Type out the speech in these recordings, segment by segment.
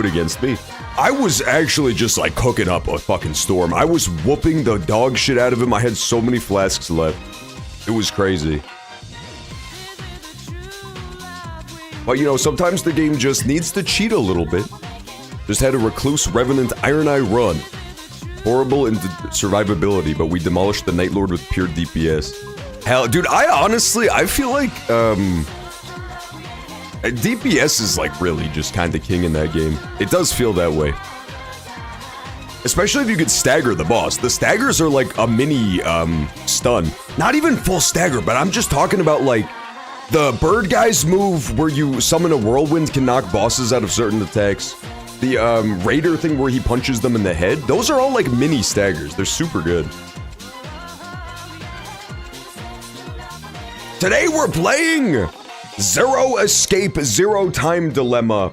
against me. I was actually just like cooking up a fucking storm. I was whooping the dog shit out of him. I had so many flasks left. It was crazy. But you know, sometimes the game just needs to cheat a little bit. Just had a Recluse Revenant Iron Eye run. Horrible in survivability, but we demolished the Night Lord with pure DPS. Hell, dude, I feel like, DPS is like really just kind of king in that game. It does feel that way. Especially if you could stagger the boss. The staggers are like a mini, stun. Not even full stagger, but I'm just talking about like, the bird guy's move where you summon a whirlwind can knock bosses out of certain attacks. The, raider thing where he punches them in the head. Those are all like mini staggers. They're super good. Today we're playing Zero Escape, Zero Time Dilemma.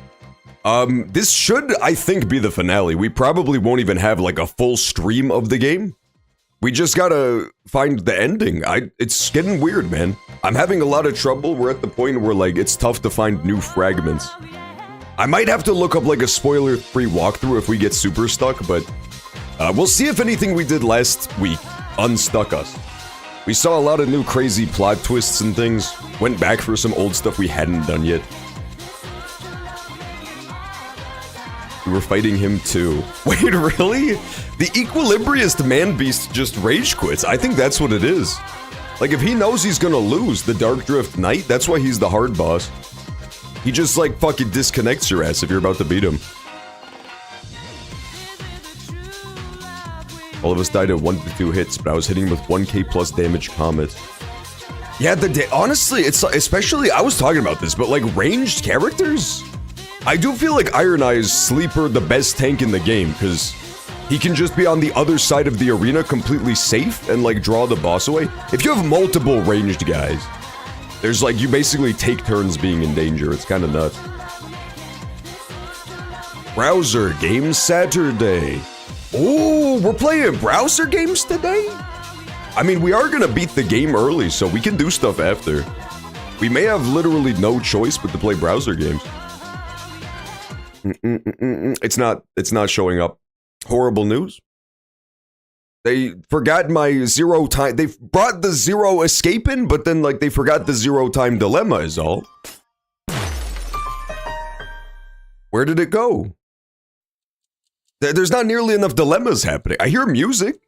This should, I think, be the finale. We probably won't even have, like, a full stream of the game. We just gotta find the ending. It's getting weird, man. I'm having a lot of trouble. We're at the point where, like, it's tough to find new fragments. I might have to look up, like, a spoiler-free walkthrough if we get super stuck, but we'll see if anything we did last week unstuck us. We saw a lot of new crazy plot twists and things. Went back for some old stuff we hadn't done yet. We were fighting him too. Wait, really? The Equilibriist Man-Beast just rage quits. I think that's what it is. Like, if he knows he's gonna lose the Dark Drift Knight, that's why he's the hard boss. He just, like, fucking disconnects your ass if you're about to beat him. All of us died at 1 to 2 hits, but I was hitting with 1k plus damage Comet. Yeah, honestly, it's especially, I was talking about this, but like ranged characters? I do feel like Iron Eye is Sleeper the best tank in the game, because he can just be on the other side of the arena completely safe and like draw the boss away. If you have multiple ranged guys, there's like, you basically take turns being in danger. It's kind of nuts. Browser Games Saturday. Oh, we're playing browser games today? I mean, we are gonna beat the game early, so we can do stuff after. We may have literally no choice but to play browser games. It's not showing up. Horrible news. They forgot my zero time. They brought the zero escape in, but then like they forgot the zero time dilemma is all. Where did it go? There's not nearly enough dilemmas happening. I hear music.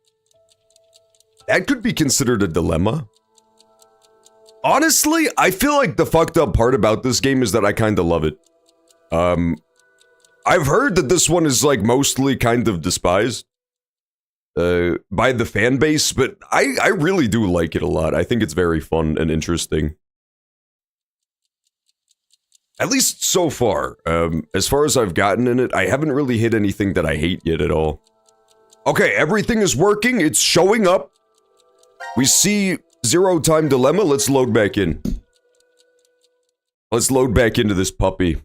That could be considered a dilemma. Honestly, I feel like the fucked up part about this game is that I kind of love it. I've heard that this one is like mostly kind of despised by the fan base, but I really do like it a lot. I think it's very fun and interesting. At least so far. As far as I've gotten in it, I haven't really hit anything that I hate yet at all. Okay, everything is working. It's showing up. We see Zero Time Dilemma. Let's load back in. Let's load back into this puppy.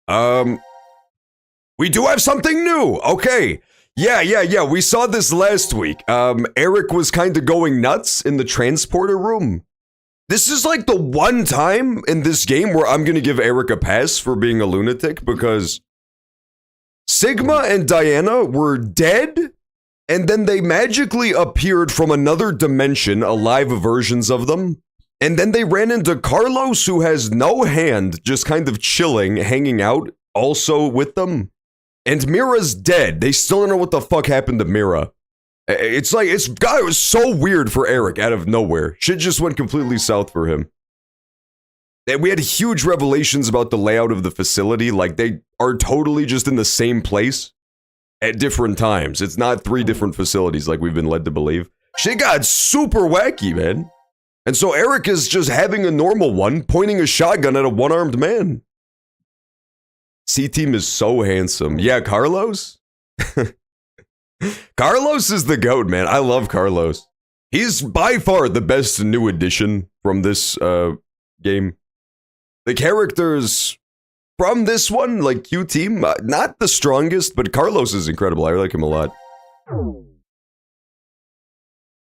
We do have something new. Okay. Yeah. We saw this last week. Eric was kind of going nuts in the transporter room. This is like the one time in this game where I'm gonna give Eric a pass for being a lunatic, because Sigma and Diana were dead, and then they magically appeared from another dimension, alive versions of them, and then they ran into Carlos, who has no hand, just kind of chilling, hanging out, also with them. And Mira's dead. They still don't know what the fuck happened to Mira. It's like, God, it was so weird for Eric out of nowhere. Shit just went completely south for him. And we had huge revelations about the layout of the facility. Like, they are totally just in the same place at different times. It's not 3 different facilities like we've been led to believe. Shit got super wacky, man. And so Eric is just having a normal one, pointing a shotgun at a one-armed man. C-Team is so handsome. Yeah, Carlos? Carlos is the GOAT, man. I love Carlos. He's by far the best new addition from this game. The characters from this one, like Q-Team, not the strongest, but Carlos is incredible. I like him a lot.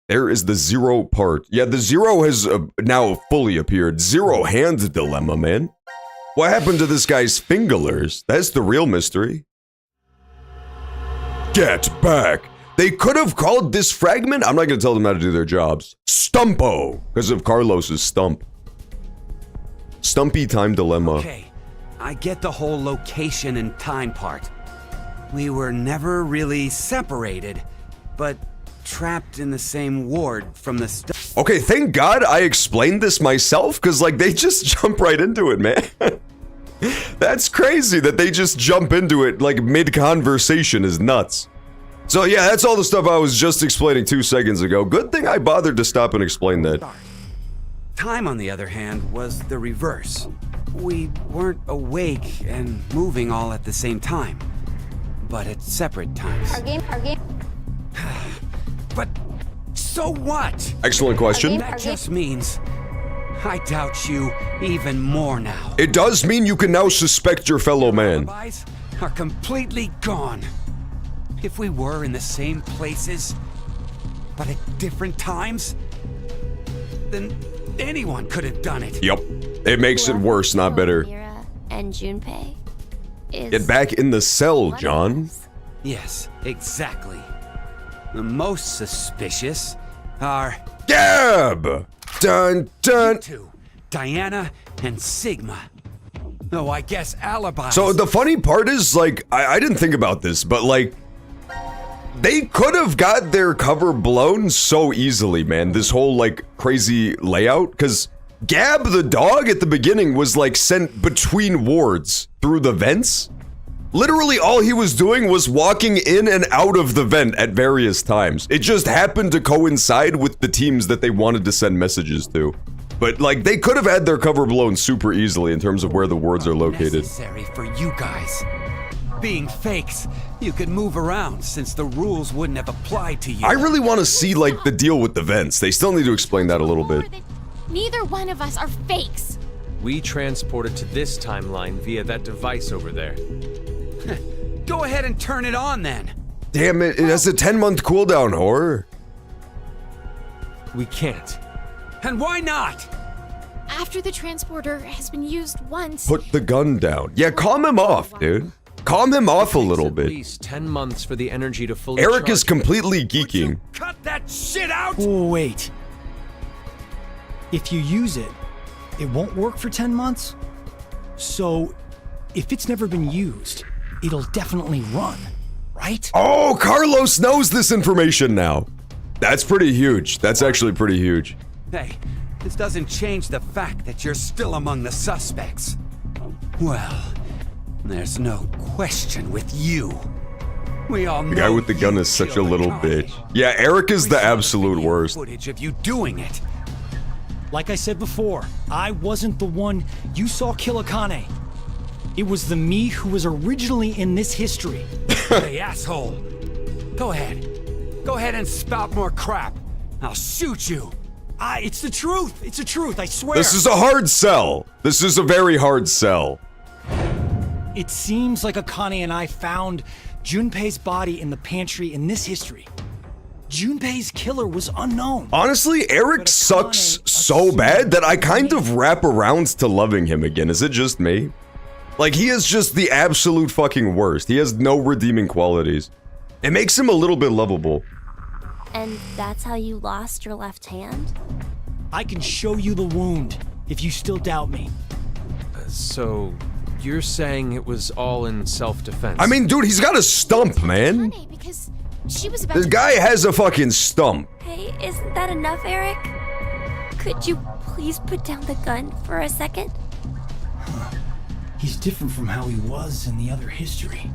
There is the zero part. Yeah, the zero has now fully appeared. Zero hand dilemma, man. What happened to this guy's fingerlers? That's the real mystery. Get back. They could have called this fragment, I'm not going to tell them how to do their jobs, Stumpo, because of Carlos's stump. Stumpy time dilemma. Okay, I get the whole location and time part. We were never really separated, but trapped in the same ward from the start. Okay, thank God I explained this myself, because, like, they just jump right into it, man. That's crazy that they just jump into it, like, mid-conversation is nuts. So, yeah, that's all the stuff I was just explaining 2 seconds ago. Good thing I bothered to stop and explain that. Time, on the other hand, was the reverse. We weren't awake and moving all at the same time, but at separate times. Our game. But so what? Excellent question. That just means I doubt you even more now. It does mean you can now suspect your fellow man. Alibis are completely gone. If we were in the same places, but at different times, then anyone could have done it. Yep. It makes it worse, not better. Mira and Junpei is Get back in the cell, John. Yes, exactly. The most suspicious are Gab! Dun dun. two, Diana and Sigma. Oh, I guess alibis. So the funny part is, like, I didn't think about this, but, like, they could have got their cover blown so easily, man. This whole, like, crazy layout. Because Gab the dog at the beginning was, like, sent between wards through the vents. Literally all he was doing was walking in and out of the vent at various times. It just happened to coincide with the teams that they wanted to send messages to. But, like, they could have had their cover blown super easily in terms of where the wards are located. Necessary for you guys. Being fakes, you could move around since the rules wouldn't have applied to you. I really want to see, like, the deal with the vents. They still need to explain that a little bit. Neither one of us are fakes. We transported to this timeline via that device over there. Go ahead and turn it on then. Damn it, it has a 10-month cooldown, horror. We can't. And why not? After the transporter has been used once. Put the gun down. Yeah, calm him off, dude. Calm him off a little At bit. least 10 months for the energy to fully Eric is charge. completely geeking. Cut that shit out! Oh, wait. If you use it, it won't work for 10 months? So, if it's never been used, it'll definitely run, right? Oh, Carlos knows this information now. That's pretty huge. That's actually pretty huge. Hey, this doesn't change the fact that you're still among the suspects. Well, there's no question with you. We all know The guy with the gun is such a little bitch. Yeah, Eric is the absolute worst. Footage of you doing it. Like I said before, I wasn't the one you saw kill Akane. It was the me who was originally in this history. Hey, asshole. Go ahead. Go ahead and spout more crap. I'll shoot you. It's the truth. It's the truth, I swear. This is a hard sell. This is a very hard sell. It seems like Akane and I found Junpei's body in the pantry in this history. Junpei's killer was unknown. Honestly, Eric But Akane sucks so bad that I kind of wrap around to loving him again. Is it just me? Like, he is just the absolute fucking worst. He has no redeeming qualities. It makes him a little bit lovable. And that's how you lost your left hand? I can show you the wound if you still doubt me. So, you're saying it was all in self-defense? I mean, dude, he's got a stump, man. Funny, because she was about This to guy has a fucking stump. Hey, isn't that enough, Eric? Could you please put down the gun for a second? He's different from how he was in the other history.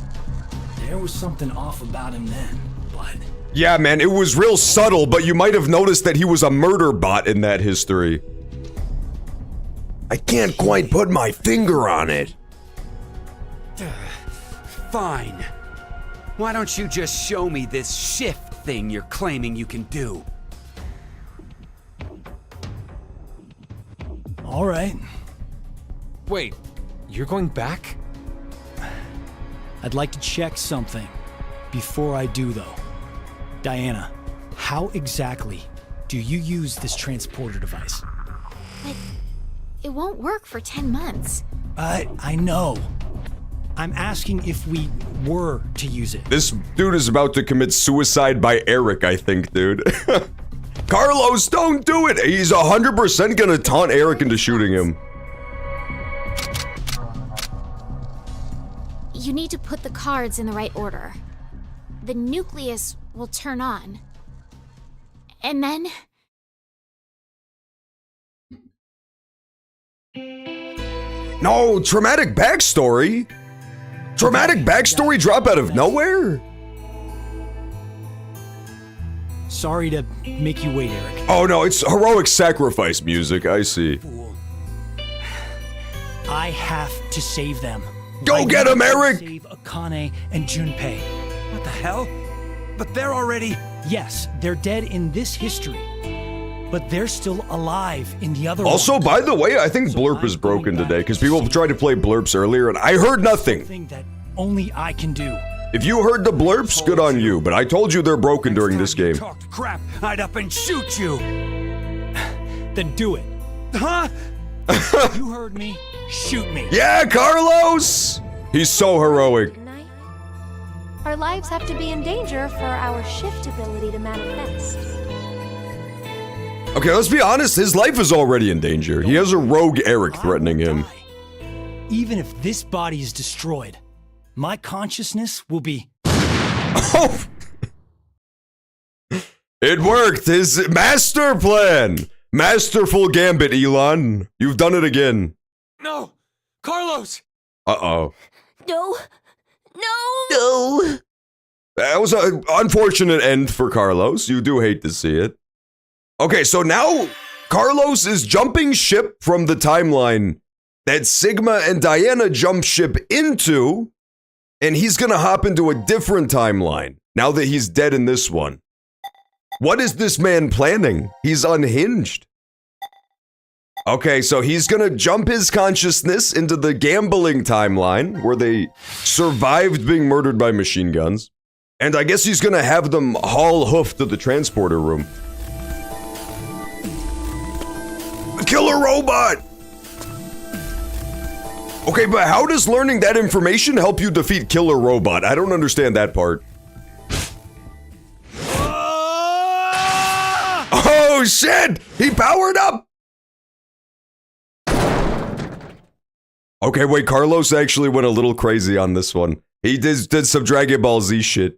There was something off about him then, but... Yeah, man, it was real subtle, but you might have noticed that he was a murder bot in that history. I can't quite put my finger on it. Fine. Why don't you just show me this shift thing you're claiming you can do? All right. Wait, you're going back? I'd like to check something before I do, though. Diana, how exactly do you use this transporter device? But it won't work for 10 months. I know. I'm asking if we were to use it. This dude is about to commit suicide by Eric, I think, dude. Carlos, don't do it! He's 100% gonna taunt Eric into shooting him. You need to put the cards in the right order. The nucleus will turn on. And then... No, traumatic backstory? Dramatic backstory drop out of nowhere? Sorry to make you wait, Eric. Oh no, it's heroic sacrifice music, I see. I have to save them. Go get him, Eric! Save Akane and Junpei. What the hell? But they're already... Yes, they're dead in this history, but they're still alive in the other Also, one. by the way, I think Blurp is broken today, because people tried to play Blurps earlier, and I heard nothing. Thing that only I can do. If you heard the Blurps, good on you, but I told you they're broken during this game. Talked crap, I'd up and shoot you. Then do it. Huh? You heard me. Shoot me. Yeah, Carlos! He's so heroic. Night. Our lives have to be in danger for our shift ability to manifest. Okay, let's be honest, his life is already in danger. He has a rogue Eric threatening him. Even if this body is destroyed, my consciousness will be... Oh! It worked! His master plan! Masterful gambit, Elon. You've done it again. No! Carlos! No. Uh-oh. No. That was an unfortunate end for Carlos. You do hate to see it. Okay, so now Carlos is jumping ship from the timeline that Sigma and Diana jumped ship into, and he's gonna hop into a different timeline now that he's dead in this one. What is this man planning? He's unhinged. Okay, so he's gonna jump his consciousness into the gambling timeline where they survived being murdered by machine guns. And I guess he's gonna have them haul hoof to the transporter room. Killer robot! Okay, but how does learning that information help you defeat Killer Robot? I don't understand that part. Oh shit! He powered up! Okay, wait, Carlos actually went a little crazy on this one. He did some Dragon Ball Z shit.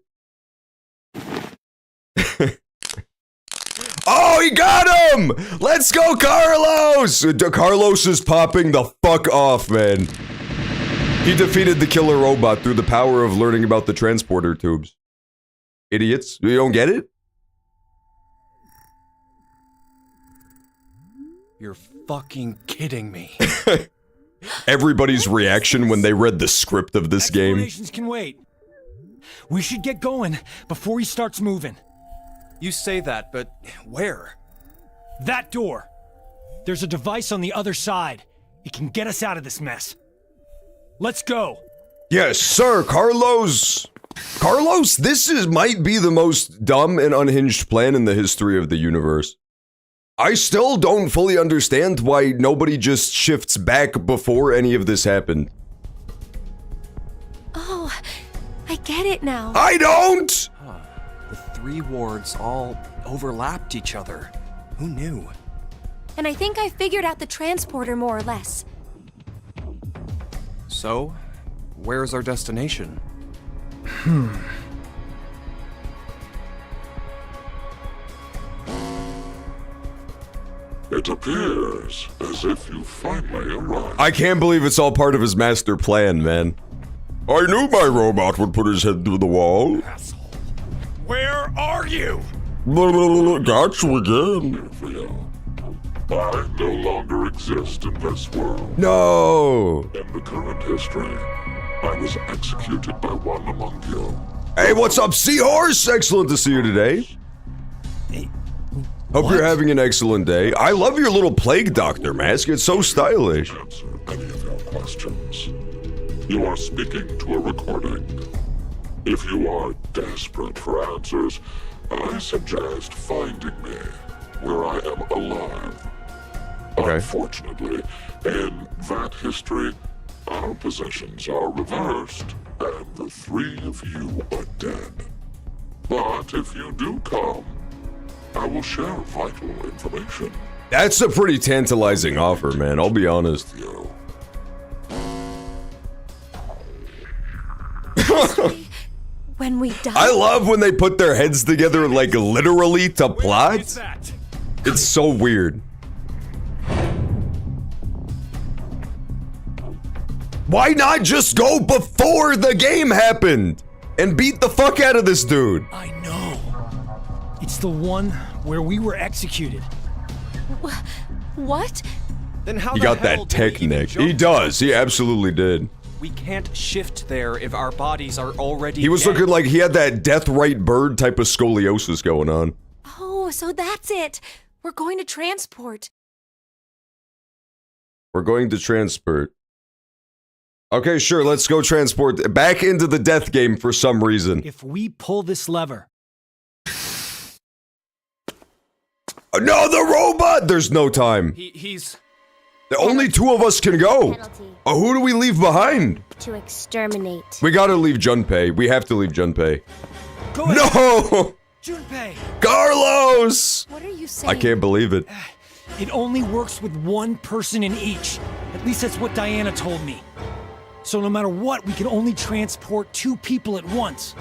Oh, he got him! Let's go, Carlos! Carlos is popping the fuck off, man. He defeated the killer robot through the power of learning about the transporter tubes. Idiots. You don't get it? You're fucking kidding me. Everybody's reaction when they read the script of this game. Explanations can wait. We should get going before he starts moving. You say that, but where? That door. There's a device on the other side. It can get us out of this mess. Let's go. Yes, sir, Carlos. Carlos, might be the most dumb and unhinged plan in the history of the universe. I still don't fully understand why nobody just shifts back before any of this happened. Oh, I get it now. I don't! The three wards all overlapped each other. Who knew? And I think I figured out the transporter more or less. So, where's our destination? It appears as if you finally arrived. I can't believe it's all part of his master plan, man. I knew my robot would put his head through the wall. Where are you? Got you again. I no longer exist in this world. No. In the current history, I was executed by one among you. Hey, what's up, Seahorse? Excellent to see you today. Hope you're having an excellent day. I love your little plague doctor mask. It's so stylish. Answer any of your questions. You are speaking to a recording. If you are desperate for answers, I suggest finding me where I am alive. Okay. Unfortunately, in that history, our possessions are reversed, and the three of you are dead. But if you do come, I will share vital information That's a pretty tantalizing offer, man. I'll be honest. with you. When we die. I love when they put their heads together, like, literally to plot. It's so weird. Why not just go before the game happened and beat the fuck out of this dude? I know. It's the one where we were executed. What? Then how He the got hell that do we tech even nick. jump He does. He absolutely did. We can't shift there if our bodies are already He was dead. looking like he had that death right bird type of scoliosis going on. Oh, so that's it. We're going to transport. We're going to transport. Okay, sure, let's go transport back into the death game for some reason. If we pull this lever, No, the robot! There's no time. He's... Only two of us can go. Penalty Who do we leave behind? to exterminate. We gotta leave Junpei. We have to leave Junpei. go ahead, No! Junpei. Carlos! What are you saying? I can't believe it. It only works with one person in each. At least that's what Diana told me. So no matter what, we can only transport 2 people at once.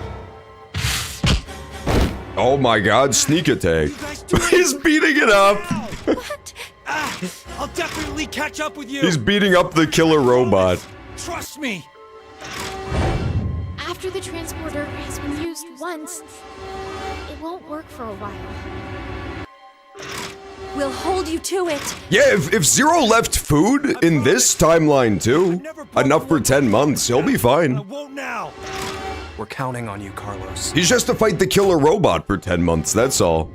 Oh my god, sneak attack. You guys do it. He's beating it up. What? I'll definitely catch up with you. He's beating up the killer robot. Trust me. After the transporter has been used once, it won't work for a while. We'll hold you to it. Yeah, if Zero left food in this timeline too, enough for 10 months, he'll be I fine. won't now. We're counting on you, Carlos. He's just to fight the killer robot for 10 months, that's all.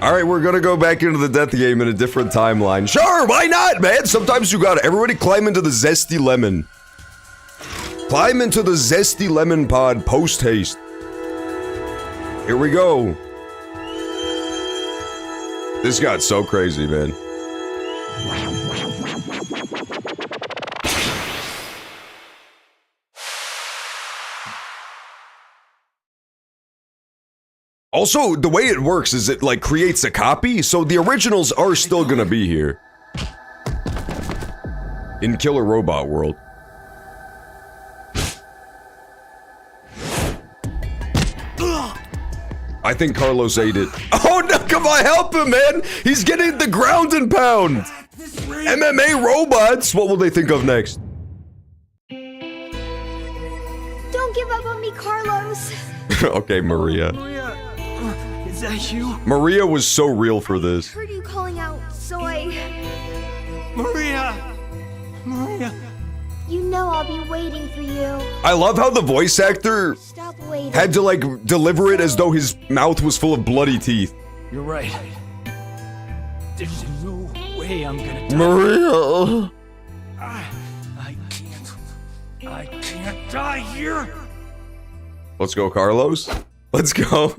Alright, we're gonna go back into the death game in a different timeline. Sure, why not, man? Sometimes you gotta. Everybody climb into the zesty lemon. Climb into the zesty lemon pod post haste. Here we go. This got so crazy, man. Also, the way it works is it like creates a copy, so the originals are still gonna be here. In Killer Robot World. I think Carlos ate it. Oh no, come on, help him, man! He's getting the ground and pound! MMA robots! What will they think of next? Don't give up on me, Carlos. Okay, Maria. Maria, is that you? Maria was so real for this. Heard you calling out, so I... Maria! Maria! You know I'll be waiting for you. I love how the voice actor Stop waiting. had to like deliver it as though his mouth was full of bloody teeth. You're right. There's no way I'm gonna die. Maria. I can't die here. Let's go, Carlos. Let's go.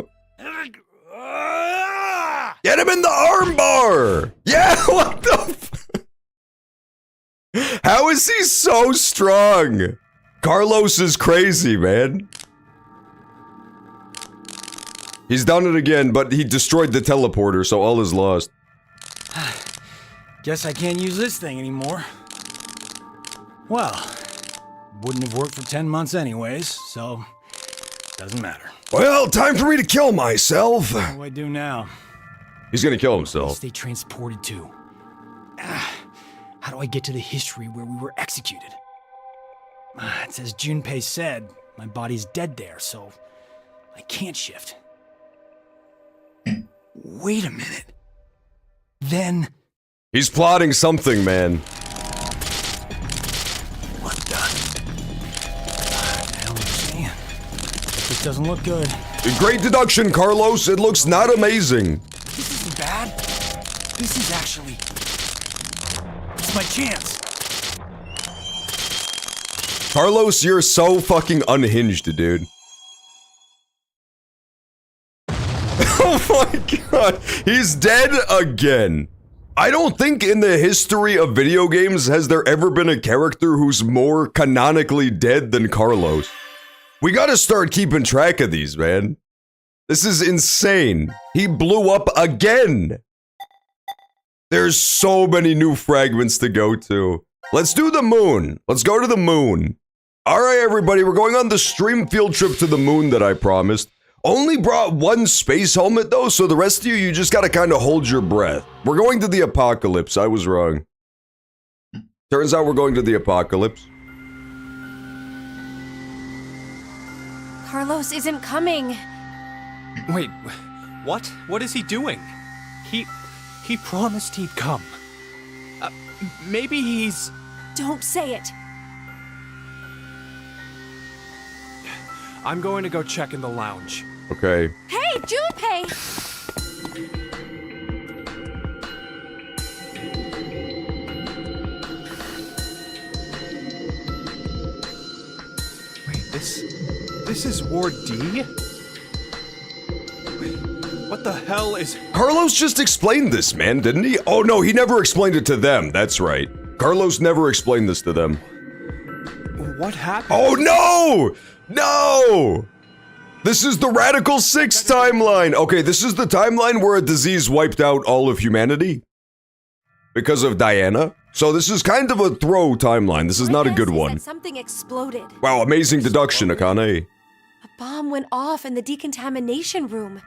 Get him in the armbar. Yeah, what the How is he so strong? Carlos is crazy, man. He's done it again, but he destroyed the teleporter, so all is lost. Guess I can't use this thing anymore. Well, wouldn't have worked for 10 months anyways, so doesn't matter. Well, time for me to kill myself. What do I do now? He's gonna kill himself. Stay transported to. How do I get to the history where we were executed? It says Junpei said my body's dead there, so I can't shift. Wait a minute. Then He's plotting something, man. what the hell are you saying? This doesn't look good. Great deduction, Carlos. It looks not amazing. This isn't bad. This is actually. It's my chance. Carlos, you're so fucking unhinged, dude. Oh my god. He's dead again. I don't think in the history of video games has there ever been a character who's more canonically dead than Carlos. We gotta start keeping track of these, man. This is insane. He blew up again. There's so many new fragments to go to. Let's do the moon. Let's go to the moon. All right, everybody, we're going on the stream field trip to the moon that I promised. Only brought one space helmet, though, so the rest of you just gotta kind of hold your breath. We're going to the apocalypse. I was wrong. Turns out we're going to the apocalypse. Carlos isn't coming. Wait, what? What is he doing? He promised he'd come. Maybe he's... Don't say it. I'm going to go check in the lounge. Okay. Hey, Junpei! Wait, this is Ward D? Wait, what the hell is... Carlos just explained this, man, didn't he? Oh, no, he never explained it to them. That's right. Carlos never explained this to them. What happened? Oh, no! No! This is the Radical 6 timeline. Okay, this is the timeline where a disease wiped out all of humanity. Because of Diana. So this is kind of a throw timeline. This is not a good one. Something exploded. Wow, amazing deduction, Akane. A bomb went off in the decontamination room.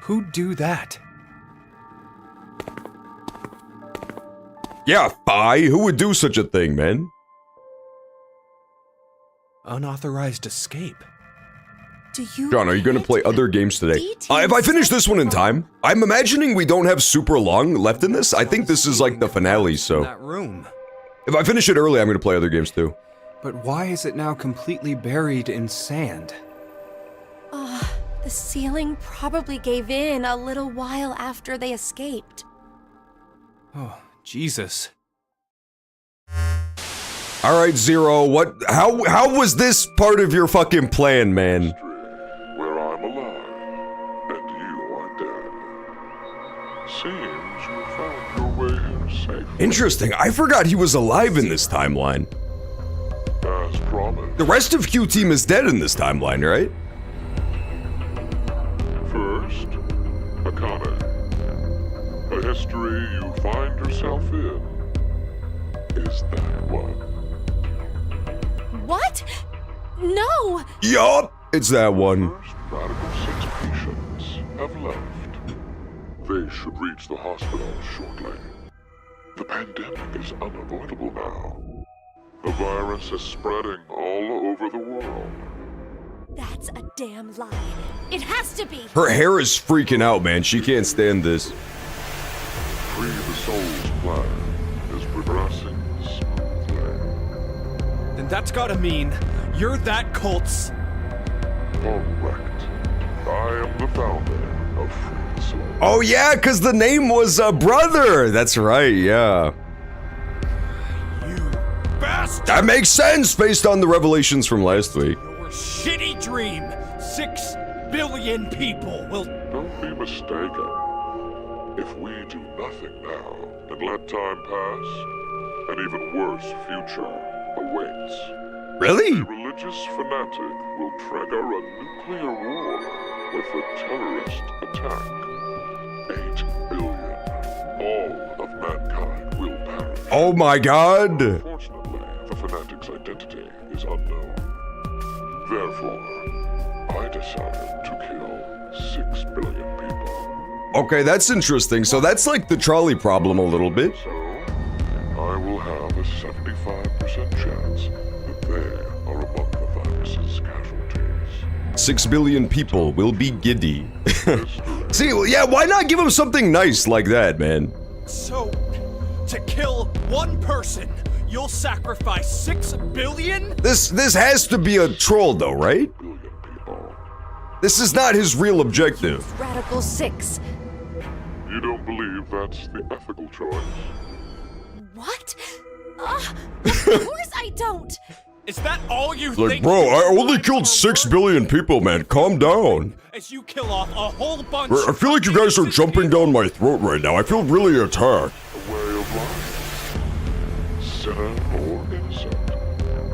Who'd do that? Yeah, Phi, who would do such a thing, man? Unauthorized escape. Do you... John, are you gonna play other games today? If I finish this one in time, I'm imagining we don't have super long left in this. I think this is like the finale, so... That room. If I finish it early, I'm gonna play other games too. But why is it now completely buried in sand? The ceiling probably gave in a little while after they escaped. Oh, Jesus. All right, Zero, how was this part of your fucking plan, man? Where I'm alive and you are dead. Seems you found your way here safely. Interesting, I forgot he was alive in this timeline. As promised. The rest of Q Team is dead in this timeline, right? First, Akane. A history you find yourself in. Is that one? What? No! Yup, it's that one. First Radical 6 patients have left. They should reach the hospital shortly. The pandemic is unavoidable now. The virus is spreading all over the world. That's a damn lie. It has to be! Her hair is freaking out, man. She can't stand this. Free the Soul's plan is progressing smoothly. Then that's gotta mean you're that cult's... Correct. I am the founder of Free the Soul. Oh yeah, because the name was Brother. That's right, yeah. You bastard! That makes sense based on the revelations from last week. Your shitty dream! 6 billion people will... Don't be mistaken. If we do nothing now and let time pass, an even worse future awaits. Really? A religious fanatic will trigger a nuclear war with a terrorist attack. 8 billion. All of mankind will perish. Oh my god. Unfortunately, the fanatic's identity is unknown. Therefore, I decided to kill 6 billion people. Okay, that's interesting. So that's like the trolley problem a little bit. So, I will have a 75% chance that they are among the virus's casualties. 6 billion people will be giddy. See, well, yeah, why not give him something nice like that, man? So, to kill one person, you'll sacrifice 6 billion? This has to be a troll though, right? Billion people. This is not his real objective. Radical 6. You don't believe that's the ethical choice? What? Of course I don't! Is that all you Like, think? bro, I only killed 6 billion people, man. Calm down. As you kill off a whole bunch. I feel like you guys are jumping down my throat right now. I feel really attacked. A way of life. Sinner or innocent,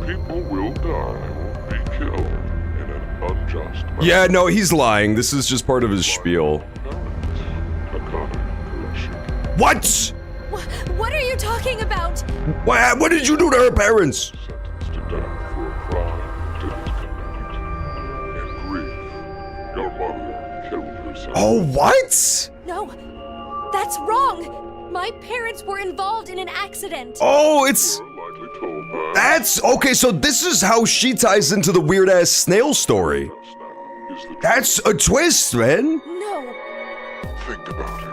people will die or be killed in an unjust manner. Yeah, no, he's lying. This is just part of his spiel. What? What are you talking about? What did you do to her parents? Sentenced to death for a crime didn't commit. In grief, your mother killed herself. Oh, what? No, that's wrong. My parents were involved in an accident. Oh, it's... You were likely told by That's... Okay, so this is how she ties into the weird-ass snail story. us now is the That's a twist, man. No, Think about it.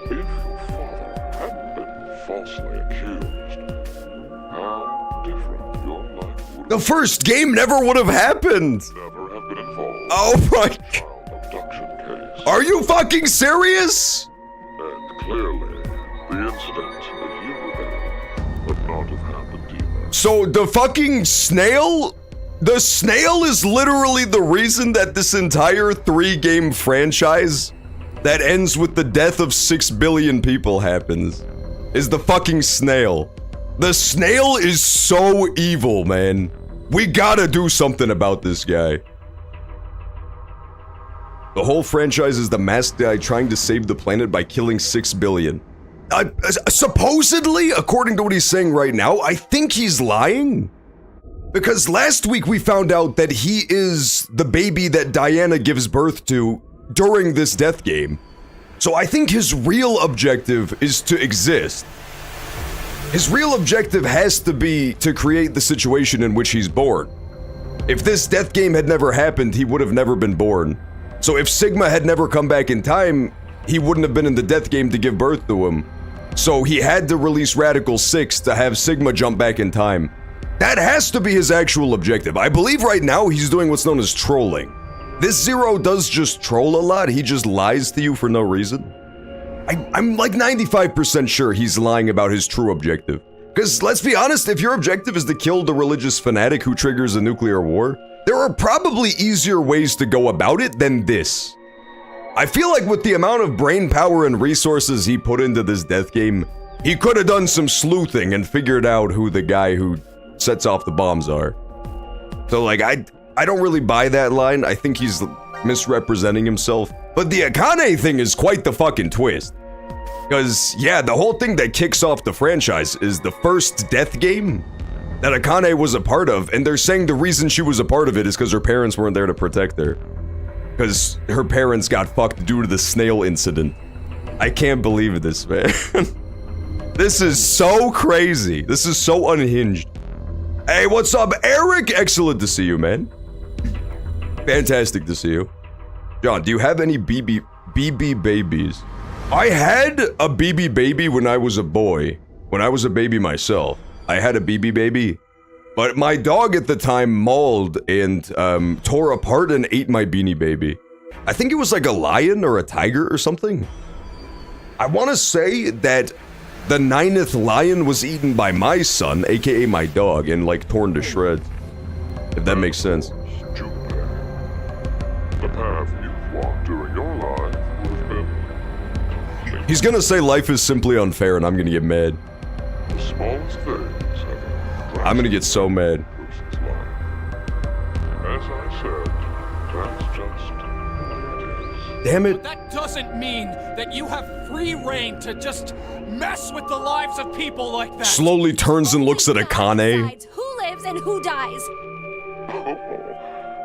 If your father hadn't been falsely accused, how different your life would The first game never would have happened. never have been involved Oh my... in a child abduction case. Are you fucking serious? And clearly, the incident that you were there would not have happened either. So the fucking snail? The snail is literally the reason that this entire 3-game franchise that ends with the death of 6 billion people happens. Is the fucking snail. The snail is so evil, man. We gotta do something about this guy. The whole franchise is the masked guy trying to save the planet by killing 6 billion. Supposedly, according to what he's saying right now, I think he's lying. Because last week we found out that he is the baby that Diana gives birth to during this death game. So I think his real objective is to exist. His real objective has to be to create the situation in which he's born. If this death game had never happened, he would have never been born. So if Sigma had never come back in time, he wouldn't have been in the death game to give birth to him. So he had to release Radical 6 to have Sigma jump back in time. That has to be his actual objective. I believe right now he's doing what's known as trolling. This Zero does just troll a lot, he just lies to you for no reason. I'm like 95% sure he's lying about his true objective. Because let's be honest, if your objective is to kill the religious fanatic who triggers a nuclear war, there are probably easier ways to go about it than this. I feel like with the amount of brain power and resources he put into this death game, he could have done some sleuthing and figured out who the guy who sets off the bombs are. So like, I don't really buy that line. I think he's misrepresenting himself. But the Akane thing is quite the fucking twist. Because, yeah, the whole thing that kicks off the franchise is the first death game that Akane was a part of, and they're saying the reason she was a part of it is because her parents weren't there to protect her. Because her parents got fucked due to the snail incident. I can't believe this, man. This is so crazy. This is so unhinged. Hey, what's up, Eric? Excellent to see you, man. Fantastic to see you. John, do you have any BB babies? I had a BB baby when I was a boy. When I was a baby myself, I had a BB baby. But my dog at the time mauled and tore apart and ate my Beanie Baby. I think it was like a lion or a tiger or something. I want to say that the 9th lion was eaten by my son, aka my dog, and like torn to shreds. If that makes sense. Stupid. The path you've walked during your life would have been He's gonna say life is simply unfair and I'm gonna get mad. the smallest things have I'm gonna get so mad. person's life. As I said, that's just the way it is. Damn it. That doesn't mean that you have free reign to just mess with the lives of people like that. Slowly turns and looks at Akane. Decides who lives and who dies. Oh,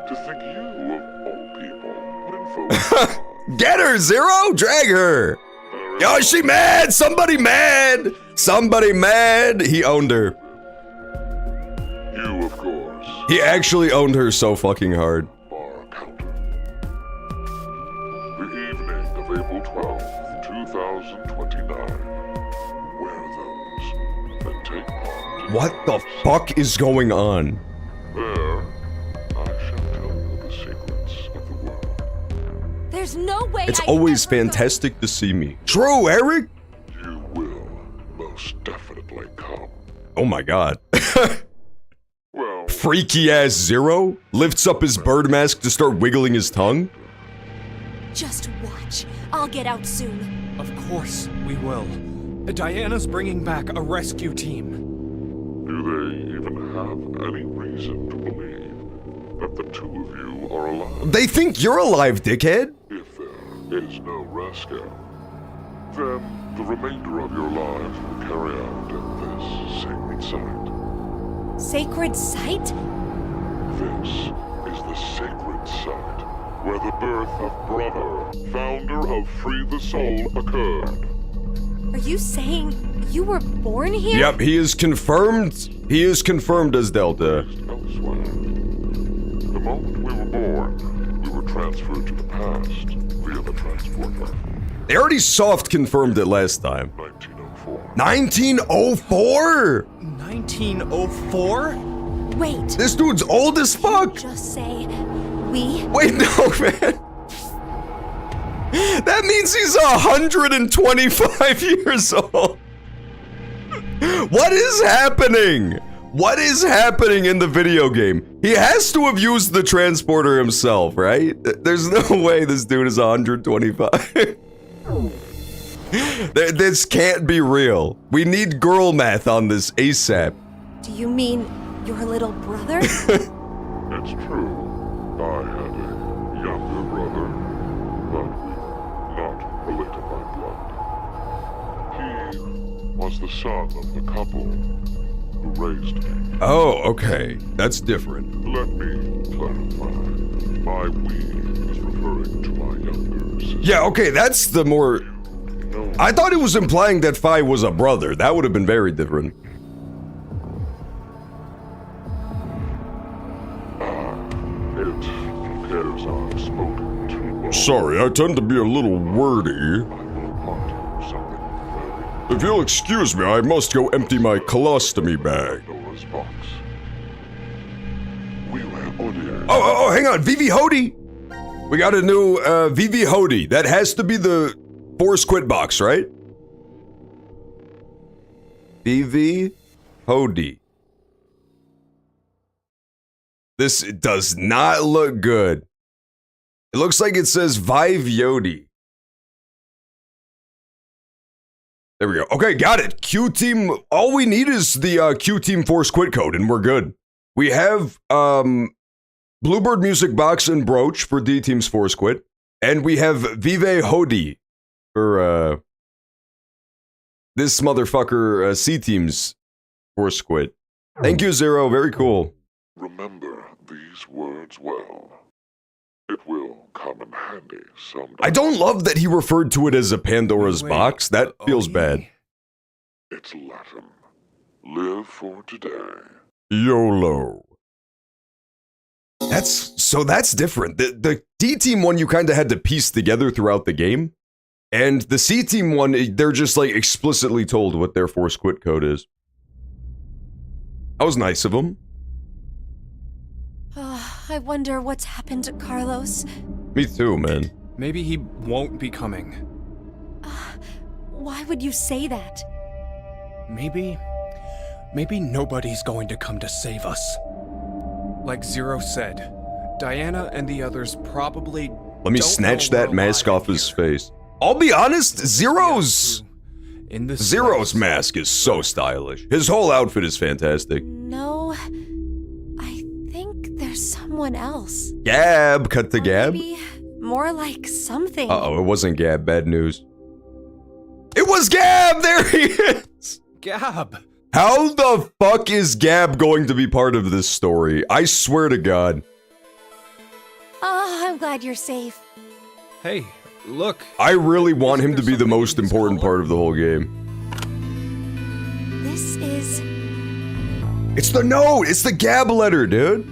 to think you, of all people, would invoke Get her, Zero! Drag her! Yo, is she mad? Somebody mad! Somebody mad! He owned her. you, of course, He actually owned her so fucking hard. bar counter. The evening of April 12th, 2029. Wear those and take part in What the fuck is going on? There, I shall tell you the secrets of the world. There's no way It's I always ever fantastic to see me. True, Eric? You will most definitely come. Oh my god. Well, freaky ass Zero lifts up his bird mask to start wiggling his tongue. Just watch. I'll get out soon. Of course we will. Diana's bringing back a rescue team. Do they even have any reason to believe that the two of you are alive? They think you're alive, dickhead. If there is no rescue, then the remainder of your lives will carry out at this sacred site. Sacred site? This is the sacred site where the birth of Brother, founder of Free the Soul, occurred. Are you saying you were born here? Yep, he is confirmed. He is confirmed as Delta. Elsewhere. The moment we were born, we were transferred to the past via the transporter. They already soft confirmed it last time. 1904. 1904? 1904? Wait. This dude's old as fuck. Just say we. Wait, no, man. That means he's 125 years old. What is happening? What is happening in the video game? He has to have used the transporter himself, right? There's no way this dude is 125. This can't be real. We need girl math on this ASAP. Do you mean your little brother? It's true. I had a younger brother, but we're not related by blood. He was the son of the couple who raised me. Oh, okay. That's different. Let me clarify. My we is referring to my younger sister. Yeah, okay, that's the more... No, I thought it was implying that Phi was a brother. That would have been very different. it appears I've spoken too long. Sorry, I tend to be a little wordy. I will want something very If you'll excuse me, I must go empty my colostomy bag. Pandora's box. We were audio. Oh, hang on, Vivi Hody! We got a new, Vivi Hody. That has to be the Force Quit box, right? Vivi Hody. This does not look good. It looks like it says Vive Yodi. There we go. Okay, got it. Q Team. All we need is the Q Team Force Quit code, and we're good. We have Bluebird Music Box and Brooch for D Team's Force Quit, and we have Vive Hodi for this motherfucker C Team's Force Quit. Thank you, Zero. Very cool. Remember these words well. It will come in handy someday. I don't love that he referred to it as a Pandora's box. That feels bad. It's Latin. Live for today. YOLO. That's different. The D Team one you kind of had to piece together throughout the game. And the C Team one, they're just like explicitly told what their Force Quit code is. That was nice of them. I wonder what's happened to Carlos. Me too, man. Maybe he won't be coming. Why would you say that? Maybe nobody's going to come to save us. Like Zero said, Diana and the others probably Let me don't snatch know we're that mask alive off his here. face. I'll be honest, Zero's In this Zero's place. mask is so stylish. His whole outfit is fantastic. No, I think there's someone else. Gab, cut the Or Gab. Maybe more like something. Uh-oh, it wasn't Gab. Bad news. It was Gab! There he is! Gab. How the fuck is Gab going to be part of this story? I swear to God. Oh, I'm glad you're safe. Hey, look. I really want him to be the most important part of the whole game. This is... It's the note! It's the Gab letter, dude!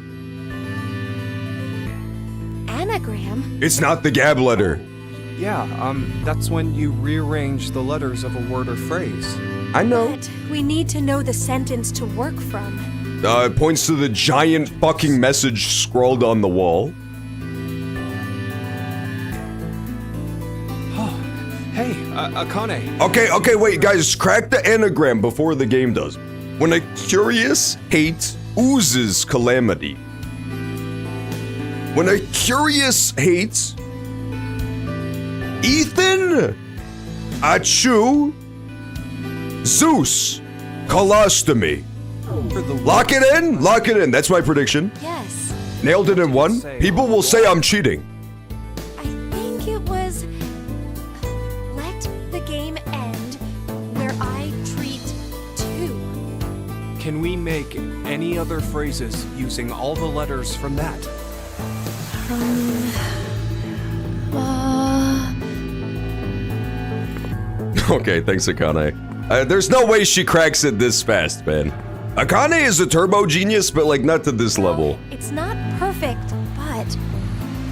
anagram? It's not the Gab letter. Yeah, that's when you rearrange the letters of a word or phrase. I know. But we need to know the sentence to work from. It points to the giant fucking message scrawled on the wall. Hey, Akane. Okay, wait, guys, crack the anagram before the game does. When a curious hate oozes calamity. When a curious hates Ethan, Achu, Zeus, colostomy. Lock it in? Lock it in. That's my prediction. Yes. Nailed it in one. People will say I'm cheating. I think it was let the game end where I treat two. Can we make any other phrases using all the letters from that? Okay, thanks, Akane. There's no way she cracks it this fast, man. Akane is a turbo genius, but like not to this level. It's not perfect, but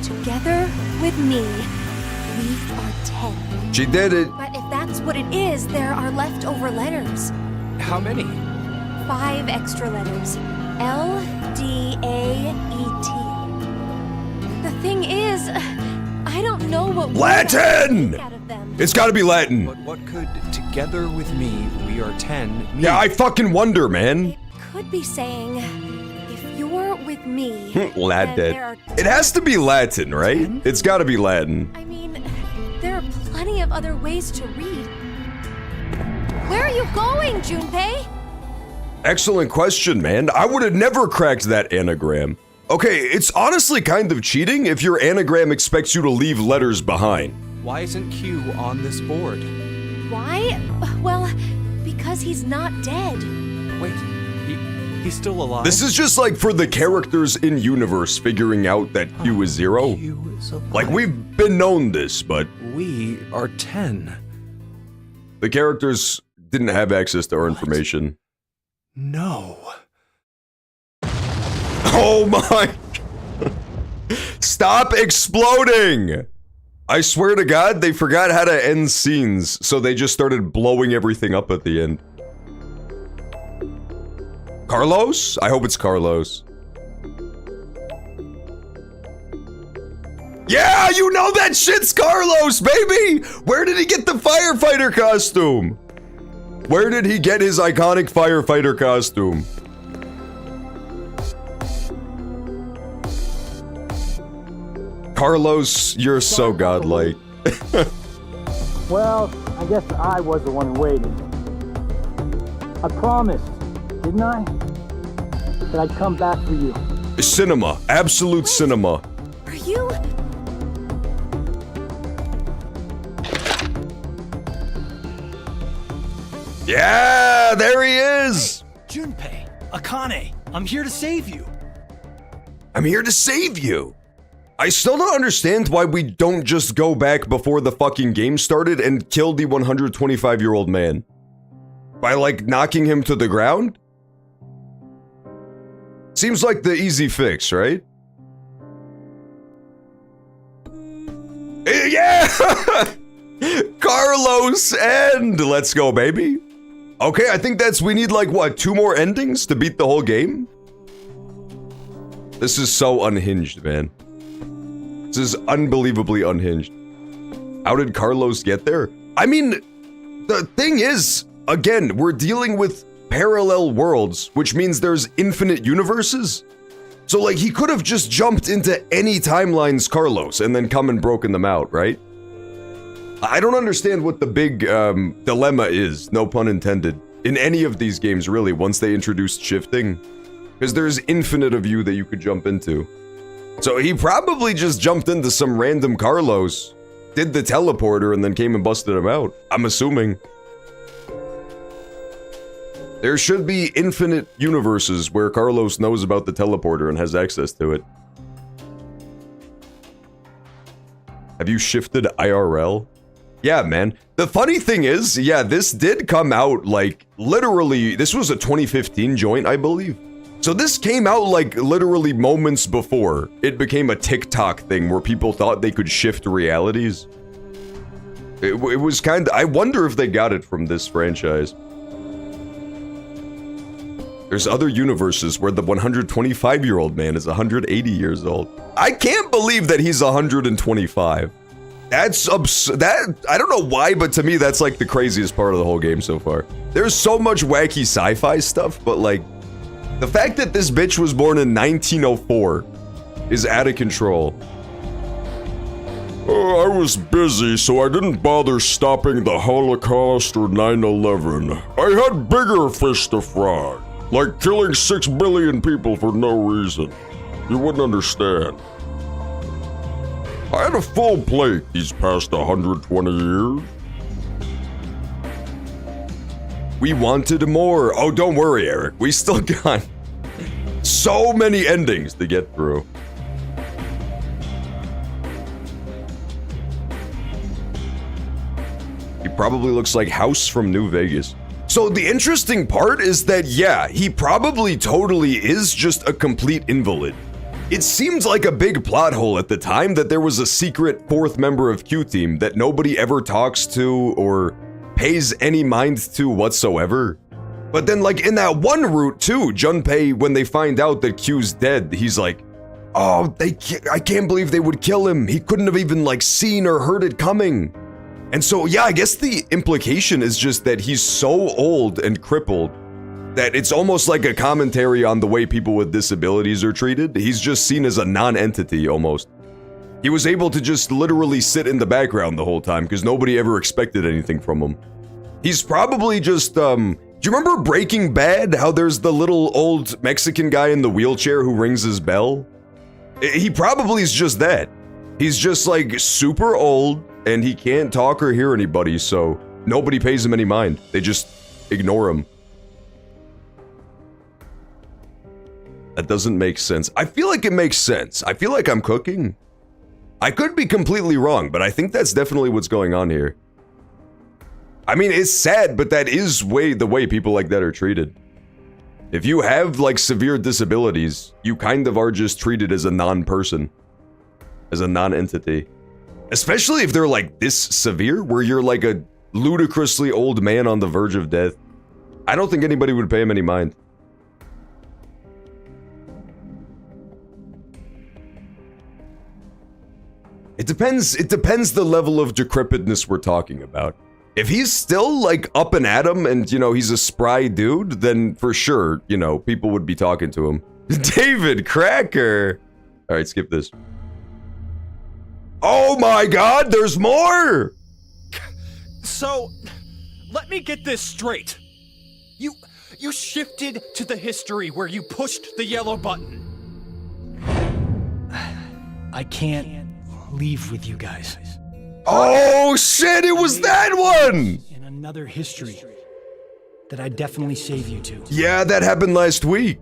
together with me, we are 10. She did it. But if that's what it is, there are leftover letters. How many? 5 extra letters. L-D-A-E-T. The thing is, I don't know what Latin! out of them. It's gotta be Latin. But what could together with me, we are 10 mean? Yeah, I fucking wonder, man. It could be saying, if you're with me, Latin. then there are It has to be Latin, right? It's gotta be Latin. I mean, there are plenty of other ways to read. Where are you going, Junpei? Excellent question, man. I would have never cracked that anagram. Okay, it's honestly kind of cheating if your anagram expects you to leave letters behind. Why isn't Q on this board? Why? Well, because he's not dead. Wait, he's still alive? This is just like for the characters in universe figuring out that Q is 0. Q is alive. Like we've been known this, but We are 10. the characters didn't have access to our information. No. Oh my! Stop exploding! I swear to God, they forgot how to end scenes, so they just started blowing everything up at the end. Carlos? I hope it's Carlos. Yeah, you know that shit's Carlos, baby! Where did he get the firefighter costume? Where did he get his iconic firefighter costume? Carlos, you're so godlike. Well, I guess I was the one who waited. I promised, didn't I? That I'd come back for you. Cinema. Absolute cinema. Are you? Yeah, there he is! Junpei, Akane, I'm here to save you. I'm here to save you. I still don't understand why we don't just go back before the fucking game started and kill the 125-year-old man. By, like, knocking him to the ground? Seems like the easy fix, right? Yeah! Carlos end! Let's go, baby. Okay, I think we need like, what, 2 more endings to beat the whole game? This is so unhinged, man. This is unbelievably unhinged. How did Carlos get there? I mean, the thing is, again, we're dealing with parallel worlds, which means there's infinite universes. So, like, he could have just jumped into any timeline's Carlos and then come and broken them out, right? I don't understand what the big dilemma is, no pun intended, in any of these games, really, once they introduced shifting. Because there's infinite of you that you could jump into. So he probably just jumped into some random Carlos, did the teleporter, and then came and busted him out. I'm assuming. There should be infinite universes where Carlos knows about the teleporter and has access to it. Have you shifted IRL? Yeah, man. The funny thing is, yeah, this did come out, like, literally, this was a 2015 joint, I believe. So this came out, like, literally moments before it became a TikTok thing where people thought they could shift realities. It was kind of, I wonder if they got it from this franchise. There's other universes where the 125-year-old man is 180 years old. I can't believe that he's 125. That's I don't know why, but to me, that's like the craziest part of the whole game so far. There's so much wacky sci-fi stuff, but like, The fact that this bitch was born in 1904 is out of control. I was busy, so I didn't bother stopping the Holocaust or 9/11. I had bigger fish to fry, like killing 6 billion people for no reason. You wouldn't understand. I had a full plate these past 120 years. We wanted more. Oh, don't worry, Eric. We still got so many endings to get through. He probably looks like House from New Vegas. So the interesting part is that, yeah, he probably totally is just a complete invalid. It seemed like a big plot hole at the time that there was a secret 4th member of Q-Team that nobody ever talks to or pays any mind to whatsoever. But then, like, in that one route too, Junpei, when they find out that Q's dead, he's like, oh, I can't believe they would kill him. He couldn't have even, like, seen or heard it coming. And so, yeah, I guess the implication is just that he's so old and crippled that it's almost like a commentary on the way people with disabilities are treated. He's just seen as a non-entity almost. He was able to just literally sit in the background the whole time because nobody ever expected anything from him. He's probably just, do you remember Breaking Bad? How there's the little old Mexican guy in the wheelchair who rings his bell? He probably is just that. He's just like super old and he can't talk or hear anybody, so nobody pays him any mind. They just ignore him. That doesn't make sense. I feel like it makes sense. I feel like I'm cooking. I could be completely wrong, but I think that's definitely what's going on here. I mean, it's sad, but that is the way people like that are treated. If you have, like, severe disabilities, you kind of are just treated as a non-person. As a non-entity. Especially if they're, like, this severe, where you're, like, a ludicrously old man on the verge of death. I don't think anybody would pay him any mind. It depends the level of decrepitness we're talking about. If he's still, like, up and at 'em and, you know, he's a spry dude, then for sure, you know, people would be talking to him. David Cracker! Alright, skip this. Oh my god, there's more! So, let me get this straight. You shifted to the history where you pushed the yellow button. I can't leave with you guys. Oh shit, it was that one! In another history that I'd definitely save you to. Yeah, that happened last week.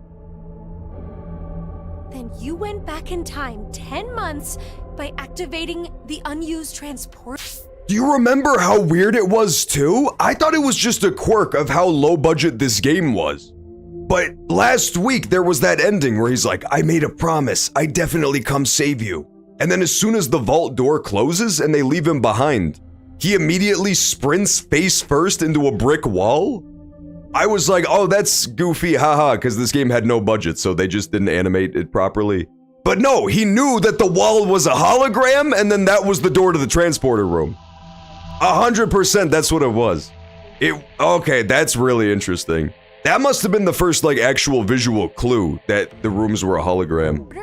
Then you went back in time 10 months by activating the unused transport. Do you remember how weird it was too? I thought it was just a quirk of how low budget this game was. But last week there was that ending where he's like, I made a promise, I definitely come save you. And then as soon as the vault door closes and they leave him behind, he immediately sprints face first into a brick wall? I was like, oh, that's goofy, haha, because this game had no budget, so they just didn't animate it properly. But no, he knew that the wall was a hologram, and then that was the door to the transporter room. 100% that's what it was. Okay, that's really interesting. That must have been the first, like, actual visual clue that the rooms were a hologram.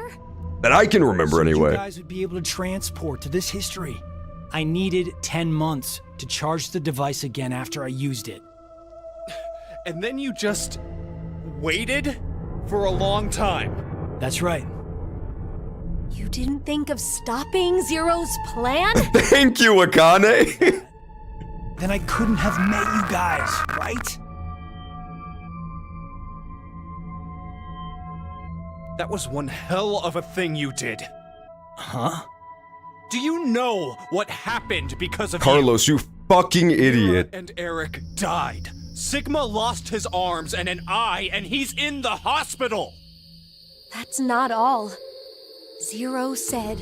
That I can remember anyway. You guys would be able to transport to this history. I needed 10 months to charge the device again after I used it. And then you just waited for a long time. That's right. You didn't think of stopping Zero's plan? Thank you, Akane. Then I couldn't have met you guys, right? That was one hell of a thing you did. Huh? Do you know what happened because of Carlos, you fucking idiot. And Eric died. Sigma lost his arms and an eye, and he's in the hospital! That's not all. Zero said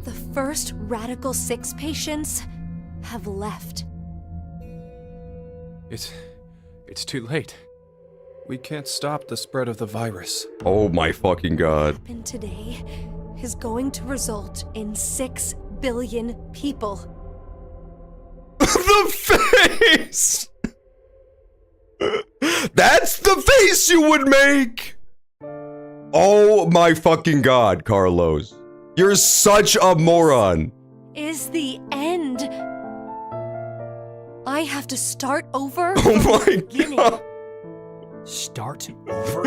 the first Radical 6 patients have left. It's too late. We can't stop the spread of the virus. Oh my fucking god. What happened today is going to result in 6 billion people. The face! That's the face you would make! Oh my fucking god, Carlos. You're such a moron. Is the end. I have to start over Oh from my the beginning. god. Start over?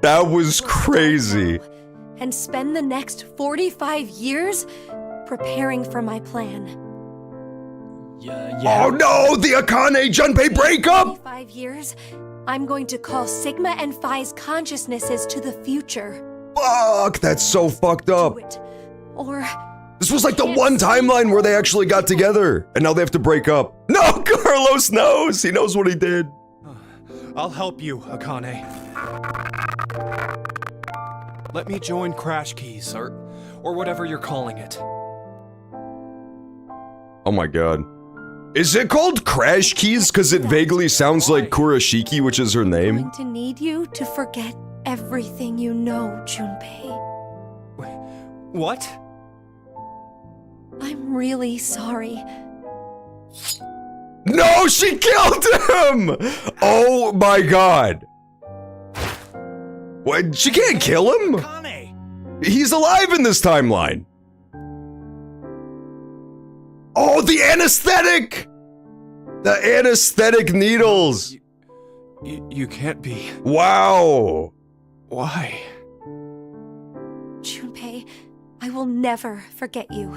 That was crazy. And spend the next 45 years preparing for my plan. Yeah. Oh no, the Akane Junpei breakup! 45 years, I'm going to call Sigma and Phi's consciousnesses to the future. Fuck, that's so fucked up. Do it. Or This was like the Can't one see timeline where they actually got together, and now they have to break up. No, Carlos knows. He knows what he did. I'll help you, Akane. Let me join Crash Keys, or whatever you're calling it. Oh my god. Is it called Crash Keys because it vaguely sounds like Kurashiki, which is her I'm name? going to need you to forget everything you know, Junpei. What? I'm really sorry. No, she killed him! Oh my god. What? She can't kill him? He's alive in this timeline. Oh, the anesthetic! The anesthetic needles. You can't be. Wow. Why? Junpei, I will never forget you.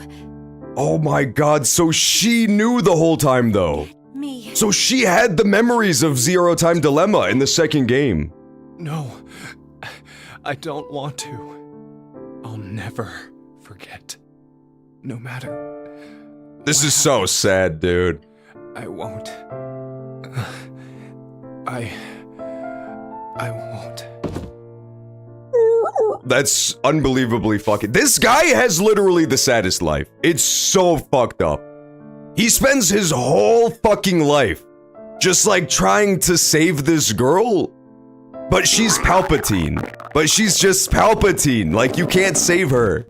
Oh my god, so she knew the whole time though. Me. So she had the memories of Zero Time Dilemma in the second game. No. I don't want to. I'll never forget. No matter. This is so sad, dude. I won't. I won't. That's unbelievably fucking. This guy has literally the saddest life. It's so fucked up. He spends his whole fucking life just like trying to save this girl, but she's Palpatine. But she's just Palpatine. Like, you can't save her.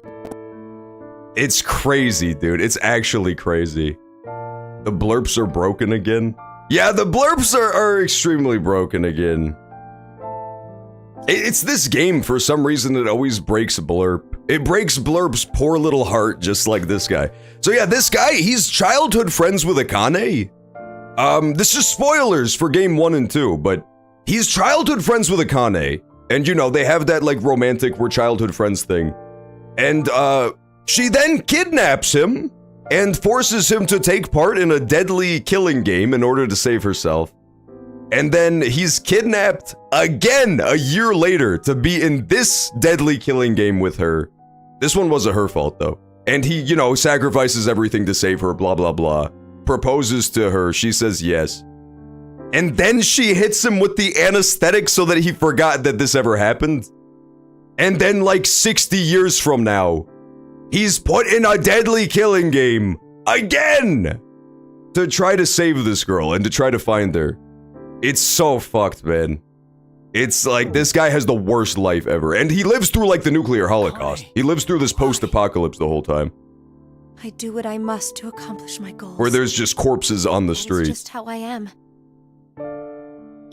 It's crazy, dude. It's actually crazy. The blurps are broken again. Yeah, the blurps are extremely broken again. It's this game, for some reason, it always breaks blurp. It breaks blurp's poor little heart, just like this guy. So yeah, this guy, he's childhood friends with Akane. This is spoilers for game 1 and 2, but he's childhood friends with Akane. And you know, they have that like romantic we're childhood friends thing. And she then kidnaps him and forces him to take part in a deadly killing game in order to save herself. And then he's kidnapped again a year later to be in this deadly killing game with her. This one wasn't her fault though. And he, you know, sacrifices everything to save her, blah, blah, blah. Proposes to her, she says yes. And then she hits him with the anesthetic so that he forgot that this ever happened. And then like 60 years from now, he's put in a deadly killing game again to try to save this girl and to try to find her. It's so fucked, man. It's like, this guy has the worst life ever. And he lives through like the nuclear holocaust. He lives through this post-apocalypse the whole time. I do what I must to accomplish my goals. Where there's just corpses on the That is street. just how I am.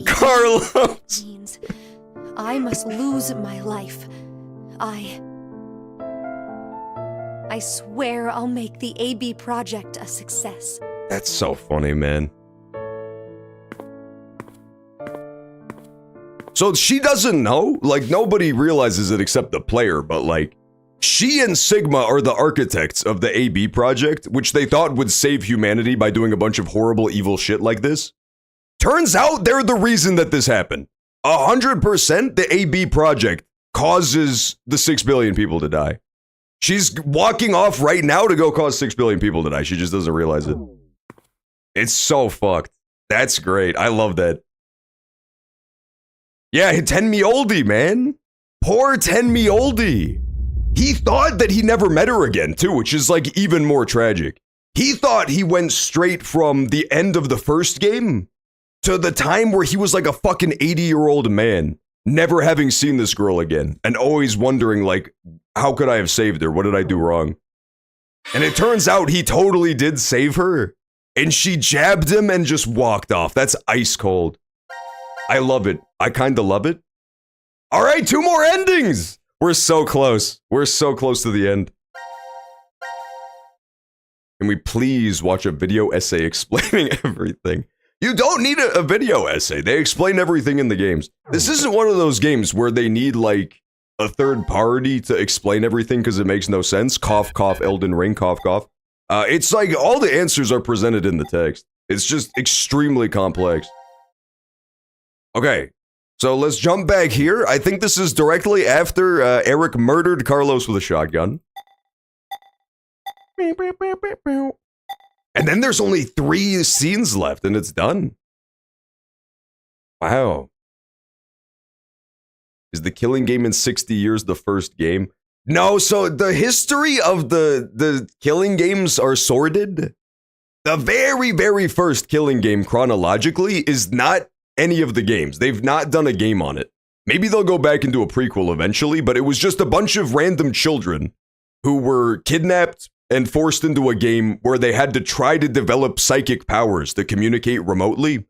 Carlos! Means I must lose my life. I swear I'll make the AB project a success. That's so funny, man. So she doesn't know? Like, nobody realizes it except the player, but like, she and Sigma are the architects of the AB project, which they thought would save humanity by doing a bunch of horrible, evil shit like this. Turns out they're the reason that this happened. 100% the AB project causes the 6 billion people to die. She's walking off right now to go cause 6 billion people to die. She just doesn't realize it. It's so fucked. That's great. I love that. Yeah, Tenmi man. Poor Tenmi. He thought that he never met her again, too, which is like even more tragic. He thought he went straight from the end of the first game to the time where he was like a fucking 80-year-old man, never having seen this girl again, and always wondering, like, how could I have saved her? What did I do wrong? And it turns out he totally did save her, and she jabbed him and just walked off. That's ice cold. I love it. I kinda love it. All right, 2 more endings. We're so close. We're so close to the end. Can we please watch a video essay explaining everything? You don't need a video essay. They explain everything in the games. This isn't one of those games where they need, like, a third party to explain everything because it makes no sense. Cough, cough, Elden Ring, cough, cough. It's like all the answers are presented in the text. It's just extremely complex. Okay, so let's jump back here. I think this is directly after Eric murdered Carlos with a shotgun. And then there's only 3 scenes left and it's done. Wow. Is the Killing Game in 60 years the first game? No, so the history of the Killing Games are sorted. The very, very first Killing Game chronologically is not any of the games. They've not done a game on it. Maybe they'll go back and do a prequel eventually, but it was just a bunch of random children who were kidnapped and forced into a game where they had to try to develop psychic powers to communicate remotely.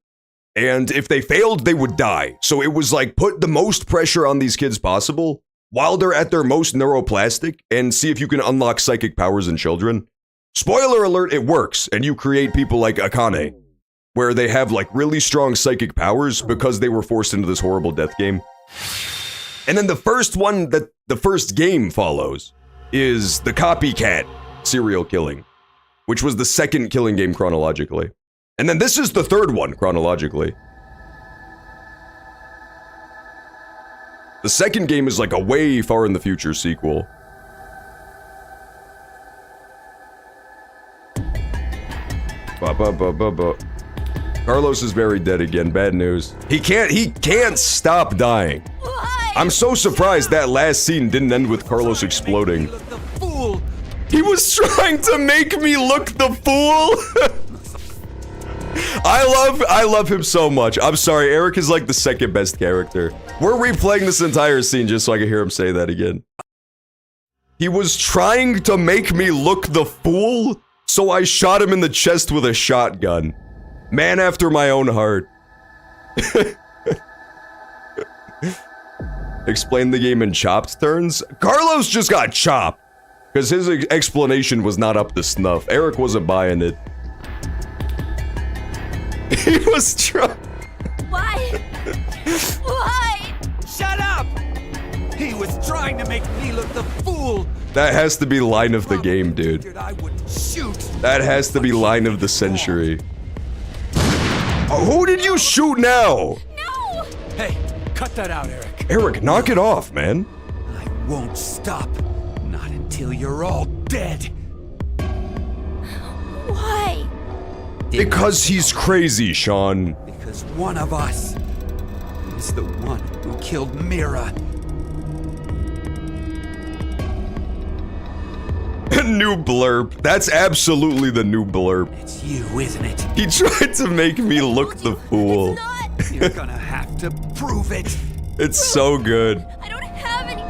And if they failed, they would die. So it was like, put the most pressure on these kids possible while they're at their most neuroplastic and see if you can unlock psychic powers in children. Spoiler alert, it works. And you create people like Akane, where they have like really strong psychic powers because they were forced into this horrible death game. And then the first one that the first game follows is the copycat serial killing, which was the second Killing Game chronologically. And then this is the third one chronologically. The second game is like a way far in the future sequel. Carlos is very dead again, bad news. He can't stop dying. Why? I'm so surprised that last scene didn't end with Carlos exploding. He was trying to make me look the fool. I love him so much. I'm sorry, Eric is like the second best character. We're replaying this entire scene just so I can hear him say that again. He was trying to make me look the fool, so I shot him in the chest with a shotgun. Man after my own heart. Explain the game in chopped turns? Carlos just got chopped. Because his explanation was not up to snuff. Eric wasn't buying it. He was trying. Why? Why? Shut up! He was trying to make me look the fool. That has to be line of the game, dude. I would shoot. That has to be line of the century. Oh, who did you shoot now? No! Hey, cut that out, Eric. Eric, knock it off, man. I won't stop. Not until you're all dead. Why? Because he's crazy, Sean. Because one of us is the one who killed Mira. New blurb. That's absolutely the new blurb. It's you, isn't it? He tried to make me look the fool. It's not. You're gonna have to prove it. It's so good. I don't have any.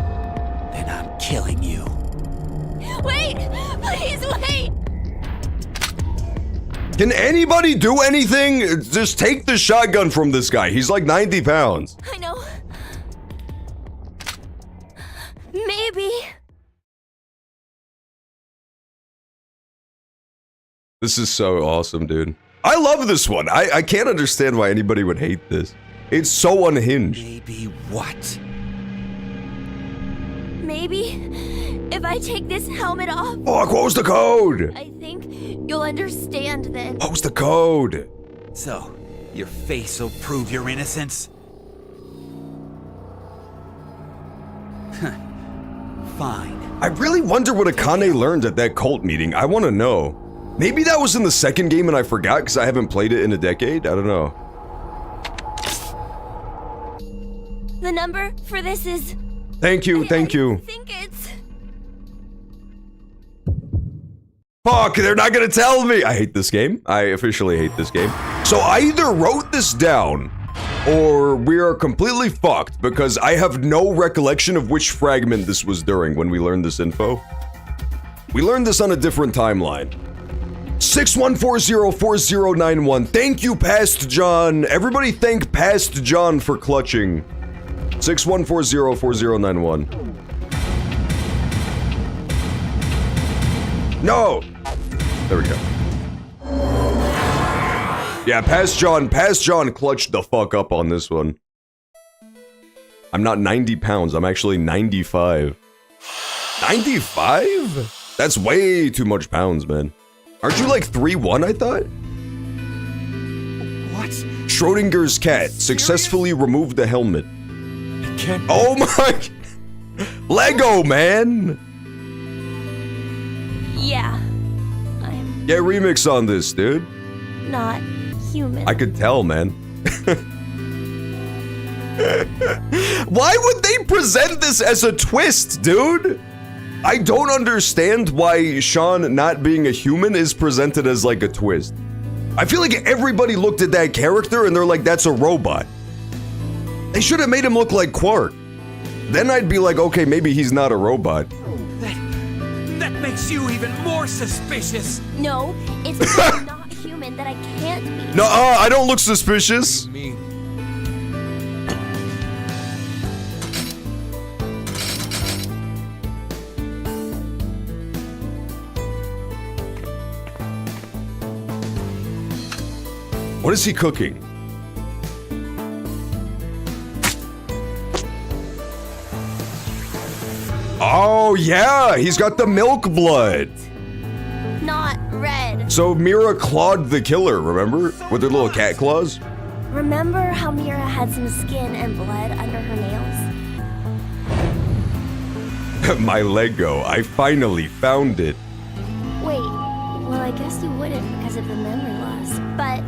Then I'm killing you. Wait! Please wait! Can anybody do anything? Just take the shotgun from this guy. He's like 90 pounds. I know. Maybe. This is so awesome, dude. I love this one. I can't understand why anybody would hate this. It's so unhinged. Maybe what? Maybe if I take this helmet off, Fuck, what was the code? I think you'll understand then. What was the code? So, your face will prove your innocence? Fine. I really wonder what Akane learned at that cult meeting. I want to know. Maybe that was in the second game and I forgot because I haven't played it in a decade. I don't know. The number for this is... Thank you, thank you. I think it's... Fuck, they're not gonna tell me! I hate this game. I officially hate this game. So I either wrote this down, or we are completely fucked because I have no recollection of which fragment this was during when we learned this info. We learned this on a different timeline. 61404091. Thank you, Past John. Everybody thank Past John for clutching. 61404091. No! There we go. Yeah, Past John clutched the fuck up on this one. I'm not 90 pounds, I'm actually 95. 95? That's way too much pounds, man. Aren't you like 3'1", I thought? What? Schrodinger's cat successfully removed the helmet. It can't. Oh my... Lego, man! Yeah. I'm Get remix on this, dude. not human. I could tell, man. Why would they present this as a twist, dude? I don't understand why Sean not being a human is presented as like a twist. I feel like everybody looked at that character and they're like, that's a robot. They should have made him look like Quark. Then I'd be like, okay, maybe he's not a robot. That makes you even more suspicious. No, it's because I'm not human that I can't be. No, I don't look suspicious. Me. What is he cooking? Oh yeah, he's got the milk blood. Not red. So Mira clawed the killer, remember? With her little cat claws? Remember how Mira had some skin and blood under her nails? My Lego, I finally found it. Wait, well I guess you wouldn't because of the memory loss, but...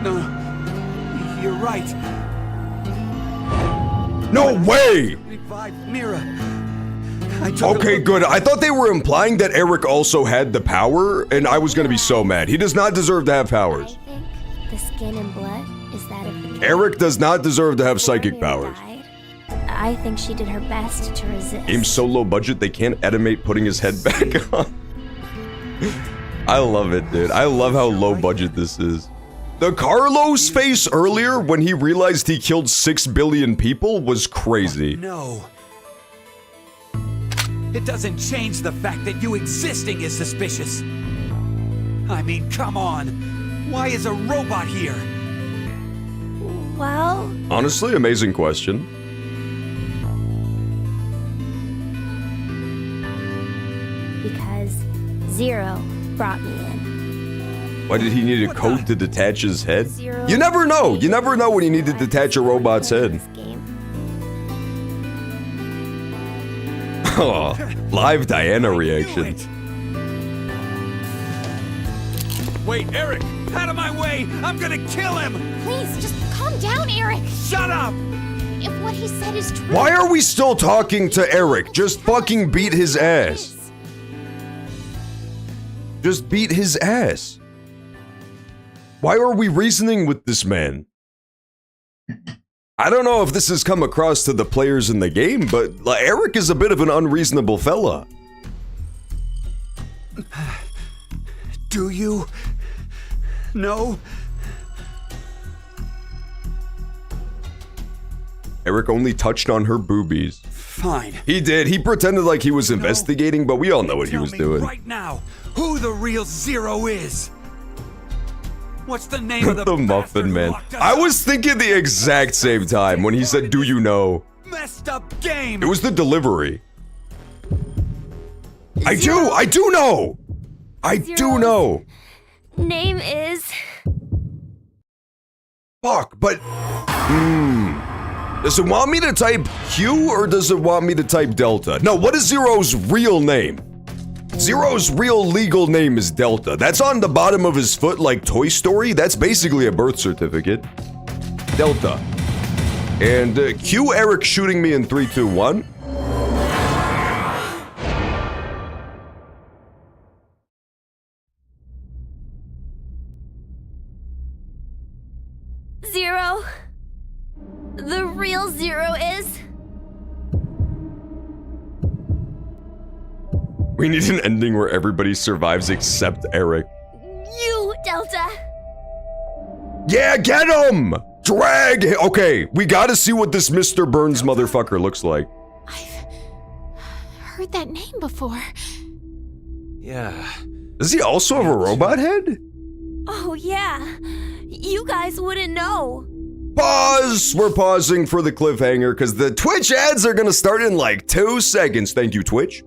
No, you're right. No way! Revive Mira. I took Okay, good. I thought they were implying that Eric also had the power, and I was gonna be so mad. He does not deserve to have powers. I think the skin and blood is that of the kid. Eric does not deserve to have psychic Mira powers. died, I think she did her best to resist. Game's so low budget, they can't animate putting his head back on. I love it, dude. I love how low budget this is. The Carlos face earlier when he realized he killed 6 billion people was crazy. No. It doesn't change the fact that you existing is suspicious. I mean, come on. Why is a robot here? Well, Honestly, amazing question. because Zero brought me in. Why did he need a code to detach his head? Zero You never know. You never know when you need to detach a robot's head. This game. Oh, live Diana reaction. Wait, Eric! Out of my way! I'm gonna kill him! Please, just calm down, Eric. Shut up! If what he said is true. Why are we still talking to Eric? Just fucking beat his ass. Just beat his ass. Why are we reasoning with this man? I don't know if this has come across to the players in the game, but Eric is a bit of an unreasonable fella. Do you? No? Eric only touched on her boobies. Fine. He did. He pretended like he was investigating, but we all know what he was Tell me doing. right now who the real Zero is. What's the name of the The Muffin bastard who Man. locked us I up? was thinking the exact same time when he said, "Do you know?" Messed up game. It was the delivery. I do know. I do Zero's know. Name is... Fuck, but... Does it want me to type Q or does it want me to type Delta? No, what is Zero's real name? Zero's real legal name is Delta. That's on the bottom of his foot like Toy Story. That's basically a birth certificate. Delta. And Q Eric shooting me in 3, 2, 1. Zero. The real Zero is... We need an ending where everybody survives except Eric. You, Delta! Yeah, get him! Drag him! Okay, we gotta see what this Mr. Burns motherfucker looks like. Heard that name before. Yeah. Does he also have a robot head? Oh, yeah. You guys wouldn't know. Pause! We're pausing for the cliffhanger because the Twitch ads are gonna start in like 2 seconds. Thank you, Twitch.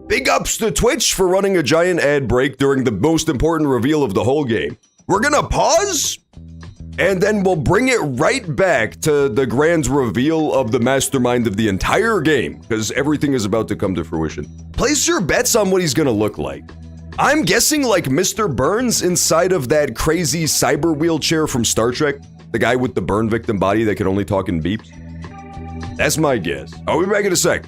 Big ups to Twitch for running a giant ad break during the most important reveal of the whole game. We're gonna pause, and then we'll bring it right back to the grand reveal of the mastermind of the entire game, because everything is about to come to fruition. Place your bets on what he's gonna look like. I'm guessing like Mr. Burns inside of that crazy cyber wheelchair from Star Trek, the guy with the burn victim body that can only talk in beeps. That's my guess. I'll be back in a sec.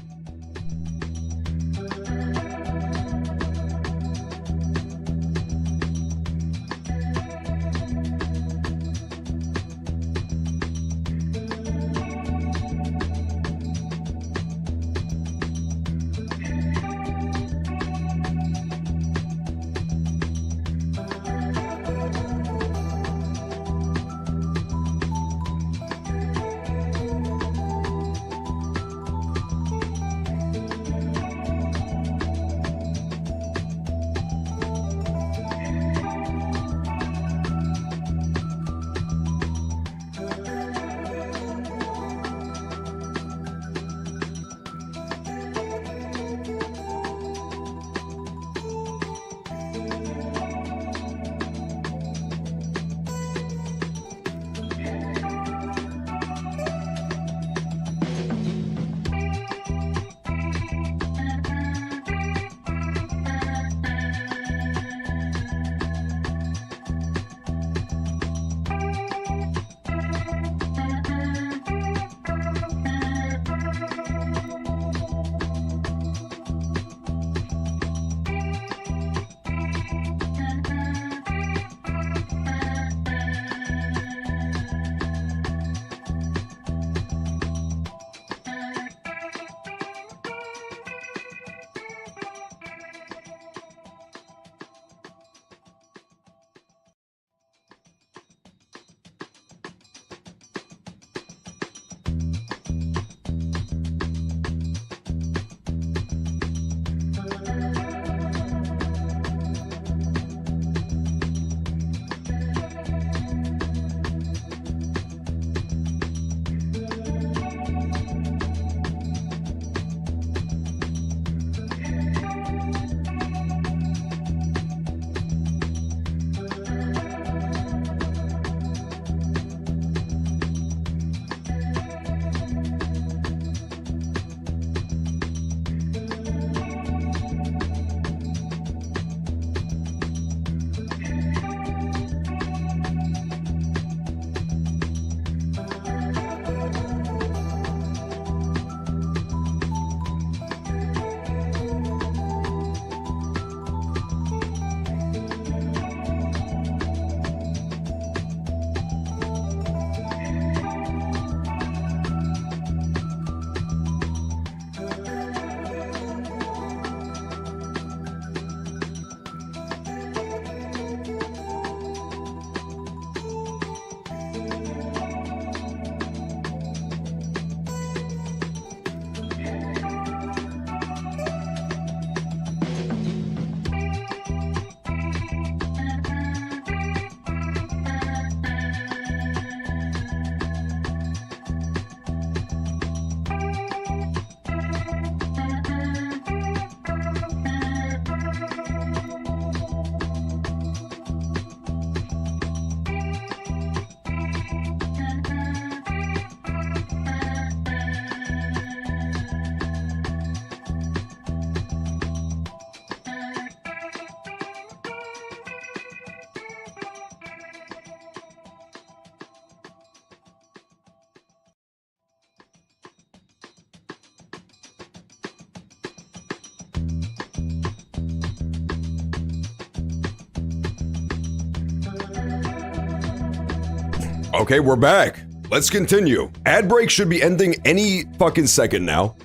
Okay, we're back. Let's continue. Ad break should be ending any fucking second now.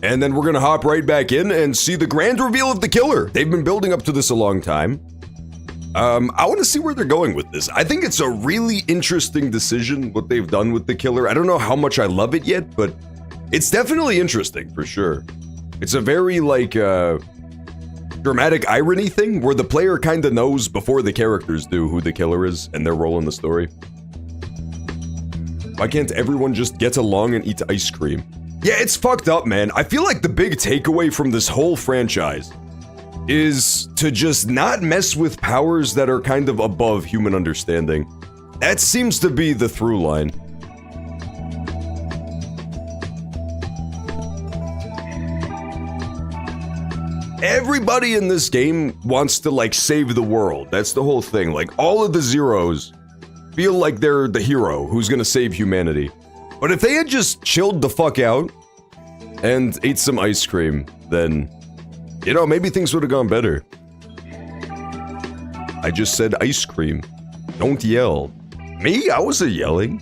And then we're gonna hop right back in and see the grand reveal of the killer. They've been building up to this a long time. I want to see where they're going with this. I think it's a really interesting decision, what they've done with the killer. I don't know how much I love it yet, but it's definitely interesting, for sure. It's a very, like, dramatic irony thing, where the player kind of knows before the characters do who the killer is and their role in the story. Why can't everyone just get along and eat ice cream? Yeah, it's fucked up, man. I feel like the big takeaway from this whole franchise is to just not mess with powers that are kind of above human understanding. That seems to be the through line. Everybody in this game wants to, like, save the world. That's the whole thing. Like, all of the Zeros feel like they're the hero who's gonna save humanity. But if they had just chilled the fuck out and ate some ice cream, then, you know, maybe things would have gone better. I just said ice cream. Don't yell. Me? I wasn't yelling.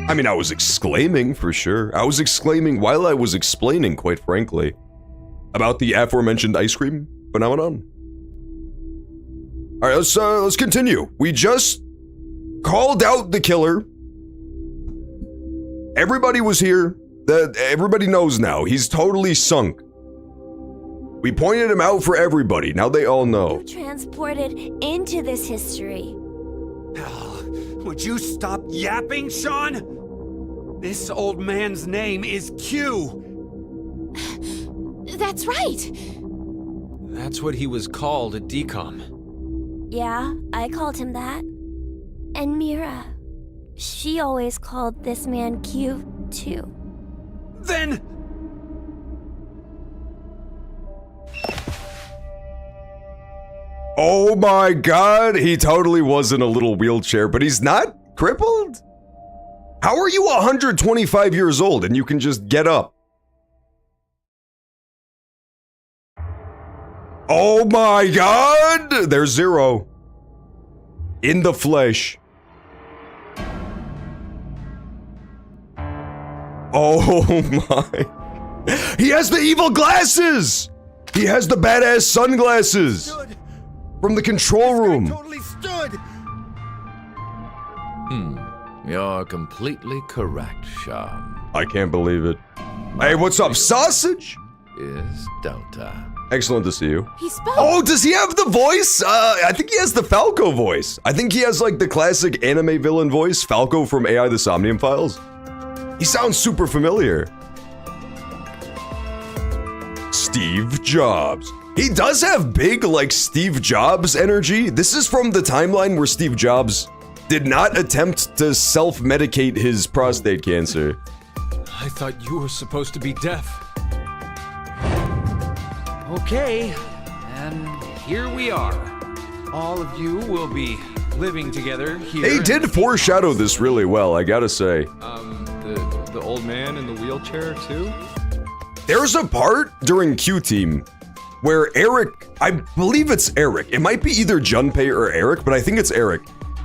I mean, I was exclaiming, for sure. I was exclaiming while I was explaining, quite frankly, about the aforementioned ice cream phenomenon. Alright, let's continue. We just called out the killer. Everybody was here. Everybody knows now. He's totally sunk. We pointed him out for everybody. Now they all know. You transported into this history. Would you stop yapping, Sean? This old man's name is Q. That's right. That's what he was called at DCOM. Yeah, I called him that. And Mira, she always called this man Q, too. Then... Oh my god, he totally was in a little wheelchair, but he's not crippled? How are you 125 years old and you can just get up? Oh my god! There's Zero. In the flesh. Oh my. He has the evil glasses! He has the badass sunglasses! From the control room. Totally stood. You're completely correct, Sean. I can't believe it. Hey, what's up, sausage? Is Delta. Excellent to see you. He spoke. Oh, does he have the voice? I think he has the Falco voice. I think he has, like, the classic anime villain voice, Falco from AI The Somnium Files. He sounds super familiar. Steve Jobs. He does have big, like, Steve Jobs energy. This is from the timeline where Steve Jobs did not attempt to self-medicate his prostate cancer. I thought you were supposed to be deaf. Okay, and here we are. All of you will be living together here. They did foreshadow this really well, I gotta say. The old man in the wheelchair too? There's a part during Q-Team where Eric, I believe it's Eric, it might be either Junpei or Eric, but I think it's Eric.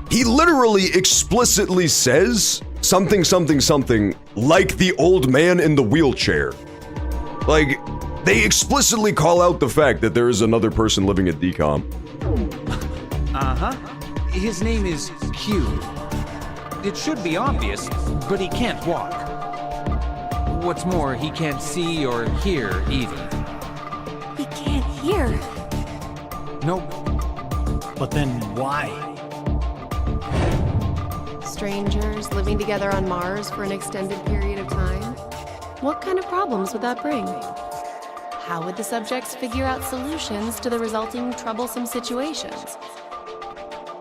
He literally explicitly says something, something, something like the old man in the wheelchair. Like, they explicitly call out the fact that there is another person living at DCOM. Uh-huh. His name is Q. It should be obvious, but he can't walk. What's more, he can't see or hear either. He can't hear. Nope. But then why? Strangers living together on Mars for an extended period of time? What kind of problems would that bring? How would the subjects figure out solutions to the resulting troublesome situations?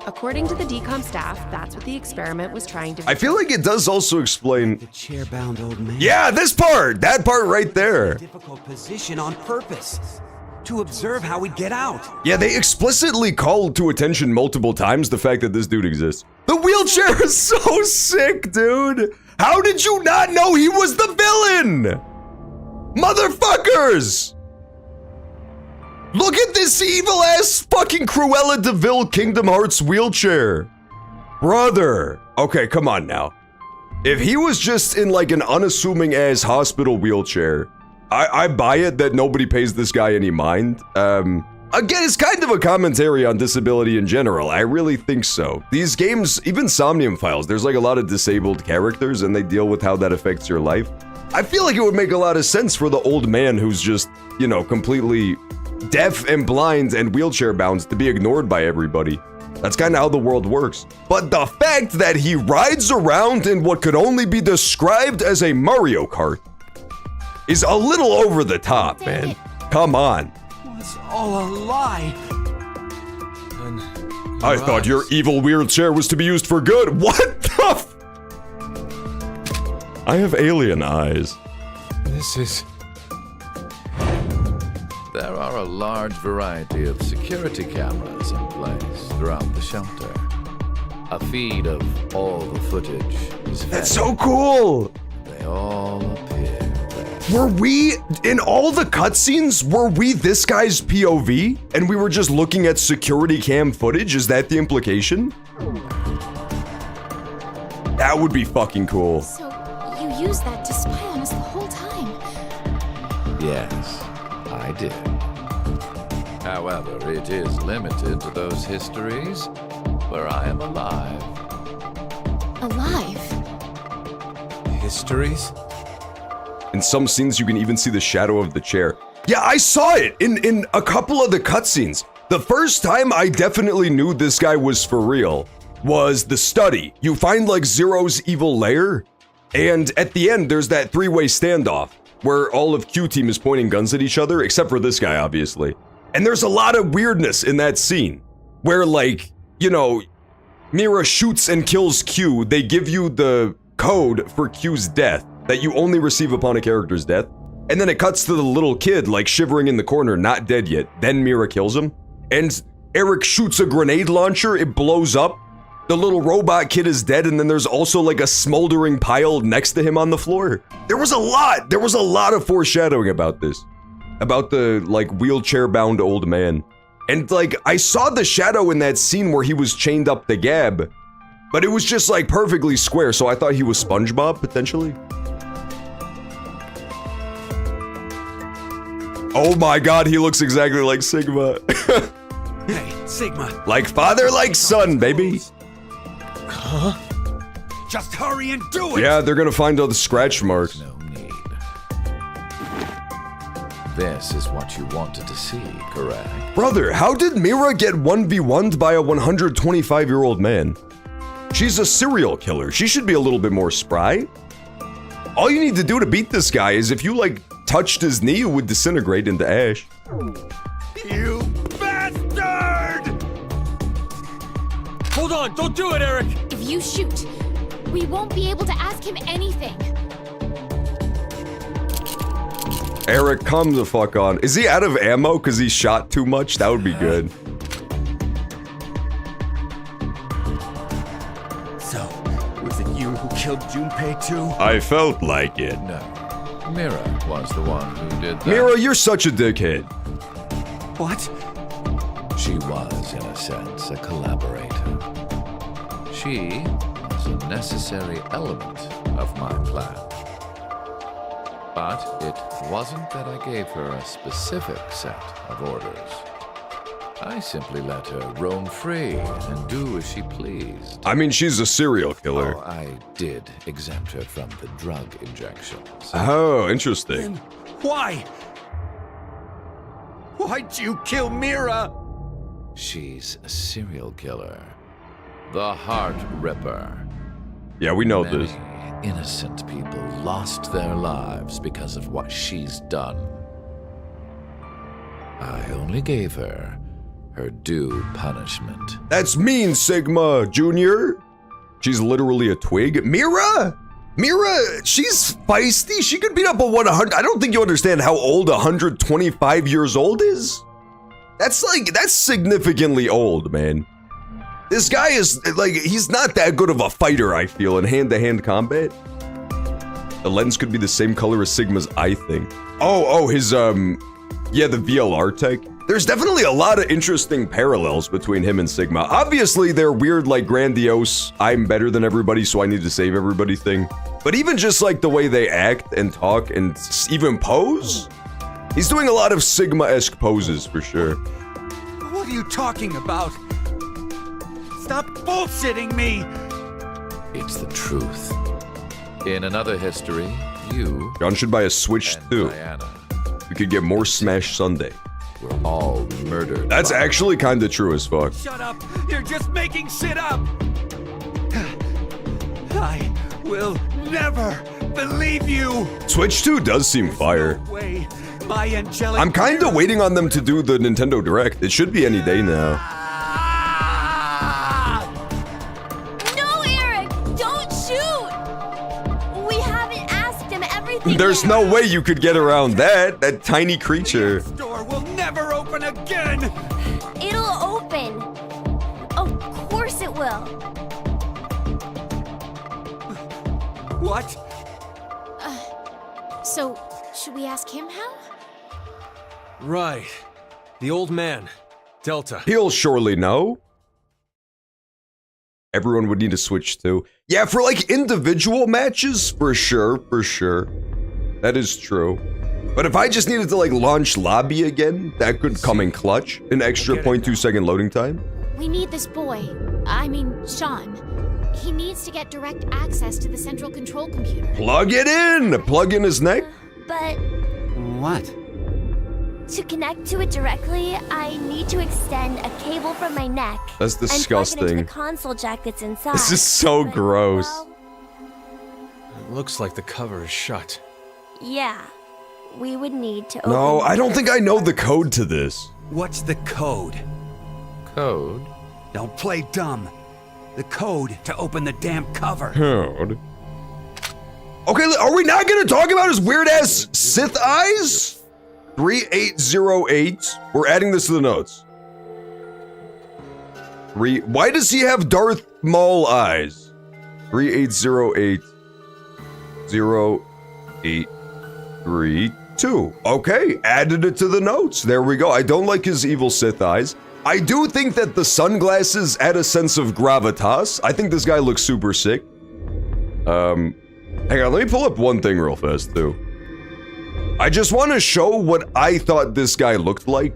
According to the DCOM staff, that's what the experiment was trying to... I feel like it does also explain... The chair-bound old man. Yeah, this part! That part right there. Difficult position on purpose. To observe how we'd get out. Yeah, they explicitly called to attention multiple times the fact that this dude exists. The wheelchair is so sick, dude! How did you not know he was the villain? Motherfuckers! Look at this evil-ass fucking Cruella de Vil Kingdom Hearts wheelchair. Brother. Okay, come on now. If he was just in like an unassuming ass hospital wheelchair, I buy it that nobody pays this guy any mind. Again, it's kind of a commentary on disability in general. I really think so. These games, even Somnium Files, there's like a lot of disabled characters and they deal with how that affects your life. I feel like it would make a lot of sense for the old man who's just, you know, completely deaf and blind and wheelchair bound to be ignored by everybody. That's kind of how the world works. But the fact that he rides around in what could only be described as a Mario Kart is a little over the top, man. Come on. It's all a lie. I thought your evil wheelchair was to be used for good. What the f- I have alien eyes. This is... There are a large variety of security cameras in place throughout the shelter. A feed of all the footage is fed. That's so cool. They all appear there. Were we, in all the cutscenes, were we this guy's POV? And we were just looking at security cam footage? Is that the implication? That would be fucking cool. So, you used that to spy on us the whole time? Yes, I did. However, it is limited to those histories where I am alive. Alive? Histories? In some scenes, you can even see the shadow of the chair. Yeah, I saw it in a couple of the cutscenes. The first time I definitely knew this guy was for real was the study. You find like Zero's evil lair, and at the end, there's that three-way standoff where all of Q Team is pointing guns at each other, except for this guy, obviously. And there's a lot of weirdness in that scene where, like, you know, Mira shoots and kills Q. They give you the code for Q's death that you only receive upon a character's death. And then it cuts to the little kid, like, shivering in the corner, not dead yet. Then Mira kills him. And Eric shoots a grenade launcher. It blows up. The little robot kid is dead, and then there's also like a smoldering pile next to him on the floor. There was a lot of foreshadowing about this. About the, like, wheelchair-bound old man. And, like, I saw the shadow in that scene where he was chained up to Gab, but it was just, like, perfectly square, so I thought he was SpongeBob, potentially. Oh my god, he looks exactly like Sigma. Hey, Sigma. Like father, like son, baby. Huh? Just hurry and do it! Yeah, they're gonna find all the scratch marks. No need. This is what you wanted to see, correct? Brother, how did Mira get 1v1'd by a 125-year-old man? She's a serial killer. She should be a little bit more spry. All you need to do to beat this guy is if you, like, touched his knee, it would disintegrate into ash. You bastard! Hold on, don't do it, Eric! If you shoot, we won't be able to ask him anything. Eric, come the fuck on. Is he out of ammo because he shot too much? That would be good. So, was it you who killed Junpei too? I felt like it. No. Mira was the one who did that. Mira, you're such a dickhead. What? She was, in a sense, a collaborator. She was a necessary element of my plan. But it wasn't that I gave her a specific set of orders. I simply let her roam free and do as she pleased. I mean, she's a serial killer. Oh, I did exempt her from the drug injections. Oh, interesting. Then why? Why'd you kill Mira? She's a serial killer. The Heart Ripper. Yeah, we know Many this. innocent people lost their lives because of what she's done. I only gave her due punishment. That's mean, Sigma, Junior. She's literally a twig. Mira? Mira, she's feisty. She could beat up a 100. I don't think you understand how old 125 years old is. That's significantly old, man. This guy is, like, he's not that good of a fighter, I feel, in hand-to-hand combat. The lens could be the same color as Sigma's eye thing. Oh, his, yeah, the VLR tech. There's definitely a lot of interesting parallels between him and Sigma. Obviously, they're weird, like grandiose, I'm better than everybody, so I need to save everybody thing. But even just like the way they act and talk and even pose, he's doing a lot of Sigma-esque poses for sure. What are you talking about? Stop bullshitting me! It's the truth. In another history, you... John should buy a Switch too. Diana We could get more Smash Sunday. were all murdered. That's actually kind of true as fuck. Shut up! You're just making shit up! I will never believe you! Switch 2 does seem fire. No way. My angelic... I'm kind of waiting on them to do the Nintendo Direct. It should be any day now. No, Eric! Don't shoot! We haven't asked him everything There's yet. no way you could get around that tiny creature. The store will never open again! It'll open. Of course it will. What? So, should we ask him how? Right. The old man. Delta. He'll surely know. Everyone would need a Switch 2. Yeah, for like individual matches, for sure. That is true. But if I just needed to like launch lobby again, that could come in clutch. An extra 0.2 second loading time. We need this boy. I mean, Sean. He needs to get direct access to the central control computer. Plug it in! Plug in his neck. But What? to connect to it directly, I need to extend a cable from my neck. That's And plug it disgusting. into the console jack that's inside. This is so But, gross. well, It looks like the cover is shut. yeah. We would need to open... No, I don't think I know the code to this. What's the code? Code? Don't play dumb. The code to open the damn cover. Code. Okay, are we not gonna talk about his weird ass Sith eyes? 3808. We're adding this to the notes. Why does he have Darth Maul eyes? 3808 0832. Okay, added it to the notes. There we go. I don't like his evil Sith eyes. I do think that the sunglasses add a sense of gravitas. I think this guy looks super sick. Hang on, let me pull up one thing real fast, too. I just want to show what I thought this guy looked like.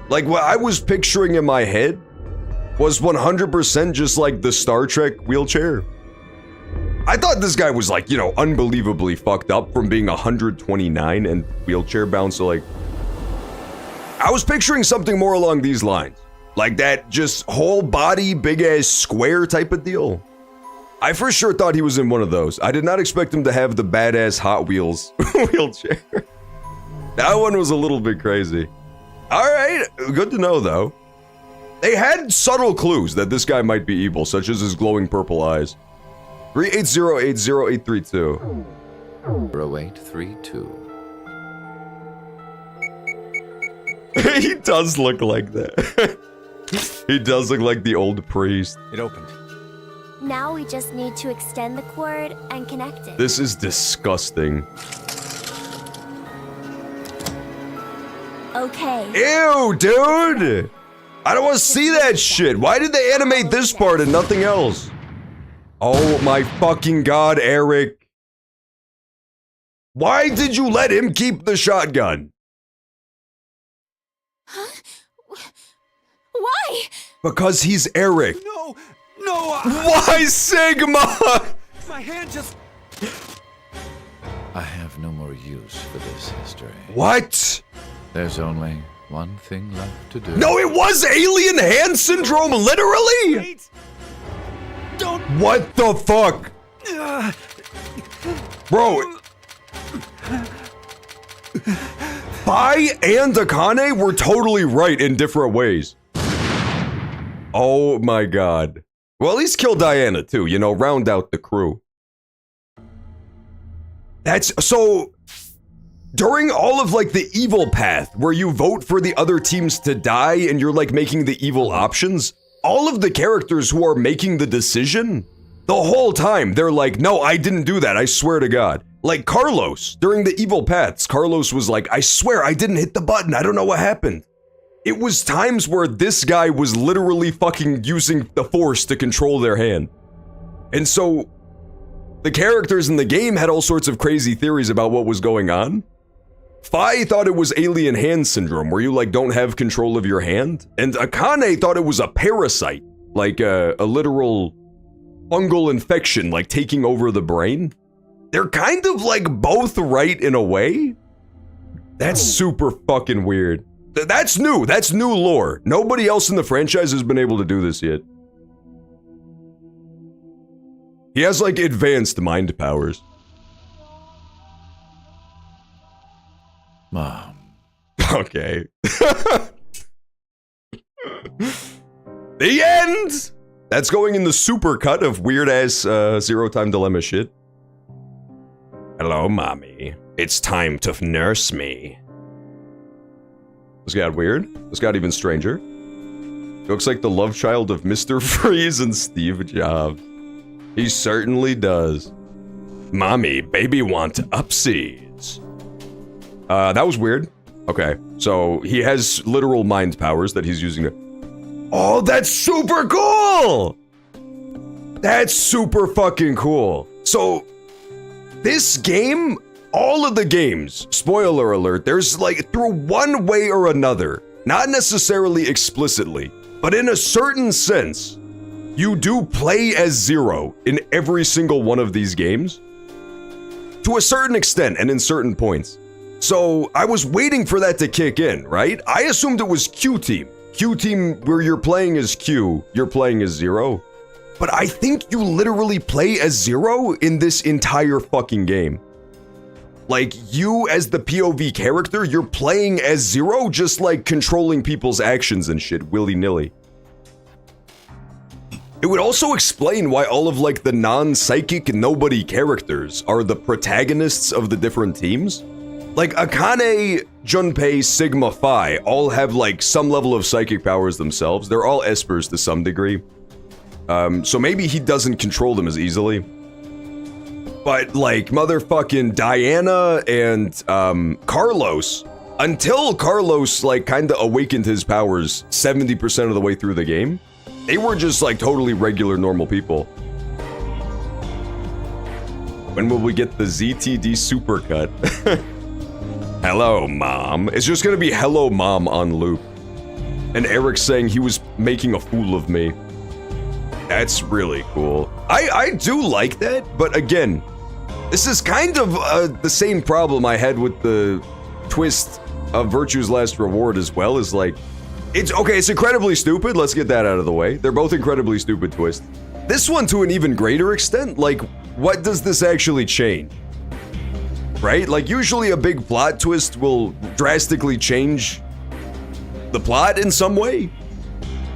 Like, what I was picturing in my head was 100% just like the Star Trek wheelchair. I thought this guy was like, you know, unbelievably fucked up from being 129 and wheelchair bound, so like... I was picturing something more along these lines. Like that just whole body, big ass square type of deal. I for sure thought he was in one of those. I did not expect him to have the badass Hot Wheels wheelchair. That one was a little bit crazy. Alright, good to know though. They had subtle clues that this guy might be evil, such as his glowing purple eyes. 38080832. 0832. He does look like that. He does look like the old priest. It opened. Now we just need to extend the cord and connect it. This is disgusting. Okay. Ew, dude! I don't want to see that shit. Why did they animate this part and nothing else? Oh my fucking god, Eric. Why did you let him keep the shotgun? Huh? Why? Because he's Eric. No! Why Sigma? My hand just... I have no more use for this history. What? There's only one thing left to do. No, it was alien hand syndrome, literally? Wait! Don't... What the fuck? Bro. Bai and Akane were totally right in different ways. Oh my god. Well, at least kill Diana too, you know, round out the crew. That's so... During all of like the evil path, where you vote for the other teams to die and you're like making the evil options, all of the characters who are making the decision, the whole time they're like, no, I didn't do that, I swear to God. Like Carlos, during the evil paths, Carlos was like, I swear I didn't hit the button, I don't know what happened. it was times where this guy was literally fucking using the Force to control their hand. And so the characters in the game had all sorts of crazy theories about what was going on. Fi thought it was alien hand syndrome, where you like don't have control of your hand. And Akane thought it was a parasite, like a literal fungal infection, like taking over the brain. They're kind of like both right in a way. That's super fucking weird. That's new. That's new lore. Nobody else in the franchise has been able to do this yet. He has like advanced mind powers. Mom. Okay. The end! That's going in the super cut of weird ass Zero Time Dilemma shit. Hello, mommy. It's time to nurse me. This got weird. This got even stranger. He looks like the love child of Mr. Freeze and Steve Jobs. He certainly does. Mommy, baby want upsies. That was weird. Okay, so he has literal mind powers that he's using to... Oh, that's super cool! That's super fucking cool. So, this game, all of the games, spoiler alert, there's like, through one way or another, not necessarily explicitly, but in a certain sense, you do play as Zero in every single one of these games. To a certain extent and in certain points. So I was waiting for that to kick in, right? I assumed it was Q-Team. Q-Team where you're playing as Q, you're playing as Zero. But I think you literally play as Zero in this entire fucking game. Like, you as the POV character, you're playing as Zero, just like controlling people's actions and shit willy-nilly. It would also explain why all of like the non-psychic nobody characters are the protagonists of the different teams. Like Akane, Junpei, Sigma, Phi all have like some level of psychic powers themselves. They're all espers to some degree. So maybe he doesn't control them as easily. But like motherfucking Diana and Carlos, until Carlos like kinda awakened his powers 70% of the way through the game, they were just like totally regular normal people. When will we get the ZTD supercut? Hello, Mom. It's just gonna be Hello, Mom on loop. And Eric saying he was making a fool of me. That's really cool. I do like that, but again, this is kind of the same problem I had with the twist of Virtue's Last Reward as well, is like, it's incredibly stupid, let's get that out of the way. They're both incredibly stupid twists. This one to an even greater extent, like, what does this actually change? Right? Like, usually a big plot twist will drastically change the plot in some way.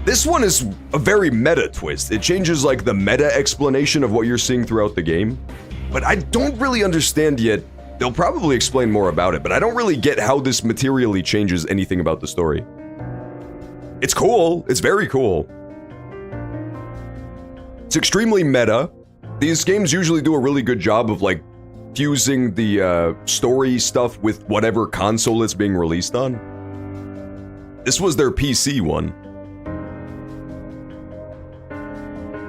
This one is a very meta twist. It changes, like, the meta explanation of what you're seeing throughout the game. But I don't really understand yet. They'll probably explain more about it, but I don't really get how this materially changes anything about the story. It's cool. It's very cool. It's extremely meta. These games usually do a really good job of, like, fusing the story stuff with whatever console it's being released on. This was their PC one.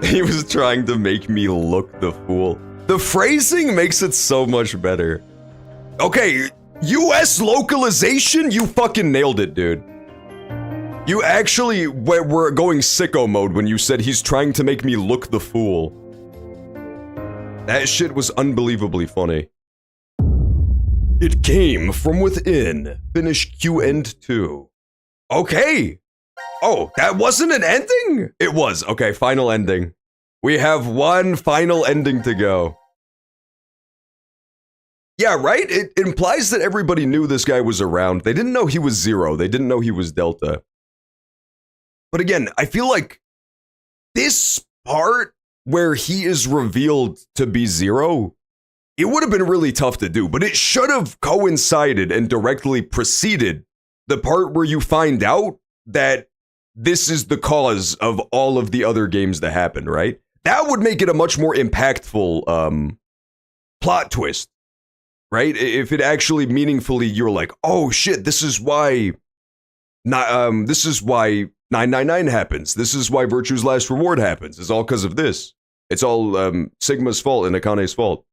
He was trying to make me look the fool. The phrasing makes it so much better. Okay, US localization? You fucking nailed it, dude. You actually were going sicko mode when you said he's trying to make me look the fool. That shit was unbelievably funny. It came from within. Finish Q End 2. Okay. Oh, that wasn't an ending? It was. Okay, final ending. We have one final ending to go. Yeah, right? It implies that everybody knew this guy was around. They didn't know he was Zero. They didn't know he was Delta. But again, I feel like this part where he is revealed to be Zero, it would have been really tough to do, but it should have coincided and directly preceded the part where you find out that this is the cause of all of the other games that happen, right? That would make it a much more impactful plot twist, right? If it actually meaningfully, you're like, oh shit, this is why This is why 999 happens. This is why Virtue's Last Reward happens. It's all because of this. It's all Sigma's fault and Akane's fault.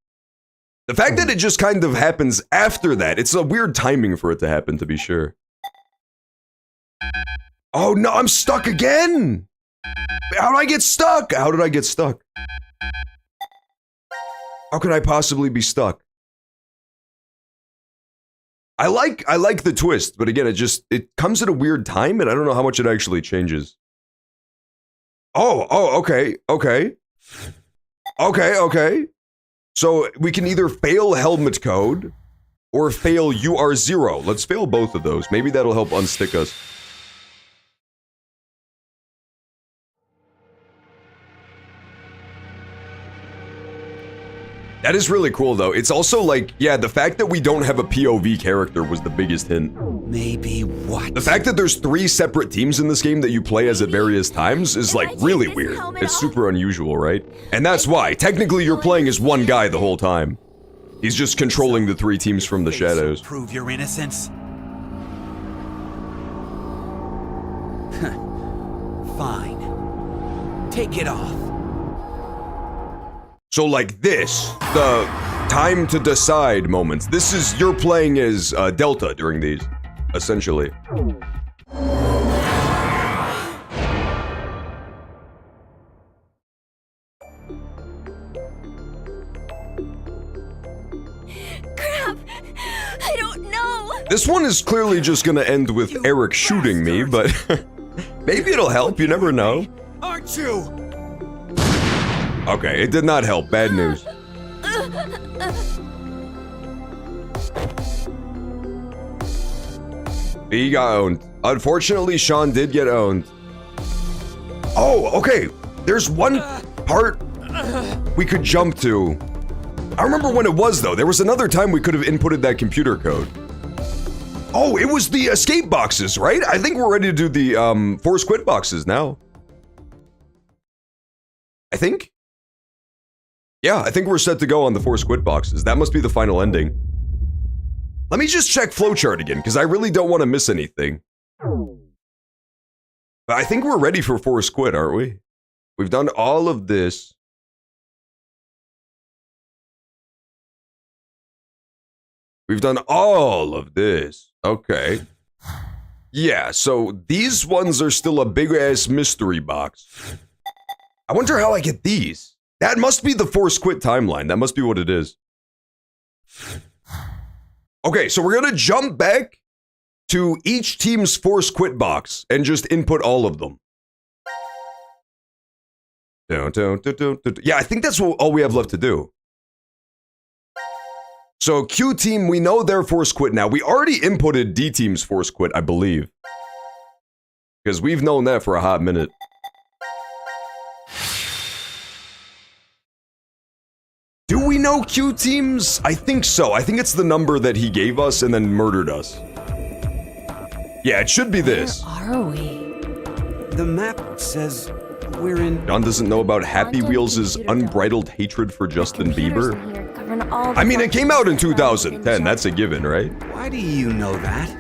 The fact that it just kind of happens after that, it's a weird timing for it to happen, to be sure. Oh no, I'm stuck again! How did I get stuck? How did I get stuck? How could I possibly be stuck? I like the twist, but again, it comes at a weird time, and I don't know how much it actually changes. Okay. So we can either fail helmet code or fail UR0. Let's fail both of those. Maybe that'll help unstick us. That is really cool, though. It's also like, yeah, the fact that we don't have a POV character was the biggest hint. Maybe what? The fact that there's 3 separate teams in this game that you play as at various times is like really weird. It's super unusual, right? And that's why, technically you're playing as one guy the whole time. He's just controlling the 3 teams from the shadows. Prove your innocence. Fine. Take it off. So like this, the time to decide moments. This is, you're playing as Delta during these, essentially. Crap! I don't know! This one is clearly just gonna end with Eric shooting me, but maybe it'll help, you never know. Aren't you? Okay, it did not help. Bad news. He got owned. Unfortunately, Sean did get owned. Oh, okay. There's one part we could jump to. I remember when it was, though. There was another time we could have inputted that computer code. Oh, it was the escape boxes, right? I think we're ready to do the force quit boxes now. I think? Yeah, I think we're set to go on the force quit boxes. That must be the final ending. Let me just check flowchart again, because I really don't want to miss anything. But I think we're ready for force quit, aren't we? We've done all of this. We've done all of this. Okay. Yeah, so these ones are still a big-ass mystery box. I wonder how I get these. That must be the force quit timeline. That must be what it is. Okay, so we're gonna jump back to each team's force quit box and just input all of them. Yeah, I think that's all we have left to do. So Q team, we know their force quit now. We already inputted D team's force quit, I believe. Because we've known that for a hot minute. Do we know Q teams? I think so. I think it's the number that he gave us and then murdered us. Yeah, it should be this. Where are we? The map says we're in... John doesn't know about Happy Wheels' unbridled hatred for Justin Bieber. I mean, it came out in 2010. That's a given, right? Why do you know that?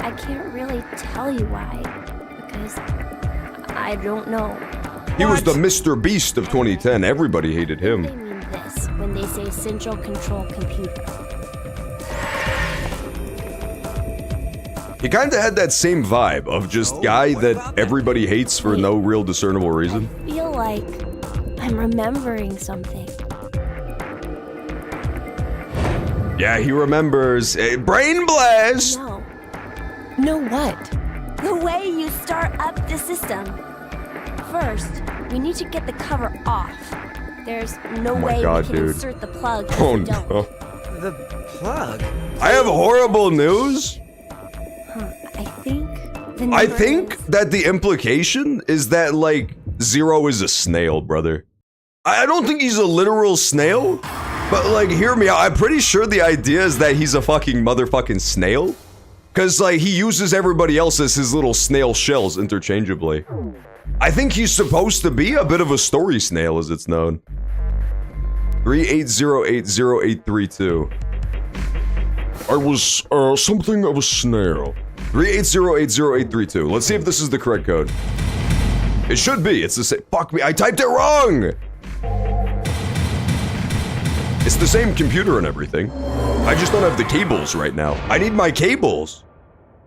I can't really tell you why, because I don't know. He was the Mr. Beast of 2010. Everybody hated him. They mean this when they say central control computer. He kind of had that same vibe of just guy that everybody hates for no real discernible reason. I feel like I'm remembering something. Yeah, he remembers. Brain blast! No. No what? The way you start up the system. First, we need to get the cover off. There's no way we can insert the plug if we don't. No. The plug? I have horrible news. I think that the implication is that, like, Zero is a snail, brother. I don't think he's a literal snail, but, like, hear me out. I'm pretty sure the idea is that he's a fucking motherfucking snail. Because, like, he uses everybody else as his little snail shells interchangeably. I think he's supposed to be a bit of a story snail, as it's known. 380808832. I was something of a snail. 3808082. Let's see if this is the correct code. It should be. It's the same. Fuck me. I typed it wrong. It's the same computer and everything. I just don't have the cables right now. I need my cables.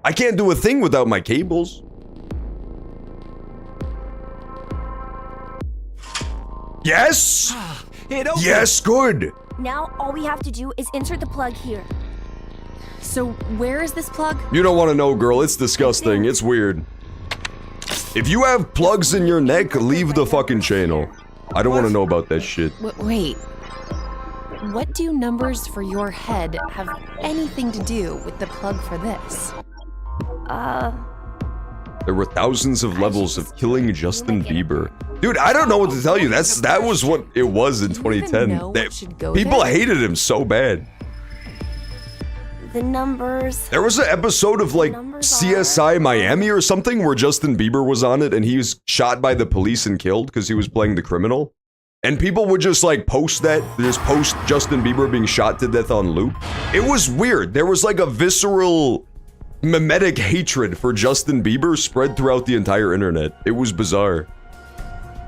I can't do a thing without my cables. Yes. Yes, good. Now all we have to do is insert the plug here. So where is this plug? You don't want to know, girl. It's disgusting. It's weird. If you have plugs in your neck, leave the fucking channel. I don't want to know about that shit. Wait. What do numbers for your head have anything to do with the plug for this? There were thousands of levels of killing Justin Bieber. Dude, I don't know what to tell you. That was what it was in 2010. People hated him so bad. The numbers. There was an episode of like CSI Miami or something where Justin Bieber was on it and he was shot by the police and killed because he was playing the criminal. And people would just like post Justin Bieber being shot to death on loop. It was weird. There was like a visceral, mimetic hatred for Justin Bieber spread throughout the entire internet. It was bizarre.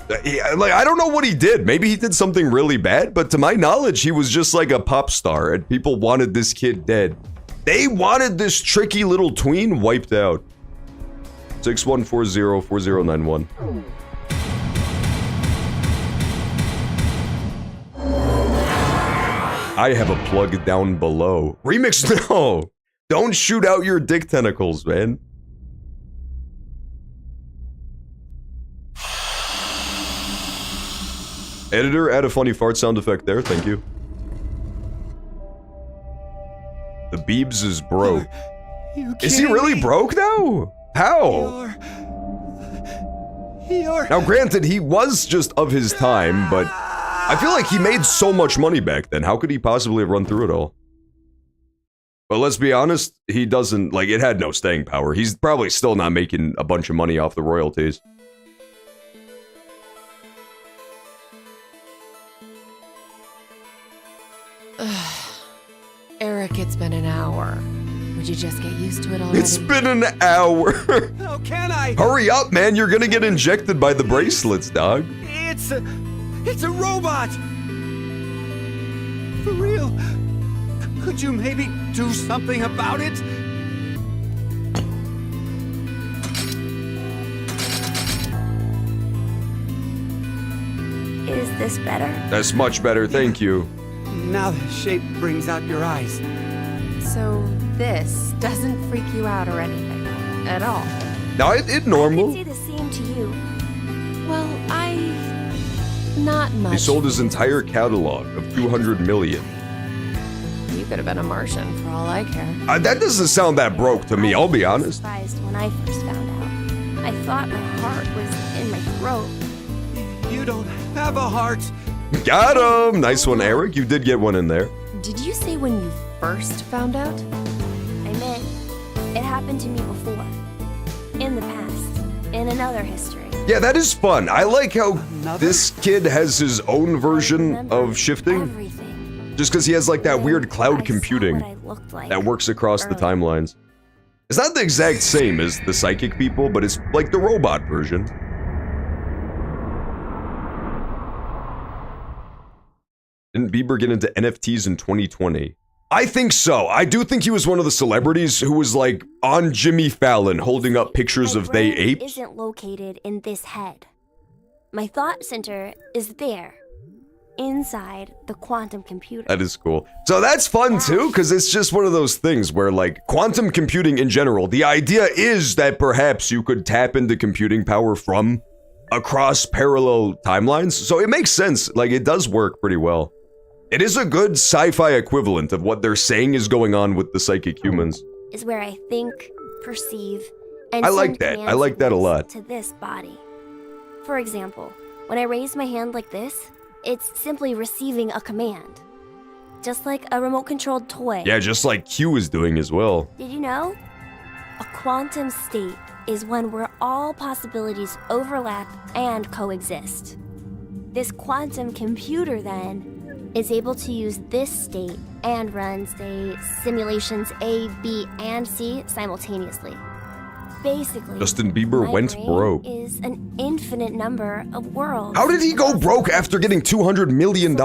I don't know what he did. Maybe he did something really bad, but to my knowledge, he was just like a pop star and people wanted this kid dead. They wanted this tricky little tween wiped out. 61404091. I have a plug down below. Remix, no! Don't shoot out your dick tentacles, man. Editor, add a funny fart sound effect there, thank you. The Beebs is broke. Is he really broke now? How? Now granted, he was just of his time, but I feel like he made so much money back then. How could he possibly have run through it all? But let's be honest, he doesn't, like, it had no staying power. He's probably still not making a bunch of money off the royalties. Eric, it's been an hour. Would you just get used to it already? It's been an hour. How can I? Hurry up, man. You're gonna get injected by the bracelets, dog. It's a robot. For real. Could you maybe do something about it? Is this better? That's much better, thank you. Now the shape brings out your eyes. So this doesn't freak you out or anything at all? No, it normal. I could say the same to you. Well, not much. He sold his entire catalog of 200 million. You could have been a Martian for all I care. That doesn't sound that broke to me, I'll be honest. Surprised when I first found out. I thought my heart was in my throat. You don't have a heart. Got him! Nice one, Eric. You did get one in there. Did you say when you first found out? I meant, it happened to me before. In the past. In another history. Yeah, that is fun. I like how this kid has his own version of shifting. Everything. Just because he has like that weird cloud computing that works across the timelines. It's not the exact same as the psychic people, but it's like the robot version. Didn't Bieber get into NFTs in 2020? I think so. I do think he was one of the celebrities who was like on Jimmy Fallon holding up pictures of they apes. Isn't located in this head. My thought center is there. Inside the quantum computer. That is cool. So that's fun too, because it's just one of those things where like quantum computing in general, the idea is that perhaps you could tap into computing power from across parallel timelines. So it makes sense. Like it does work pretty well. It is a good sci-fi equivalent of what they're saying is going on with the psychic humans. Is where I think, perceive, and I like that. I like that a lot. To this body. For example, when I raise my hand like this, it's simply receiving a command. Just like a remote-controlled toy. Yeah, just like Q is doing as well. Did you know? A quantum state is one where all possibilities overlap and coexist. This quantum computer, then, is able to use this state and run, say, simulations A, B, and C simultaneously. Basically, Justin Bieber my went brain broke. is an infinite number of worlds. How did he go broke after getting $200 million?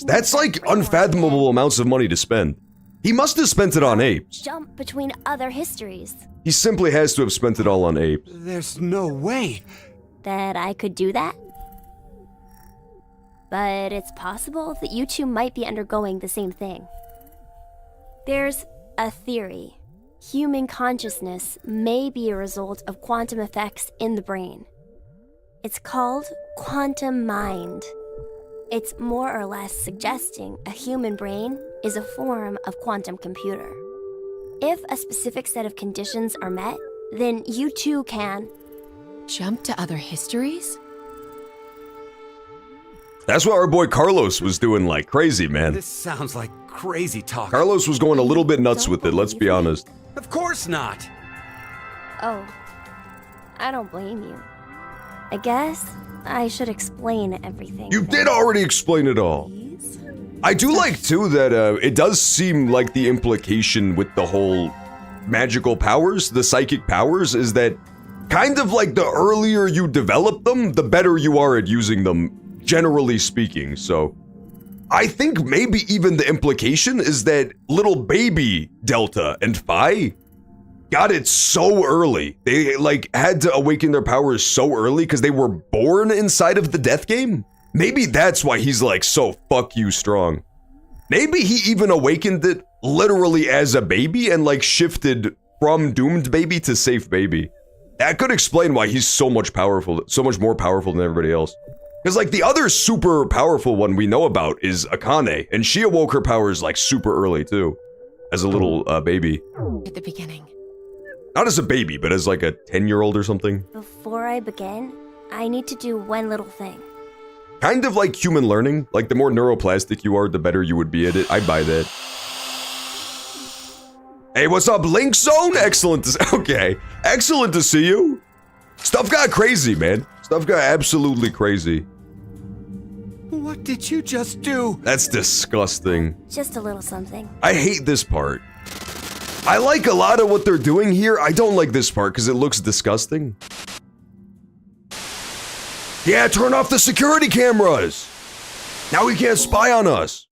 That's like unfathomable amounts of money to spend. He must have spent it on apes. Jump between other histories. He simply has to have spent it all on apes. There's no way that I could do that. But it's possible that you two might be undergoing the same thing. There's a theory. Human consciousness may be a result of quantum effects in the brain. It's called quantum mind. It's more or less suggesting a human brain is a form of quantum computer. If a specific set of conditions are met, then you too can jump to other histories? That's what our boy Carlos was doing like crazy, man. This sounds like crazy talk. Carlos was going a little bit nuts with it, let's be honest. Of course not. Oh, I don't blame you. I guess I should explain everything. You did already explain it all. I do like, too, that it does seem like the implication with the whole magical powers, the psychic powers, is that kind of like the earlier you develop them, the better you are at using them, generally speaking. So I think maybe even the implication is that little baby Delta and Phi got it so early. They like had to awaken their powers so early because they were born inside of the death game. Maybe that's why he's like so fuck you strong. Maybe he even awakened it literally as a baby and like shifted from doomed baby to safe baby. That could explain why he's so much more powerful than everybody else. Because like the other super powerful one we know about is Akane, and she awoke her powers like super early too, as a little baby. At the beginning. Not as a baby, but as like a 10-year-old or something. Before I begin, I need to do one little thing. Kind of like human learning. Like the more neuroplastic you are, the better you would be at it. I buy that. Hey, what's up, Link Zone? Excellent to okay. Excellent to see you. Stuff got crazy, man. Stuff got absolutely crazy. What did you just do? That's disgusting. Just a little something. I hate this part. I like a lot of what they're doing here. I don't like this part because it looks disgusting. Yeah, turn off the security cameras. Now he can't spy on us.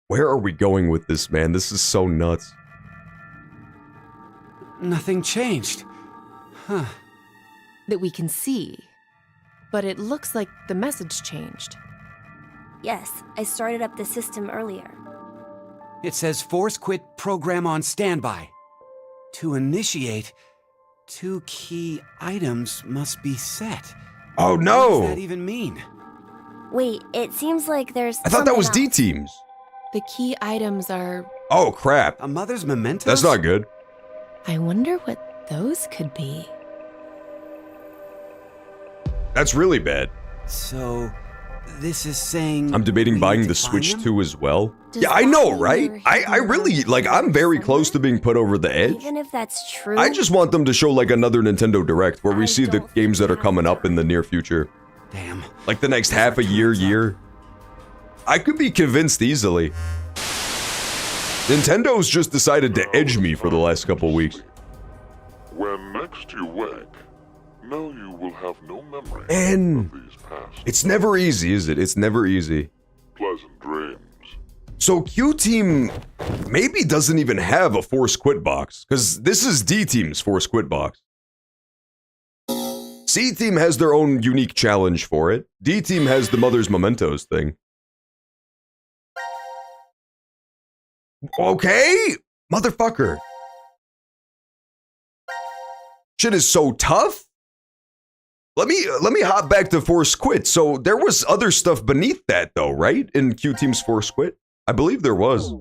Where are we going with this, man? This is so nuts. Nothing changed. Huh. That we can see. But it looks like the message changed. Yes, I started up the system earlier. It says force quit program on standby. To initiate, 2 key items must be set. Oh no! What does that even mean? Wait, it seems like there's I thought that was something else. D-teams. The key items are... Oh crap. A mother's mementos? That's not good. I wonder what those could be. That's really bad. So, this is saying... I'm debating buying the Switch 2 as well. Yeah, I know, right? I really, like, I'm very close to being put over the edge. Even if that's true... I just want them to show, like, another Nintendo Direct where we see the games that are coming up in the near future. Damn. Like the next half a year. I could be convinced easily. Nintendo's just decided to edge me for the last couple weeks. When next you wake, know you will have no memory And of these past it's never easy, is it? It's never easy. pleasant dreams. So Q-Team maybe doesn't even have a Force Quit box, because this is D-Team's Force Quit box. C-Team has their own unique challenge for it. D-Team has the Mother's Mementos thing. Okay, motherfucker. Shit is so tough. Let me hop back to Force Quit. So there was other stuff beneath that though, right? In Q-Team's Force Quit? I believe there was.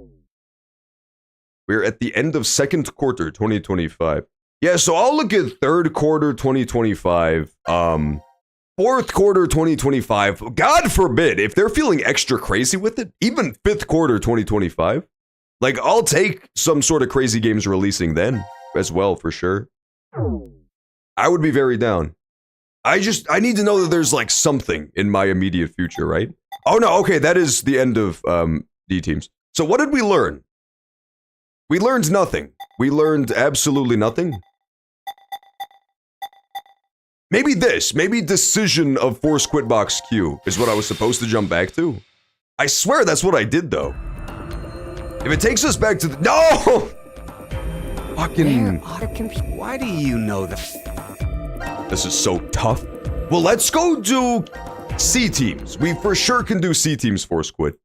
We're at the end of second quarter 2025. Yeah, so I'll look at third quarter 2025. Fourth quarter 2025. God forbid, if they're feeling extra crazy with it, even fifth quarter 2025. Like, I'll take some sort of crazy games releasing then as well, for sure. I would be very down. I need to know that there's like something in my immediate future, right? Oh no, okay, that is the end of D teams. So what did we learn? We learned nothing. We learned absolutely nothing. Maybe decision of Force Quit Box Q is what I was supposed to jump back to. I swear that's what I did though. If it takes us back to the— No! Fucking— Why do you know that? This is so tough. Well, let's go do C teams. We for sure can do C teams Force Quit.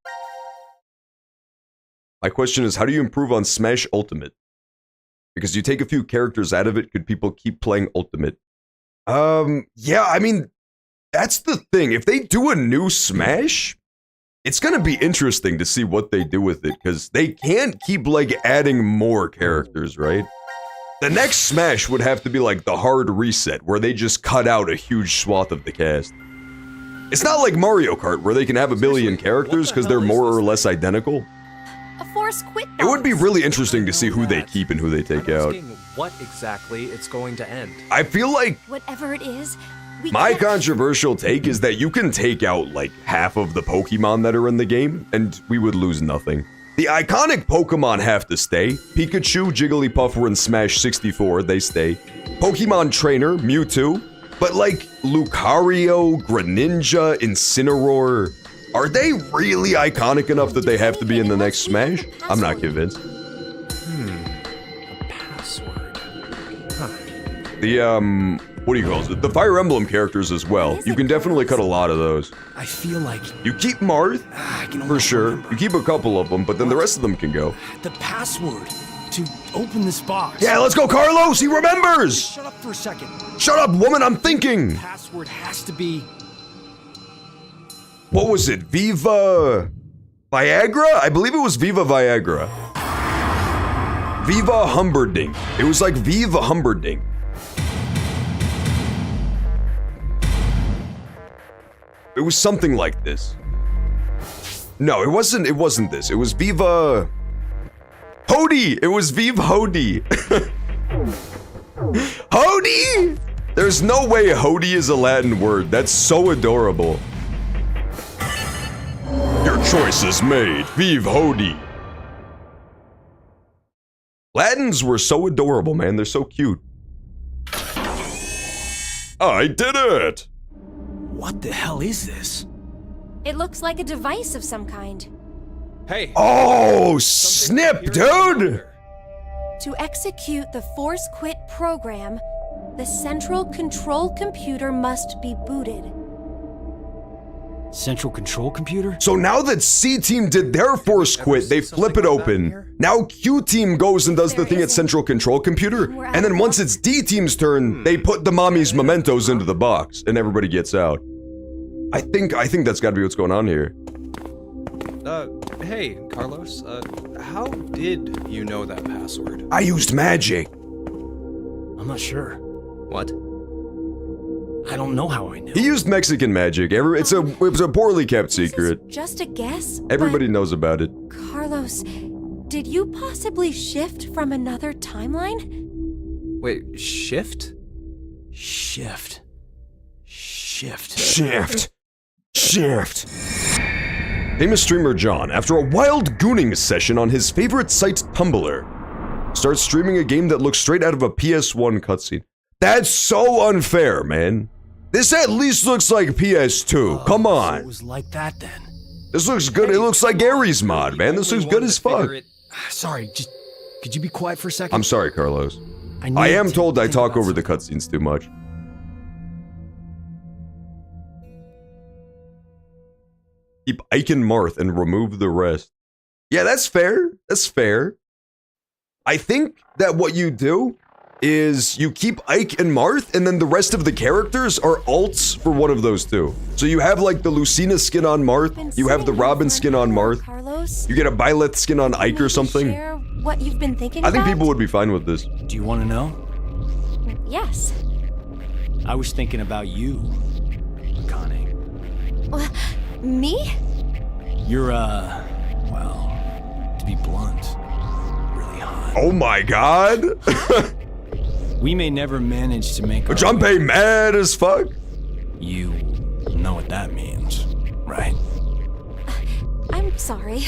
My question is, how do you improve on Smash Ultimate? Because you take a few characters out of it, could people keep playing Ultimate? Yeah, I mean, that's the thing. If they do a new Smash, it's gonna be interesting to see what they do with it, because they can't keep, like, adding more characters, right? The next Smash would have to be, like, the hard reset, where they just cut out a huge swath of the cast. It's not like Mario Kart, where they can have a billion characters, because they're more or less identical. A Force Quit It would be really interesting to see who they keep and who they take out. What exactly it's going to end. I feel like Whatever it is, we my can't- controversial take is that you can take out like half of the Pokemon that are in the game, and we would lose nothing. The iconic Pokemon have to stay. Pikachu, Jigglypuff were in Smash 64, they stay. Pokemon Trainer, Mewtwo. But like Lucario, Greninja, Incineroar, are they really iconic enough that they have to be in the next Smash? I'm not convinced. A password. Huh. The, what do you call it? The Fire Emblem characters as well. You can definitely cut a lot of those. I feel like You keep Marth, I can for almost sure. remember You keep a couple of them, but then the rest of them can go. the password to open this box. Yeah, let's go, Carlos! He remembers! Shut up for a second. Shut up, woman, I'm thinking! Password has to be. What was it? Viva Viagra? I believe it was Viva Viagra. Viva Humberdinck. It was like Viva Humberdinck. It was something like this. No, it wasn't this. It was Viva Hody! It was Viva Hody! Hody! There's no way Hody is a Latin word. That's so adorable. Your choice is made. Vive Hody. Latins were so adorable, man. They're so cute. I did it! What the hell is this? It looks like a device of some kind. Hey! Oh, snip, dude! To execute the Force Quit program, the central control computer must be booted. Central control computer? So now that C-Team did their Force Quit, they flip it open. Now Q-Team goes and does the thing at Central Control Computer, and then once it's D-Team's turn, they put the mommy's mementos into the box, and everybody gets out. I think that's gotta be what's going on here. Hey, Carlos, how did you know that password? I used magic. I'm not sure. What? I don't know how I knew. He used Mexican magic. It was a poorly kept secret. Just a guess. Everybody knows about it. But, Carlos, did you possibly shift from another timeline? Wait, shift? Shift. Famous streamer John, after a wild gooning session on his favorite site Tumblr, starts streaming a game that looks straight out of a PS1 cutscene. That's so unfair, man. This at least looks like PS2. Come on. So it was like that then. This looks good. It looks like Gary's mod, man. This looks good as fuck. Sorry, just could you be quiet for a second? I'm sorry, Carlos. need I am to told I think talk about over the cutscenes too much. Keep Ike and Marth and remove the rest. Yeah, that's fair. That's fair. I think that what you do is you keep Ike and Marth, and then the rest of the characters are alts for one of those two. So you have like the Lucina skin on Marth, you have the Robin skin on Marth, Carlos, you get a Byleth skin on Ike or something. share what you've been thinking I think about? people would be fine with this. Do you want to know? Yes. I was thinking about you, Akane. Me? You're, well, to be blunt, really hot. Oh my god! We may never manage to make our Junpei mad as fuck. You know what that means, right? I'm sorry.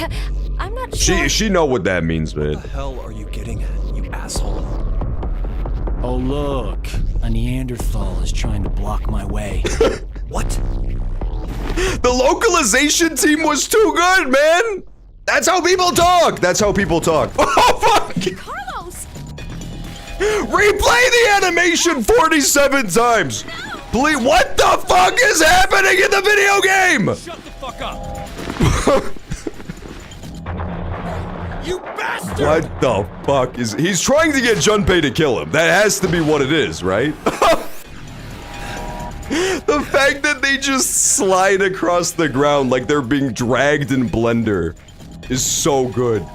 I'm not sure. She know what that means, man. What the hell are you getting at, you asshole? Oh look, a Neanderthal is trying to block my way. What? The localization team was too good, man! That's how people talk! That's how people talk. Oh, fuck! Carlos! Replay the animation 47 times! Please, what the fuck is happening in the video game? Shut the fuck up! You bastard! What the fuck is... He's trying to get Junpei to kill him. That has to be what it is, right? The fact that they just slide across the ground like they're being dragged in Blender is so good.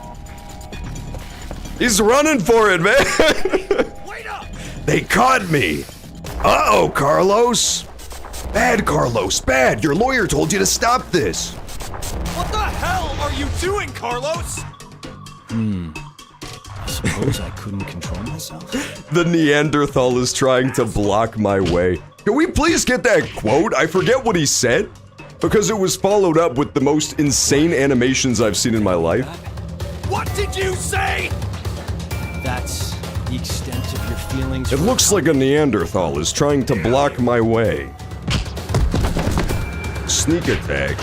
He's running for it, man! Wait up! They caught me! Uh-oh, Carlos! Bad, Carlos, bad! Your lawyer told you to stop this! What the hell are you doing, Carlos? I suppose I couldn't control myself. The Neanderthal is trying to block my way. Can we please get that quote? I forget what he said, because it was followed up with the most insane animations I've seen in my life. What did you say? That's the extent of your feelings. It looks like a Neanderthal is trying to block my way. Sneak attack.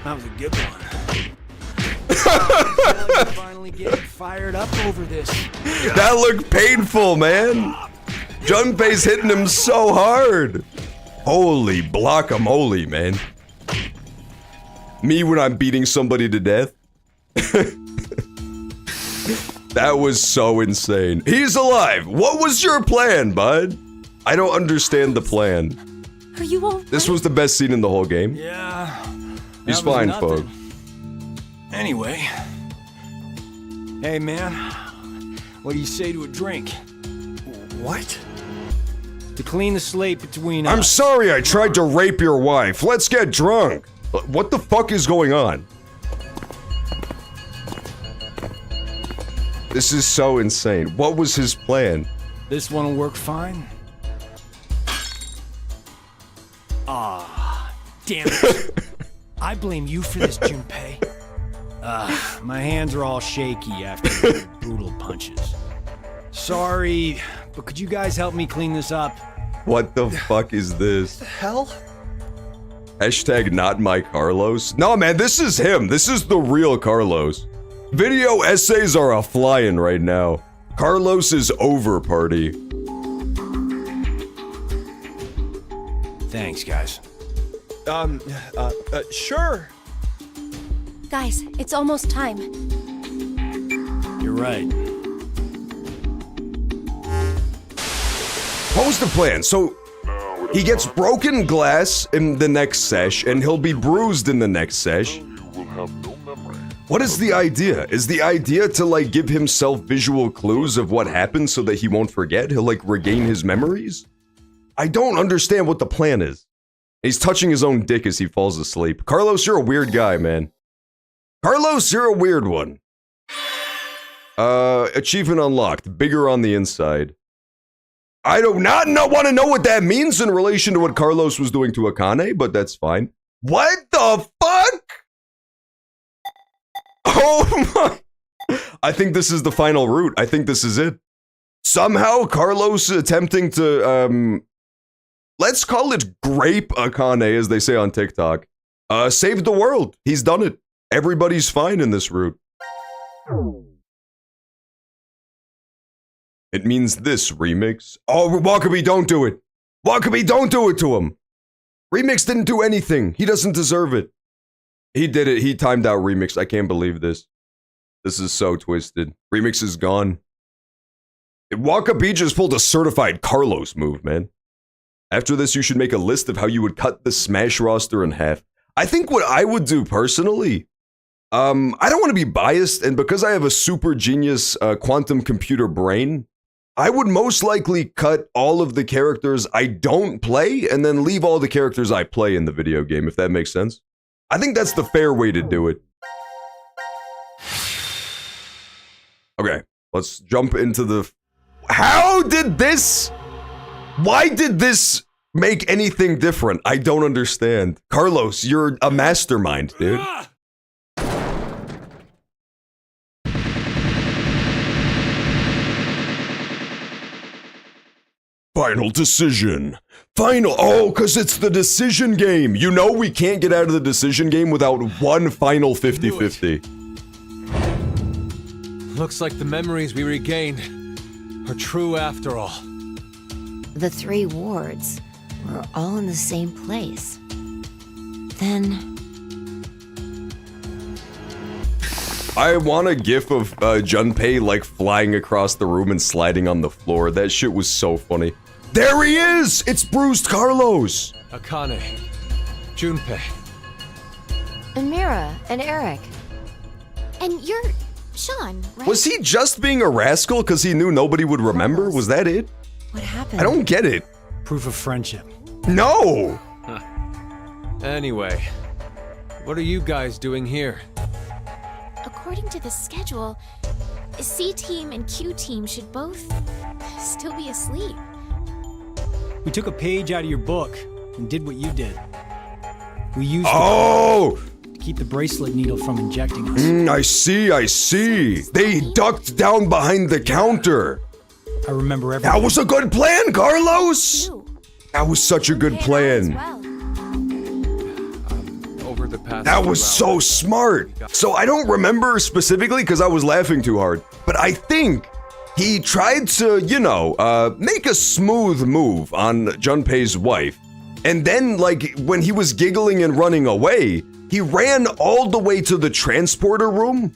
That was a good one. Finally getting fired up over this. That looked painful, man. Junpei's hitting him so hard. Holy blockamole, man. Me when I'm beating somebody to death. That was so insane. He's alive. What was your plan, bud? I don't understand the plan. Are you all right? This was the best scene in the whole game. Yeah. He's fine, folks. Anyway. Hey, man. What do you say to a drink? What? To clean the slate between I'm us. sorry I tried to rape your wife. Let's get drunk. What the fuck is going on? This is so insane. What was his plan? This one will work fine. Ah, damn it. I blame you for this, Junpei. My hands are all shaky after your brutal punches. Sorry, but could you guys help me clean this up? What the fuck is this? Hell? Hashtag not my Carlos? No, man, this is him. This is the real Carlos. Video essays are a-flying right now. Carlos is over party. Thanks, guys. Sure. Guys, it's almost time. You're right. What was the plan? So, he gets broken glass in the next sesh, and he'll be bruised in the next sesh. What is the idea? Is the idea to, like, give himself visual clues of what happened so that he won't forget? He'll, like, regain his memories? I don't understand what the plan is. He's touching his own dick as he falls asleep. Carlos, you're a weird guy, man. Carlos, you're a weird one. Achievement unlocked. Bigger on the inside. I do not want to know what that means in relation to what Carlos was doing to Akane, but that's fine. What the fuck? Oh my. I think this is the final route. I think this is it. Somehow Carlos attempting to, let's call it grape Akane, as they say on TikTok, saved the world. He's done it. Everybody's fine in this route. It means this, Remix. Oh, Wakabi, don't do it. Wakabi, don't do it to him. Remix didn't do anything. He doesn't deserve it. He did it. He timed out Remix. I can't believe this. This is so twisted. Remix is gone. Wakabi just pulled a certified Carlos move, man. After this, you should make a list of how you would cut the Smash roster in half. I think what I would do personally, I don't want to be biased, and because I have a super genius quantum computer brain, I would most likely cut all of the characters I don't play and then leave all the characters I play in the video game, if that makes sense. I think that's the fair way to do it. Okay, let's jump into the... How did this Why did this make anything different? I don't understand. Carlos, you're a mastermind, dude. Final decision. Oh, because it's the decision game. You know we can't get out of the decision game without one final 50-50. Looks like the memories we regained are true after all. The 3 wards were all in the same place. Then... I want a gif of Junpei like flying across the room and sliding on the floor. That shit was so funny. There he is! It's Bruised Carlos! Akane, Junpei. And Mira, and Eric. And you're Sean, right? Was he just being a rascal because he knew nobody would remember? Was that it? What happened? I don't get it. Proof of friendship. No! Huh. Anyway, what are you guys doing here? According to the schedule, C team and Q team should both still be asleep. We took a page out of your book and did what you did. We used it to keep the bracelet needle from injecting us. I see. They ducked down behind the counter. I remember everything. That was a good plan, Carlos! That was such a good plan. Over the past That was so smart. So I don't remember specifically because I was laughing too hard, but I think he tried to, you know, make a smooth move on Junpei's wife. And then, like, when he was giggling and running away, he ran all the way to the transporter room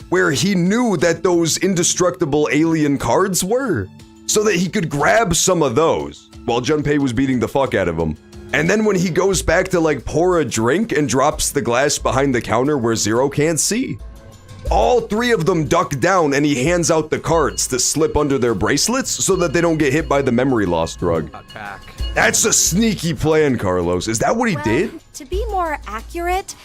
where he knew that those indestructible alien cards were, so that he could grab some of those while Junpei was beating the fuck out of him. And then when he goes back to, like, pour a drink and drops the glass behind the counter where Zero can't see, all 3 of them duck down and he hands out the cards to slip under their bracelets so that they don't get hit by the memory loss drug. That's a sneaky plan, Carlos. Is that what he did? To be more accurate,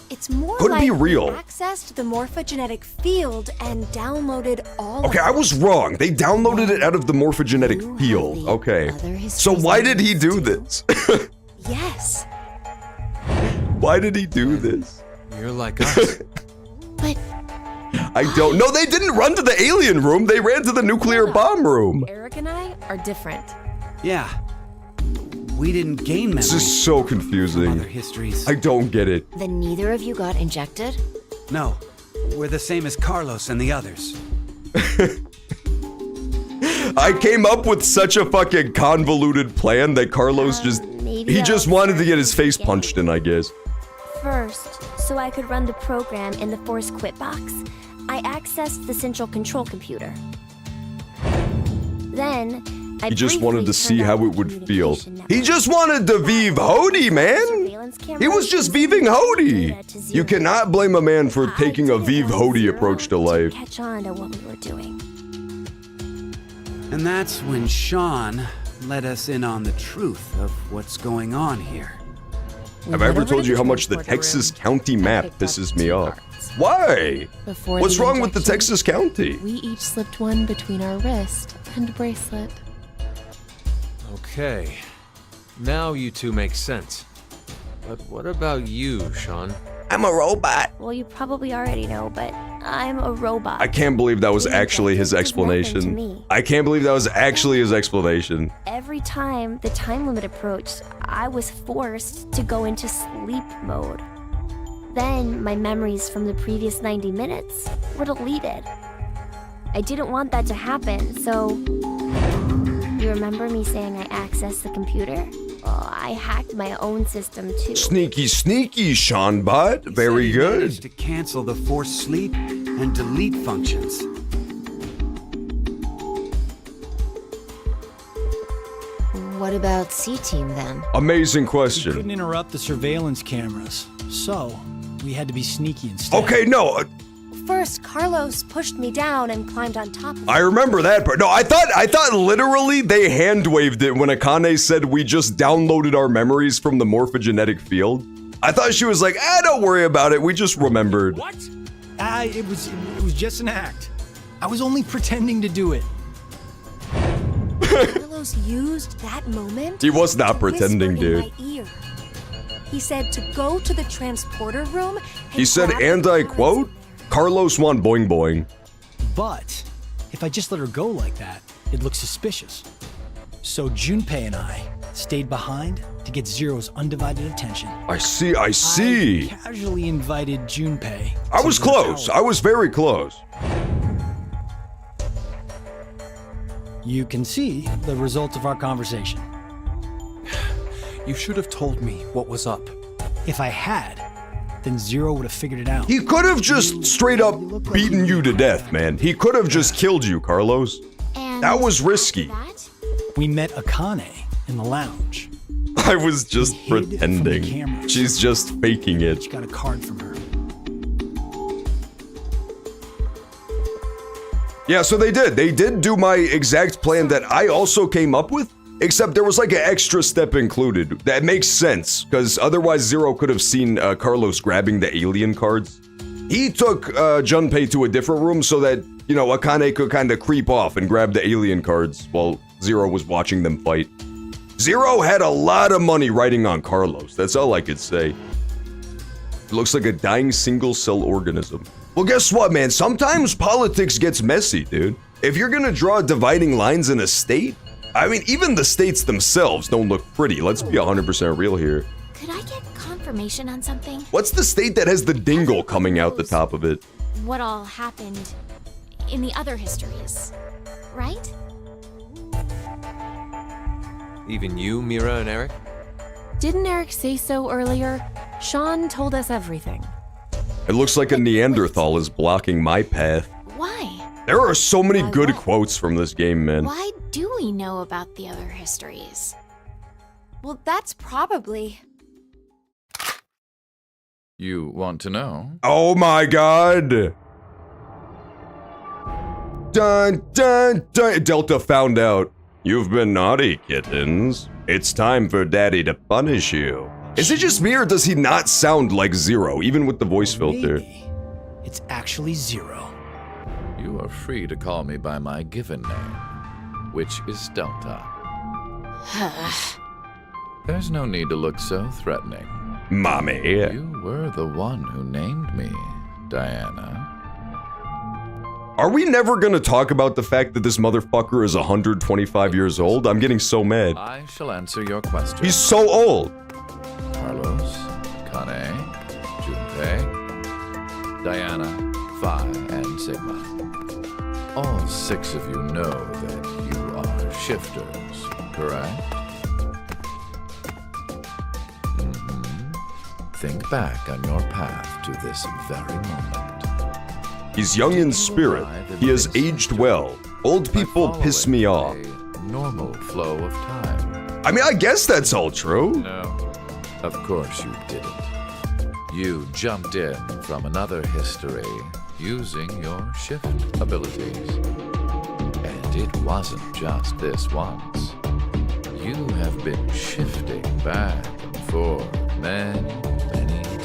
it's more Could like be real. we accessed the morphogenetic field and downloaded all Okay, of I was wrong. They downloaded it out of the morphogenetic field. Okay. So why did he do this? Yes. Why did he do this? You're like us. But I don't know. They didn't run to the alien room. They ran to the nuclear bomb room. Eric and I are different. Yeah. We didn't gain memories. This is so confusing. Other histories. I don't get it. Then neither of you got injected? No. We're the same as Carlos and the others. I came up with such a fucking convoluted plan that Carlos he just wanted to get his face punched in, I guess. First, so I could run the program in the Force Quit box, I accessed the central control computer. Then, He just wanted to see how it would feel. He just wanted to Vive Hody, man! He was just Viving Hody! You cannot blame a man for taking a Vive Hody approach to life. Catch on to what we were doing. And that's when Sean let us in on the truth of what's going on here. Have I ever told you how much the Texas County map pisses me off? Why? What's wrong with the Texas County? We each slipped one between our wrist and bracelet. Okay. Now you two make sense. But what about you, Sean? I'm a robot. Well, you probably already know, but I'm a robot. I can't believe that was actually his explanation. I can't believe that was actually his explanation. Every time the time limit approached, I was forced to go into sleep mode. Then my memories from the previous 90 minutes were deleted. I didn't want that to happen, so... You remember me saying I accessed the computer? Well, I hacked my own system too. Sneaky, sneaky, Sean Bot. Very good. To cancel the force sleep and delete functions. What about C-Team then? Amazing We question. couldn't interrupt the surveillance cameras, so we had to be sneaky instead. Okay, no, First, Carlos pushed me down and climbed on top of me. I remember that part. No, I thought literally they hand waved it when Akane said we just downloaded our memories from the morphogenetic field. I thought she was like, don't worry about it. We just remembered. What? It was just an act. I was only pretending to do it. Carlos used that moment. He was not to pretending, whisper in dude. my ear. He said to go to the transporter room. He said, grab and the I cards quote, in there. Carlos want boing boing. But if I just let her go like that, it looks suspicious. So Junpei and I stayed behind to get Zero's undivided attention. I see. I casually invited Junpei. I was close. I was very close. You can see the result of our conversation. You should have told me what was up. If I had, then Zero would have figured it out. He could have just straight up beaten you to death, man. He could have just killed you, Carlos. And That was risky. that? We met Akane in the lounge. I was just He hid from the pretending. cameras. She's just faking it. She got a card from her. Yeah, so they did. They did do my exact plan that I also came up with, except there was like an extra step included. That makes sense, because otherwise Zero could have seen Carlos grabbing the alien cards. He took Junpei to a different room so that, you know, Akane could kind of creep off and grab the alien cards while Zero was watching them fight. Zero had a lot of money riding on Carlos. That's all I could say. It looks like a dying single-cell organism. Well, guess what, man? Sometimes politics gets messy, dude. If you're gonna draw dividing lines in a state, I mean, even the states themselves don't look pretty. Let's be 100% real here. Could I get confirmation on something? What's the state that has the dingle coming out the top of it? What all happened in the other histories, right? Even you, Mira and Eric? Didn't Eric say so earlier? Sean told us everything. It looks like a Neanderthal is blocking my path. Why? There are so many good quotes from this game, man. Why do we know about the other histories? Well, that's probably. You want to know? Oh my god! Dun dun dun! Delta found out. You've been naughty, kittens. It's time for Daddy to punish you. Is it just me or does he not sound like Zero, even with the voice filter? Maybe it's actually Zero. You are free to call me by my given name, which is Delta. There's no need to look so threatening. Mommy. You were the one who named me, Diana. Are we never gonna talk about the fact that this motherfucker is 125 years old? I'm getting so mad. I shall answer your question. He's so old. Carlos, Kane, Junpei, Diana, Phi, and Sigma. All 6 of you know that you are shifters, correct? Think back on your path to this very moment. He's young in spirit. He has aged well. Old people piss me off. A normal flow of time. I mean, I guess that's all true. No, of course you didn't. You jumped in from another history using your shift abilities. And it wasn't just this once. You have been shifting back and forth many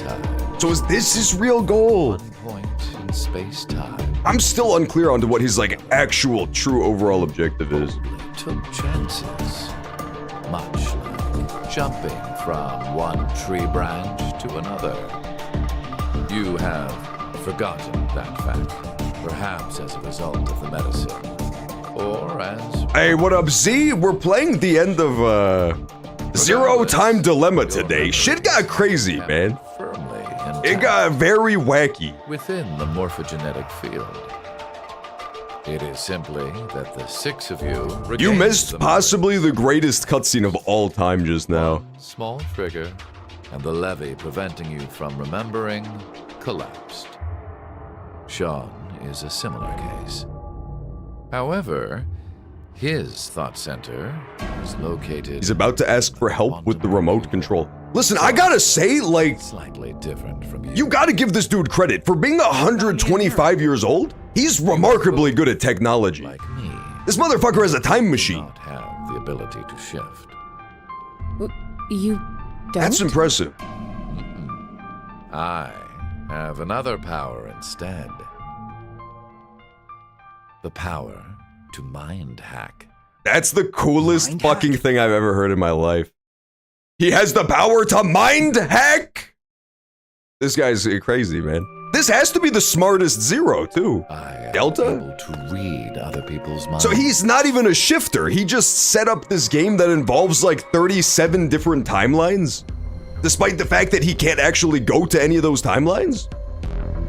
times. So is this his real goal? One point in space-time. I'm still unclear on to what his like actual true overall objective is. Took chances. Much like jumping from one tree branch to another. You have forgotten that fact, perhaps as a result of the medicine, or as... Hey, what up, Z? We're playing the end of Zero Time Dilemma today. Shit got crazy, man. Firmly It got very wacky. within the morphogenetic field. It is simply that the 6 of you You regained missed the possibly the greatest cutscene of all time just now. small trigger, and the levee preventing you from remembering collapsed. Sean is a similar case. However, his thought center is located... He's about to ask for help with the remote control. Listen, I gotta say, like, slightly different from you gotta give this dude credit. For being 125 years old, he's remarkably good at technology. Like me. This motherfucker has a time machine. Not have the ability to shift. You don't? That's impressive. I have another power instead. The power to mind hack That's the coolest Mind fucking hack. thing I've ever heard in my life. He has the power to mind hack? This guy's crazy, man. This has to be the smartest Zero, too. Delta? Able to read other people's minds. So he's not even a shifter. He just set up this game that involves like 37 different timelines, despite the fact that he can't actually go to any of those timelines.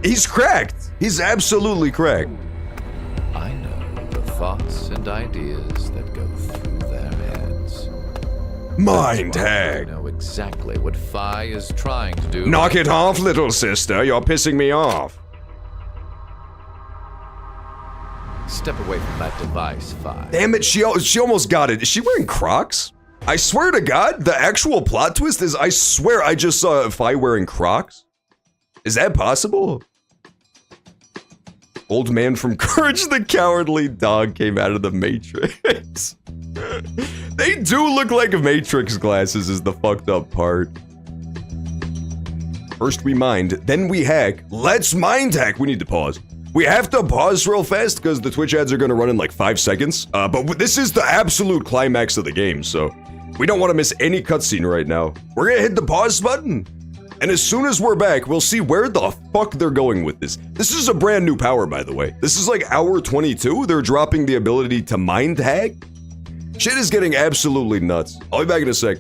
He's cracked. He's absolutely cracked. I know the thoughts and ideas that go through their heads. Mind That's why hack. I know exactly what Phi is trying to do. Knock it off, little sister. You're pissing me off. Step away from that device, Phi. Damn it, she almost got it. Is she wearing Crocs? I swear to God, the actual plot twist is I swear I just saw Phi wearing Crocs. Is that possible? Old man from Courage the Cowardly Dog came out of the Matrix. They do look like Matrix glasses is the fucked up part. First we mind, then we hack. Let's mind hack. We need to pause. We have to pause real fast because the Twitch ads are going to run in like 5 seconds. But this is the absolute climax of the game, so we don't want to miss any cutscene right now. We're going to hit the pause button. And as soon as we're back, we'll see where the fuck they're going with this. This is a brand new power, by the way. This is like hour 22. They're dropping the ability to mind hack. Shit is getting absolutely nuts. I'll be back in a sec.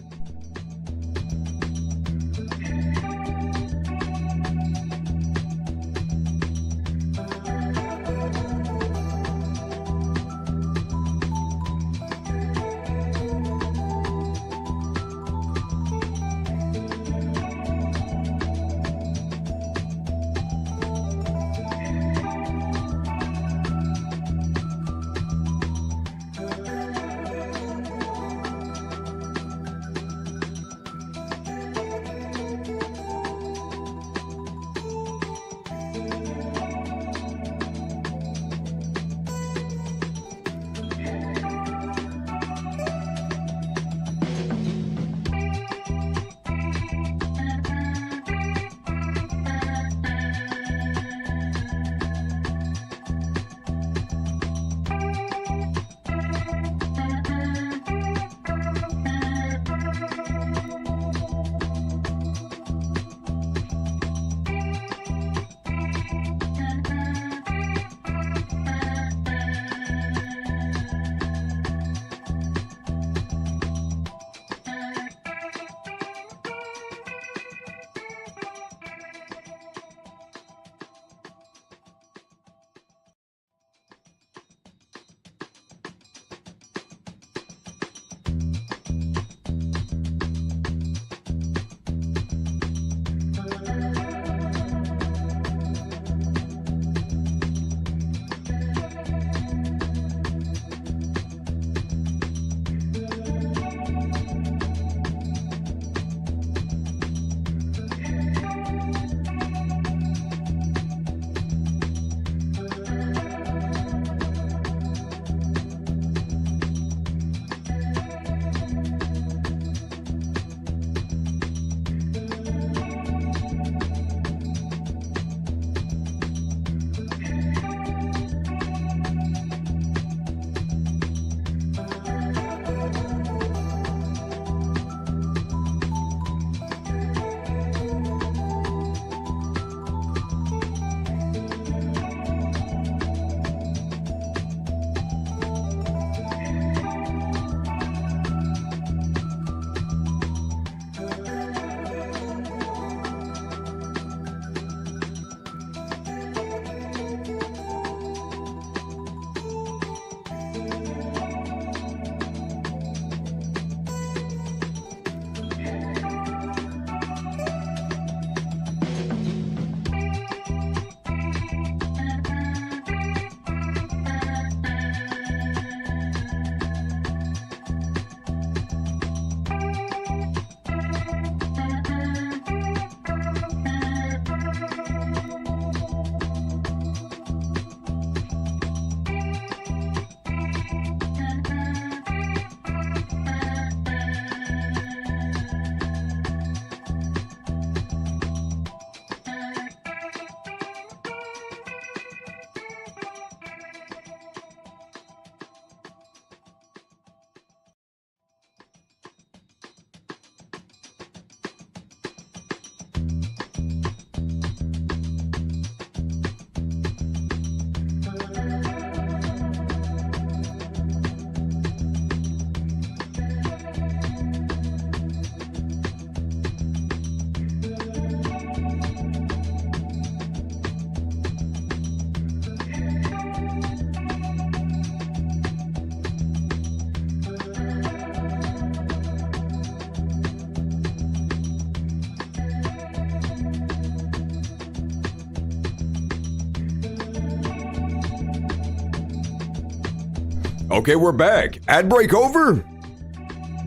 Okay, we're back. Ad break over?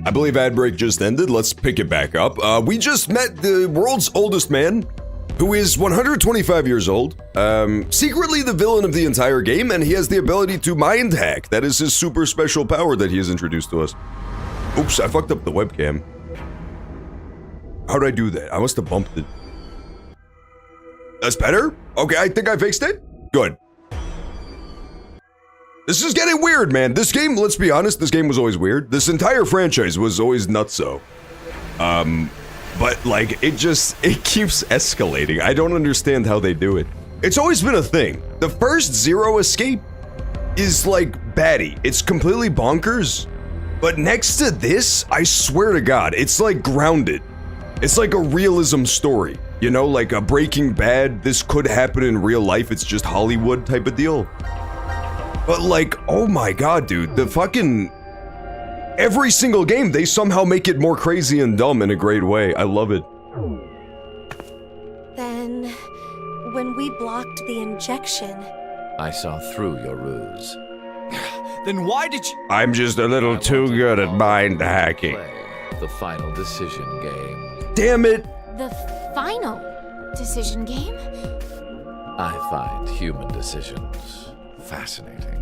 I believe ad break just ended. Let's pick it back up. We just met the world's oldest man, who is 125 years old, secretly the villain of the entire game, and he has the ability to mind hack. That is his super special power that he has introduced to us. Oops, I fucked up the webcam. How'd I do that? I must have bumped it. That's better? Okay, I think I fixed it? Good. This is getting weird, man. This game, let's be honest, this game was always weird. This entire franchise was always nutso. But like, it keeps escalating. I don't understand how they do it. It's always been a thing. The first Zero Escape is like batty. It's completely bonkers. But next to this, I swear to God, it's like grounded. It's like a realism story. You know, like a Breaking Bad, this could happen in real life, it's just Hollywood type of deal. But like, oh my God, dude, the fucking... Every single game, they somehow make it more crazy and dumb in a great way. I love it. Then, when we blocked the injection... I saw through your ruse. Then why did you... I'm just a little too good at mind hacking. The final decision game. Damn it! The final decision game? I find human decisions fascinating.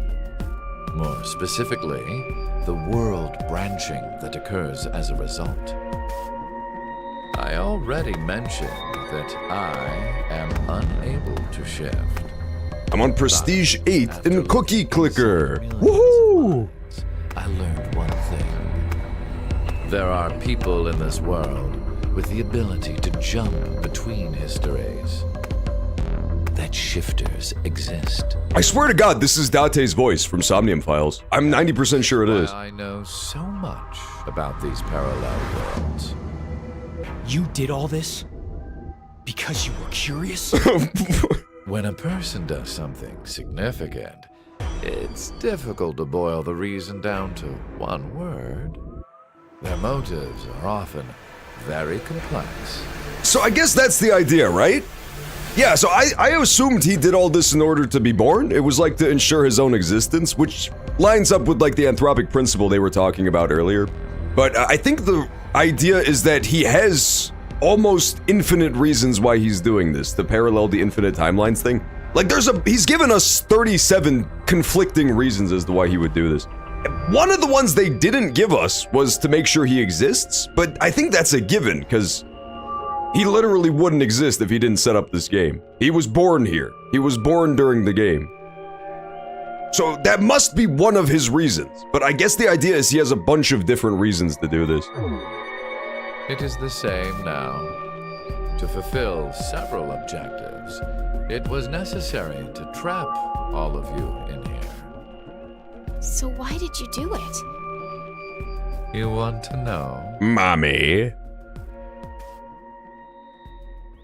More specifically, the world branching that occurs as a result. I already mentioned that I am unable to shift. I'm on Prestige 8 in Cookie Clicker. Woohoo! I learned one thing. There are people in this world with the ability to jump between histories. That shifters exist. I swear to God, this is Date's voice from Somnium Files. I'm 90% sure it is. I know so much about these parallel worlds. You did all this because you were curious? When a person does something significant, it's difficult to boil the reason down to one word. Their motives are often very complex. So I guess that's the idea, right? Yeah, so I assumed he did all this in order to be born. It was like to ensure his own existence, which lines up with like the anthropic principle they were talking about earlier. But I think the idea is that he has almost infinite reasons why he's doing this, to parallel the infinite timelines thing. Like he's given us 37 conflicting reasons as to why he would do this. One of the ones they didn't give us was to make sure he exists, but I think that's a given, because he literally wouldn't exist if he didn't set up this game. He was born here. He was born during the game. So that must be one of his reasons, but I guess the idea is he has a bunch of different reasons to do this. It is the same now. To fulfill several objectives, it was necessary to trap all of you in here. So why did you do it? You want to know? Mommy.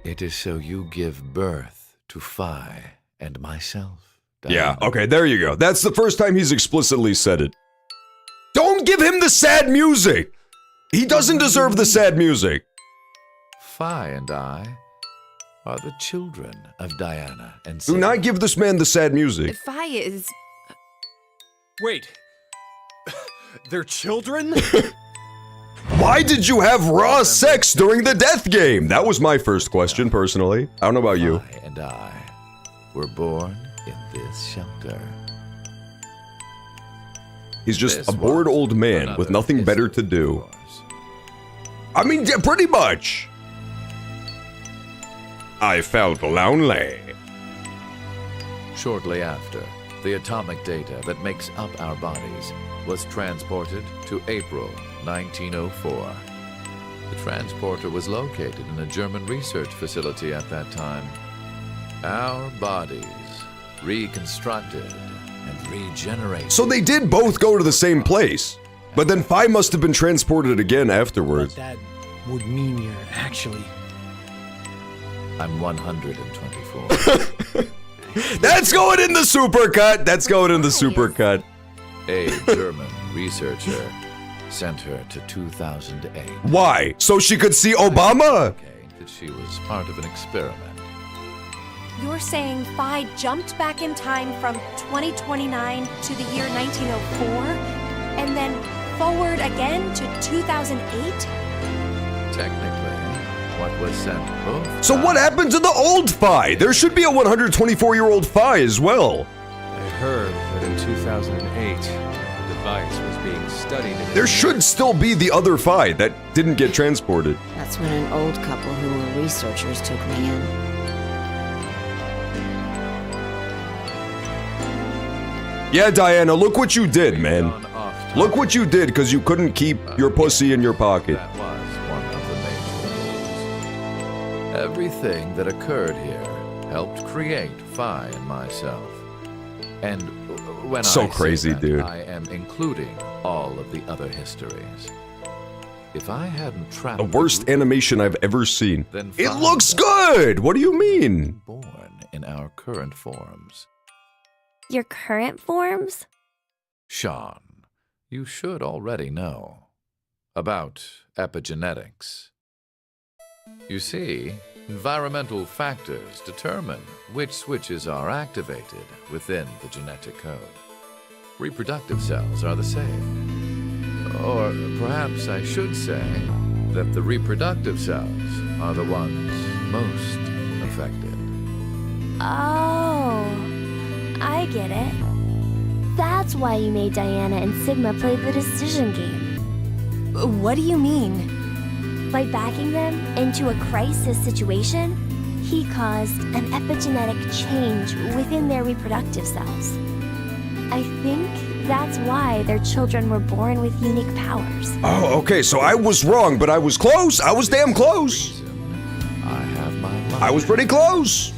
It is so you give birth to Phi and myself. Yeah, okay, there you go. That's the first time he's explicitly said it. Don't give him the sad music! He doesn't deserve the sad music. Phi and I are the children of Diana and Do not give this man the sad music. Phi is... Wait. They're children? Why did you have raw sex during the death game? That was my first question, personally. I don't know about you. Phi and I were born in this shelter. He's just a bored old man with nothing better to do. I mean, yeah, pretty much. I felt lonely. Shortly after, the atomic data that makes up our bodies was transported to April 1904. The transporter was located in a German research facility at that time. Our bodies reconstructed and regenerated. So they did both go to the same place, but then Phi must have been transported again afterwards. That would mean you're actually... I'm 124. That's going in the supercut. That's going in the supercut. A German researcher sent her to 2008. Why? So she could see Obama? That she was part of an experiment. You're saying Phi jumped back in time from 2029 to the year 1904? And then forward again to 2008? Technically, what was sent both. So what happened to the old Phi? There should be a 124-year-old Phi as well. I heard that in 2008, the device was being studied in There should still be the other Phi that didn't get transported. That's when an old couple who were researchers took me in. Yeah, Diana, look what you did, man. Look what you did because you couldn't keep your pussy in your pocket. That was one of the major rules. Everything that occurred here helped create Phi and myself. And when So I crazy, say that, dude. I am including all of the other histories. If I hadn't The traveled worst animation I've ever seen. Then It Phi looks good! What do you mean? born in our current forms. Your current forms? Sean, you should already know about epigenetics. You see, environmental factors determine which switches are activated within the genetic code. Reproductive cells are the same. Or perhaps I should say that the reproductive cells are the ones most affected. Oh, I get it. That's why you made Diana and Sigma play the decision game. What do you mean? By backing them into a crisis situation, he caused an epigenetic change within their reproductive cells. I think that's why their children were born with unique powers. Oh, okay, so I was wrong, but I was close. I was damn close. I have my I was pretty close.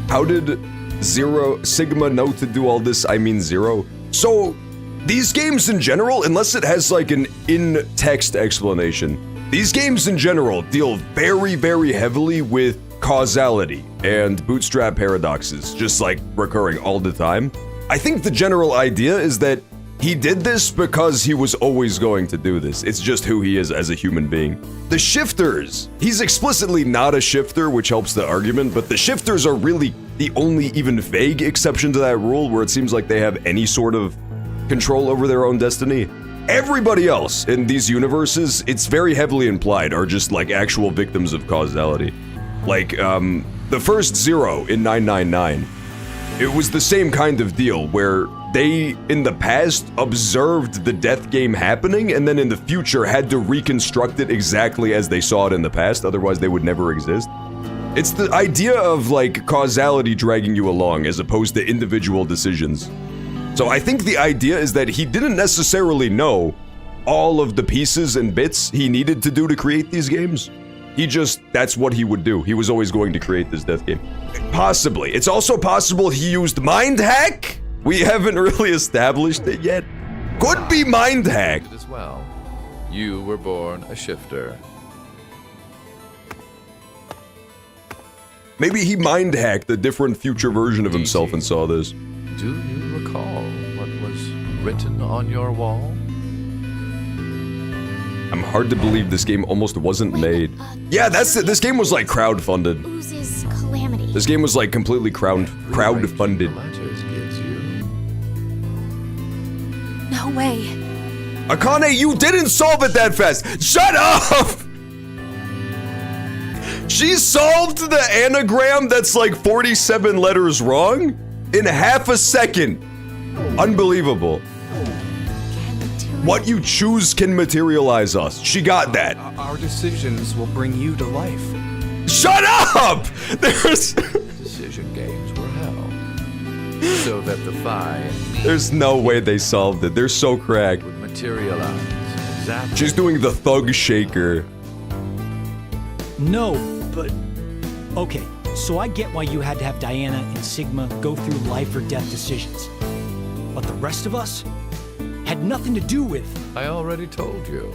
How did Sigma know to do all this? I mean, Zero. So, these games in general, unless it has like an in-text explanation, these games in general deal very, very heavily with causality and bootstrap paradoxes, just like recurring all the time. I think the general idea is that he did this because he was always going to do this. It's just who he is as a human being. The shifters. He's explicitly not a shifter, which helps the argument, but the shifters are really the only even vague exception to that rule where it seems like they have any sort of control over their own destiny. Everybody else in these universes, it's very heavily implied, are just like actual victims of causality. Like, the first Zero in 999. It was the same kind of deal where they, in the past, observed the death game happening and then in the future had to reconstruct it exactly as they saw it in the past, otherwise they would never exist. It's the idea of, like, causality dragging you along as opposed to individual decisions. So I think the idea is that he didn't necessarily know all of the pieces and bits he needed to do to create these games. He just, that's what he would do. He was always going to create this death game. Possibly. It's also possible he used mind hack? We haven't really established it yet. Could be mind hack. as well. You were born a shifter. Maybe he mind hacked a different future version of himself and saw this. Do you recall what was written on your wall? I'm hard to believe this game almost wasn't made. Yeah, that's it. This game was like crowdfunded. Oozes calamity. This game was like completely crowdfunded. No way. Akane, you didn't solve it that fast. Shut up! She solved the anagram that's like 47 letters wrong in half a second. Unbelievable. What you choose can materialize us. She got that. Our decisions will bring you to life. Shut up! There's Decision games were held so that the Phi and me There's no way they solved it. They're so cracked. would materialize exactly. She's doing the thug shaker. No, but... Okay, so I get why you had to have Diana and Sigma go through life or death decisions. But the rest of us had nothing to do with... I already told you.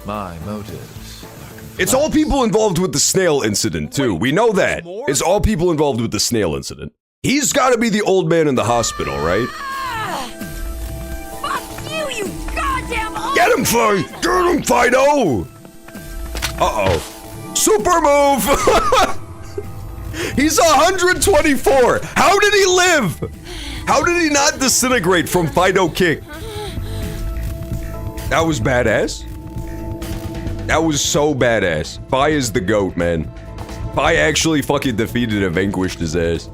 My motives. It's all people involved with the snail incident, too. We know that. It's all people involved with the snail incident. He's gotta be the old man in the hospital, right? Fuck you, you goddamn Get him, Fido! Get him, Fido! Uh-oh. Super move! He's 124. How did he live? How did he not disintegrate from Fido kick? That was badass. That was so badass. Fi is the GOAT, man. Fi actually fucking defeated and vanquished his ass.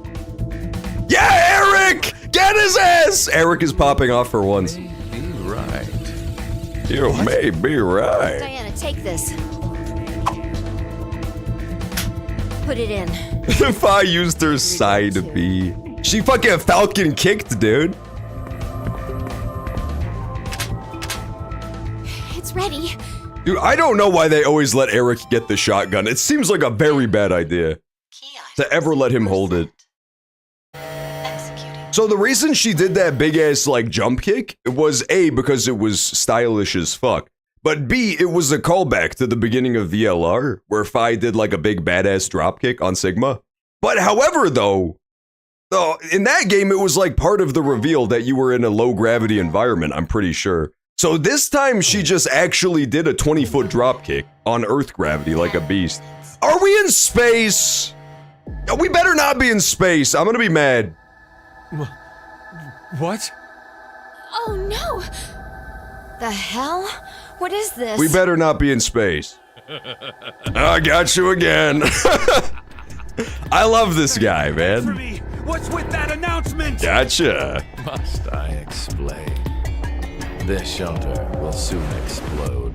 Yeah, Eric! Get his ass! Eric is popping off for once. Be right. You may be right. Diana, take this. Put it in. Fi used her side B. She fucking Falcon kicked, dude. It's ready. Dude, I don't know why they always let Eric get the shotgun. It seems like a very bad idea to ever let him hold it. So the reason she did that big ass like jump kick was A, because it was stylish as fuck. But B, it was a callback to the beginning of VLR, where Fi did like a big badass drop kick on Sigma. But however though, in that game it was like part of the reveal that you were in a low gravity environment, I'm pretty sure. So this time she just actually did a 20-foot drop kick on Earth gravity like a beast. Are we in space? We better not be in space. I'm gonna be mad. What? Oh no! The hell? What is this? We better not be in space. I got you again. I love this guy, man. What's with that announcement? Gotcha. Must I explain? This shelter will soon explode.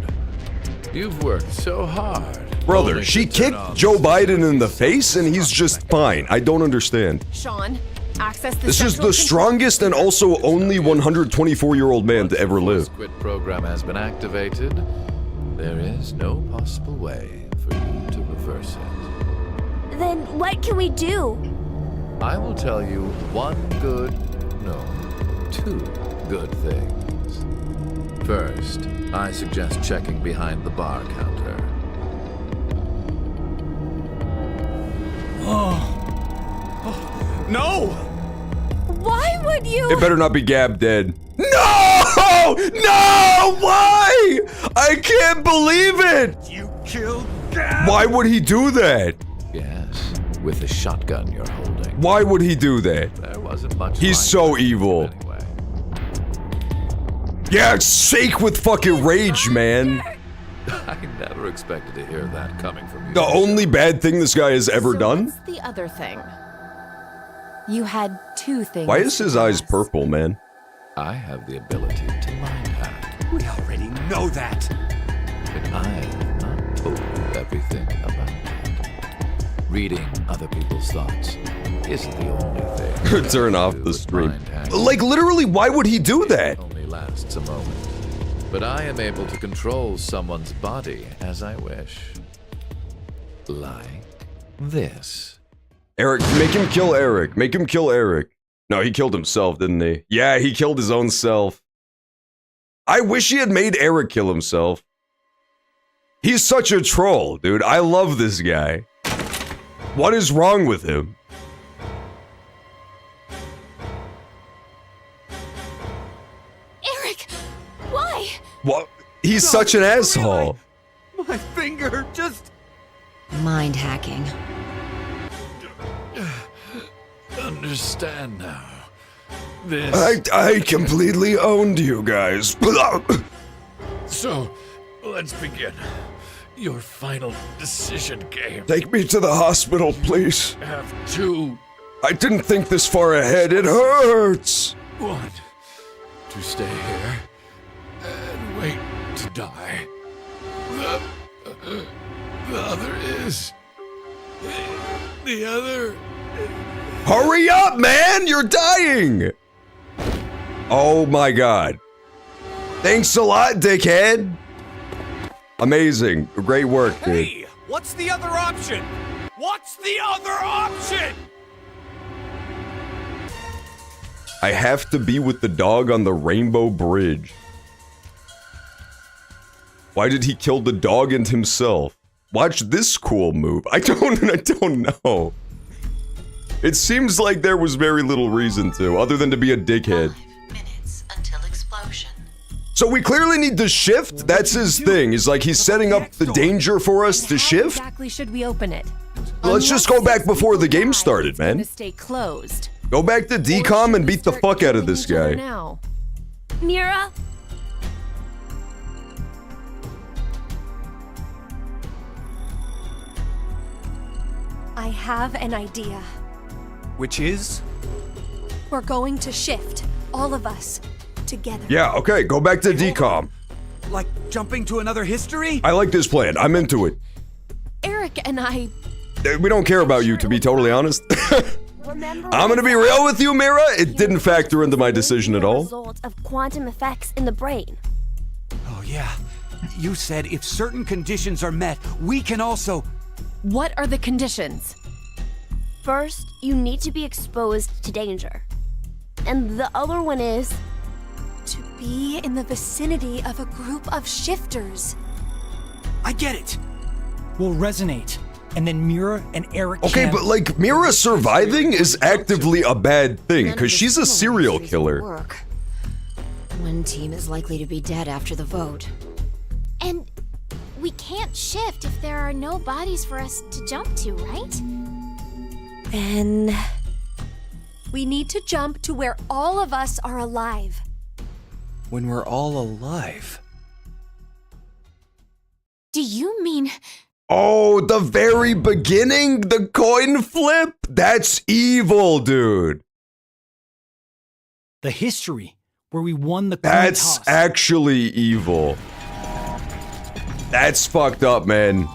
You've worked so hard. Brother, only she to turn kicked on Joe the Biden in the face and he's just fine. I don't understand. Sean, access the This is central the strongest and also only 124-year-old man to ever live. Squid program has been activated. There is no possible way for you to reverse it. Then what can we do? I will tell you two good things. First, I suggest checking behind the bar counter. No! Why would you? It better not be Gab dead. No! No! Why? I can't believe it! You killed Gab? Why would he do that? Yes, with the shotgun you're holding. Why would he do that? There wasn't much. He's so evil. Anyway. Yeah, shake with fucking rage, man. I never expected to hear that coming from you. The only bad thing this guy has ever done? What's the other thing? You had two things. Why is his eyes purple, man? I have the ability to mind hack. We already know that. But I have not told you everything about it. Reading other people's thoughts isn't the only thing. Turn off the stream. Like, literally, why would he do that? Only lasts a moment. But I am able to control someone's body as I wish. Like this. Eric, make him kill Eric. Make him kill Eric. No, he killed himself, didn't he? Yeah, he killed his own self. I wish he had made Eric kill himself. He's such a troll, dude. I love this guy. What is wrong with him? Eric! Why? What? He's such an asshole. My finger just... Mind hacking. Understand now. This. I completely owned you guys. So, let's begin. Your final decision game. Take me to the hospital, please. Have two. I didn't think this far ahead. It hurts. One. To stay here and wait to die. The other is. The other. Hurry up, man! You're dying! Oh my god. Thanks a lot, dickhead. Amazing. Great work, dude. Hey, what's the other option? What's the other option? I have to be with the dog on the Rainbow Bridge. Why did he kill the dog and himself? Watch this cool move. I don't know. It seems like there was very little reason to, other than to be a dickhead. 5 minutes until explosion. So we clearly need to shift? That's his thing. He's like, he's setting up the danger for us to shift? How exactly should we open it? Let's just go back before the game started, man. Stay closed. Go back to decom and beat the fuck out of this guy. Now. Mira? I have an idea. Which is? We're going to shift, all of us, together. Yeah, okay, go back to decom. Like jumping to another history? I like this plan. I'm into it. Eric and I... We don't care about you, to be totally honest. I'm gonna be real with you, Mira. It didn't factor into my decision at all. Result of quantum effects in the brain. Oh yeah. You said if certain conditions are met, we can also... What are the conditions? First, you need to be exposed to danger. And the other one is... to be in the vicinity of a group of shifters. I get it. We'll resonate, and then Mira and Eric Okay, can... but like, Mira surviving is actively a bad thing, because she's a serial killer. Work. One team is likely to be dead after the vote. And we can't shift if there are no bodies for us to jump to, right? Then... we need to jump to where all of us are alive. When we're all alive. Do you mean... Oh, the very beginning? The coin flip? That's evil, dude. The history, where we won the coin That's toss. actually evil. That's fucked up, man.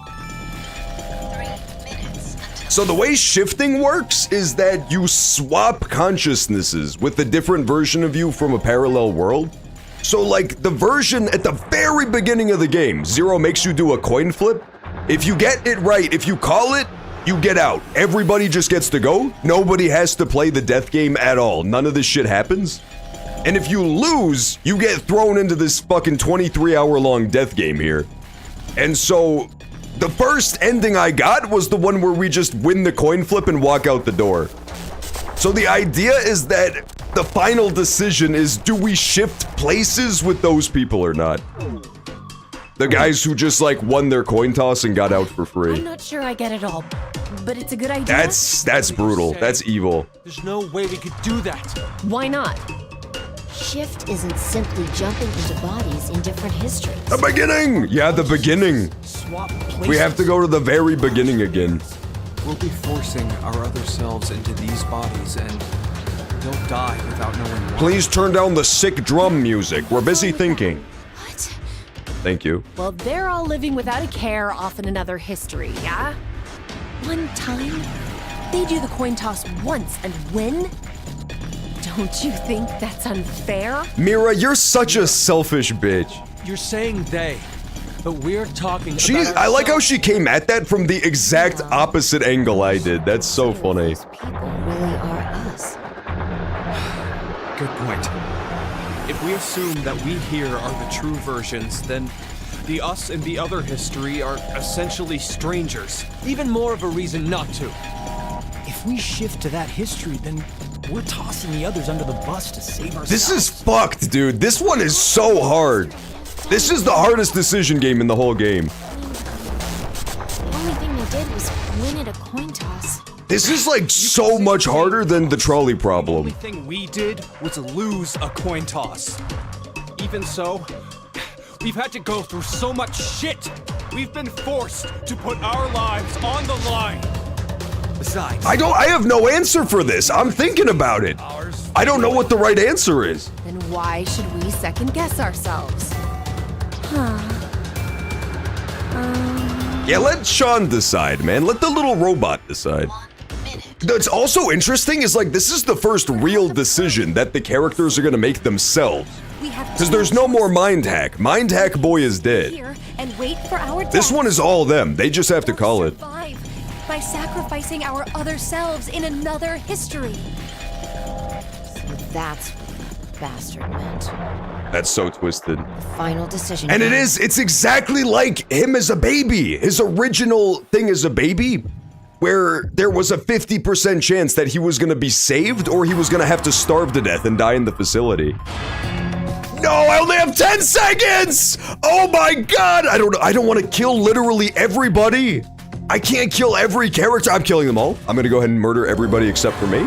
So the way shifting works is that you swap consciousnesses with a different version of you from a parallel world. So like the version at the very beginning of the game, Zero makes you do a coin flip. If you get it right, if you call it, you get out. Everybody just gets to go. Nobody has to play the death game at all. None of this shit happens. And if you lose, you get thrown into this fucking 23-hour-long death game here. And so, the first ending I got was the one where we just win the coin flip and walk out the door. So the idea is that the final decision is, do we shift places with those people or not? The guys who just like won their coin toss and got out for I'm free. not sure I get it all, but it's a good idea. That's brutal. That's evil. There's no way we could do that. Why not? Shift isn't simply jumping into bodies in different histories. The beginning! Yeah, the beginning. Swap places. We have to go to the very beginning again. We'll be forcing our other selves into these bodies, and they'll die without knowing why. Please turn down the sick drum music. We're busy thinking. What? Thank you. Well, they're all living without a care off in another history, yeah? One time, they do the coin toss once and win? Don't you think that's unfair? Mira, you're such a selfish bitch. You're saying they, but we're talking She, about I like how she came at that from the exact opposite angle I did. That's so funny. People really are us. Good point. If we assume that we here are the true versions, then the us in the other history are essentially strangers. even more of a reason not to. If we shift to that history, then we're tossing the others under the bus to save ourselves. This is fucked, dude. This one is so hard. This is the hardest decision game in the whole game. The only thing they did was win at a coin toss. This is like so much harder than the trolley The problem. only thing we did was lose a coin toss. Even so, we've had to go through so much shit. We've been forced to put our lives on the line. Besides, I have no answer for this. I'm thinking about it. I don't know what the right answer is. Then why should we second guess ourselves? Yeah, let Sean decide, man. Let the little robot decide. That's also interesting is like this is the first real decision that the characters are gonna make themselves. Because there's no more Mind Hack. Mind Hack Boy is dead. Here and wait for our This death. one is all them. They just have to call it. Survive by sacrificing our other selves in another history. So that's what the bastard meant. That's so twisted. The final decision. And it's exactly like him as a baby. His original thing as a baby, where there was a 50% chance that he was gonna be saved or he was gonna have to starve to death and die in the facility. No, I only have 10 seconds! Oh my god! I don't want to kill literally everybody. I can't kill every character. I'm killing them all. I'm gonna go ahead and murder everybody except for me.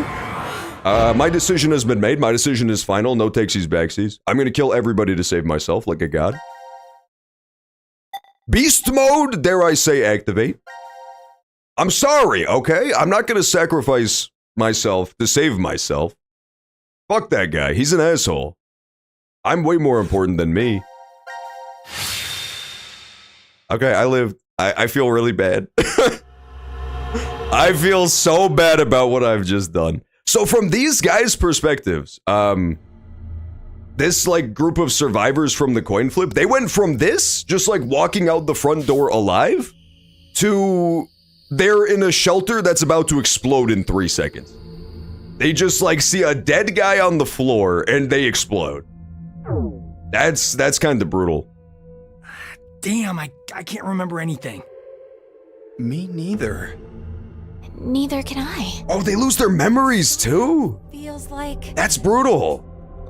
My decision has been made. My decision is final. No takesies, backsies. I'm gonna kill everybody to save myself like a god. Beast mode, dare I say, activate. I'm sorry, okay? I'm not gonna sacrifice myself to save myself. Fuck that guy. He's an asshole. I'm way more important than me. Okay, I lived. I feel really bad. I feel so bad about what I've just done. So from these guys' perspectives, this like group of survivors from the coin flip, they went from this, just like walking out the front door alive, to they're in a shelter that's about to explode in 3 seconds. They just like see a dead guy on the floor and they explode. That's kind of brutal. Damn, I can't remember anything. Me neither. Neither can I. Oh, they lose their memories too? Feels like... That's brutal.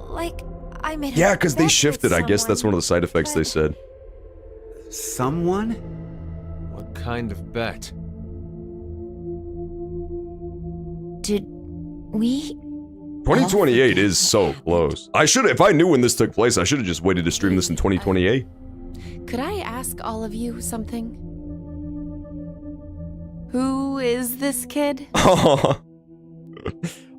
Like I made a Yeah, because they bet shifted. with I guess that's one of the side effects they said. Someone? What kind of bet? Did we... 2028 is so close. I should, if I knew when this took place, I should have just waited to stream this in 2028. Could I ask all of you something? Who is this kid? Oh,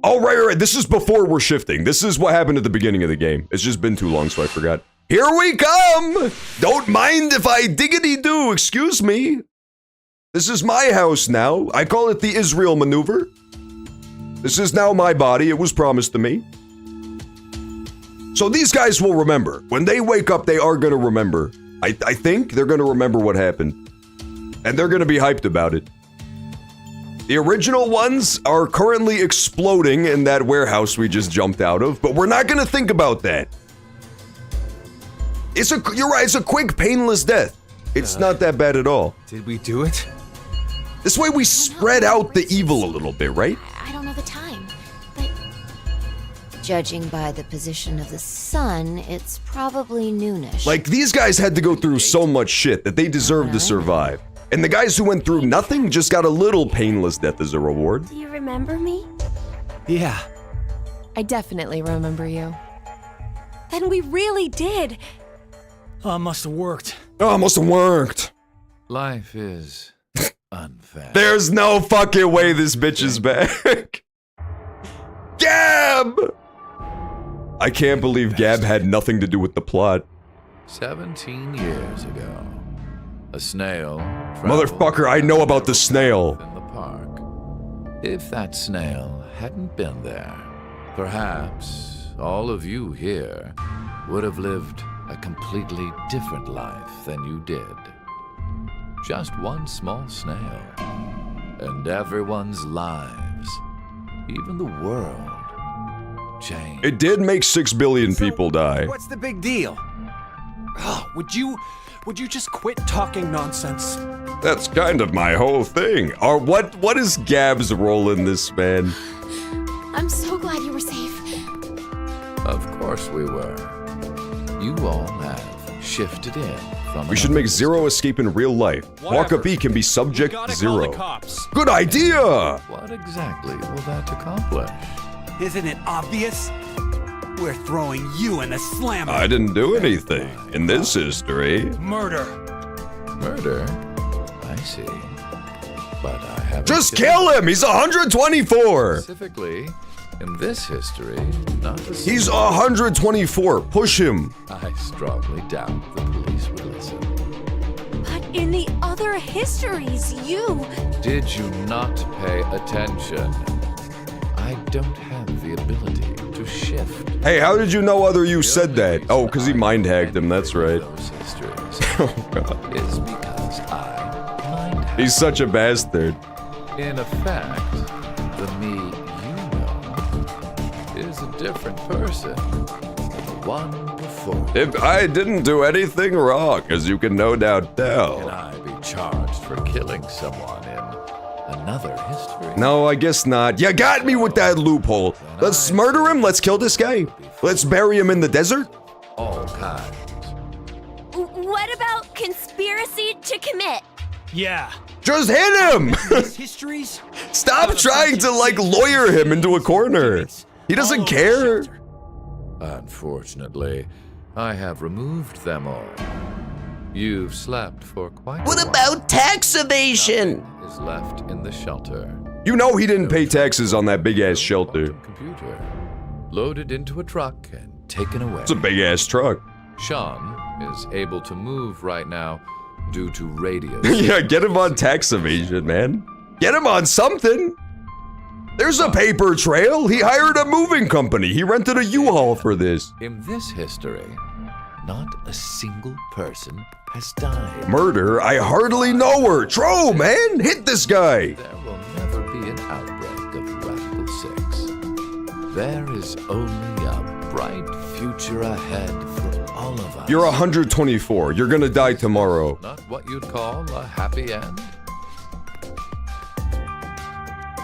right. This is before we're shifting. This is what happened at the beginning of the game. It's just been too long, so I forgot. Here we come! Don't mind if I diggity-do, excuse me. This is my house now. I call it the Israel maneuver. This is now my body. It was promised to me. So these guys will remember. When they wake up, they are going to remember. I think they're going to remember what happened. And they're going to be hyped about it. The original ones are currently exploding in that warehouse we just jumped out of, but we're not going to think about that. You're right, it's a quick, painless death. It's not that bad at all. Did we do it? This way we spread out the evil a little bit, right? I don't know the time, but... Judging by the position of the sun, it's probably noonish. Like, these guys had to go through so much shit that they deserve to survive. And the guys who went through nothing just got a little painless death as a reward. Do you remember me? Yeah. I definitely remember you. Then we really did. Oh, it must have worked. Oh, it must have worked. Life is unfair. There's no fucking way this bitch is back. Gab! I can't believe Gab had nothing to do with the plot. 17 years ago, a snail. Motherfucker, I know about the snail. In the park. If that snail hadn't been there, perhaps all of you here would have lived a completely different life than you did. Just one small snail, and everyone's lives, even the world, changed. It did make 6 billion people die. What's the big deal? Oh, would you just quit talking nonsense? That's kind of my whole thing. Or what is Gab's role in this, man? I'm so glad you were safe. Of course we were. You all have shifted in from. We should make Zero escape in real life. Walker B can be subject Zero. Good idea! What exactly will that accomplish? Isn't it obvious? We're throwing you in the slammer. I didn't do anything in this history. Murder. Murder? I see. But I haven't. Just kill him! He's 124! Specifically, in this history, not the He's 124. Push him. I strongly doubt the police would listen. But in the other histories, you... Did you not pay attention? I don't have the ability to shift. Hey, how did you know other you said that? Oh, because he mind-hacked him, that's right. Those histories Oh, God. is because I mind-hacked. He's such a bastard. In effect, the me you know is a different person than the one before. If I didn't do anything wrong, as you can no doubt Can tell. I be charged for killing someone in another history? No, I guess not. You got me with that loophole. Let's murder him. Let's kill this guy. Let's bury him in the desert. All kinds. What about conspiracy to commit? Yeah. Just hit him! These histories? Stop trying to, like, lawyer him into a corner. He doesn't care. Unfortunately, I have removed them all. You've slept for quite a What while. about tax evasion? Nothing is left in the shelter. You know he didn't pay taxes on that big-ass shelter. Computer. Loaded into a truck and taken away. It's a big-ass truck. Sean is able to move right now due to radio. Yeah, get him on tax evasion, man. Get him on something. There's a paper trail. He hired a moving company. He rented a U-Haul for this. In this history, not a single person has died. Murder? I hardly know her. True, man. Hit this guy. There will never be an outbreak of Radical 6. There is only a bright future ahead for all of us. You're 124. You're gonna die tomorrow. Not what you'd call a happy end.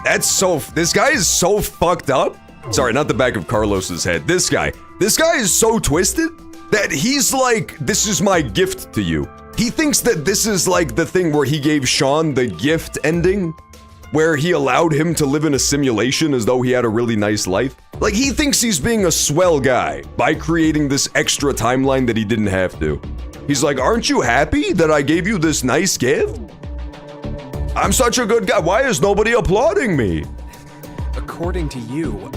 That's so... This guy is so fucked up. Sorry, not the back of Carlos's head. This guy. This guy is so twisted that he's like, this is my gift to you. He thinks that this is like the thing where he gave Sean the gift ending, where he allowed him to live in a simulation as though he had a really nice life. Like, he thinks he's being a swell guy by creating this extra timeline that he didn't have to. He's like, aren't you happy that I gave you this nice gift? I'm such a good guy. Why is nobody applauding me? According to you,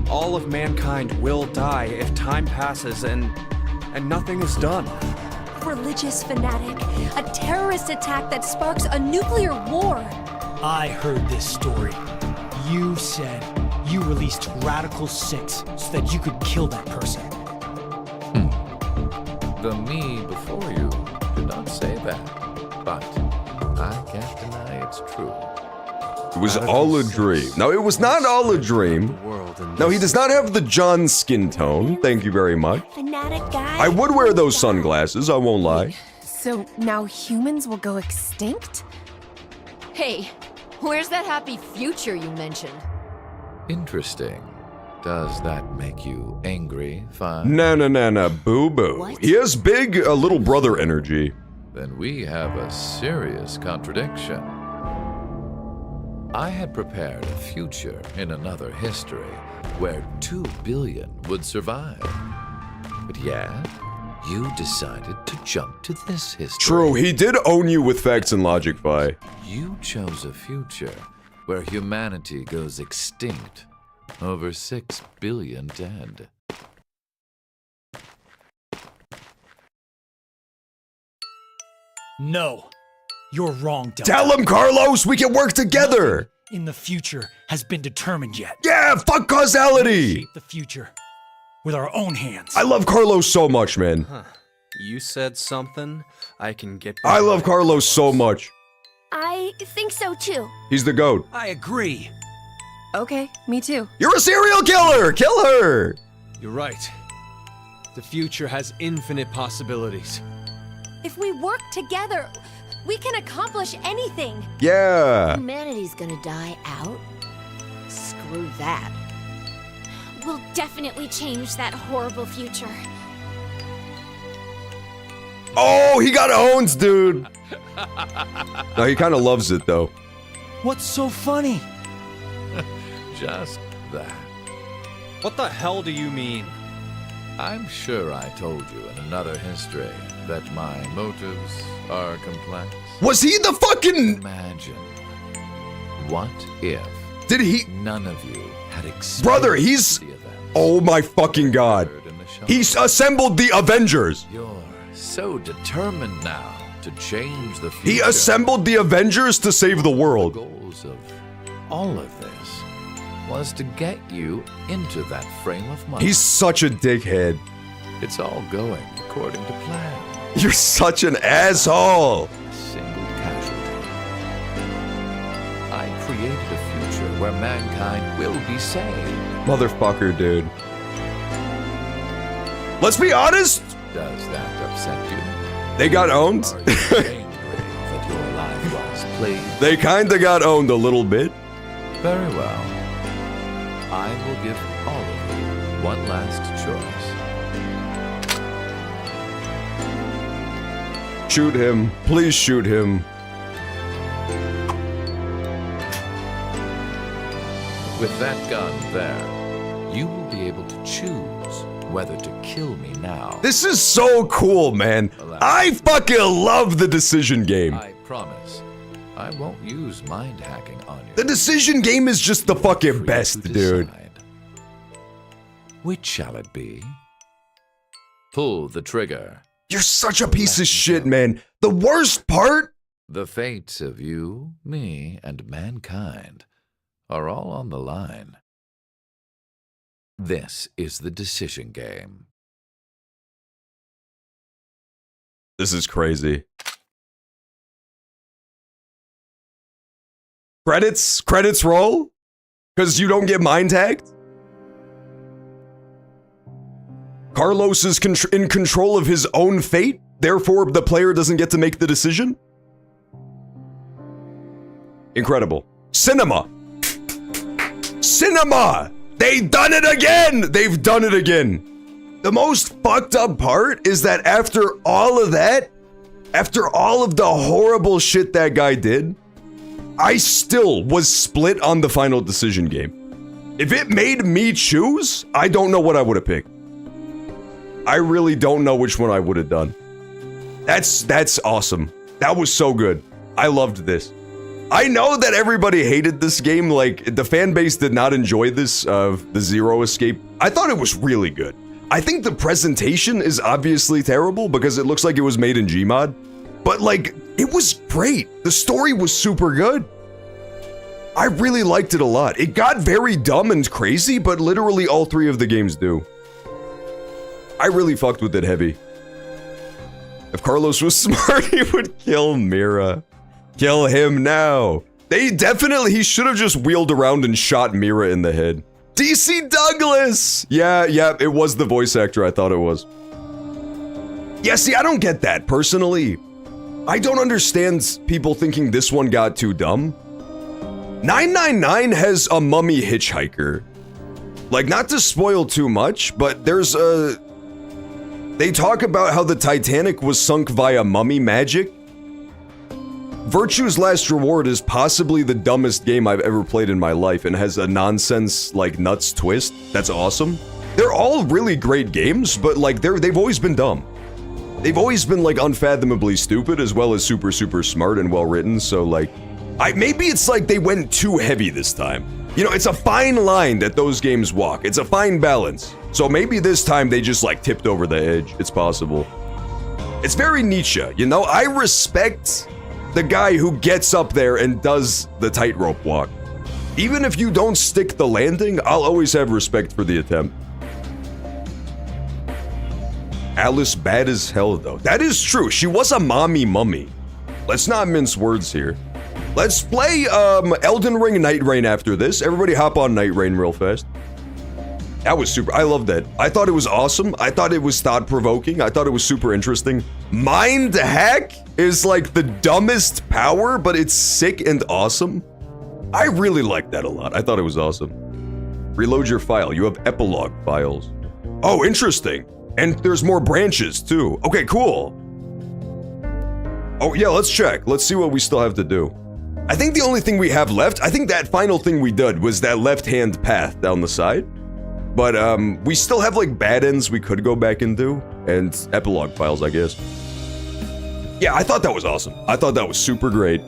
all of mankind will die if time passes and nothing is done. Religious fanatic, a terrorist attack that sparks a nuclear war. I heard this story. You said you released Radical 6 so that you could kill that person. The me before you did not say that, but I can't deny it's true. It was all a dream. No, it was not all a dream. No, he does not have the John skin tone. Thank you very much. Fanatic guy. I would wear those sunglasses, I won't lie. So now humans will go extinct? Hey, where's that happy future you mentioned? Interesting. Does that make you angry, Fine? No, boo-boo. He has big little brother energy. Then we have a serious contradiction. I had prepared a future in another history where 2 billion would survive. But yeah, you decided to jump to this history. True, he did own you with facts and logic, Fi. You chose a future where humanity goes extinct. Over 6 billion dead. No, you're wrong, Delta. Tell him, Carlos, we can work together. Nothing in the future has been determined yet. Yeah, fuck causality. Shape the future with our own hands. I love Carlos so much, man. Huh. You said something, I can get... I love Carlos so much. I think so too. He's the GOAT. I agree. Okay, me too. You're a serial killer! Kill her! You're right. The future has infinite possibilities. If we work together, we can accomplish anything. Yeah. Humanity's gonna die out? Screw that. We'll definitely change that horrible future. Oh, he got owned, dude. No, he kind of loves it, though. What's so funny? Just that. What the hell do you mean? I'm sure I told you in another history that my motives are complex. Was he the fucking... Imagine. What if... Did he... None of you had experienced Brother, he's... the events Oh my fucking god. in the show. He's assembled the Avengers. You're so determined now to change the future. He assembled the Avengers to save the The world. goals of all of this was to get you into that frame of mind. He's such a dickhead. It's all going according to plan. You're such an asshole. A single casualty. I created a future where mankind will be saved. Motherfucker, dude. Let's be honest. Does that upset you? They got owned. Are you angry that your life was played? They kinda got owned a little bit. Very well. I will give all of you one last choice. Shoot him. Please shoot him. With that gun there, you will be able to choose whether to kill me now. This is so cool, man. I fucking love the decision game. I promise, I won't use mind hacking on you. The decision game is just the fucking best, dude. Which shall it be? Pull the trigger. You're such a piece of shit, man. The worst part? The fates of you, me, and mankind are all on the line. This is the decision game. This is crazy. Credits roll? Because you don't get mind hacked? Carlos is in control of his own fate, therefore the player doesn't get to make the decision? Incredible. Cinema! Cinema! They've done it again! They've done it again. The most fucked up part is that after all of that, after all of the horrible shit that guy did, I still was split on the final decision game. If it made me choose, I don't know what I would have picked. I really don't know which one I would have done. That's awesome. That was so good. I loved this. I know that everybody hated this game, like, the fan base did not enjoy this, the Zero Escape. I thought it was really good. I think the presentation is obviously terrible because it looks like it was made in Gmod, but like, it was great. The story was super good. I really liked it a lot. It got very dumb and crazy, but literally all three of the games do. I really fucked with it heavy. If Carlos was smart, he would kill Mira. Kill him now. He should have just wheeled around and shot Mira in the head. DC Douglas! Yeah, it was the voice actor I thought it was. Yeah, see, I don't get that, personally. I don't understand people thinking this one got too dumb. 999 has a mummy hitchhiker. Like, not to spoil too much, but there's a... They talk about how the Titanic was sunk via mummy magic. Virtue's Last Reward is possibly the dumbest game I've ever played in my life and has a nonsense, like, nuts twist. That's awesome. They're all really great games, but, like, they've always been dumb. They've always been, like, unfathomably stupid as well as super, super smart and well-written, so, like... maybe it's like they went too heavy this time. You know, it's a fine line that those games walk. It's a fine balance. So maybe this time they just, like, tipped over the edge. It's possible. It's very Nietzsche, you know? I respect the guy who gets up there and does the tightrope walk. Even if you don't stick the landing, I'll always have respect for the attempt. Alice bad as hell, though. That is true. She was a mommy mummy. Let's not mince words here. Let's play Elden Ring Night Rain after this. Everybody hop on Night Rain real fast. That was super. I loved that. I thought it was awesome. I thought it was thought-provoking. I thought it was super interesting. Mind hack is like the dumbest power, but it's sick and awesome. I really liked that a lot. I thought it was awesome. Reload your file. You have epilogue files. Oh, interesting. And there's more branches, too. Okay, cool. Oh, yeah, let's check. Let's see what we still have to do. I think the only thing we have left, I think that final thing we did was that left-hand path down the side. But, we still have, like, bad ends we could go back and do. And epilogue files, I guess. Yeah, I thought that was awesome. I thought that was super great.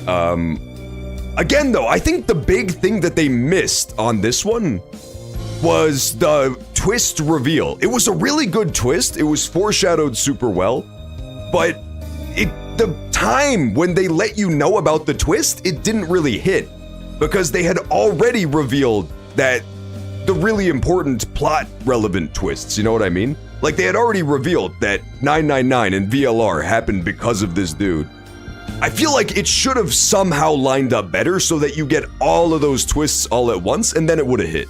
Again, though, I think the big thing that they missed on this one was the twist reveal. It was a really good twist. It was foreshadowed super well. But the time when they let you know about the twist, it didn't really hit. Because they had already revealed that the really important plot relevant twists, you know what I mean? Like, they had already revealed that 999 and VLR happened because of this dude. I feel like it should have somehow lined up better so that you get all of those twists all at once, and then it would have hit.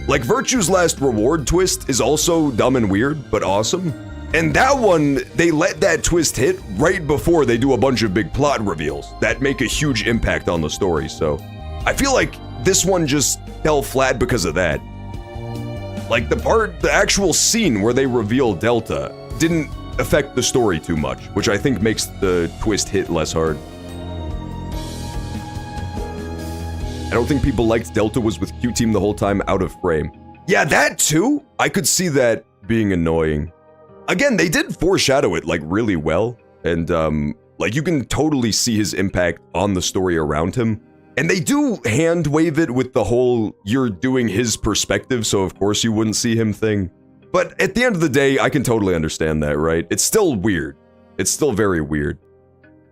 Like, Virtue's Last Reward twist is also dumb and weird, but awesome. And that one, they let that twist hit right before they do a bunch of big plot reveals that make a huge impact on the story, so... I feel like this one just fell flat because of that. Like, the actual scene where they reveal Delta didn't affect the story too much, which I think makes the twist hit less hard. I don't think people liked Delta was with Q-Team the whole time out of frame. Yeah, that too? I could see that being annoying. Again, they did foreshadow it, like, really well. And, like, you can totally see his impact on the story around him. And they do hand wave it with the whole, you're doing his perspective, so of course you wouldn't see him thing. But at the end of the day, I can totally understand that, right? It's still weird. It's still very weird.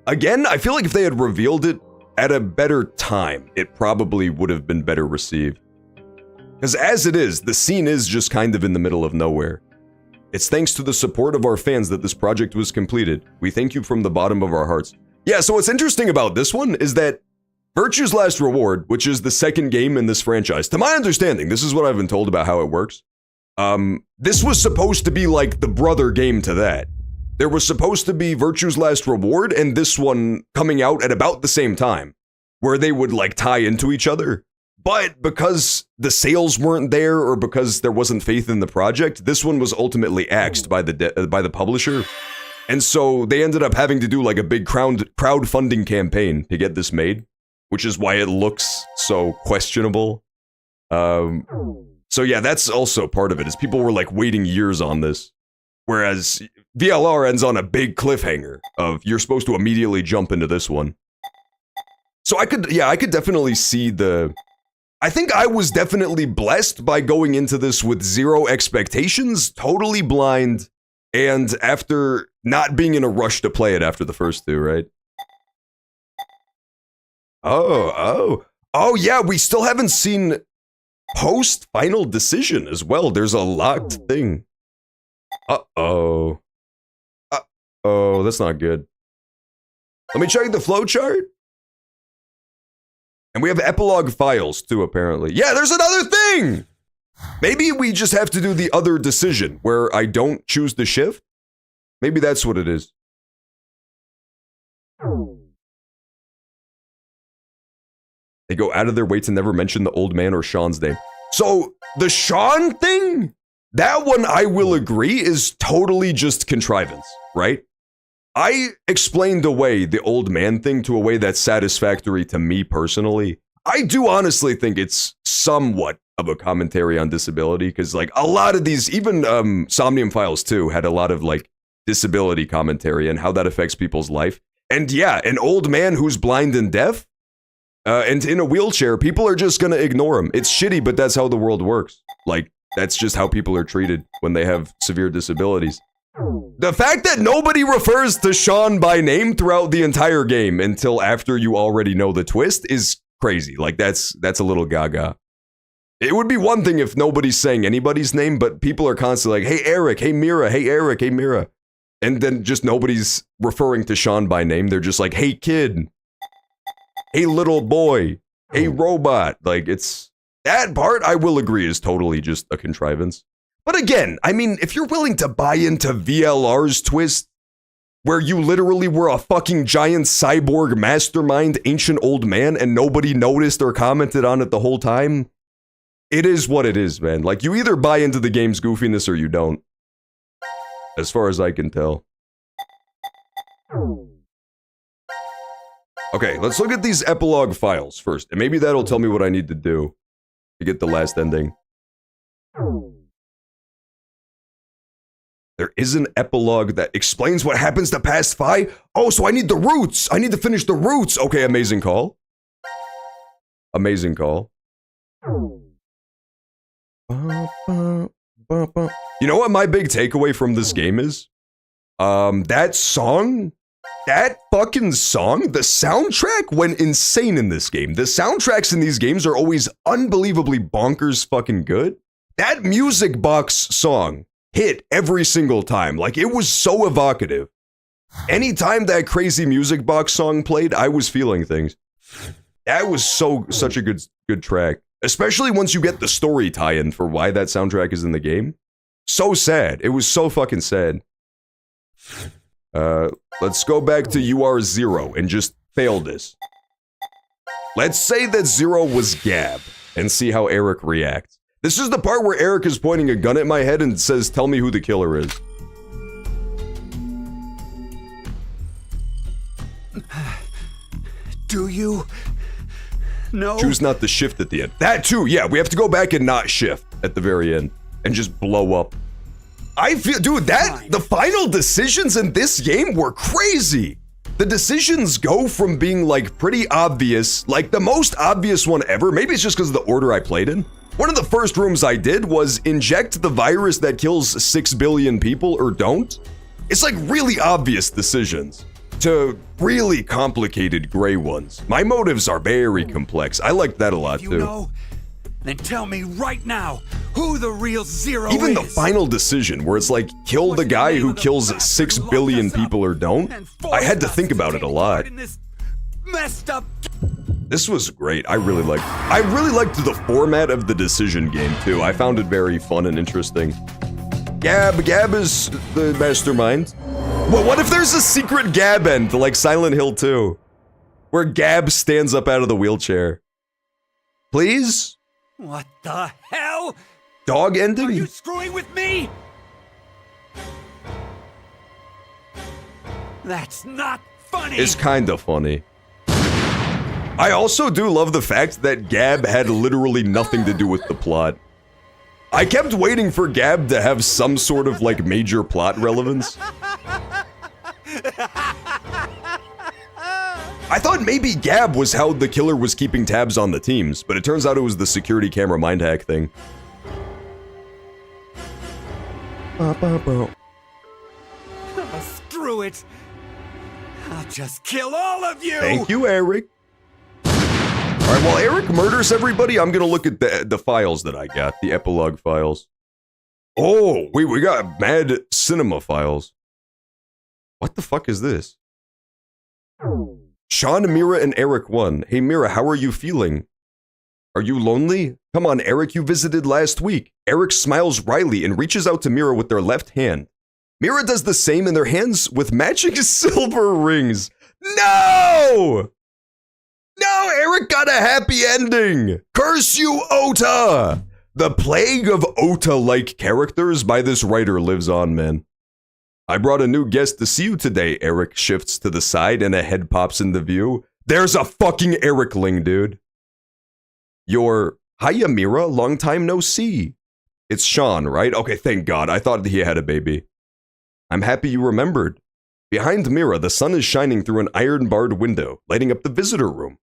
Again, I feel like if they had revealed it at a better time, it probably would have been better received. Because as it is, the scene is just kind of in the middle of nowhere. It's thanks to the support of our fans that this project was completed. We thank you from the bottom of our hearts. Yeah, so what's interesting about this one is that Virtue's Last Reward, which is the second game in this franchise, to my understanding, this is what I've been told about how it works. This was supposed to be like the brother game to that. There was supposed to be Virtue's Last Reward and this one coming out at about the same time, where they would like tie into each other. But because the sales weren't there or because there wasn't faith in the project, this one was ultimately axed by the publisher. And so they ended up having to do like a big crowdfunding campaign to get this made, which is why it looks so questionable. So yeah, that's also part of it, is people were like waiting years on this. Whereas VLR ends on a big cliffhanger of you're supposed to immediately jump into this one. So I could definitely see I think I was definitely blessed by going into this with zero expectations, totally blind, and after not being in a rush to play it after the first two, right? Oh yeah, we still haven't seen post-final decision as well. There's a locked thing. Uh-oh, that's not good. Let me check the flowchart. And we have epilogue files too, apparently. Yeah, there's another thing! Maybe we just have to do the other decision, where I don't choose the shift? Maybe that's what it is. They go out of their way to never mention the old man or Sean's name. So, the Sean thing? That one, I will agree, is totally just contrivance, right? I explained away the old man thing to a way that's satisfactory to me personally. I do honestly think it's somewhat of a commentary on disability, because like a lot of these, even Somnium Files 2 had a lot of like disability commentary and how that affects people's life. And yeah, an old man who's blind and deaf and in a wheelchair, people are just gonna ignore him. It's shitty, but that's how the world works. Like, that's just how people are treated when they have severe disabilities. The fact that nobody refers to Sean by name throughout the entire game until after you already know the twist is crazy. Like, that's a little gaga. It would be one thing if nobody's saying anybody's name, but people are constantly like, hey Eric, hey Mira, hey Eric, hey Mira. And then just nobody's referring to Sean by name. They're just like, hey kid, hey little boy, hey robot. Like, it's, that part I will agree is totally just a contrivance. But again, I mean, if you're willing to buy into VLR's twist, where you literally were a fucking giant cyborg mastermind ancient old man and nobody noticed or commented on it the whole time, it is what it is, man. Like, you either buy into the game's goofiness or you don't. As far as I can tell. Okay, let's look at these epilogue files first, and maybe that'll tell me what I need to do to get the last ending. There is an epilogue that explains what happens to past Phi? Oh, so I need the roots! I need to finish the roots! Okay, amazing call. Amazing call. You know what my big takeaway from this game is? That song? That fucking song? The soundtrack went insane in this game. The soundtracks in these games are always unbelievably bonkers fucking good. That music box song hit every single time. Like, it was so evocative. Anytime that crazy music box song played, I was feeling things. That was such a good track. Especially once you get the story tie-in for why that soundtrack is in the game. So sad. It was so fucking sad. Let's go back to UR0 and just fail this. Let's say that 0 was Gab and see how Eric reacts. This is the part where Eric is pointing a gun at my head and says, tell me who the killer is. Do you? No. Choose not to shift at the end. That too, yeah, we have to go back and not shift at the very end and just blow up. I feel, dude, the final decisions in this game were crazy. The decisions go from being like pretty obvious, like the most obvious one ever. Maybe it's just because of the order I played in. One of the first rooms I did was inject the virus that kills 6 billion people or don't. It's like really obvious decisions to really complicated gray ones. My motives are very complex. I like that a lot You too. know, then tell me right now who the real Zero Even is. the final decision where it's like, kill the guy who kills 6 billion people or don't, I had to think about it a lot. Messed up. This was great. I really liked the format of the decision game too. I found it very fun and interesting. Gab is the mastermind. Well, what if there's a secret Gab end like Silent Hill 2? Where Gab stands up out of the wheelchair. Please? What the hell? Dog ending? Are you screwing with me? That's not funny. It's kinda funny. I also do love the fact that Gab had literally nothing to do with the plot. I kept waiting for Gab to have some sort of like major plot relevance. I thought maybe Gab was how the killer was keeping tabs on the teams, but it turns out it was the security camera mind hack thing. Oh, screw it. I'll just kill all of you. Thank you, Eric. Alright, while Eric murders everybody, I'm gonna look at the files that I got, the epilogue files. Oh, wait, we got mad cinema files. What the fuck is this? Sean, Mira, and Eric 1. Hey Mira, how are you feeling? Are you lonely? Come on, Eric, you visited last week. Eric smiles wryly and reaches out to Mira with their left hand. Mira does the same in their hands with matching silver rings. No! No, Eric got a happy ending! Curse you, Ota! The plague of Ota-like characters by this writer lives on, man. I brought a new guest to see you today, Eric shifts to the side and a head pops into view. There's a fucking Ericling, dude. Hiya, Mira, long time no see. It's Sean, right? Okay, thank God, I thought he had a baby. I'm happy you remembered. Behind Mira, the sun is shining through an iron-barred window, lighting up the visitor room.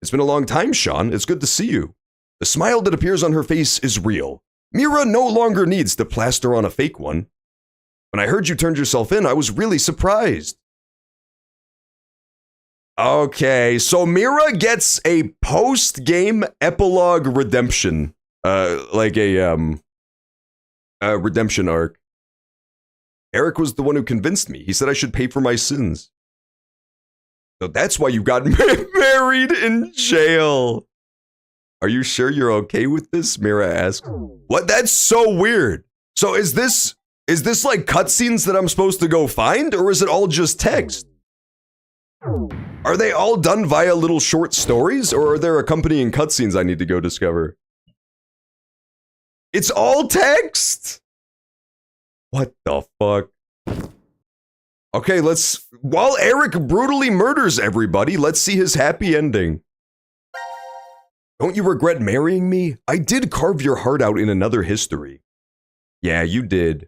It's been a long time, Sean. It's good to see you. The smile that appears on her face is real. Mira no longer needs to plaster on a fake one. When I heard you turned yourself in, I was really surprised. Okay, so Mira gets a post-game epilogue redemption. Like a redemption arc. Eric was the one who convinced me. He said I should pay for my sins. So that's why you got married in jail. Are you sure you're okay with this? Mira asks. What? That's so weird. So is this like cutscenes that I'm supposed to go find, or is it all just text? Are they all done via little short stories, or are there accompanying cutscenes I need to go discover? It's all text? What the fuck? Okay, while Eric brutally murders everybody, let's see his happy ending. Don't you regret marrying me? I did carve your heart out in another history. Yeah, you did.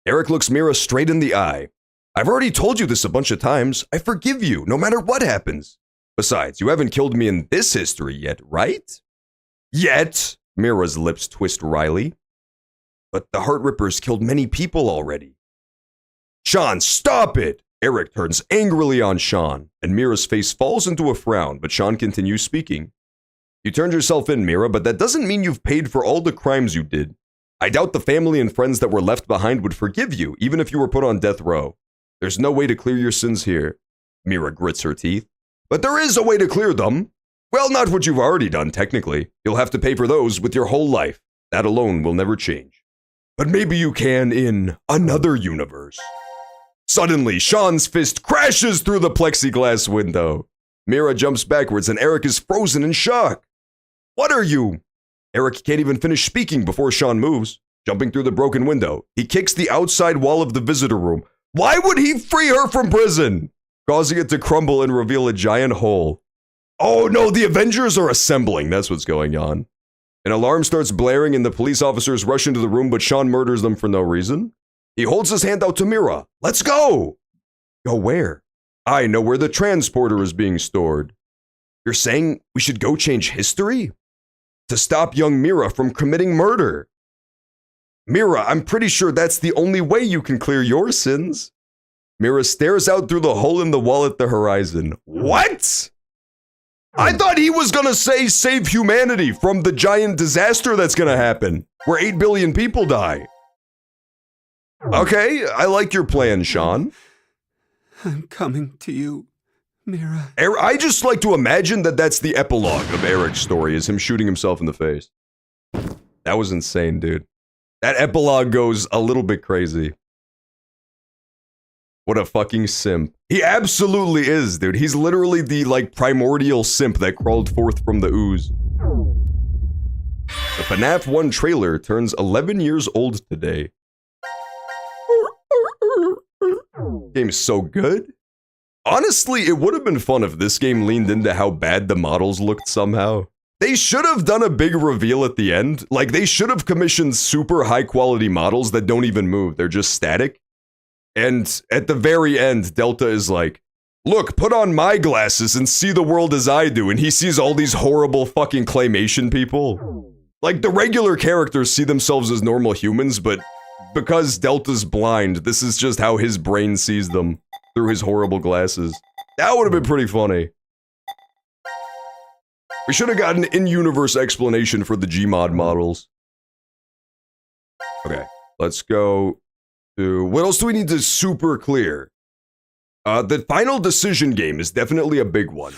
Eric looks Mira straight in the eye. I've already told you this a bunch of times. I forgive you, no matter what happens. Besides, you haven't killed me in this history yet, right? Yet? Mira's lips twist wryly. But the Heartrippers killed many people already. Sean, stop it! Eric turns angrily on Sean, and Mira's face falls into a frown, but Sean continues speaking. You turned yourself in, Mira, but that doesn't mean you've paid for all the crimes you did. I doubt the family and friends that were left behind would forgive you, even if you were put on death row. There's no way to clear your sins here. Mira grits her teeth. But there is a way to clear them. Well, not what you've already done, technically. You'll have to pay for those with your whole life. That alone will never change. But maybe you can in another universe. Suddenly, Sean's fist crashes through the plexiglass window. Mira jumps backwards and Eric is frozen in shock. What are you? Eric can't even finish speaking before Sean moves. Jumping through the broken window, he kicks the outside wall of the visitor room. Why would he free her from prison? Causing it to crumble and reveal a giant hole. Oh no, the Avengers are assembling. That's what's going on. An alarm starts blaring and the police officers rush into the room, but Sean murders them for no reason. He holds his hand out to Mira. Let's go! Go where? I know where the transporter is being stored. You're saying we should go change history? To stop young Mira from committing murder. Mira, I'm pretty sure that's the only way you can clear your sins. Mira stares out through the hole in the wall at the horizon. What? I thought he was gonna say save humanity from the giant disaster that's gonna happen, where 8 billion people die. Okay, I like your plan, Sean. I'm coming to you, Mira. I just like to imagine that that's the epilogue of Eric's story, is him shooting himself in the face. That was insane, dude. That epilogue goes a little bit crazy. What a fucking simp. He absolutely is, dude. He's literally the, like, primordial simp that crawled forth from the ooze. The FNAF 1 trailer turns 11 years old today. Game's so good. Honestly, it would have been fun if this game leaned into how bad the models looked somehow. They should have done a big reveal at the end. Like, they should have commissioned super high-quality models that don't even move. They're just static. And at the very end, Delta is like, look, put on my glasses and see the world as I do. And he sees all these horrible fucking claymation people. Like, the regular characters see themselves as normal humans, but because Delta's blind, this is just how his brain sees them through his horrible glasses. That would have been pretty funny. We should have gotten an in-universe explanation for the Gmod models. Okay, let's go to... What else do we need to super clear? The Final Decision game is definitely a big one.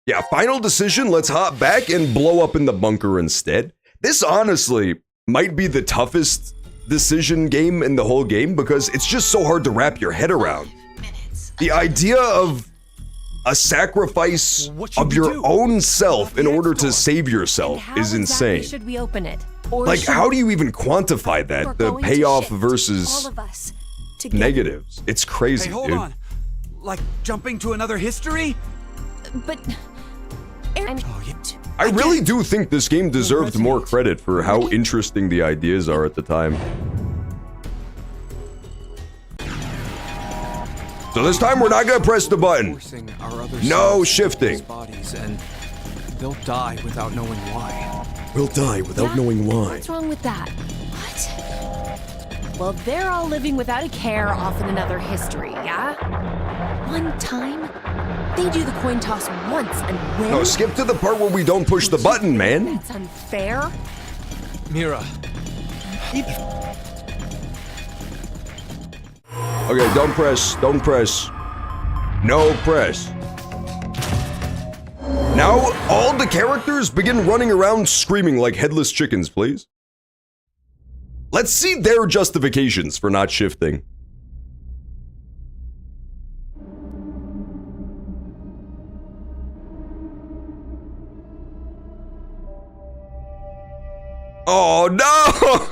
Yeah, Final Decision, let's hop back and blow up in the bunker instead. This honestly might be the toughest decision game in the whole game because it's just so hard to wrap your head around. The idea of a sacrifice of your own self in order to save yourself is insane. Should we open it? Like, how do you even quantify that? The payoff versus negatives. It's crazy, hey, hold dude. on. Like jumping to another history? But I really do think this game deserved more credit for how interesting the ideas are at the time. So this time we're not gonna press the button. No shifting. Bodies and they'll die without knowing why. We'll die without knowing why. What's wrong with that? What? Well, they're all living without a care off in another history, yeah? One time, they do the coin toss once and win. No, skip to the part where we don't push the button, man. That's unfair. Mira. Okay, don't press. Don't press. No press. Now, all the characters begin running around screaming like headless chickens, please. Let's see their justifications for not shifting. Oh no!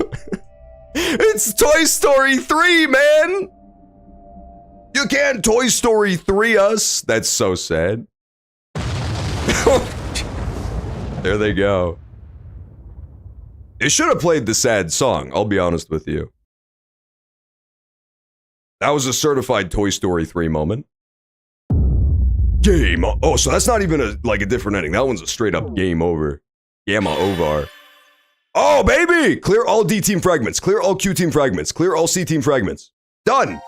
It's Toy Story 3, man! You can't Toy Story 3 us. That's so sad. There they go. They should have played the sad song, I'll be honest with you. That was a certified Toy Story 3 moment. Game. Oh, so that's not even a different ending. That one's a straight up game over. Gamma Ovar. Oh, baby! Clear all D team fragments. Clear all Q team fragments. Clear all C team fragments. Done.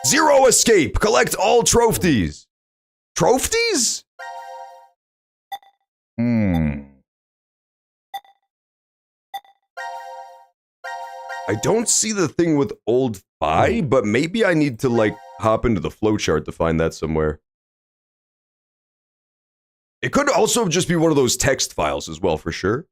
0 escape. Collect all trophies. Trophies? I don't see the thing with old Phi, but maybe I need to, like, hop into the flowchart to find that somewhere. It could also just be one of those text files as well, for sure.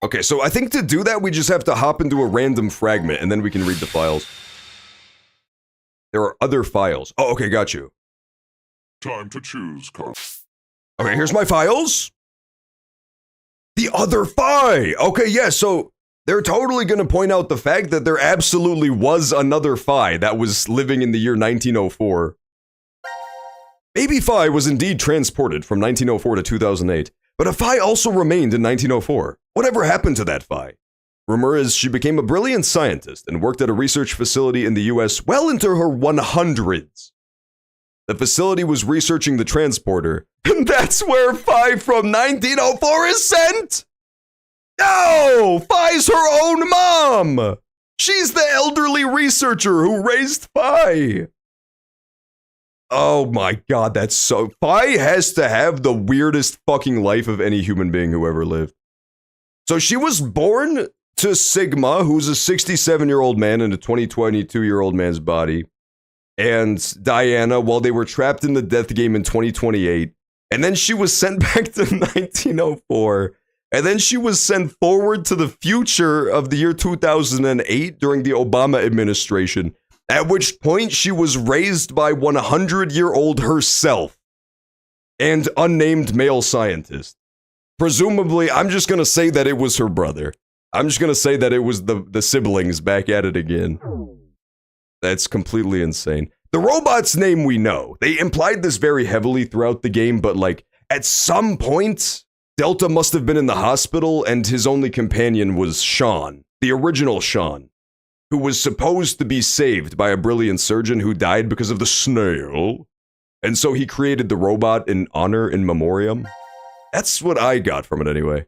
Okay, so I think to do that, we just have to hop into a random fragment, and then we can read the files. There are other files. Oh, okay, got you. Time to choose, Carl. Okay, here's my files. The other Phi! Okay, yeah, so they're totally going to point out the fact that there absolutely was another Phi that was living in the year 1904. Baby Phi was indeed transported from 1904 to 2008, but a Phi also remained in 1904. Whatever happened to that Phi? Rumor is she became a brilliant scientist and worked at a research facility in the US well into her 100s. The facility was researching the transporter, and that's where Phi from 1904 is sent! No! Phi's her own mom! She's the elderly researcher who raised Phi! Oh my god, that's so... Phi has to have the weirdest fucking life of any human being who ever lived. So she was born to Sigma, who's a 67-year-old man in a 22-year-old man's body, and Diana while they were trapped in the death game in 2028, and then she was sent back to 1904, and then she was sent forward to the future of the year 2008 during the Obama administration, at which point she was raised by 100-year-old herself and unnamed male scientist. Presumably, I'm just gonna say that it was her brother. I'm just gonna say that it was the siblings back at it again. That's completely insane. The robot's name we know. They implied this very heavily throughout the game, but like, at some point, Delta must have been in the hospital and his only companion was Sean, the original Sean, who was supposed to be saved by a brilliant surgeon who died because of the snail. And so he created the robot in honor, in memoriam. That's what I got from it anyway.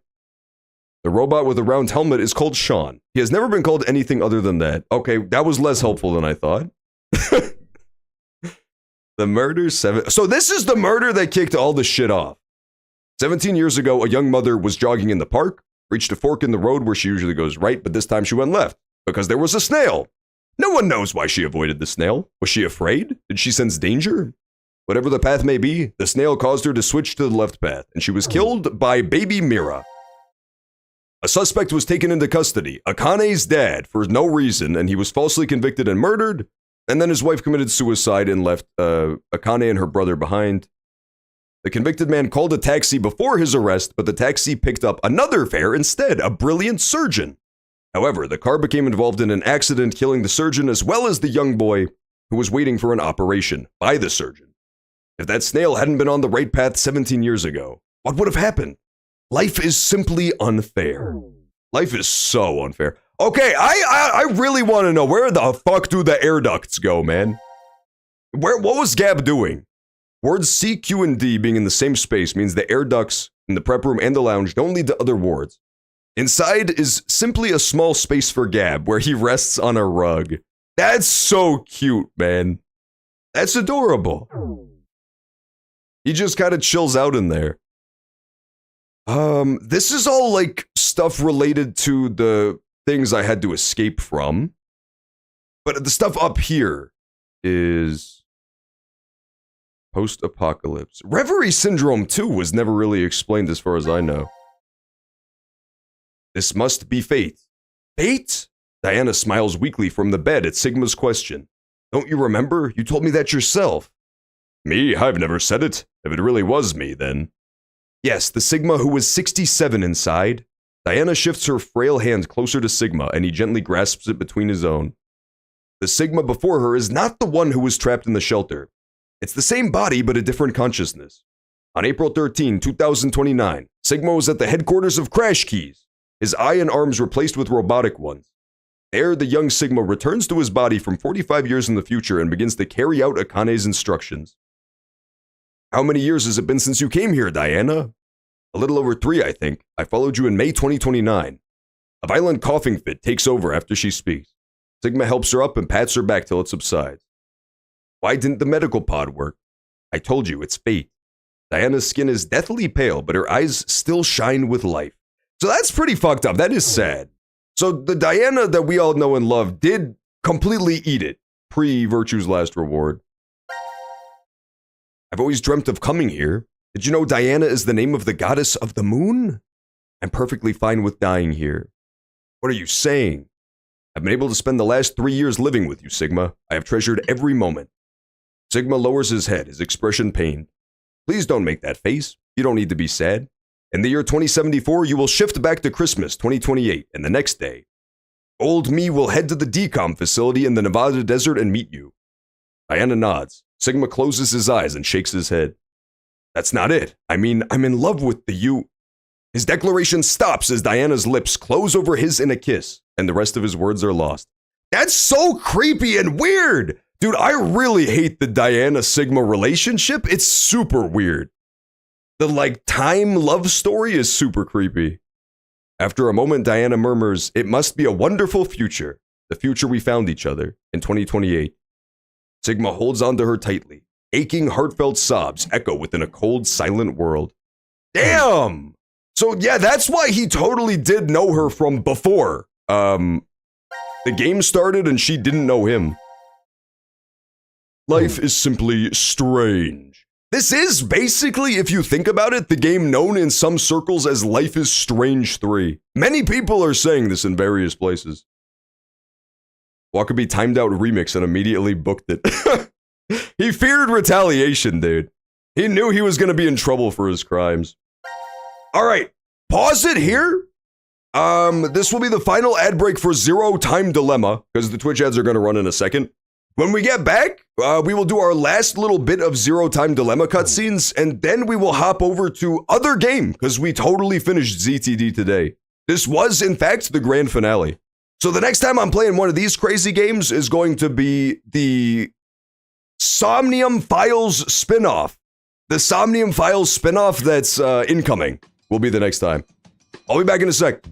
The robot with a round helmet is called Sean. He has never been called anything other than that. Okay, that was less helpful than I thought. The murder 7... So this is the murder that kicked all the shit off. 17 years ago, a young mother was jogging in the park, reached a fork in the road where she usually goes right, but this time she went left, because there was a snail. No one knows why she avoided the snail. Was she afraid? Did she sense danger? Whatever the path may be, the snail caused her to switch to the left path, and she was killed by baby Mira. A suspect was taken into custody, Akane's dad, for no reason, and he was falsely convicted and murdered, and then his wife committed suicide and left Akane and her brother behind. The convicted man called a taxi before his arrest, but the taxi picked up another fare instead, a brilliant surgeon. However, the car became involved in an accident, killing the surgeon as well as the young boy who was waiting for an operation by the surgeon. If that snail hadn't been on the right path 17 years ago, what would have happened? Life is simply unfair. Life is so unfair. Okay, I really want to know, where the fuck do the air ducts go, man? What was Gab doing? Wards C, Q, and D being in the same space means the air ducts in the prep room and the lounge don't lead to other wards. Inside is simply a small space for Gab where he rests on a rug. That's so cute, man. That's adorable. He just kind of chills out in there. This is all like stuff related to the things I had to escape from. But the stuff up here is post-apocalypse. Reverie Syndrome 2 was never really explained as far as I know. This must be fate. Fate? Diana smiles weakly from the bed at Sigma's question. Don't you remember? You told me that yourself. Me? I've never said it. If it really was me, then. Yes, the Sigma who was 67 inside. Diana shifts her frail hand closer to Sigma, and he gently grasps it between his own. The Sigma before her is not the one who was trapped in the shelter. It's the same body, but a different consciousness. On April 13, 2029, Sigma was at the headquarters of Crash Keys, his eye and arms replaced with robotic ones. There, the young Sigma returns to his body from 45 years in the future and begins to carry out Akane's instructions. How many years has it been since you came here, Diana? A little over 3, I think. I followed you in May 2029. A violent coughing fit takes over after she speaks. Sigma helps her up and pats her back till it subsides. Why didn't the medical pod work? I told you, it's fate. Diana's skin is deathly pale, but her eyes still shine with life. So that's pretty fucked up. That is sad. So the Diana that we all know and love did completely eat it, pre-Virtue's Last Reward. I've always dreamt of coming here. Did you know Diana is the name of the goddess of the moon? I'm perfectly fine with dying here. What are you saying? I've been able to spend the last 3 years living with you, Sigma. I have treasured every moment. Sigma lowers his head, his expression pained. Please don't make that face. You don't need to be sad. In the year 2074, you will shift back to Christmas 2028, and the next day, Old me will head to the decom facility in the Nevada desert and meet you. Diana nods. Sigma closes his eyes and shakes his head. That's not it. I mean, I'm in love with the you. His declaration stops as Diana's lips close over his in a kiss, and the rest of his words are lost. That's so creepy and weird! Dude, I really hate the Diana-Sigma relationship. It's super weird. The, time love story is super creepy. After a moment, Diana murmurs, "It must be a wonderful future. The future we found each other in 2028. Sigma holds onto her tightly. Aching, heartfelt sobs echo within a cold, silent world. Damn! So yeah, that's why he totally did know her from before. The game started and she didn't know him. Life is simply strange. This is basically, if you think about it, the game known in some circles as Life is Strange 3. Many people are saying this in various places. Wakabe timed out remix and immediately booked it. He feared retaliation, dude. He knew he was going to be in trouble for his crimes. All right, pause it here. This will be the final ad break for Zero Time Dilemma, because the Twitch ads are going to run in a second. When we get back, we will do our last little bit of Zero Time Dilemma cutscenes, and then we will hop over to other game, because we totally finished ZTD today. This was, in fact, the grand finale. So the next time I'm playing one of these crazy games is going to be the Somnium Files spinoff. The Somnium Files spinoff that's incoming will be the next time. I'll be back in a sec.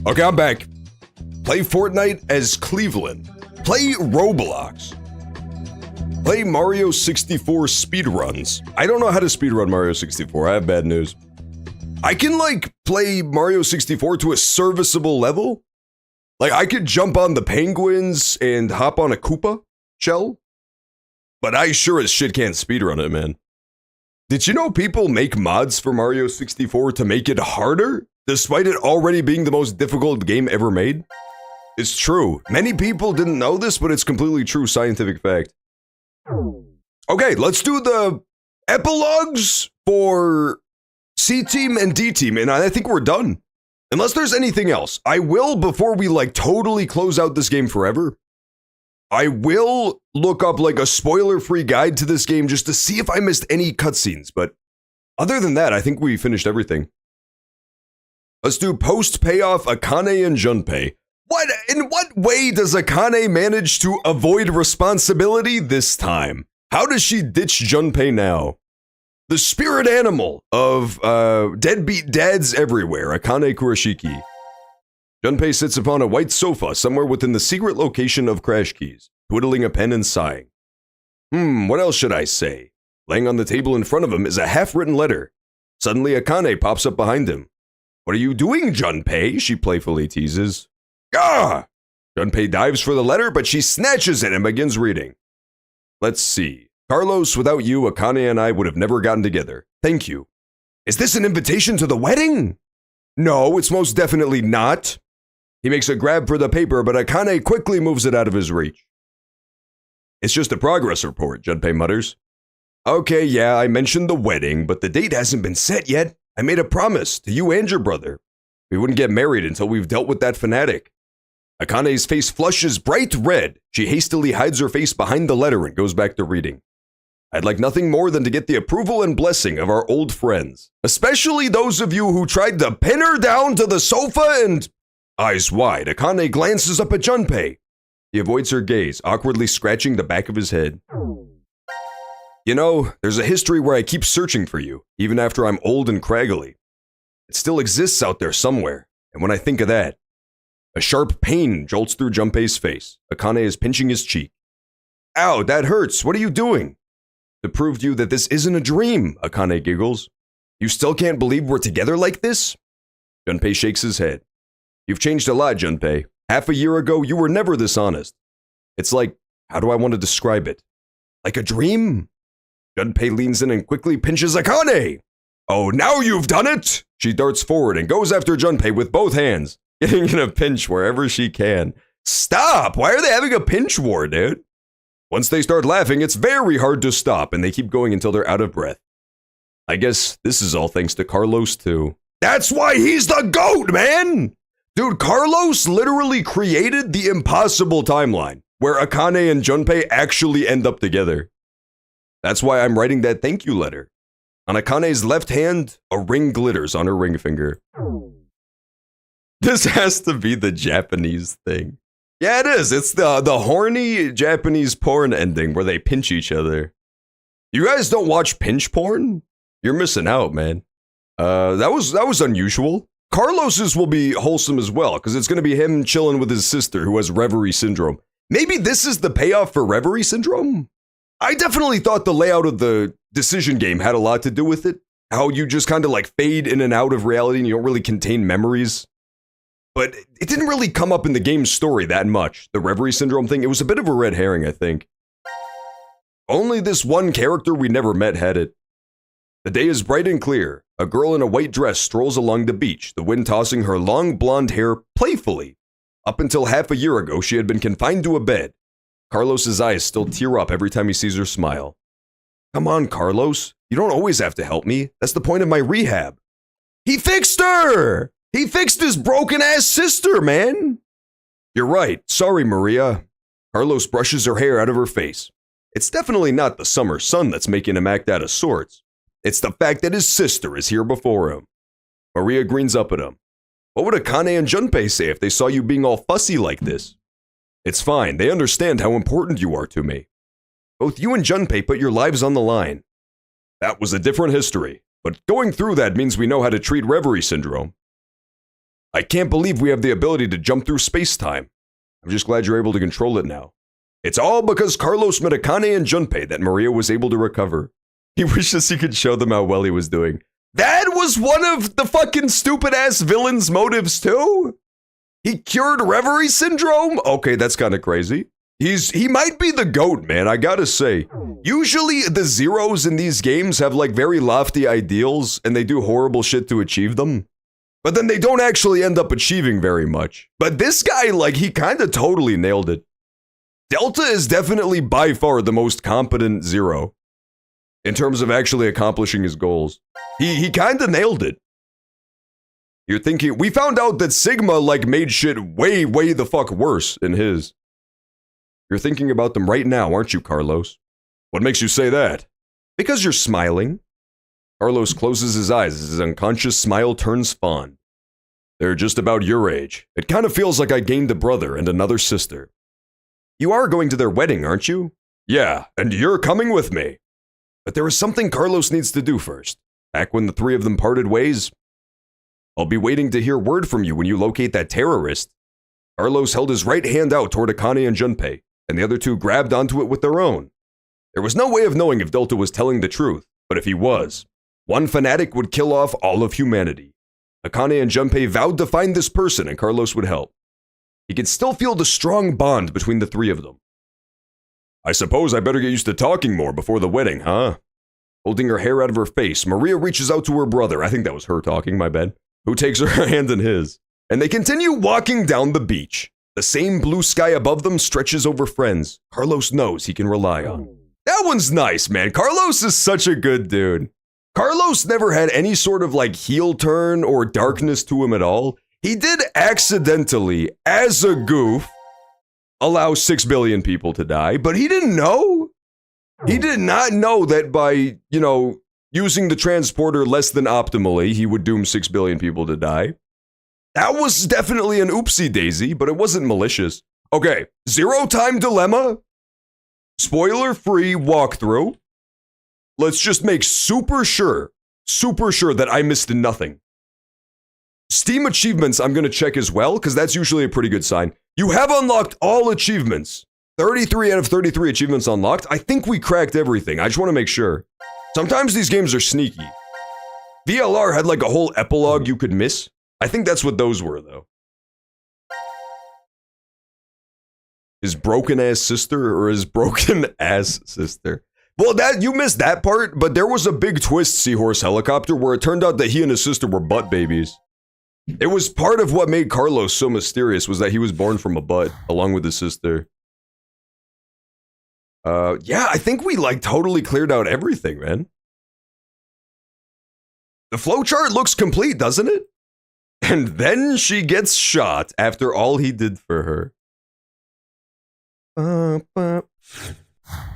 Okay, I'm back. Play Fortnite as Cleveland. Play Roblox. Play Mario 64 speedruns. I don't know how to speedrun Mario 64. I have bad news. I can, like, play Mario 64 to a serviceable level. Like, I could jump on the penguins and hop on a Koopa shell. But I sure as shit can't speedrun it, man. Did you know people make mods for Mario 64 to make it harder, despite it already being the most difficult game ever made? It's true. Many people didn't know this, but it's completely true scientific fact. Okay, let's do the epilogues for C Team and D Team, and I think we're done. Unless there's anything else. I will, before we like totally close out this game forever, I will look up like a spoiler-free guide to this game just to see if I missed any cutscenes, but other than that, I think we finished everything. Let's do post-payoff Akane and Junpei. In what way does Akane manage to avoid responsibility this time? How does she ditch Junpei now? The spirit animal of deadbeat dads everywhere, Akane Kurashiki. Junpei sits upon a white sofa somewhere within the secret location of Crash Keys, twiddling a pen and sighing. What else should I say? Laying on the table in front of him is a half-written letter. Suddenly Akane pops up behind him. What are you doing, Junpei? She playfully teases. Gah! Junpei dives for the letter, but she snatches it and begins reading. Let's see. Carlos, without you, Akane and I would have never gotten together. Thank you. Is this an invitation to the wedding? No, it's most definitely not. He makes a grab for the paper, but Akane quickly moves it out of his reach. It's just a progress report, Junpei mutters. Okay, yeah, I mentioned the wedding, but the date hasn't been set yet. I made a promise to you and your brother. We wouldn't get married until we've dealt with that fanatic. Akane's face flushes bright red. She hastily hides her face behind the letter and goes back to reading. I'd like nothing more than to get the approval and blessing of our old friends, especially those of you who tried to pin her down to the sofa and... Eyes wide, Akane glances up at Junpei. He avoids her gaze, awkwardly scratching the back of his head. You know, there's a history where I keep searching for you, even after I'm old and craggly. It still exists out there somewhere, and when I think of that, a sharp pain jolts through Junpei's face. Akane is pinching his cheek. Ow, that hurts. What are you doing? To prove to you that this isn't a dream, Akane giggles. You still can't believe we're together like this? Junpei shakes his head. You've changed a lot, Junpei. Half a year ago, you were never this honest. It's like, how do I want to describe it? Like a dream? Junpei leans in and quickly pinches Akane. Oh, now you've done it! She darts forward and goes after Junpei with both hands, getting in a pinch wherever she can. Stop! Why are they having a pinch war, dude? Once they start laughing, it's very hard to stop, and they keep going until they're out of breath. I guess this is all thanks to Carlos, too. That's why he's the GOAT, man! Dude, Carlos literally created the impossible timeline, where Akane and Junpei actually end up together. That's why I'm writing that thank you letter. On Akane's left hand, a ring glitters on her ring finger. This has to be the Japanese thing. Yeah, it is. It's the horny Japanese porn ending where they pinch each other. You guys don't watch pinch porn? You're missing out, man. That was unusual. Carlos's will be wholesome as well, because it's going to be him chilling with his sister who has reverie syndrome. Maybe this is the payoff for reverie syndrome? I definitely thought the layout of the decision game had a lot to do with it. How you just kind of like fade in and out of reality and you don't really contain memories. But it didn't really come up in the game's story that much, the reverie syndrome thing. It was a bit of a red herring, I think. Only this one character we never met had it. The day is bright and clear. A girl in a white dress strolls along the beach, the wind tossing her long blonde hair playfully. Up until half a year ago, she had been confined to a bed. Carlos's eyes still tear up every time he sees her smile. Come on, Carlos. You don't always have to help me. That's the point of my rehab. He fixed her! He fixed his broken-ass sister, man! You're right. Sorry, Maria. Carlos brushes her hair out of her face. It's definitely not the summer sun that's making him act out of sorts. It's the fact that his sister is here before him. Maria greens up at him. What would Akane and Junpei say if they saw you being all fussy like this? It's fine. They understand how important you are to me. Both you and Junpei put your lives on the line. That was a different history, but going through that means we know how to treat reverie syndrome. I can't believe we have the ability to jump through space-time. I'm just glad you're able to control it now. It's all because Carlos met Akane and Junpei that Maria was able to recover. He wishes he could show them how well he was doing. That was one of the fucking stupid-ass villain's motives, too? He cured reverie syndrome? Okay, that's kind of crazy. He might be the GOAT, man, I gotta say. Usually the zeros in these games have like very lofty ideals and they do horrible shit to achieve them. But then they don't actually end up achieving very much. But this guy, like, he kind of totally nailed it. Delta is definitely by far the most competent Zero in terms of actually accomplishing his goals. He kind of nailed it. You're thinking, we found out that Sigma, like, made shit way, way the fuck worse in his. You're thinking about them right now, aren't you, Carlos? What makes you say that? Because you're smiling. Carlos closes his eyes as his unconscious smile turns fond. They're just about your age. It kind of feels like I gained a brother and another sister. You are going to their wedding, aren't you? Yeah, and you're coming with me. But there is something Carlos needs to do first. Back when the three of them parted ways, I'll be waiting to hear word from you when you locate that terrorist. Carlos held his right hand out toward Akane and Junpei, and the other two grabbed onto it with their own. There was no way of knowing if Delta was telling the truth, but if he was, one fanatic would kill off all of humanity. Akane and Junpei vowed to find this person and Carlos would help. He could still feel the strong bond between the three of them. I suppose I better get used to talking more before the wedding, huh? Holding her hair out of her face, Maria reaches out to her brother, I think that was her talking, my bad, who takes her hand in his. And they continue walking down the beach. The same blue sky above them stretches over friends Carlos knows he can rely on. That one's nice, man. Carlos is such a good dude. Carlos never had any sort of like heel turn or darkness to him at all. He did accidentally, as a goof, allow 6 billion people to die, but he didn't know. He did not know that by, using the transporter less than optimally, he would doom 6 billion people to die. That was definitely an oopsie daisy, but it wasn't malicious. Okay, zero time dilemma. Spoiler-free walkthrough. Let's just make super sure that I missed nothing. Steam achievements I'm going to check as well, because that's usually a pretty good sign. You have unlocked all achievements. 33 out of 33 achievements unlocked. I think we cracked everything. I just want to make sure. Sometimes these games are sneaky. VLR had like a whole epilogue you could miss. I think that's what those were, though. His broken-ass sister or his broken-ass sister? Well, you missed that part, but there was a big twist, Seahorse Helicopter, where it turned out that he and his sister were butt babies. It was part of what made Carlos so mysterious was that he was born from a butt, along with his sister. Yeah, I think we, like, totally cleared out everything, man. The flowchart looks complete, doesn't it? And then she gets shot after all he did for her.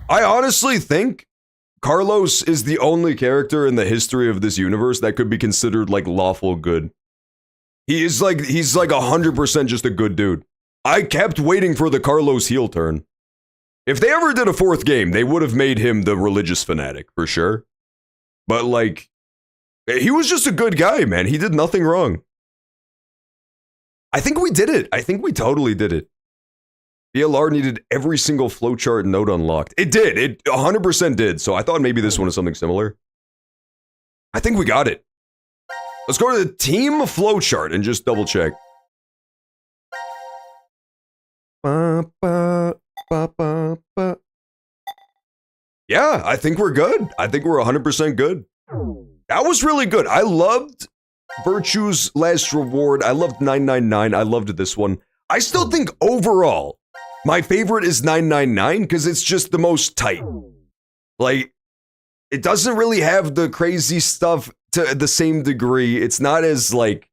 I honestly think Carlos is the only character in the history of this universe that could be considered like lawful good. He's like 100% just a good dude. I kept waiting for the Carlos heel turn. If they ever did a fourth game, they would have made him the religious fanatic, for sure. But like, he was just a good guy, man. He did nothing wrong. I think we did it. I think we totally did it. VLR needed every single flowchart node unlocked. It did. It 100% did. So I thought maybe this one is something similar. I think we got it. Let's go to the team flowchart and just double check. Yeah, I think we're good. I think we're 100% good. That was really good. I loved Virtue's Last Reward. I loved 999. I loved this one. I still think overall, my favorite is 999 because it's just the most tight. Like, it doesn't really have the crazy stuff to the same degree. It's not as, like,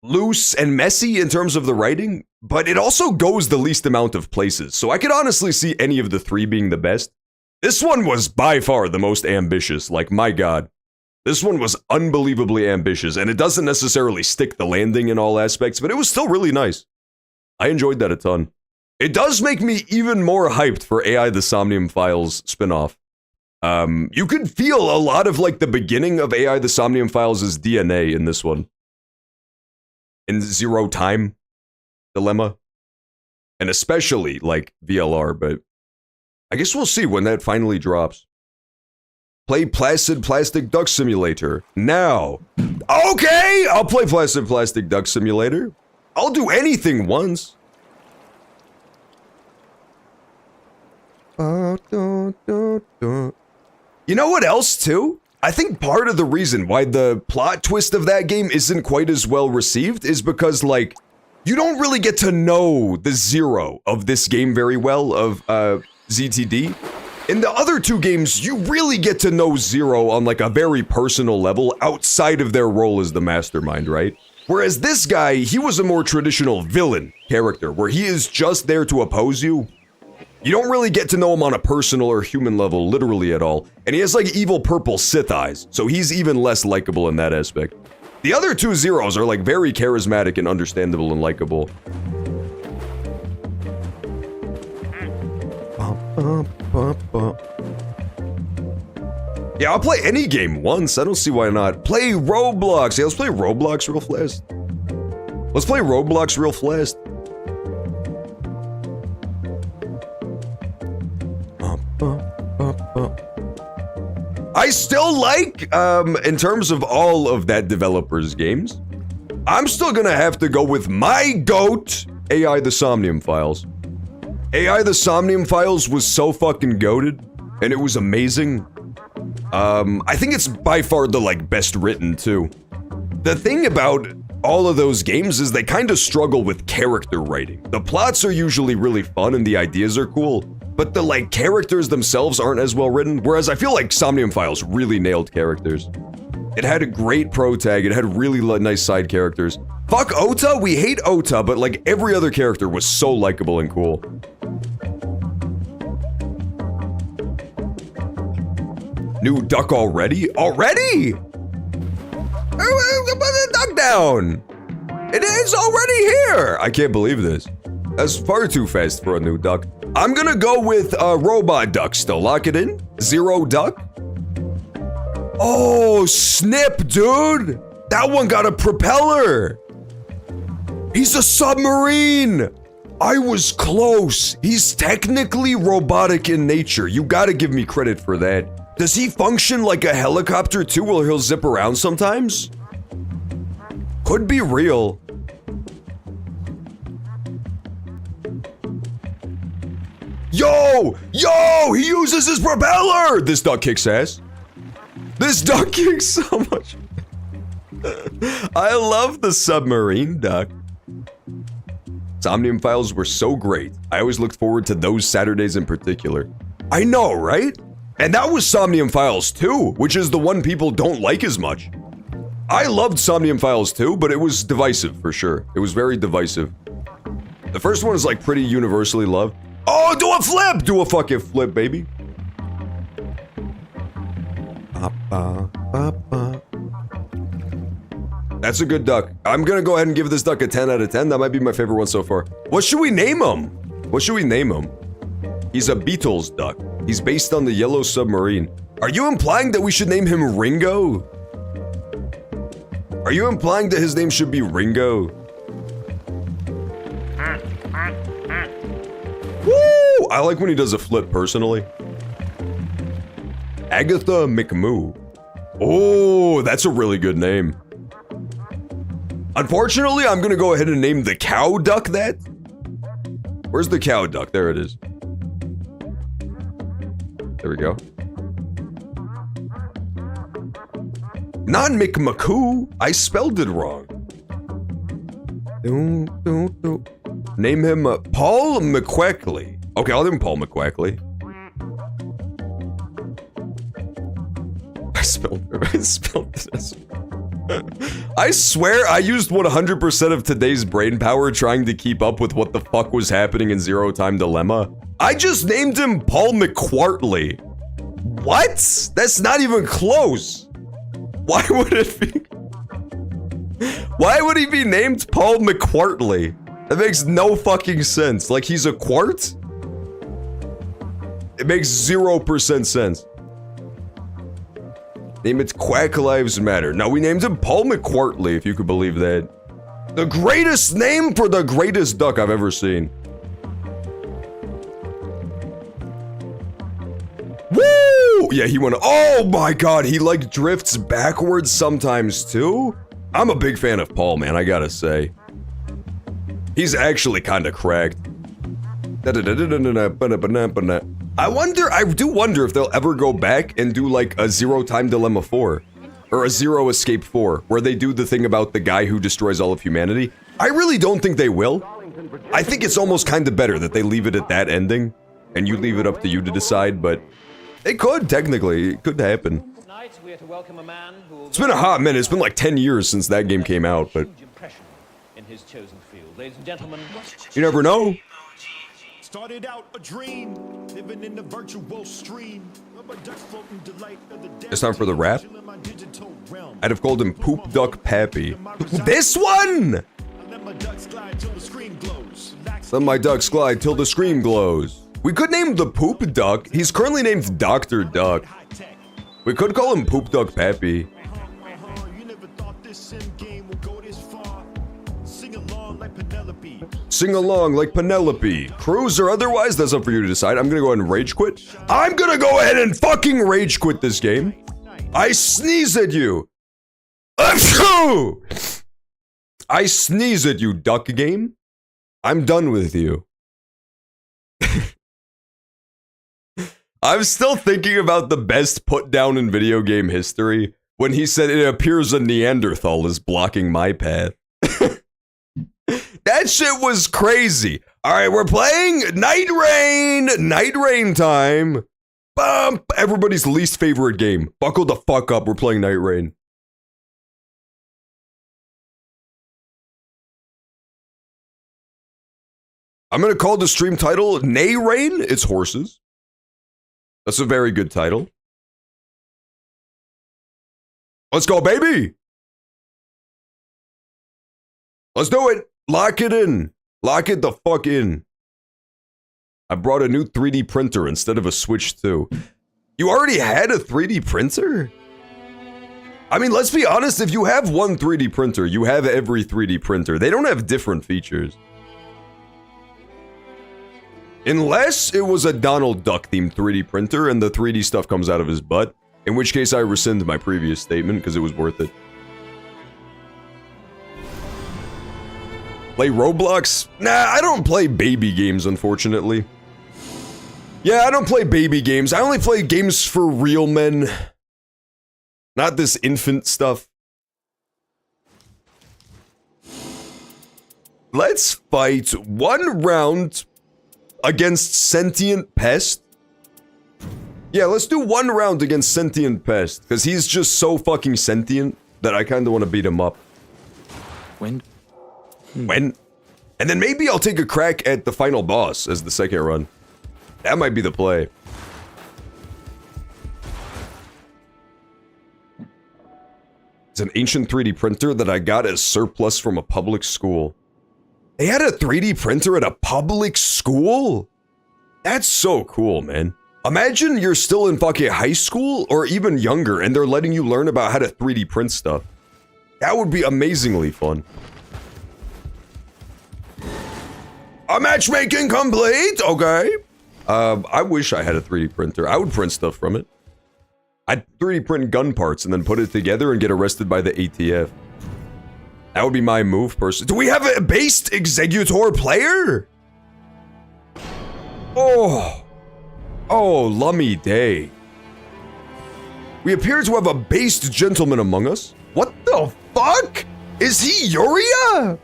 loose and messy in terms of the writing, but it also goes the least amount of places. So I could honestly see any of the three being the best. This one was by far the most ambitious. Like, my God. This one was unbelievably ambitious, and it doesn't necessarily stick the landing in all aspects, but it was still really nice. I enjoyed that a ton. It does make me even more hyped for AI the Somnium Files spinoff. You could feel a lot of like the beginning of AI the Somnium Files' DNA in this one. in Zero Time Dilemma. And especially, like, VLR, but I guess we'll see when that finally drops. Play Placid Plastic Duck Simulator. Now. Okay, I'll play Placid Plastic Duck Simulator. I'll do anything once. You know what else, too? I think part of the reason why the plot twist of that game isn't quite as well received is because, like, you don't really get to know the Zero of this game very well, of ZTD. In the other two games, you really get to know Zero on, like, a very personal level outside of their role as the mastermind, right? Whereas this guy, he was a more traditional villain character, where he is just there to oppose you. You don't really get to know him on a personal or human level, literally at all. And he has, like, evil purple Sith eyes, so he's even less likable in that aspect. The other two Zeros are, like, very charismatic and understandable and likable. Yeah, I'll play any game once. I don't see why not. Play Roblox. Yeah, let's play Roblox real fast. Let's play Roblox real fast. I still like, in terms of all of that developer's games, I'm still gonna have to go with my GOAT, AI the Somnium Files. AI the Somnium Files was so fucking goated, and it was amazing. I think it's by far the, like, best written, too. The thing about all of those games is they kind of struggle with character writing. The plots are usually really fun and the ideas are cool, but the, like, characters themselves aren't as well written, whereas I feel like Somnium Files really nailed characters. It had a great protag, it had really nice side characters. Fuck Ota, we hate Ota, but, like, every other character was so likable and cool. New duck already? Already? Put the duck down! It's already here! I can't believe this. That's far too fast for a new duck. I'm gonna go with robot duck still. Lock it in. Zero duck. Oh, snip, dude! That one got a propeller! He's a submarine! I was close. He's technically robotic in nature. You gotta give me credit for that. Does he function like a helicopter too, where he'll zip around sometimes? Could be real. Yo! Yo! He uses his propeller! This duck kicks ass. This duck kicks so much. I love the submarine duck. Somnium Files were so great. I always looked forward to those Saturdays in particular. I know, right? And that was Somnium Files 2, which is the one people don't like as much. I loved Somnium Files 2, but it was divisive for sure. It was very divisive. The first one is, like, pretty universally loved. Oh, do a flip! Do a fucking flip, baby. That's a good duck. I'm gonna go ahead and give this duck a 10 out of 10. That might be my favorite one so far. What should we name him? What should we name him? He's a Beatles duck. He's based on the Yellow Submarine. Are you implying that we should name him Ringo? Are you implying that his name should be Ringo? Woo! I like when he does a flip, personally. Agatha McMoo. Oh, that's a really good name. Unfortunately, I'm gonna go ahead and name the cow duck that. Where's the cow duck? There it is. There we go. Not McMcCoo. I spelled it wrong. Name him Paul McQuackley. Okay, I'll name him Paul McQuackley. I spelled this. I swear I used 100% of today's brain power trying to keep up with what the fuck was happening in Zero Time Dilemma. I just named him Paul McQuartley. What? That's not even close. Why would it be? Why would he be named Paul McQuartley? That makes no fucking sense. Like, he's a quart? It makes 0% sense. Name it Quack Lives Matter. No, we named him Paul McQuartley, if you could believe that. The greatest name for the greatest duck I've ever seen. Woo! Yeah, he went, oh my god, he like drifts backwards sometimes too? I'm a big fan of Paul, man, I gotta say. He's actually kind of cracked. I do wonder if they'll ever go back and do like a Zero Time Dilemma 4. Or a Zero Escape 4, where they do the thing about the guy who destroys all of humanity. I really don't think they will. I think it's almost kind of better that they leave it at that ending, and you leave it up to you to decide, but it could, technically. It could happen. It's been a hot minute. It's been like 10 years since that game came out, but you never know. Started out a dream, living in the virtual stream. It's time for the rap. I'd have called him Poop Duck Pappy. This one! Let my ducks glide till the screen glows. We could name the Poop Duck. He's currently named Dr. Duck. We could call him Poop Duck Pappy. Sing along like Penelope. Cruise or otherwise, that's up for you to decide. I'm gonna go ahead and rage quit. I'm gonna go ahead and fucking rage quit this game. I sneeze at you. I sneeze at you, duck game. I'm done with you. I'm still thinking about the best put down in video game history when he said it appears a Neanderthal is blocking my path. That shit was crazy. All right, we're playing Night Rain time. Bump, everybody's least favorite game. Buckle the fuck up, we're playing Night Rain. I'm gonna call the stream title Nay Rain, it's horses. That's a very good title. Let's go, baby. Let's do it. Lock it in. Lock it the fuck in. I brought a new 3D printer instead of a Switch 2. You already had a 3D printer? I mean, let's be honest, if you have one 3D printer, you have every 3D printer. They don't have different features. Unless it was a Donald Duck themed 3D printer and the 3D stuff comes out of his butt, in which case I rescind my previous statement because it was worth it. Play Roblox? Nah, I don't play baby games, unfortunately. Yeah, I don't play baby games. I only play games for real men. Not this infant stuff. Let's fight one round against Sentient Pest. Yeah, let's do one round against Sentient Pest, because he's just so fucking sentient that I kind of want to beat him up. When? And then maybe I'll take a crack at the final boss as the second run. That might be the play. It's an ancient 3D printer that I got as surplus from a public school. They had a 3D printer at a public school? That's so cool, man. Imagine you're still in fucking high school or even younger and they're letting you learn about how to 3D print stuff. That would be amazingly fun. A matchmaking complete, okay. I wish I had a 3D printer. I would print stuff from it. I'd 3D print gun parts and then put it together and get arrested by the ATF. That would be my move, person. Do we have a based executor player? Oh, lummy day. We appear to have a based gentleman among us. What the fuck? Is he Yuria?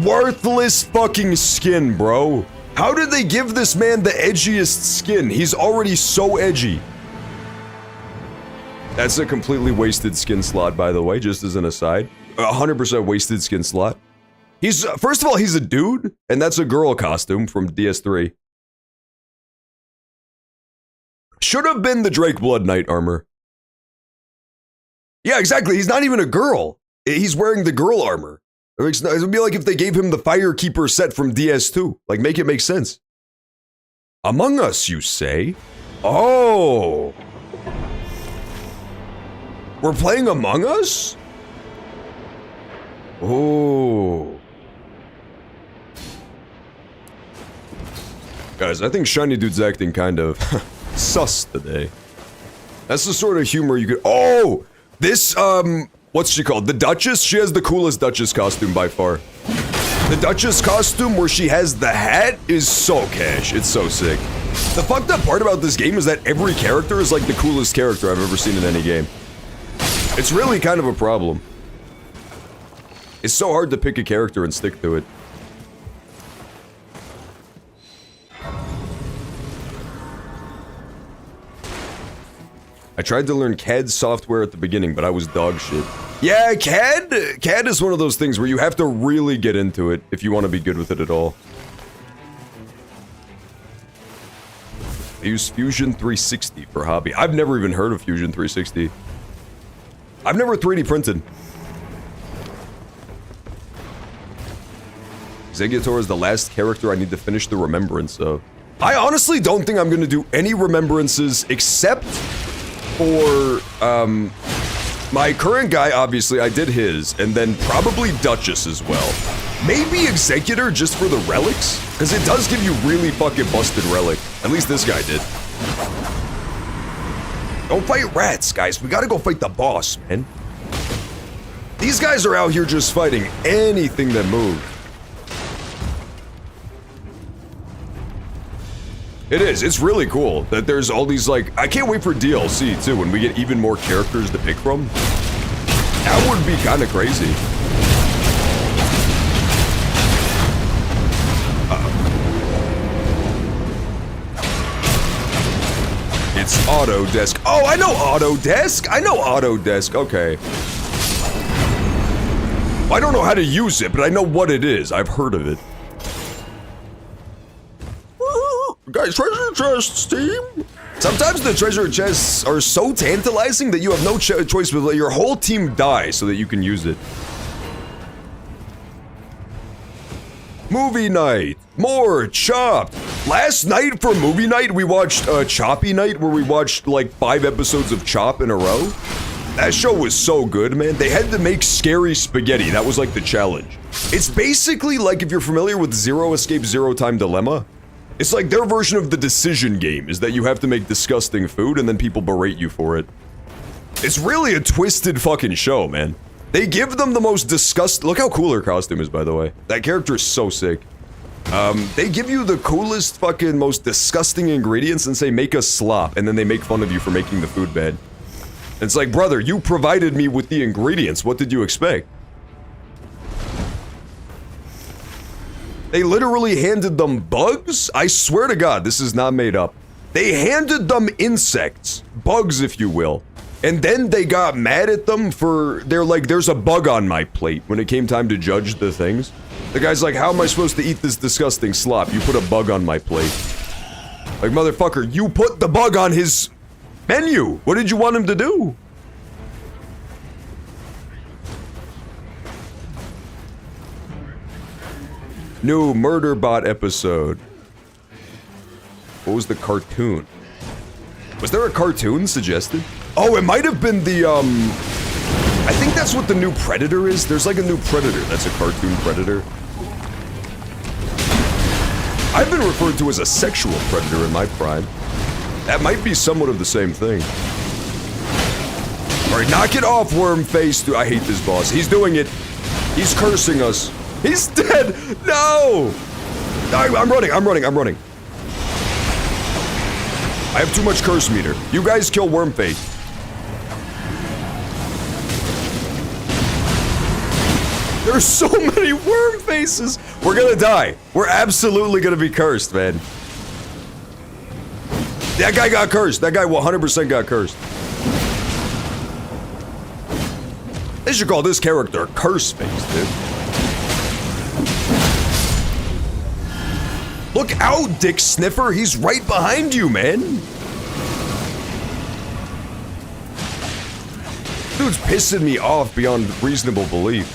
Worthless fucking skin, bro. How did they give this man the edgiest skin? He's already so edgy. That's a completely wasted skin slot, by the way, just as an aside. 100% wasted skin slot. He's, first of all, he's a dude, and that's a girl costume from DS3. Should have been the Drake Blood Knight armor. Yeah, exactly. He's not even a girl. He's wearing the girl armor. It would be like if they gave him the Firekeeper set from DS2. Like, make it make sense. Among Us, you say? Oh. We're playing Among Us? Oh. Guys, I think Shiny Dude's acting kind of sus today. That's the sort of humor you could— oh! This, what's she called? The Duchess? She has the coolest Duchess costume by far. The Duchess costume where she has the hat is so cash. It's so sick. The fucked up part about this game is that every character is like the coolest character I've ever seen in any game. It's really kind of a problem. It's so hard to pick a character and stick to it. I tried to learn CAD software at the beginning, but I was dog shit. Yeah, CAD is one of those things where you have to really get into it if you want to be good with it at all. I use Fusion 360 for hobby. I've never even heard of Fusion 360. I've never 3D printed. Zegiator is the last character I need to finish the remembrance of. I honestly don't think I'm gonna do any remembrances except for, my current guy. Obviously, I did his, and then probably Duchess as well. Maybe Executor just for the relics, because it does give you really fucking busted relic. At least this guy did. Don't fight rats, guys. We gotta go fight the boss, man. These guys are out here just fighting anything that moves. It is. It's really cool that there's all these, like, I can't wait for DLC, too, when we get even more characters to pick from. That would be kind of crazy. It's Autodesk. Oh, I know Autodesk. I know Autodesk. Okay. I don't know how to use it, but I know what it is. I've heard of it. Guys, treasure chests, team! Sometimes the treasure chests are so tantalizing that you have no choice but let your whole team die so that you can use it. Movie night! More Chopped! Last night for movie night, we watched Choppy Night, where we watched like 5 episodes of Chop in a row. That show was so good, man. They had to make scary spaghetti. That was like the challenge. It's basically like if you're familiar with Zero Escape, Zero Time Dilemma. It's like their version of the decision game, is that you have to make disgusting food and then people berate you for it. It's really a twisted fucking show, man. They give them the most look how cool her costume is, by the way. That character is so sick. They give you the coolest fucking most disgusting ingredients and say, make us slop, and then they make fun of you for making the food bad. It's like, brother, you provided me with the ingredients, what did you expect? They literally handed them bugs? I swear to God, this is not made up. They handed them insects, bugs if you will. And then they got mad at them for, they're like, there's a bug on my plate when it came time to judge the things. The guy's like, how am I supposed to eat this disgusting slop? You put a bug on my plate. Like, motherfucker, you put the bug on his menu. What did you want him to do? New Murderbot episode. What was the cartoon? Was there a cartoon suggested? Oh, it might have been the, I think that's what the new Predator is. There's like a new Predator that's a cartoon Predator. I've been referred to as a sexual predator in my prime. That might be somewhat of the same thing. Alright, knock it off, worm face. Dude, I hate this boss. He's doing it. He's cursing us. He's dead! No! I'm running. I have too much curse meter. You guys kill Wormface. There's so many worm faces! We're gonna die. We're absolutely gonna be cursed, man. That guy got cursed. That guy 100% got cursed. They should call this character Curse Face, dude. Look out, Dick Sniffer! He's right behind you, man! Dude's pissing me off beyond reasonable belief.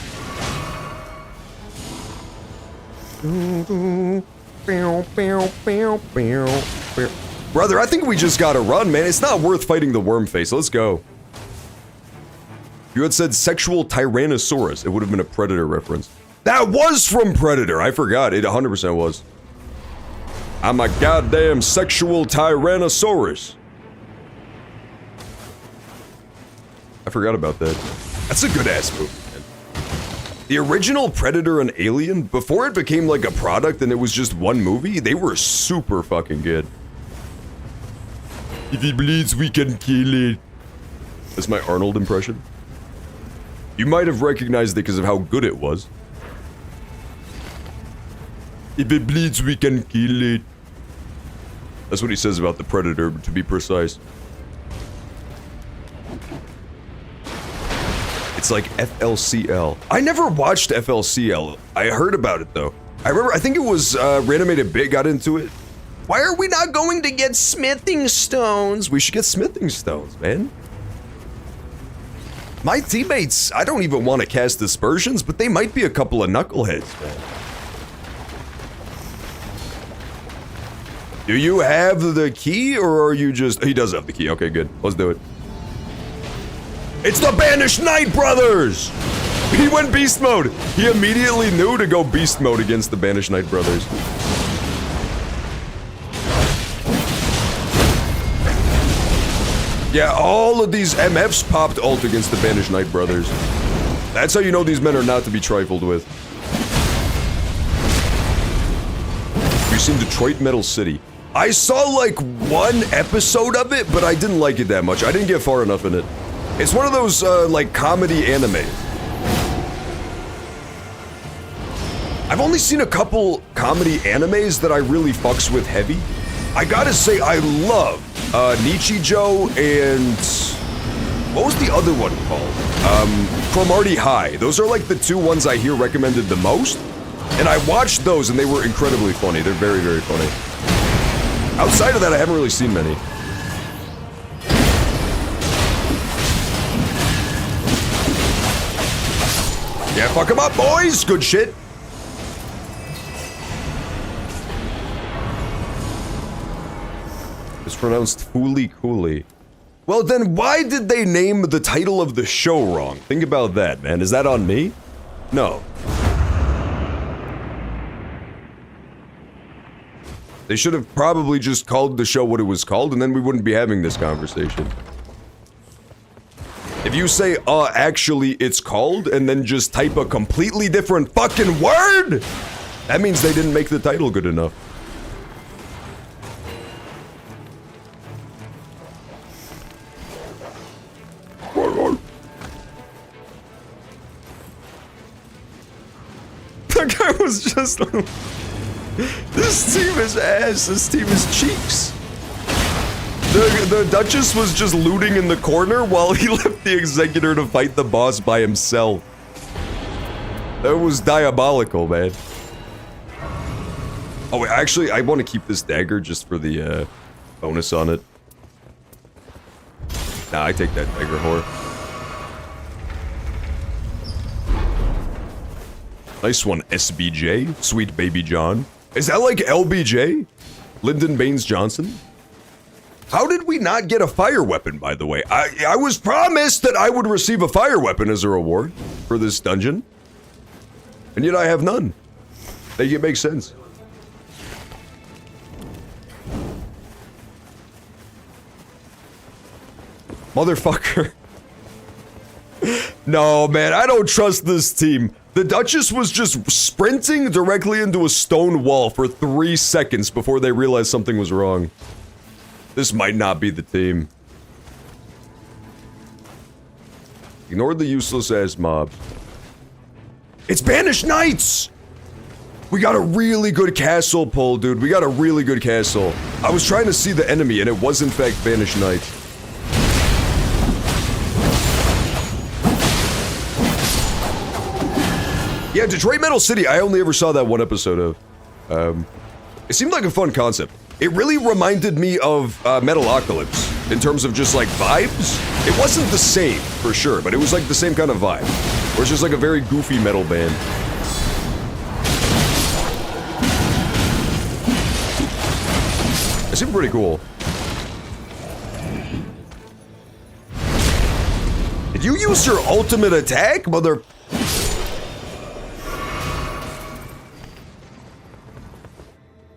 Brother, I think we just gotta run, man. It's not worth fighting the worm face. Let's go. If you had said sexual Tyrannosaurus, it would have been a Predator reference. That was from Predator. I forgot. It 100% was. I'm a goddamn sexual Tyrannosaurus. I forgot about that. That's a good ass movie, man. The original Predator and Alien, before it became like a product and it was just one movie, they were super fucking good. If he bleeds, we can kill it. That's my Arnold impression. You might have recognized it because of how good it was. If it bleeds, we can kill it. That's what he says about the Predator, to be precise. It's like FLCL. I never watched FLCL. I heard about it though. I think it was Reanimated Bit got into it. Why are we not going to get smithing stones? We should get smithing stones, man. My teammates, I don't even want to cast dispersions, but they might be a couple of knuckleheads, man. Do you have the key, or are you just... He does have the key. Okay, good. Let's do it. It's the Banished Knight Brothers! He went beast mode. He immediately knew to go beast mode against the Banished Knight Brothers. Yeah, all of these MFs popped ult against the Banished Knight Brothers. That's how you know these men are not to be trifled with. We've seen Detroit Metal City. I saw like one episode of it, but I didn't like it that much. I didn't get far enough in it. It's one of those like comedy animes. I've only seen a couple comedy animes that I really fucks with heavy. I gotta say, I love Nichijou and... What was the other one called? Cromartie High. Those are like the two ones I hear recommended the most. And I watched those and they were incredibly funny. They're very, very funny. Outside of that, I haven't really seen many. Yeah, fuck them up, boys! Good shit. It's pronounced Fooly Cooley. Well, then why did they name the title of the show wrong? Think about that, man. Is that on me? No. They should have probably just called the show what it was called, and then we wouldn't be having this conversation. If you say, actually, it's called, and then just type a completely different fucking word, that means they didn't make the title good enough. That guy was just... This team is ass, this team is cheeks. The Duchess was just looting in the corner while he left the Executor to fight the boss by himself. That was diabolical, man. Oh, wait, actually, I want to keep this dagger just for the, bonus on it. Nah, I take that dagger, whore. Nice one, SBJ. Sweet Baby John. Is that like LBJ? Lyndon Baines Johnson? How did we not get a fire weapon, by the way? I was promised that I would receive a fire weapon as a reward for this dungeon. And yet I have none. Make it make sense. Motherfucker. No, man, I don't trust this team. The Duchess was just sprinting directly into a stone wall for 3 seconds before they realized something was wrong. This might not be the team. Ignore the useless-ass mobs. It's Banished Knights! We got a really good castle pull, dude. We got a really good castle. I was trying to see the enemy, and it was in fact Banished Knights. Yeah, Detroit Metal City, I only ever saw that one episode of. It seemed like a fun concept. It really reminded me of Metalocalypse in terms of just like vibes. It wasn't the same, for sure, but it was like the same kind of vibe. Where it's just like a very goofy metal band. It seemed pretty cool. It Did you use your ultimate attack, mother?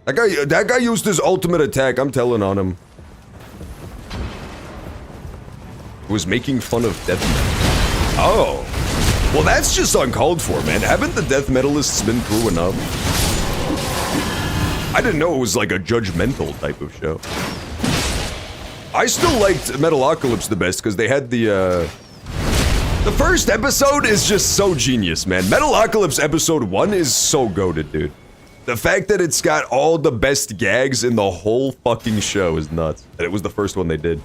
That guy used his ultimate attack. I'm telling on him. He was making fun of death metal. Oh. Well, that's just uncalled for, man. Haven't the death metalists been through enough? I didn't know it was like a judgmental type of show. I still liked Metalocalypse the best because they had the first episode is just so genius, man. Metalocalypse episode 1 is so goated, dude. The fact that it's got all the best gags in the whole fucking show is nuts. And it was the first one they did.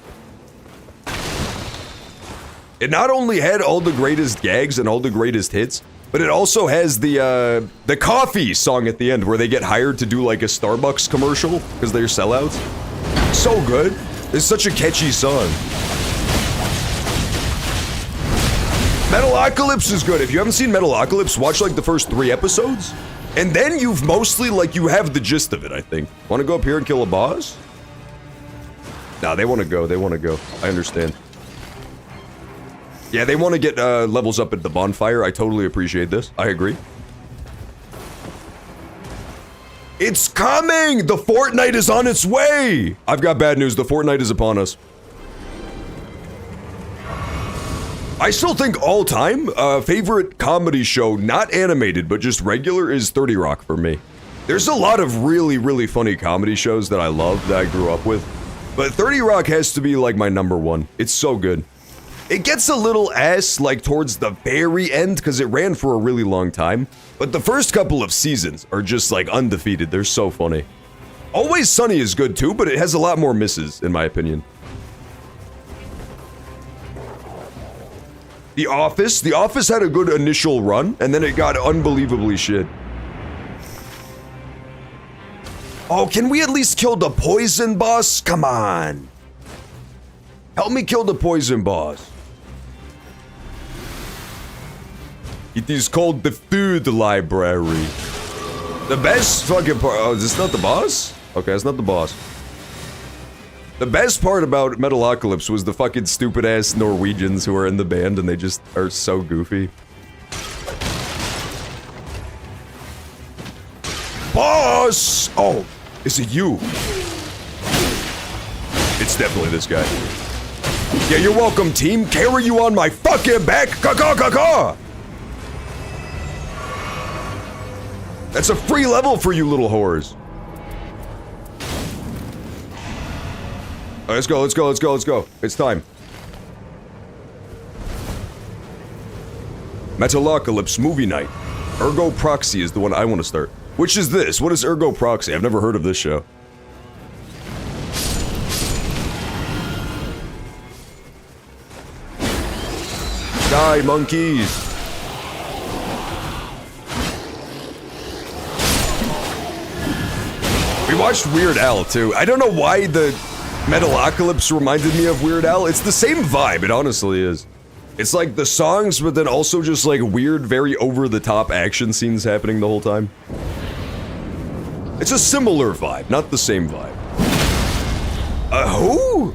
It not only had all the greatest gags and all the greatest hits, but it also has the coffee song at the end where they get hired to do like a Starbucks commercial because they're sellouts. So good. It's such a catchy song. Metalocalypse is good. If you haven't seen Metalocalypse, watch like the first 3 episodes. And then you've mostly, like, you have the gist of it, I think. Want to go up here and kill a boss? Nah, they want to go. They want to go. I understand. Yeah, they want to get levels up at the bonfire. I totally appreciate this. I agree. It's coming! The fortnight is on its way! I've got bad news. The fortnight is upon us. I still think all time, favorite comedy show, not animated, but just regular, is 30 Rock for me. There's a lot of really, really funny comedy shows that I love, that I grew up with. But 30 Rock has to be like my #1. It's so good. It gets a little ass like towards the very end because it ran for a really long time. But the first couple of seasons are just like undefeated. They're so funny. Always Sunny is good too, but it has a lot more misses, in my opinion. The Office had a good initial run, and then it got unbelievably shit. Oh, can we at least kill the poison boss? Come on. Help me kill the poison boss. It is called the food library. The best fucking part. Oh, is this not the boss? Okay, it's not the boss. The best part about Metalocalypse was the fucking stupid ass Norwegians who are in the band and they just are so goofy. Boss! Oh, is it you? It's definitely this guy. Yeah, you're welcome, team. Carry you on my fucking back. Caw-caw-caw-caw! That's a free level for you little whores. Right, let's go, let's go, let's go, let's go. It's time. Metalocalypse movie night. Ergo Proxy is the one I want to start. Which is this? What is Ergo Proxy? I've never heard of this show. Die, monkeys! We watched Weird Al, too. I don't know why the Metalocalypse reminded me of Weird Al. It's the same vibe, it honestly is. It's like the songs, but then also just like weird, very over-the-top action scenes happening the whole time. It's a similar vibe, not the same vibe. Who?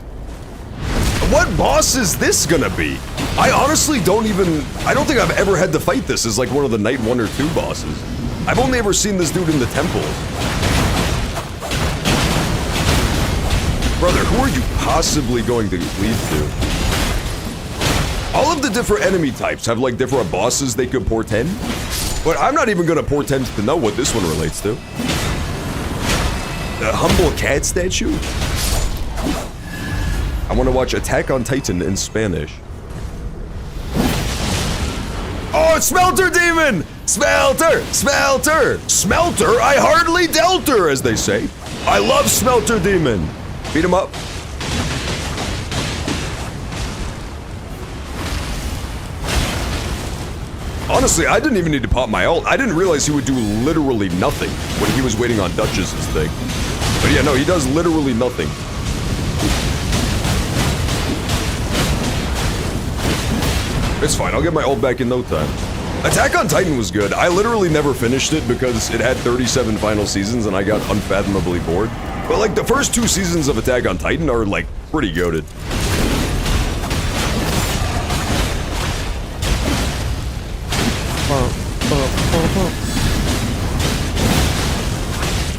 What boss is this gonna be? I honestly don't think I've ever had to fight this as like one of the night 1 or 2 bosses. I've only ever seen this dude in the temple. Brother, who are you possibly going to lead to? All of the different enemy types have like different bosses they could portend, but I'm not even gonna portend to know what this one relates to. The humble cat statue? I want to watch Attack on Titan in Spanish. Oh, it's Smelter Demon! Smelter! Smelter! Smelter? I hardly dealt her, as they say. I love Smelter Demon. Beat him up. Honestly, I didn't even need to pop my ult. I didn't realize he would do literally nothing when he was waiting on Duchess's thing. But yeah, no, he does literally nothing. It's fine, I'll get my ult back in no time. Attack on Titan was good. I literally never finished it because it had 37 final seasons and I got unfathomably bored. But like the first 2 seasons of Attack on Titan are like pretty goated.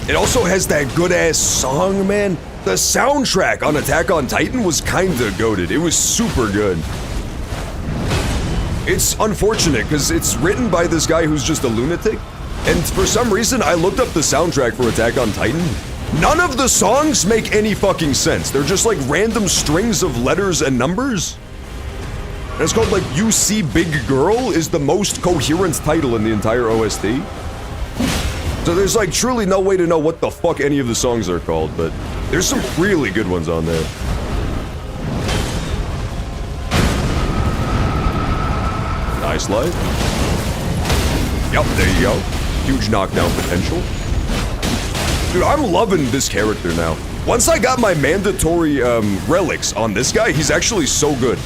It also has that good-ass song, man. The soundtrack on Attack on Titan was kinda goated. It was super good. It's unfortunate, because it's written by this guy who's just a lunatic, and for some reason, I looked up the soundtrack for Attack on Titan. None of the songs make any fucking sense. They're just like random strings of letters and numbers. And it's called like You See Big Girl is the most coherent title in the entire OST. So there's like truly no way to know what the fuck any of the songs are called, but there's some really good ones on there. Nice light. Yep, there you go. Huge knockdown potential. Dude, I'm loving this character now. Once I got my mandatory relics on this guy, he's actually so good.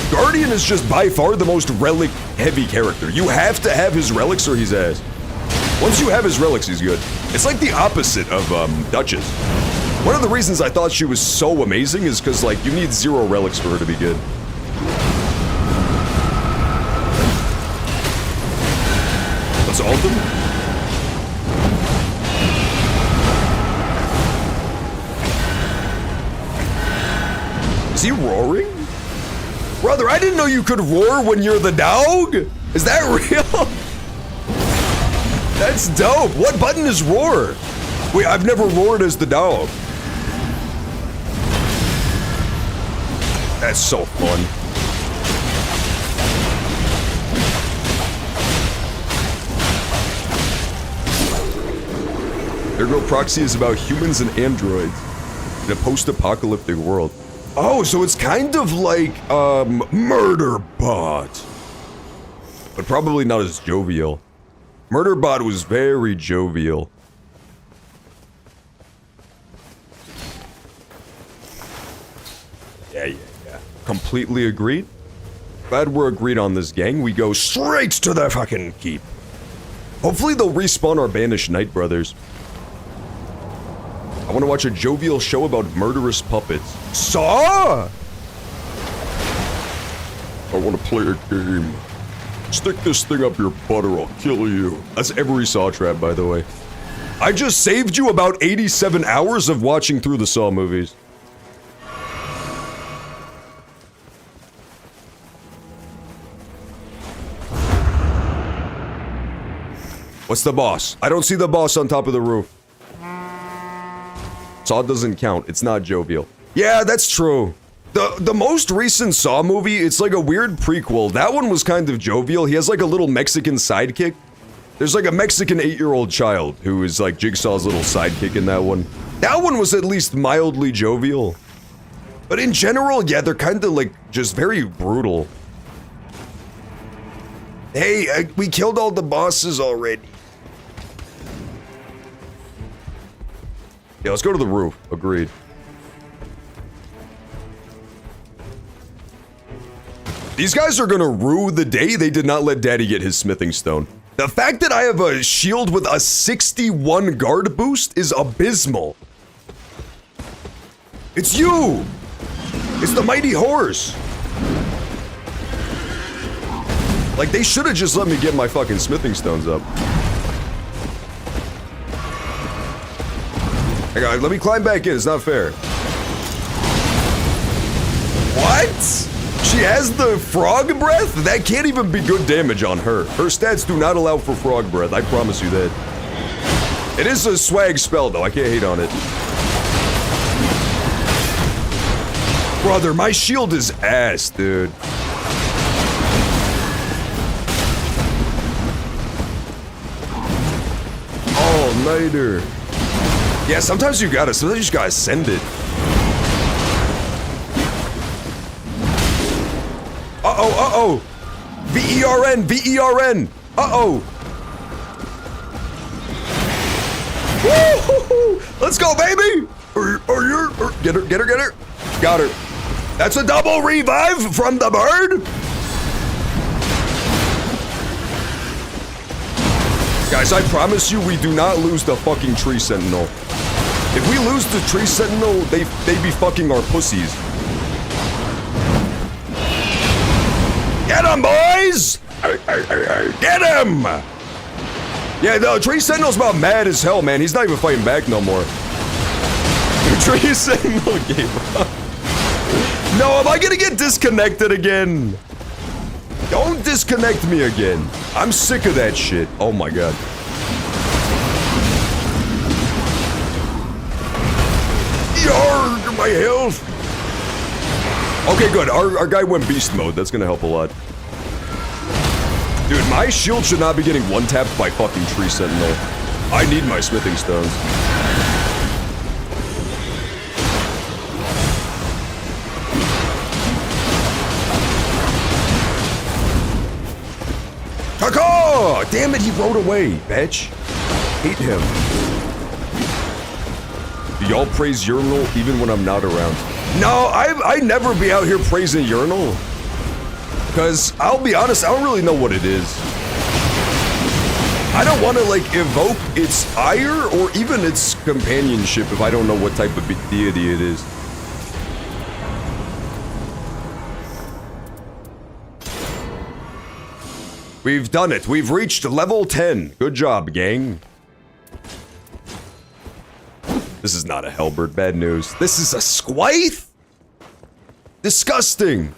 Guardian is just by far the most relic-heavy character. You have to have his relics or he's ass. Once you have his relics, he's good. It's like the opposite of Duchess. One of the reasons I thought she was so amazing is because, like, you need 0 relics for her to be good. Let's ult him. Is he roaring? Brother, I didn't know you could roar when you're the dog! Is that real? That's dope. What button is roar? Wait, I've never roared as the dog. That's so fun. Ergo Proxy is about humans and androids in a post-apocalyptic world. Oh, so it's kind of like, Murderbot. But probably not as jovial. Murderbot was very jovial. Yeah. Completely agreed. Glad we're agreed on this, gang. We go straight to the fucking keep. Hopefully they'll respawn our banished Knight Brothers. I want to watch a jovial show about murderous puppets. Saw! I want to play a game. Stick this thing up your butt or I'll kill you. That's every Saw trap, by the way. I just saved you about 87 hours of watching through the Saw movies. What's the boss? I don't see the boss on top of the roof. Saw doesn't count. It's not jovial. Yeah, that's true. The most recent Saw movie, it's like a weird prequel. That one was kind of jovial. He has like a little Mexican sidekick. There's like a Mexican 8-year-old child who is like Jigsaw's little sidekick in that one. That one was at least mildly jovial. But in general, yeah, they're kind of like just very brutal. Hey, we killed all the bosses already. Yeah, let's go to the roof. Agreed. These guys are gonna rue the day they did not let Daddy get his smithing stone. The fact that I have a shield with a 61 guard boost is abysmal. It's you! It's the mighty horse! Like, they should have just let me get my fucking smithing stones up. Hang on, let me climb back in, it's not fair. What? She has the frog breath? That can't even be good damage on her. Her stats do not allow for frog breath, I promise you that. It is a swag spell though, I can't hate on it. Brother, my shield is ass, dude. All-nighter. Yeah, sometimes you just gotta send it. Uh-oh. V-E-R-N, V-E-R-N. Uh-oh. Woo-hoo-hoo. Let's go, baby. Get her. Got her. That's a double revive from the bird. Guys, I promise you we do not lose the fucking tree sentinel. If we lose the tree sentinel, they be fucking our pussies. Get him, boys! Get him! Yeah, no, Tree Sentinel's about mad as hell, man. He's not even fighting back no more. Tree Sentinel gave up. No, am I gonna get disconnected again? Don't disconnect me again. I'm sick of that shit. Oh my god. Yarg, my health. Okay, good. Our guy went beast mode. That's gonna help a lot. Dude, my shield should not be getting one-tapped by fucking Tree Sentinel. I need my smithing stones. Caw! Damn it, he rode away, bitch. Hate him. Do y'all praise Urinal even when I'm not around? No, I never be out here praising Urinal. Because, I'll be honest, I don't really know what it is. I don't want to, like, evoke its ire or even its companionship if I don't know what type of deity it is. We've done it. We've reached level 10. Good job, gang. This is not a Hellbird. Bad news. This is a Squaith? Disgusting.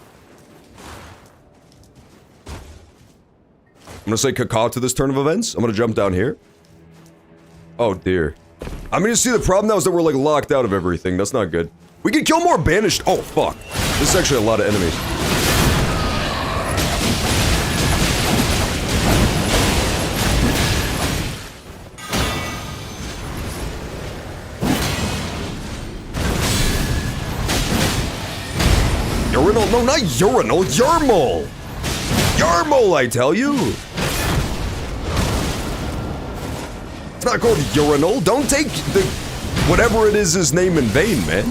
I'm gonna say cacaw to this turn of events. I'm gonna jump down here. Oh dear. I mean, you see, the problem now is that we're like locked out of everything. That's not good. We can kill more banished. Oh fuck. This is actually a lot of enemies. Urinal? No, not urinal. Yermal. Yermal, I tell you. It's not called urinal. Don't take the whatever it is his name in vain, man.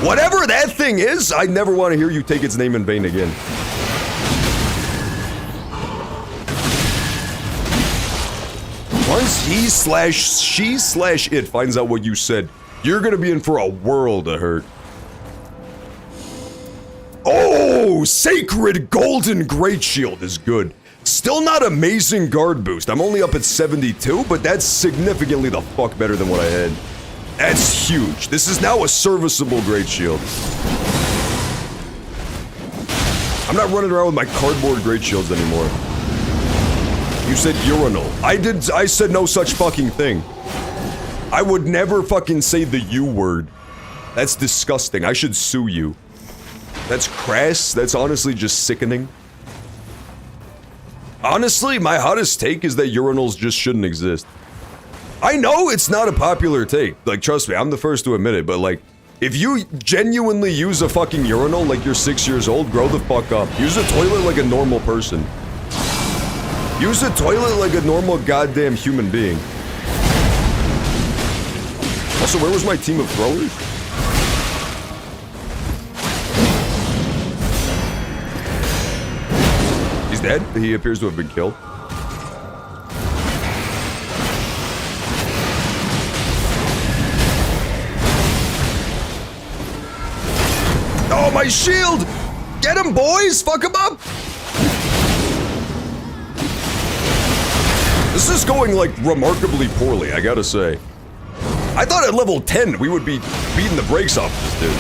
Whatever that thing is, I never want to hear you take its name in vain again. Once he/she/it finds out what you said, you're gonna be in for a world of hurt. Oh, Sacred Golden Great Shield is good. Still not amazing guard boost. I'm only up at 72, but that's significantly the fuck better than what I had. That's huge. This is now a serviceable Great Shield. I'm not running around with my cardboard Great Shields anymore. You said urinal. I said no such fucking thing. I would never fucking say the U word. That's disgusting. I should sue you. That's crass. That's honestly just sickening. Honestly, my hottest take is that urinals just shouldn't exist. I know it's not a popular take. Like, trust me, I'm the first to admit it, but like, if you genuinely use a fucking urinal like you're 6 years old, grow the fuck up. Use a toilet like a normal person. Use a toilet like a normal goddamn human being. Also, where was my team of throwers? He's dead? He appears to have been killed. Oh, my shield! Get him, boys! Fuck him up! This is going, like, remarkably poorly, I gotta say. I thought at level 10 we would be beating the brakes off this dude.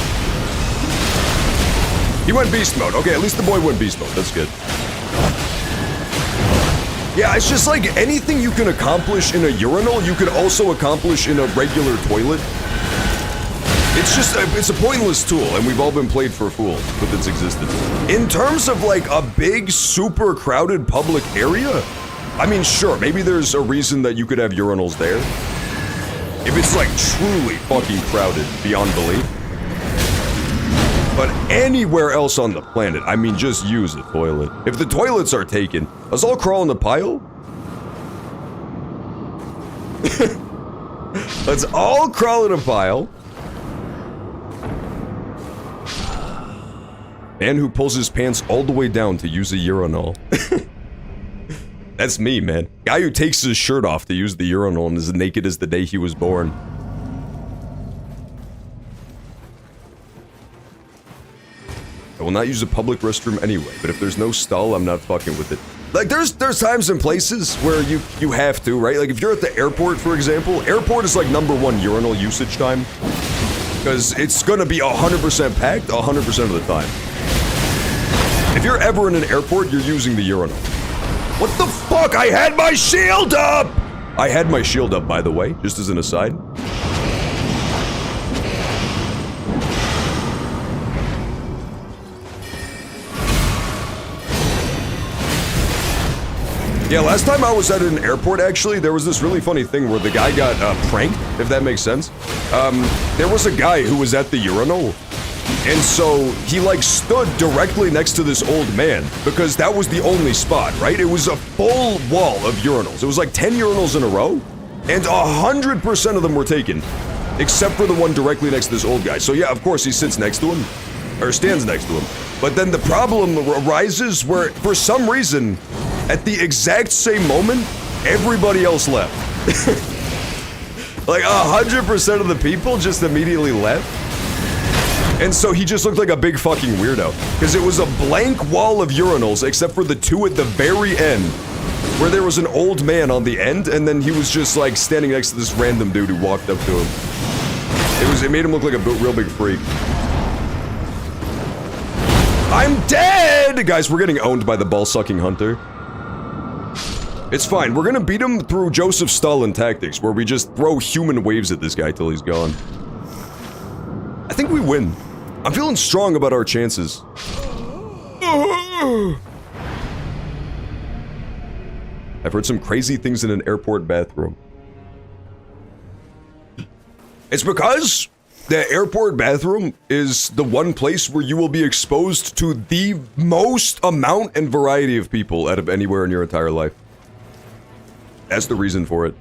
He went beast mode. Okay, at least the boy went beast mode. That's good. Yeah, it's just like anything you can accomplish in a urinal, you could also accomplish in a regular toilet. It's just, it's a pointless tool, and we've all been played for a fool with its existence. In terms of like a big, super crowded public area, I mean, sure, maybe there's a reason that you could have urinals there. If it's like truly fucking crowded beyond belief. But anywhere else on the planet, I mean, just use a toilet. If the toilets are taken, let's all crawl in the pile. Let's all crawl in a pile. Man who pulls his pants all the way down to use a urinal. That's me, man. Guy who takes his shirt off to use the urinal and is naked as the day he was born. I will not use a public restroom anyway, but if there's no stall, I'm not fucking with it. Like, there's times and places where you have to, right? Like, if you're at the airport, for example, airport is like #1 urinal usage time. Because it's gonna be 100% packed 100% of the time. If you're ever in an airport, you're using the urinal. What the fuck? I had my shield up! I had my shield up, by the way, just as an aside. Yeah, last time I was at an airport, actually, there was this really funny thing where the guy got pranked, if that makes sense. There was a guy who was at the urinal, and so he, like, stood directly next to this old man, because that was the only spot, right? It was a full wall of urinals. It was like 10 urinals in a row, and 100% of them were taken, except for the one directly next to this old guy. So yeah, of course, he sits next to him, or stands next to him. But then the problem arises where, for some reason, at the exact same moment, everybody else left. Like 100% of the people just immediately left. And so he just looked like a big fucking weirdo. Because it was a blank wall of urinals except for the two at the very end. Where there was an old man on the end, and then he was just like standing next to this random dude who walked up to him. It made him look like a real big freak. I'm dead! Guys, we're getting owned by the ball-sucking hunter. It's fine, we're gonna beat him through Joseph Stalin tactics, where we just throw human waves at this guy till he's gone. I think we win. I'm feeling strong about our chances. I've heard some crazy things in an airport bathroom. It's because the airport bathroom is the one place where you will be exposed to the most amount and variety of people out of anywhere in your entire life. That's the reason for it.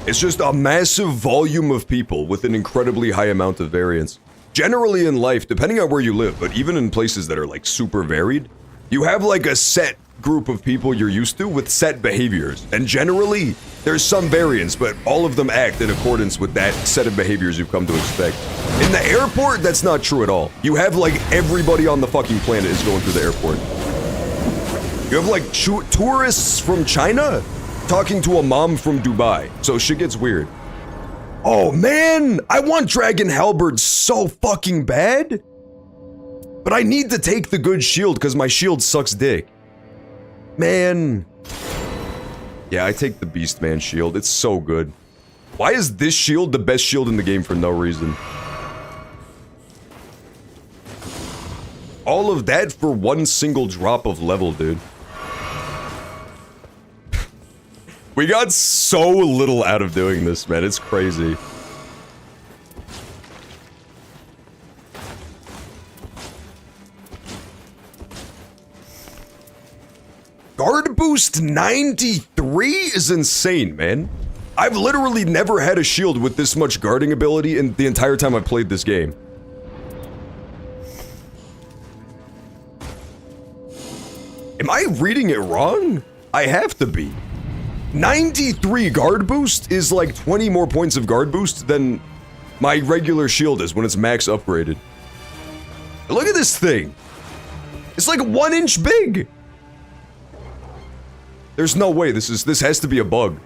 It's just a massive volume of people with an incredibly high amount of variance. Generally in life, depending on where you live, but even in places that are like super varied, you have like a set group of people you're used to with set behaviors. And generally, there's some variance, but all of them act in accordance with that set of behaviors you've come to expect. In the airport, that's not true at all. You have like everybody on the fucking planet is going through the airport. You have like tourists from China talking to a mom from Dubai, so shit gets weird. Oh man, I want Dragon Halberd so fucking bad. But I need to take the good shield because my shield sucks dick. Man. Yeah, I take the Beastman shield, it's so good. Why is this shield the best shield in the game for no reason? All of that for one single drop of level, dude. We got so little out of doing this, man. It's crazy. Guard boost 93 is insane, man. I've literally never had a shield with this much guarding ability in the entire time I've played this game. Am I reading it wrong? I have to be. 93 guard boost is like 20 more points of guard boost than my regular shield is when it's max upgraded. Look at this thing. It's like 1 inch big. There's no way this has to be a bug.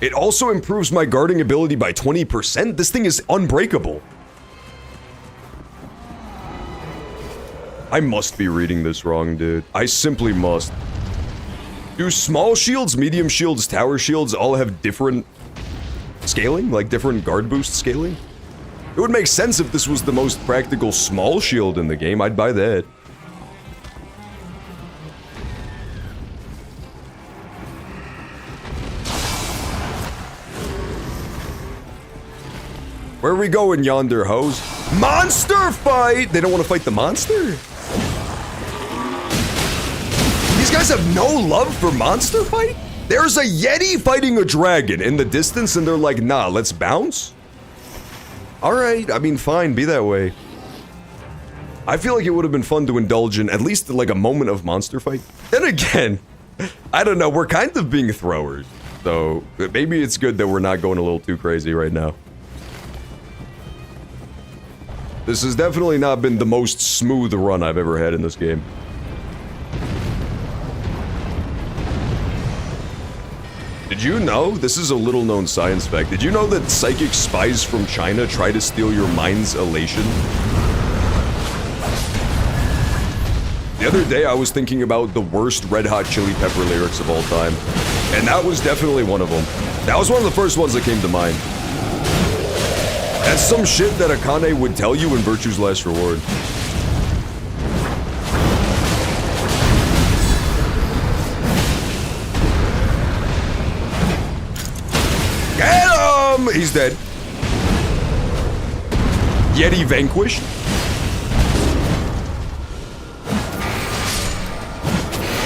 It also improves my guarding ability by 20%. This thing is unbreakable. I must be reading this wrong, dude. I simply must. Do small shields, medium shields, tower shields all have different scaling? Like different guard boost scaling? It would make sense if this was the most practical small shield in the game. I'd buy that. Where are we going, yonder hoes? Monster fight! They don't want to fight the monster? These guys have no love for monster fight? There's a Yeti fighting a dragon in the distance and they're like, nah, let's bounce? Alright, I mean, fine, be that way. I feel like it would have been fun to indulge in at least like a moment of monster fight. Then again, I don't know, we're kind of being throwers. So maybe it's good that we're not going a little too crazy right now. This has definitely not been the most smooth run I've ever had in this game. Did you know, this is a little known science fact, did you know that psychic spies from China try to steal your mind's elation? The other day I was thinking about the worst Red Hot Chili Pepper lyrics of all time, and that was definitely one of them. That was one of the first ones that came to mind. That's some shit that Akane would tell you in Virtue's Last Reward. Get him! He's dead. Yeti vanquished.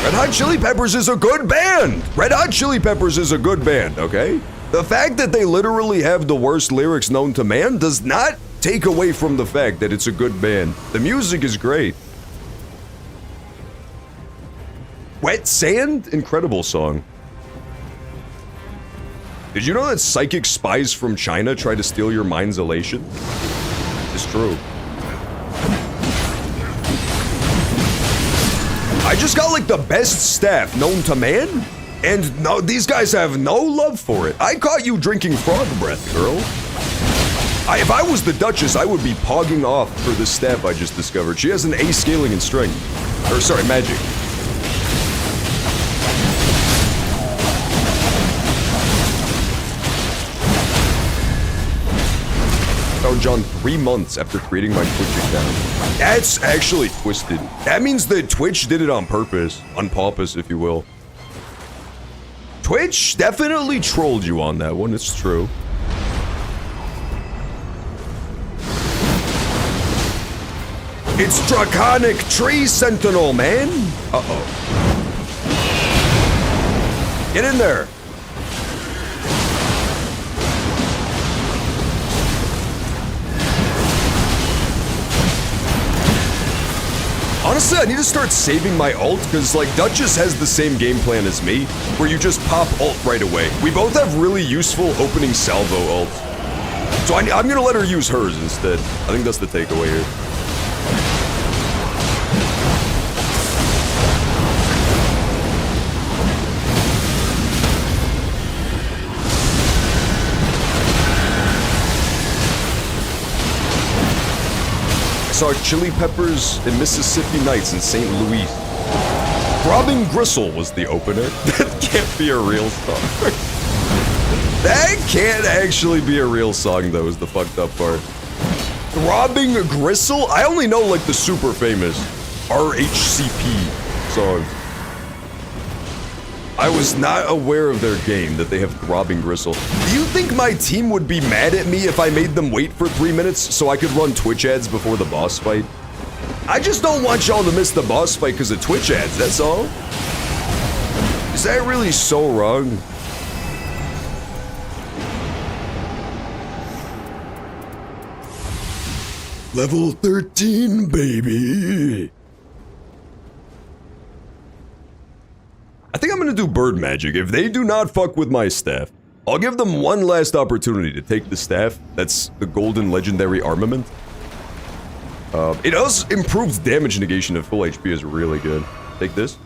Red Hot Chili Peppers is a good band! Red Hot Chili Peppers is a good band, okay? The fact that they literally have the worst lyrics known to man does not take away from the fact that it's a good band. The music is great. Wet Sand? Incredible song. Did you know that psychic spies from China try to steal your mind's elation? It's true. I just got like the best staff known to man, and no, these guys have no love for it. I caught you drinking frog breath, girl. If I was the Duchess, I would be pogging off for this staff I just discovered. She has an A scaling in strength. Or sorry, magic. Found John 3 months after creating my Twitch account. That's actually twisted. That means that Twitch did it on purpose. On purpose, if you will. Twitch definitely trolled you on that one, it's true. It's Draconic Tree Sentinel, man! Uh-oh. Get in there! Honestly, I need to start saving my ult, because, like, Duchess has the same game plan as me, where you just pop ult right away. We both have really useful opening salvo ults. So I'm gonna let her use hers instead. I think that's the takeaway here. Saw Chili Peppers and Mississippi Nights in St. Louis. Throbbing Gristle was the opener. That can't be a real song. That can't actually be a real song, though, is the fucked up part. Throbbing Gristle? I only know, like, the super famous RHCP songs. I was not aware of their game, that they have Throbbing Gristle. Do you think my team would be mad at me if I made them wait for 3 minutes so I could run Twitch ads before the boss fight? I just don't want y'all to miss the boss fight because of Twitch ads, that's all. Is that really so wrong? Level 13, baby. I think I'm gonna do bird magic. If they do not fuck with my staff, I'll give them one last opportunity to take the staff. That's the golden legendary armament. It does improve damage negation at full HP is really good. Take this.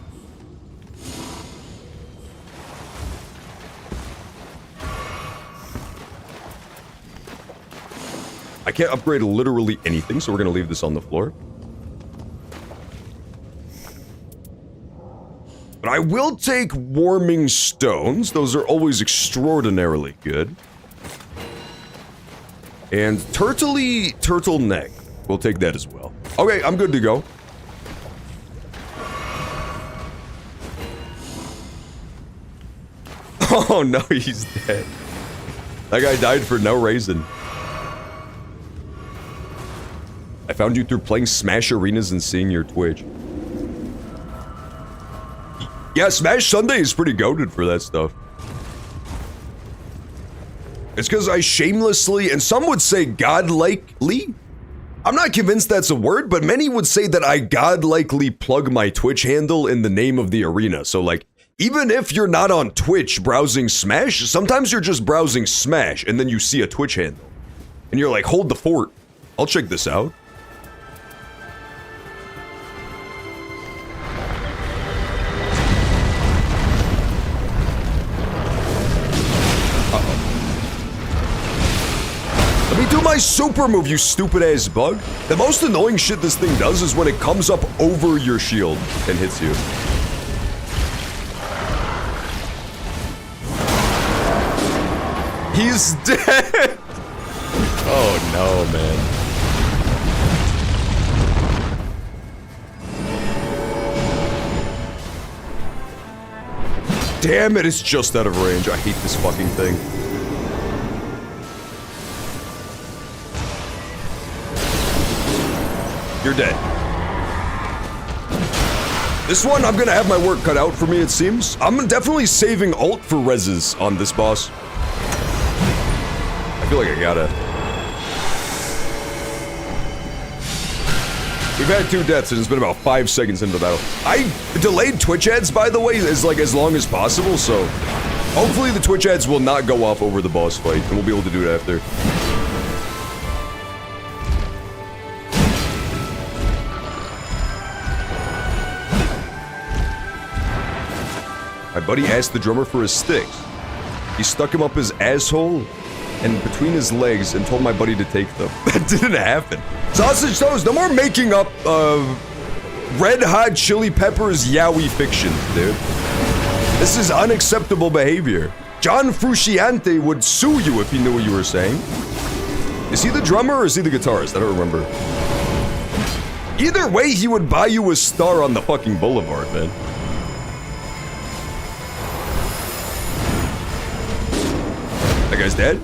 I can't upgrade literally anything, so we're gonna leave this on the floor. But I will take Warming Stones. Those are always extraordinarily good. And Turtley Turtleneck. We'll take that as well. Okay, I'm good to go. Oh no, he's dead. That guy died for no reason. I found you through playing Smash Arenas and seeing your Twitch. Yeah, Smash Sunday is pretty goated for that stuff. It's because I shamelessly, and some would say godlikely, I'm not convinced that's a word, but many would say that I godlikely plug my Twitch handle in the name of the arena. So like, even if you're not on Twitch browsing Smash, sometimes you're just browsing Smash and then you see a Twitch handle. And you're like, hold the fort. I'll check this out. my super move, you stupid ass bug. The most annoying shit this thing does is when it comes up over your shield and hits you. He's dead. Oh no, man. Damn it, it's just out of range. I hate this fucking thing. You're dead. This one, I'm gonna have my work cut out for me, it seems. I'm definitely saving ult for reses on this boss. I feel like I gotta. We've had 2 deaths and it's been about 5 seconds into the battle. I delayed Twitch ads, by the way, as long as possible, so hopefully the Twitch ads will not go off over the boss fight, and we'll be able to do it after. My buddy asked the drummer for his sticks. He stuck him up his asshole and between his legs and told my buddy to take them. That didn't happen. Sausage toast, no more making up, Red Hot Chili Peppers yaoi fiction, dude. This is unacceptable behavior. John Frusciante would sue you if he knew what you were saying. Is he the drummer or is he the guitarist? I don't remember. Either way, he would buy you a star on the fucking boulevard, man. That guy's dead?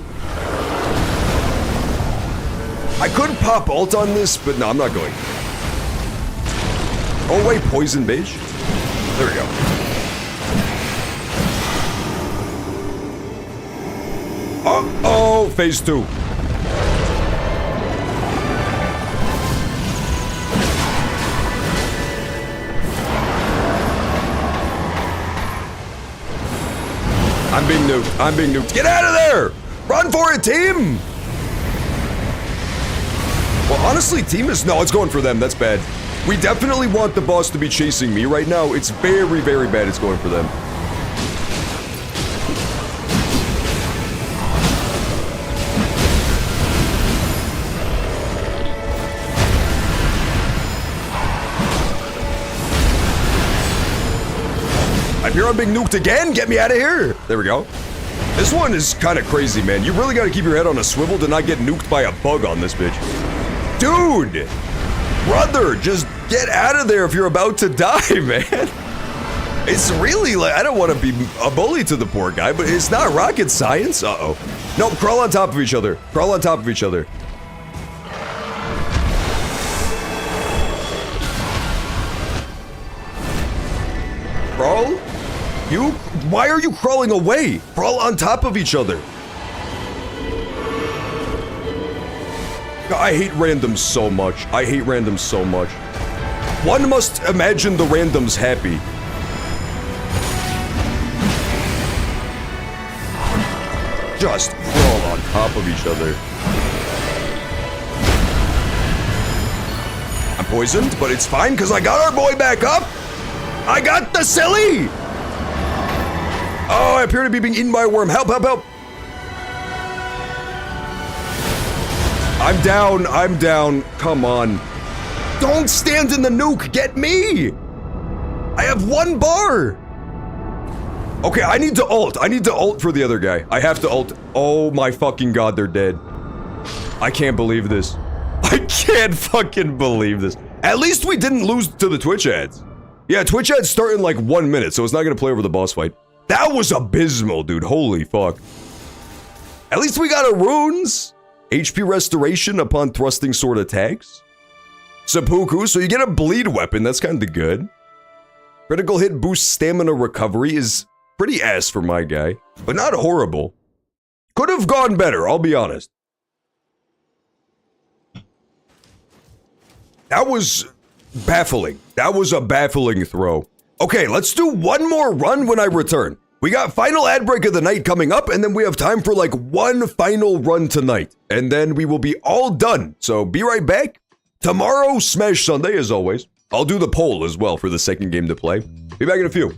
I could pop ult on this, but no, I'm not going. Oh wait, poison beige? There we go. Uh-oh, phase 2. I'm being nuked. I'm being nuked. Get out of there! Run for it, team! Well, honestly, team is... No, it's going for them. That's bad. We definitely want the boss to be chasing me right now. It's very, very bad it's going for them. I'm here, I'm being nuked again? Get me out of here! There we go. This one is kind of crazy, man. You really gotta keep your head on a swivel to not get nuked by a bug on this bitch. Dude! Brother, just get out of there if you're about to die, man. It's really like, I don't want to be a bully to the poor guy, but it's not rocket science. Uh-oh. No, crawl on top of each other. Crawl on top of each other. Crawl? You? Why are you crawling away? Crawl on top of each other. I hate randoms so much. I hate randoms so much. One must imagine the randoms happy. Just crawl on top of each other. I'm poisoned, but it's fine because I got our boy back up. I got the silly. Oh, I appear to be being eaten by a worm. Help, help, help. I'm down, I'm down. Come on. Don't stand in the nuke, get me! I have 1 bar! Okay, I need to ult. I need to ult for the other guy. I have to ult. Oh my fucking god, they're dead. I can't believe this. I can't fucking believe this. At least we didn't lose to the Twitch ads. Yeah, Twitch ads start in like 1 minute, so it's not gonna play over the boss fight. That was abysmal, dude. Holy fuck. At least we got our runes. HP restoration upon thrusting sword attacks. Seppuku, so you get a bleed weapon, that's kinda good. Critical hit boost stamina recovery is pretty ass for my guy, but not horrible. Could have gone better, I'll be honest. That was baffling. That was a baffling throw. Okay, let's do one more run when I return. We got final ad break of the night coming up, and then we have time for like one final run tonight. And then we will be all done. So be right back. Tomorrow, Smash Sunday as always. I'll do the poll as well for the second game to play. Be back in a few.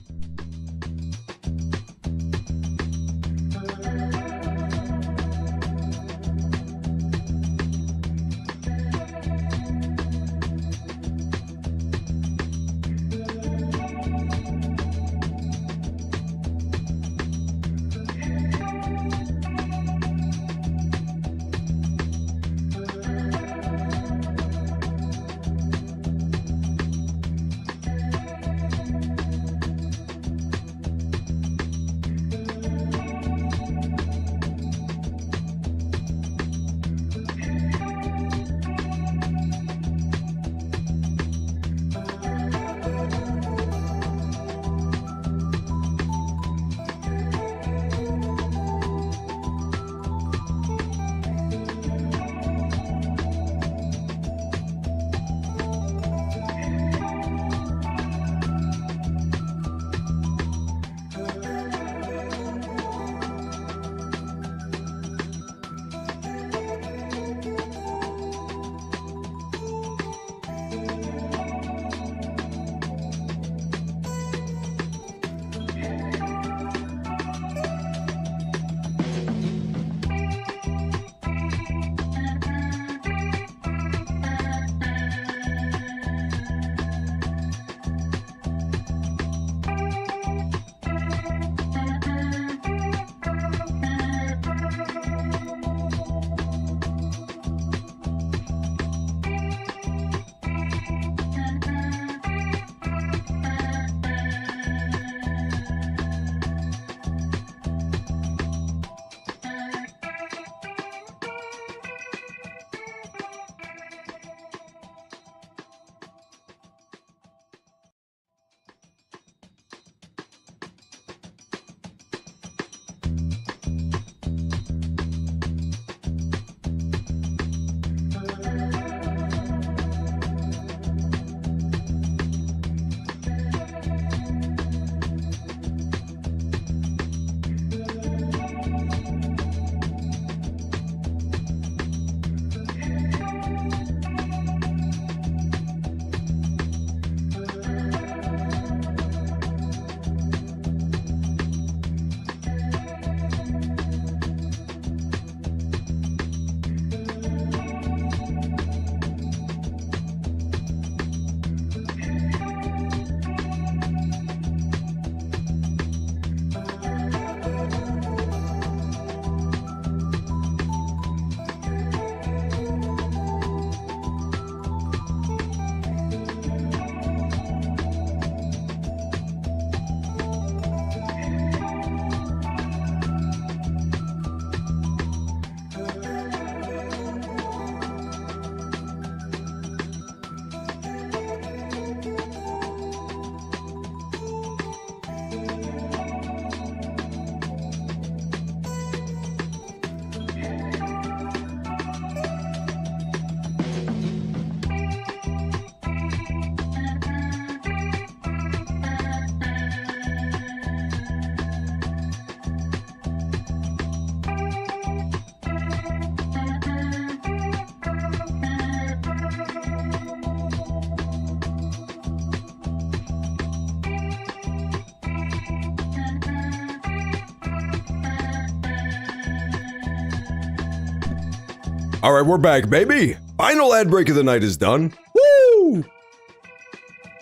All right, we're back, baby. Final ad break of the night is done. Woo!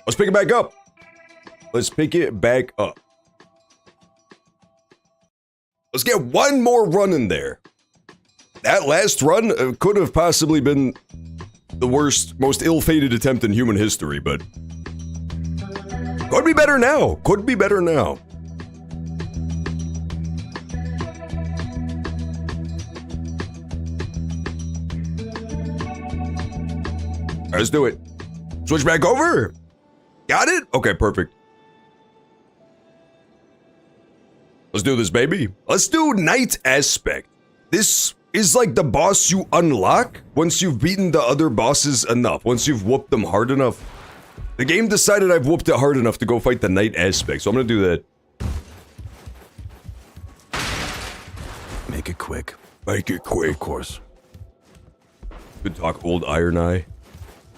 Let's pick it back up. Let's pick it back up. Let's get one more run in there. That last run could have possibly been the worst, most ill-fated attempt in human history, but could be better now. Could be better now. Let's do it. Switch back over. Got it? Okay, perfect. Let's do this, baby. Let's do Night Aspect. This is like the boss you unlock once you've beaten the other bosses enough, once you've whooped them hard enough. The game decided I've whooped it hard enough to go fight the Night Aspect, so I'm gonna do that. Make it quick. Make it quick. Of course. Good talk, old Iron Eye.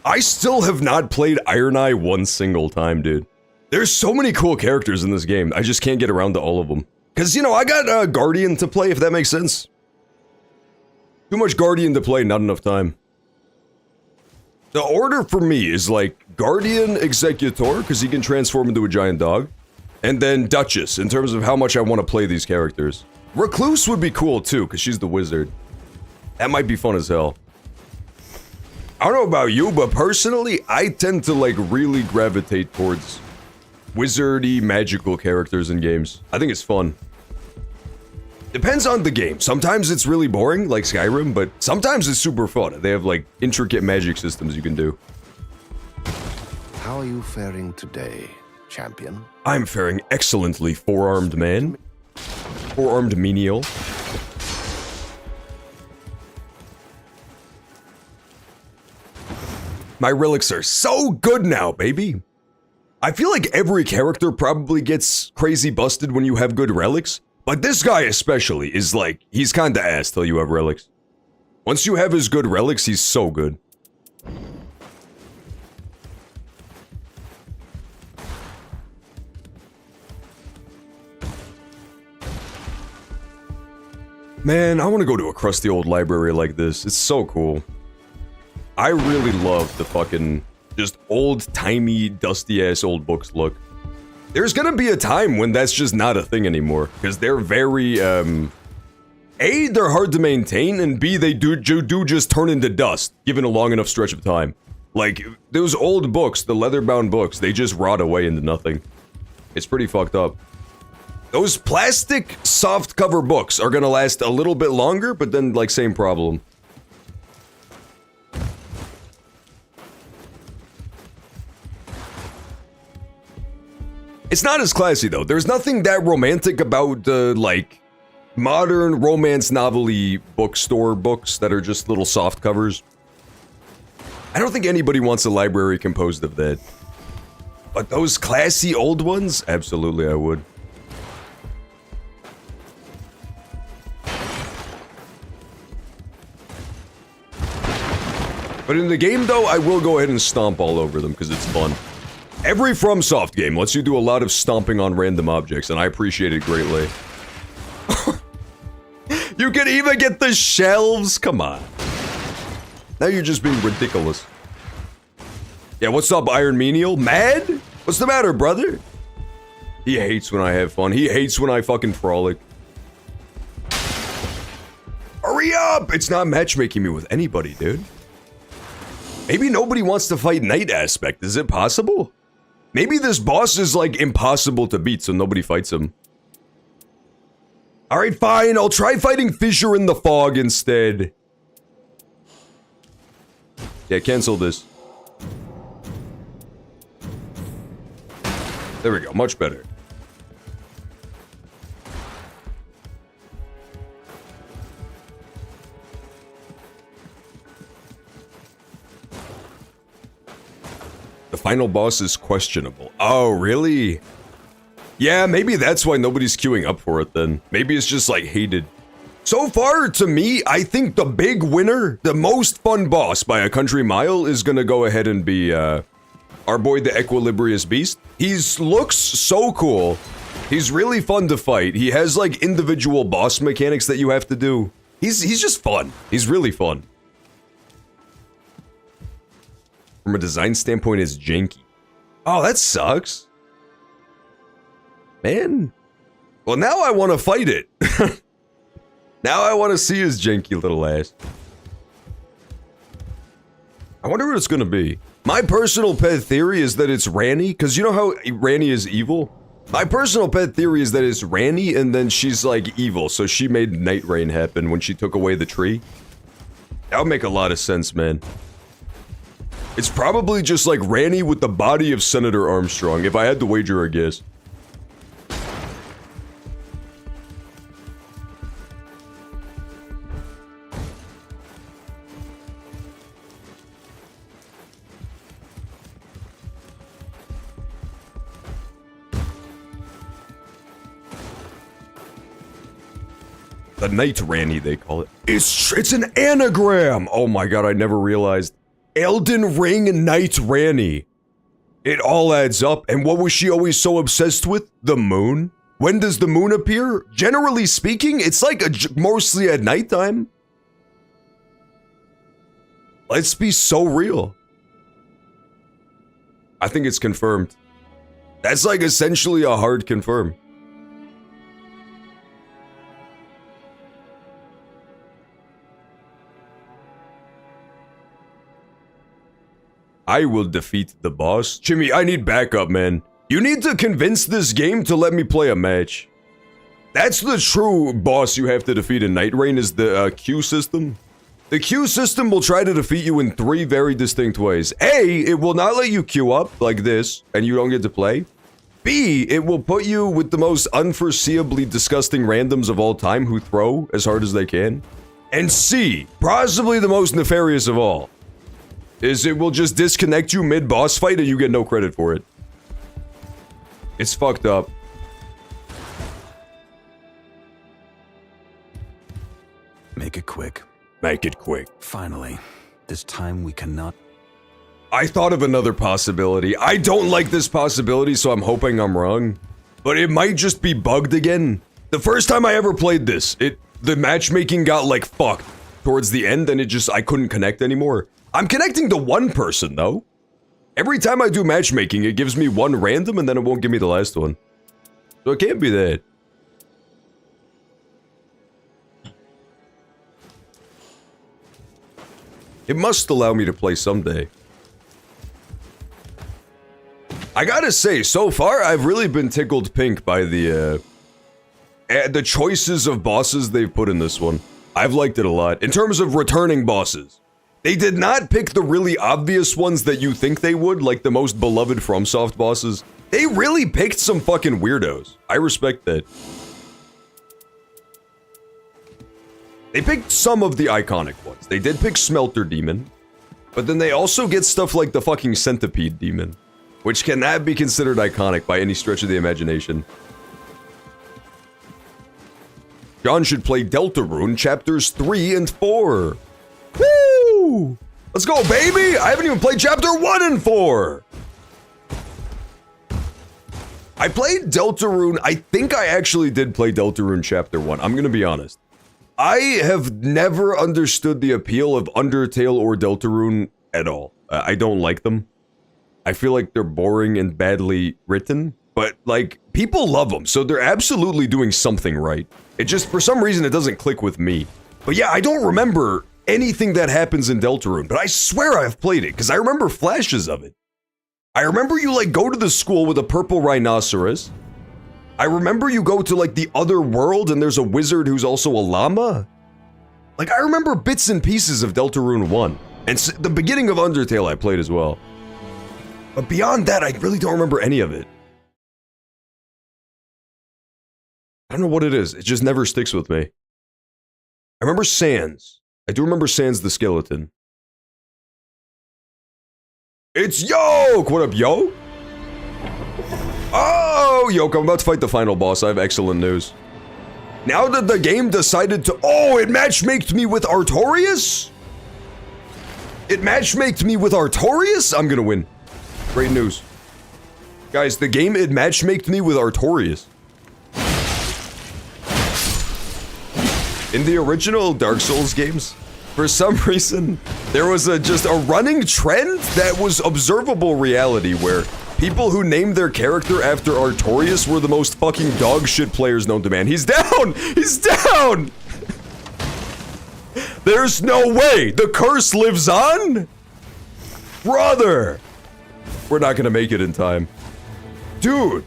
I still have not played Iron Eye one single time, dude. There's so many cool characters in this game, I just can't get around to all of them. Cause, you know, I got Guardian to play, if that makes sense. Too much Guardian to play, not enough time. The order for me is like Guardian Executor, because he can transform into a giant dog. And then Duchess, in terms of how much I want to play these characters. Recluse would be cool too, because she's the wizard. That might be fun as hell. I don't know about you, but personally, I tend to like really gravitate towards wizardy, magical characters in games. I think it's fun. Depends on the game. Sometimes it's really boring, like Skyrim, but sometimes it's super fun. They have like intricate magic systems you can do. How are you faring today, champion? I'm faring excellently, four-armed man. Four-armed menial. My relics are so good now, baby. I feel like every character probably gets crazy busted when you have good relics, but this guy especially is like, he's kinda ass till you have relics. Once you have his good relics, he's so good. Man, I want to go to a crusty old library like this. It's so cool. I really love the fucking just old-timey, dusty-ass old books look. There's gonna be a time when that's just not a thing anymore, because they're very, A, they're hard to maintain, and B, they do just turn into dust, given a long enough stretch of time. Like, those old books, the leather-bound books, they just rot away into nothing. It's pretty fucked up. Those plastic soft-cover books are gonna last a little bit longer, but then, like, same problem. It's not as classy, though. There's nothing that romantic about the, like, modern romance novel-y bookstore books that are just little soft covers. I don't think anybody wants a library composed of that. But those classy old ones? Absolutely, I would. But in the game, though, I will go ahead and stomp all over them, because it's fun. Every FromSoft game lets you do a lot of stomping on random objects, and I appreciate it greatly. You can even get the shelves? Come on. Now you're just being ridiculous. Yeah, what's up, Iron Menial? Mad? What's the matter, brother? He hates when I have fun. He hates when I fucking frolic. Hurry up! It's not matchmaking me with anybody, dude. Maybe nobody wants to fight Night Aspect. Is it possible? Maybe this boss is, like, impossible to beat, so nobody fights him. Alright, fine. I'll try fighting Fissure in the Fog instead. Yeah, cancel this. There we go. Much better. The final boss is questionable. Oh, really? Yeah, maybe that's why nobody's queuing up for it then. Maybe it's just, like, hated. So far, to me, I think the big winner, the most fun boss by a country mile, is gonna go ahead and be, our boy the Equilibrious Beast. He looks so cool. He's really fun to fight. He has, like, individual boss mechanics that you have to do. He's just fun. He's really fun. From a design standpoint, it's janky. Oh, that sucks. Man. Well, now I want to fight it. Now I want to see his janky little ass. I wonder what it's going to be. My personal pet theory is that it's Ranny, because you know how Ranny is evil? My personal pet theory is that it's Ranny, and then she's, like, evil, so she made Night Rain happen when she took away the tree. That would make a lot of sense, man. It's probably just, like, Ranny with the body of Senator Armstrong, if I had to wager a guess. The Night Ranny, they call it. It's an anagram! Oh my god, I never realized. Elden Ring Night Ranny. It all adds up, and what was she always so obsessed with? The moon? When does the moon appear? Generally speaking, it's like mostly at nighttime. Let's be so real. I think it's confirmed. That's like essentially a hard confirm. I will defeat the boss. Jimmy, I need backup, man. You need to convince this game to let me play a match. That's the true boss you have to defeat in Night Rain is the Q system. The Q system will try to defeat you in 3 very distinct ways. A, it will not let you queue up like this, and you don't get to play. B, it will put you with the most unforeseeably disgusting randoms of all time who throw as hard as they can. And C, possibly the most nefarious of all, is it will just disconnect you mid-boss fight and you get no credit for it. It's fucked up. Make it quick. Make it quick. Finally. This time we cannot... I thought of another possibility. I don't like this possibility, so I'm hoping I'm wrong. But it might just be bugged again. The first time I ever played this, the matchmaking got like fucked towards the end and I couldn't connect anymore. I'm connecting to one person, though. Every time I do matchmaking, it gives me one random, and then it won't give me the last one. So it can't be that. It must allow me to play someday. I gotta say, so far, I've really been tickled pink by the choices of bosses they've put in this one. I've liked it a lot. In terms of returning bosses. They did not pick the really obvious ones that you think they would, like the most beloved FromSoft bosses. They really picked some fucking weirdos. I respect that. They picked some of the iconic ones. They did pick Smelter Demon, but then they also get stuff like the fucking Centipede Demon, which cannot be considered iconic by any stretch of the imagination. John should play Deltarune Chapters 3 and 4. Woo! Let's go, baby! I haven't even played Chapter 1 and 4! I played Deltarune. I think I actually did play Deltarune Chapter 1. I'm gonna be honest. I have never understood the appeal of Undertale or Deltarune at all. I don't like them. I feel like they're boring and badly written, but like, people love them, so they're absolutely doing something right. It just, for some reason, it doesn't click with me. But yeah, I don't remember anything that happens in Deltarune, but I swear I've played it, because I remember flashes of it. I remember you, like, go to the school with a purple rhinoceros. I remember you go to, like, the other world, and there's a wizard who's also a llama. Like, I remember bits and pieces of Deltarune 1. And the beginning of Undertale I played as well. But beyond that, I really don't remember any of it. I don't know what it is. It just never sticks with me. I remember Sans. I do remember Sans the skeleton. It's Yoke! What up, Yoke? Oh, Yoke, I'm about to fight the final boss. I have excellent news. Now that the game decided to... Oh, it matchmaked me with Artorias? It matchmaked me with Artorias? I'm gonna win. Great news. Guys, the game it matchmaked me with Artorias. In the original Dark Souls games, For some reason, there was just a running trend that was observable reality where people who named their character after Artorias were the most fucking dog shit players known to man. He's down! He's down! There's no way! The curse lives on? Brother! We're not gonna make it in time. Dude!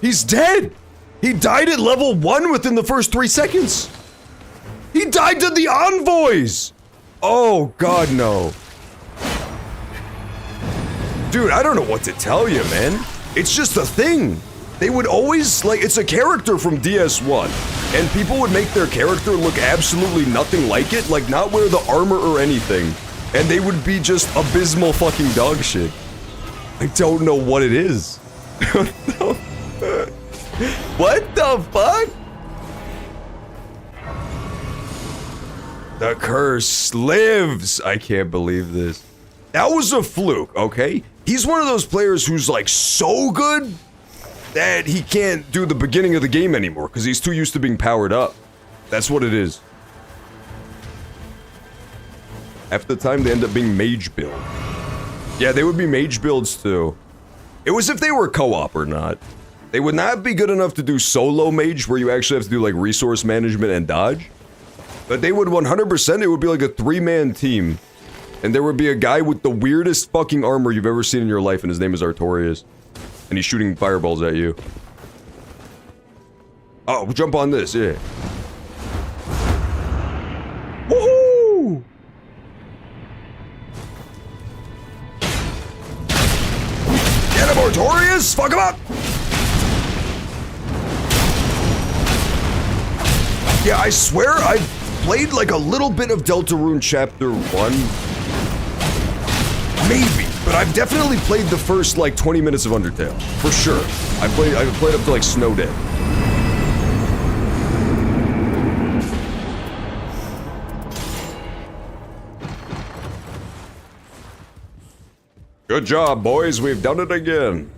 He's dead! He died at level 1 within the first 3 seconds! He died to the envoys! Oh, God, no. Dude, I don't know what to tell you, man. It's just a thing. They would always, like, it's a character from DS1, and people would make their character look absolutely nothing like it, like, not wear the armor or anything, and they would be just abysmal fucking dog shit. I don't know what it is. What the fuck? The curse lives! I can't believe this. That was a fluke, okay? He's one of those players who's like so good that he can't do the beginning of the game anymore because he's too used to being powered up. That's what it is. Half the time they end up being mage build. Yeah, they would be mage builds too. It was if they were co-op or not. They would not be good enough to do solo mage where you actually have to do like resource management and dodge. But they would 100%, it would be like a 3-man team. And there would be a guy with the weirdest fucking armor you've ever seen in your life, and his name is Artorias. And he's shooting fireballs at you. Oh, we'll jump on this, yeah. Woohoo! Get him, Artorias! Fuck him up! Yeah, I swear I've played like a little bit of Deltarune Chapter 1. Maybe, but I've definitely played the first like 20 minutes of Undertale. For sure. I've played up to like Snowdead. Good job, boys. We've done it again.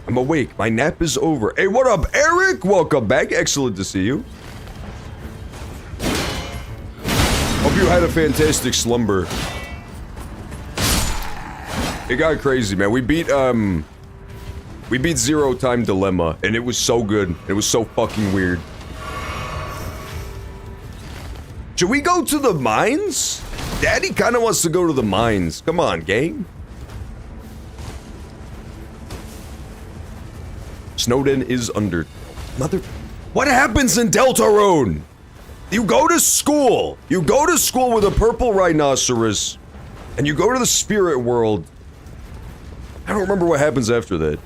I'm awake. My nap is over. Hey, what up, Eric? Welcome back. Excellent to see you. Hope you had a fantastic slumber. It got crazy, man. We beat Zero Time Dilemma, and it was so good. It was so fucking weird. Should we go to the mines? Daddy kind of wants to go to the mines. Come on, gang. Snowden is under... Mother... What happens in Deltarune? You go to school. You go to school with a purple rhinoceros. And you go to the spirit world. I don't remember what happens after that.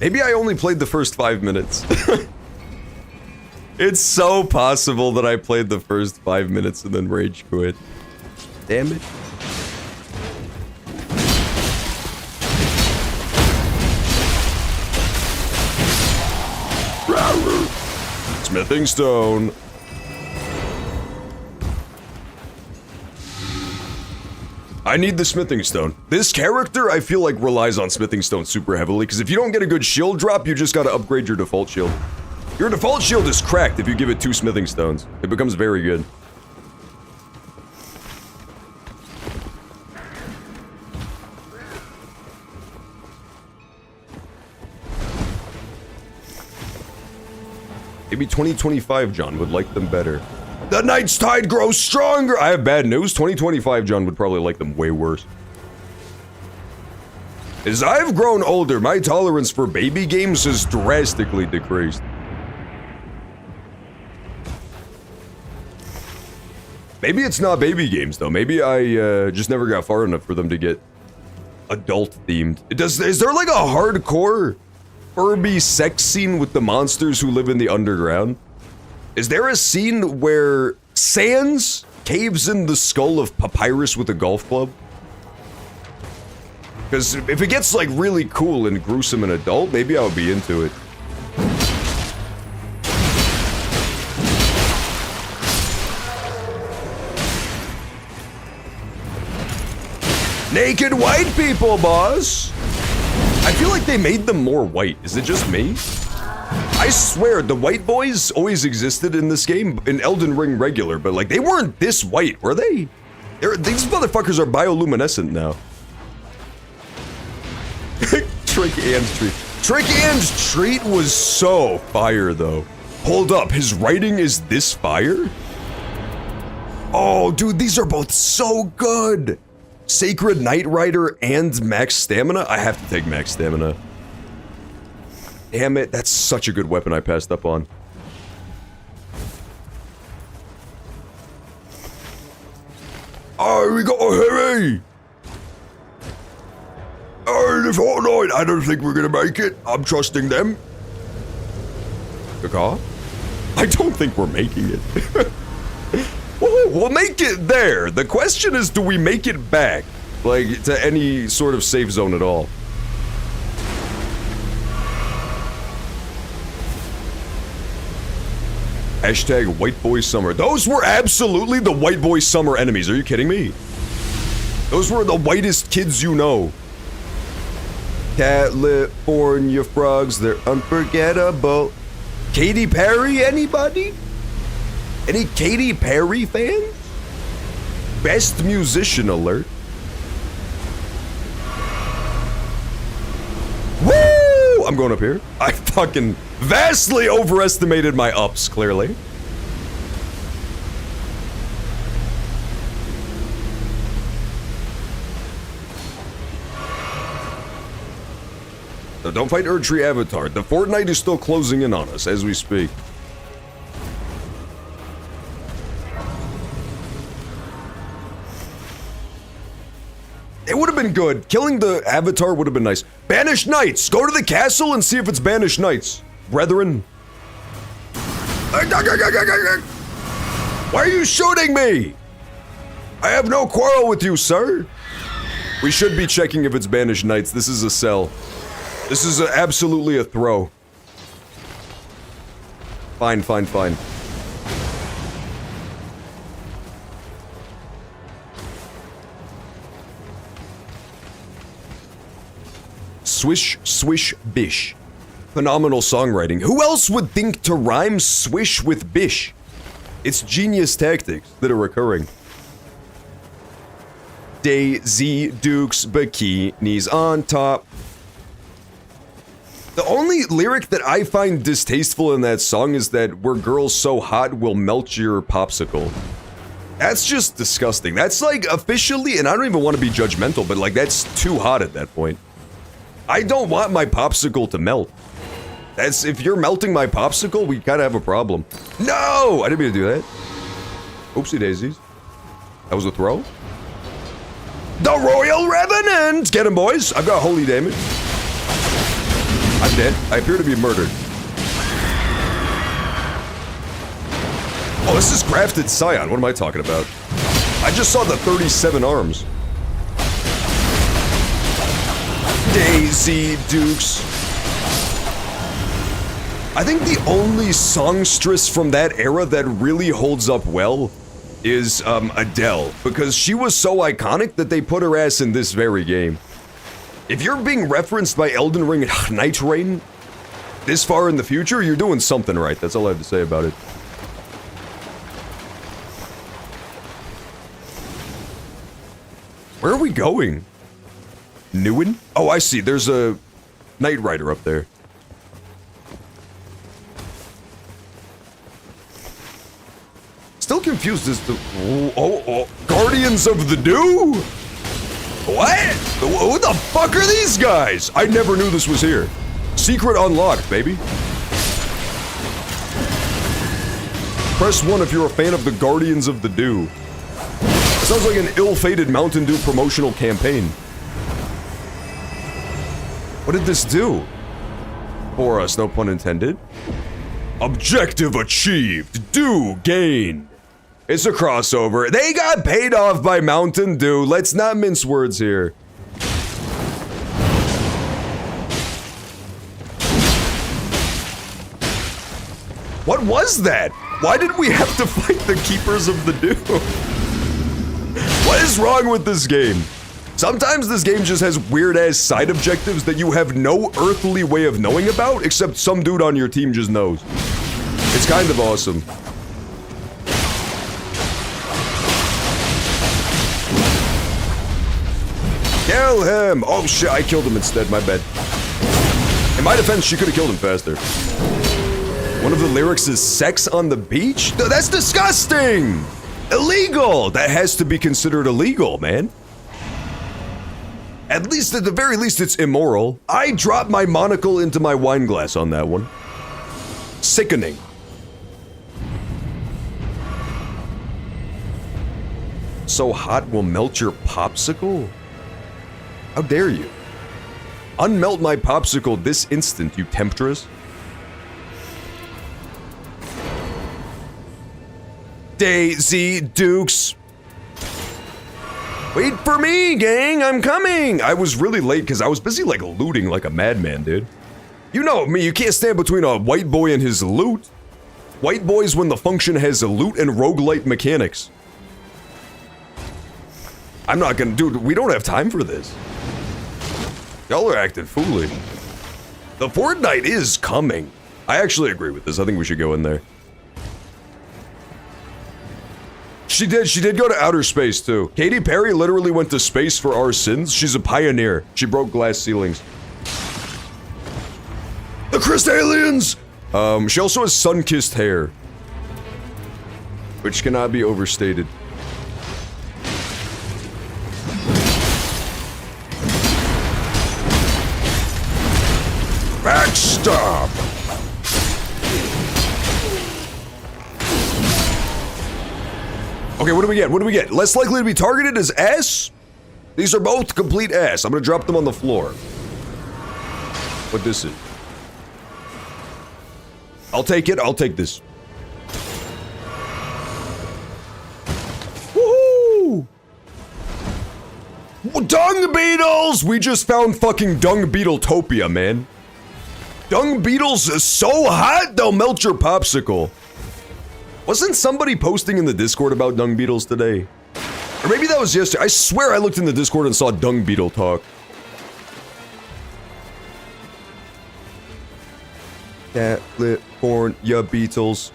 Maybe I only played the first 5 minutes. It's so possible that I played the first 5 minutes and then rage quit. Damn it. Smithing stone. I need the smithing stone. This character, I feel like, relies on smithing stone super heavily, because if you don't get a good shield drop, you just gotta upgrade your default shield. Your default shield is cracked if you give it 2 smithing stones. It becomes very good. Maybe 2025 John would like them better. The Night's Tide grows stronger! I have bad news. 2025 John would probably like them way worse. As I've grown older, my tolerance for baby games has drastically decreased. Maybe it's not baby games, though. Maybe I just never got far enough for them to get adult-themed. Is there like a hardcore Furby sex scene with the monsters who live in the underground? Is there a scene where Sans caves in the skull of Papyrus with a golf club? Because if it gets like really cool and gruesome and adult, maybe I would be into it. Naked white people, boss! I feel like they made them more white. Is it just me? I swear, the white boys always existed in this game, in Elden Ring regular, but like, they weren't this white, were they? These motherfuckers are bioluminescent now. Trick and Treat. Trick and Treat was so fire, though. Hold up, his writing is this fire? Oh, dude, these are both so good. Sacred Knight Rider and Max Stamina? I have to take Max Stamina. Damn it, that's such a good weapon I passed up on. Oh, we got a hurry! Oh, the Fortnite! I don't think we're gonna make it. I'm trusting them. The car? I don't think we're making it. We'll make it there. The question is, do we make it back? Like, to any sort of safe zone at all. Hashtag White Boy Summer. Those were absolutely the White Boy Summer enemies. Are you kidding me? Those were the whitest kids you know. California frogs, they're unforgettable. Katy Perry, anybody? Any Katy Perry fans? Best musician alert. Woo! I'm going up here. I fucking vastly overestimated my ups, clearly. So don't fight Erdtree Avatar. The Fortnite is still closing in on us as we speak. It would have been good. Killing the Avatar would have been nice. Banished Knights! Go to the castle and see if it's Banished Knights. Brethren. Why are you shooting me? I have no quarrel with you, sir. We should be checking if it's Banished Knights. This is a sell. This is absolutely a throw. Fine, fine, fine. Swish, swish, bish. Phenomenal songwriting. Who else would think to rhyme swish with bish? It's genius tactics that are recurring. Daisy Dukes bikinis on top. The only lyric that I find distasteful in that song is that "we're girls so hot we'll melt your popsicle." That's just disgusting. That's like officially, and I don't even want to be judgmental, but like that's too hot at that point. I don't want my popsicle to melt. That's, if you're melting my popsicle, we kind of have a problem. No! I didn't mean to do that. Oopsie daisies. That was a throw. The Royal Revenant! Get him, boys. I've got holy damage. I'm dead. I appear to be murdered. Oh, this is Crafted Scion. What am I talking about? I just saw the 37 arms. Daisy Dukes. I think the only songstress from that era that really holds up well is Adele, because she was so iconic that they put her ass in this very game. If you're being referenced by Elden Ring Night Rain this far in the future, you're doing something right. That's all I have to say about it. Where are we going? Newen? Oh, I see. There's a Knight Rider up there. Still confused as to... Oh, Guardians of the Dew? What? Who the fuck are these guys? I never knew this was here. Secret unlocked, baby. Press 1 if you're a fan of the Guardians of the Dew. Sounds like an ill-fated Mountain Dew promotional campaign. What did this do? For us, no pun intended. Objective achieved. Dew gained. It's a crossover. They got paid off by Mountain Dew. Let's not mince words here. What was that? Why did we have to fight the Keepers of the Dew? What is wrong with this game? Sometimes this game just has weird-ass side objectives that you have no earthly way of knowing about, except some dude on your team just knows. It's kind of awesome. Kill him! Oh shit, I killed him instead, my bad. In my defense, she could have killed him faster. One of the lyrics is sex on the beach? That's disgusting! Illegal! That has to be considered illegal, man. At least, at the very least, it's immoral. I dropped my monocle into my wine glass on that one. Sickening. So hot will melt your popsicle? How dare you? Unmelt my popsicle this instant, you temptress. Daisy Dukes. Wait for me, gang, I'm coming! I was really late because I was busy like looting like a madman, dude. You know me, you can't stand between a white boy and his loot. White boys when the function has a loot and roguelite mechanics. I'm not gonna, dude, we don't have time for this. Y'all are acting foolish. The Fortnite is coming. I actually agree with this. I think we should go in there. She did go to outer space too. Katy Perry literally went to space for our sins. She's a pioneer. She broke glass ceilings. The Christ aliens! She also has sun-kissed hair. Which cannot be overstated. Backstab! Okay, what do we get? What do we get? Less likely to be targeted is S? These are both complete S. I'm gonna drop them on the floor. What this is? I'll take it. I'll take this. Woohoo! Dung beetles! We just found fucking dung beetletopia, man. Dung beetles are so hot they'll melt your popsicle. Wasn't somebody posting in the Discord about dung beetles today? Or maybe that was yesterday. I swear I looked in the Discord and saw dung beetle talk. California Beatles.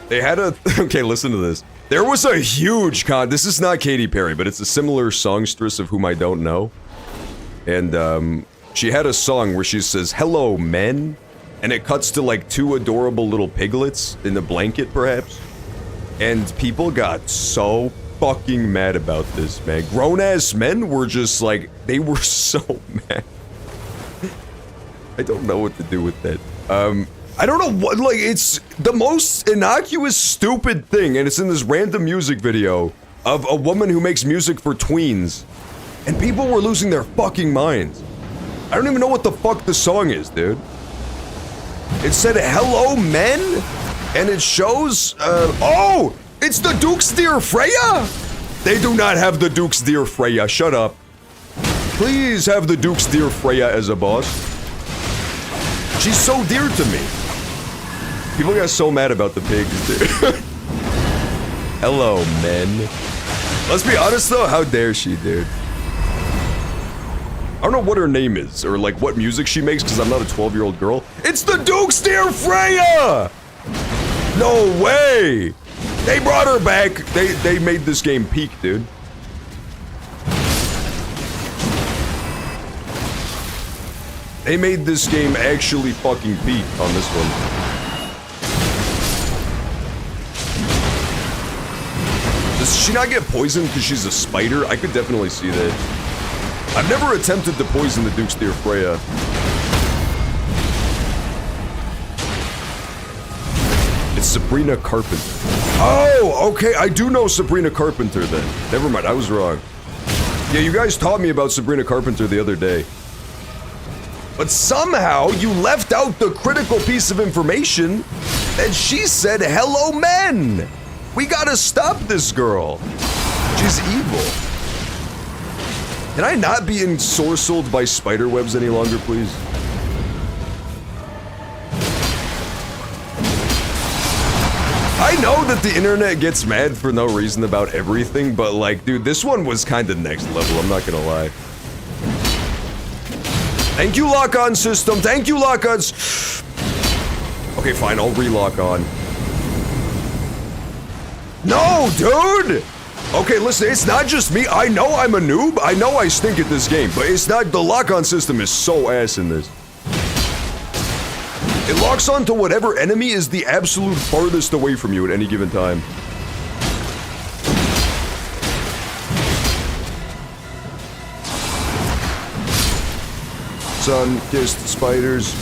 They had a... Okay, listen to this. There was a huge this is not Katy Perry, but it's a similar songstress of whom I don't know. And, she had a song where she says, "Hello, men," and it cuts to like two adorable little piglets in a blanket, perhaps. And people got so fucking mad about this, man. Grown-ass men were just like, they were so mad. I don't know what to do with that. I don't know what, like, it's the most innocuous, stupid thing, and it's in this random music video of a woman who makes music for tweens. And people were losing their fucking minds. I don't even know what the fuck the song is, dude. It said, "Hello, men?" And it shows, oh! It's the Duke's Dear Freya? They do not have the Duke's Dear Freya, shut up. Please have the Duke's Dear Freya as a boss. She's so dear to me. People got so mad about the pigs, dude. Hello, men. Let's be honest though, how dare she, dude? I don't know what her name is, or like what music she makes, because I'm not a 12-year-old girl. It's the Duke's Dear Freya! No way! They brought her back. They made this game peak, dude. They made this game actually fucking peak on this one. Does she not get poisoned because she's a spider? I could definitely see that. I've never attempted to poison the Duke's Dear Freya. It's Sabrina Carpenter. Oh, okay, I do know Sabrina Carpenter then. Never mind, I was wrong. Yeah, you guys taught me about Sabrina Carpenter the other day. But somehow you left out the critical piece of information that she said, "Hello, men." We gotta stop this girl. She's evil. Can I not be ensorcelled by spider webs any longer, please? know that the internet gets mad for no reason about everything, but like, dude, this one was kind of next level, I'm not gonna lie. Thank you, lock-on system. Thank you, lock-ons. Okay, fine, I'll re-lock on. No, dude! Okay, listen, it's not just me. I know I'm a noob. I know I stink at this game, but it's not, the lock-on system is so ass in this. It locks onto whatever enemy is the absolute farthest away from you at any given time. Sun-kissed spiders.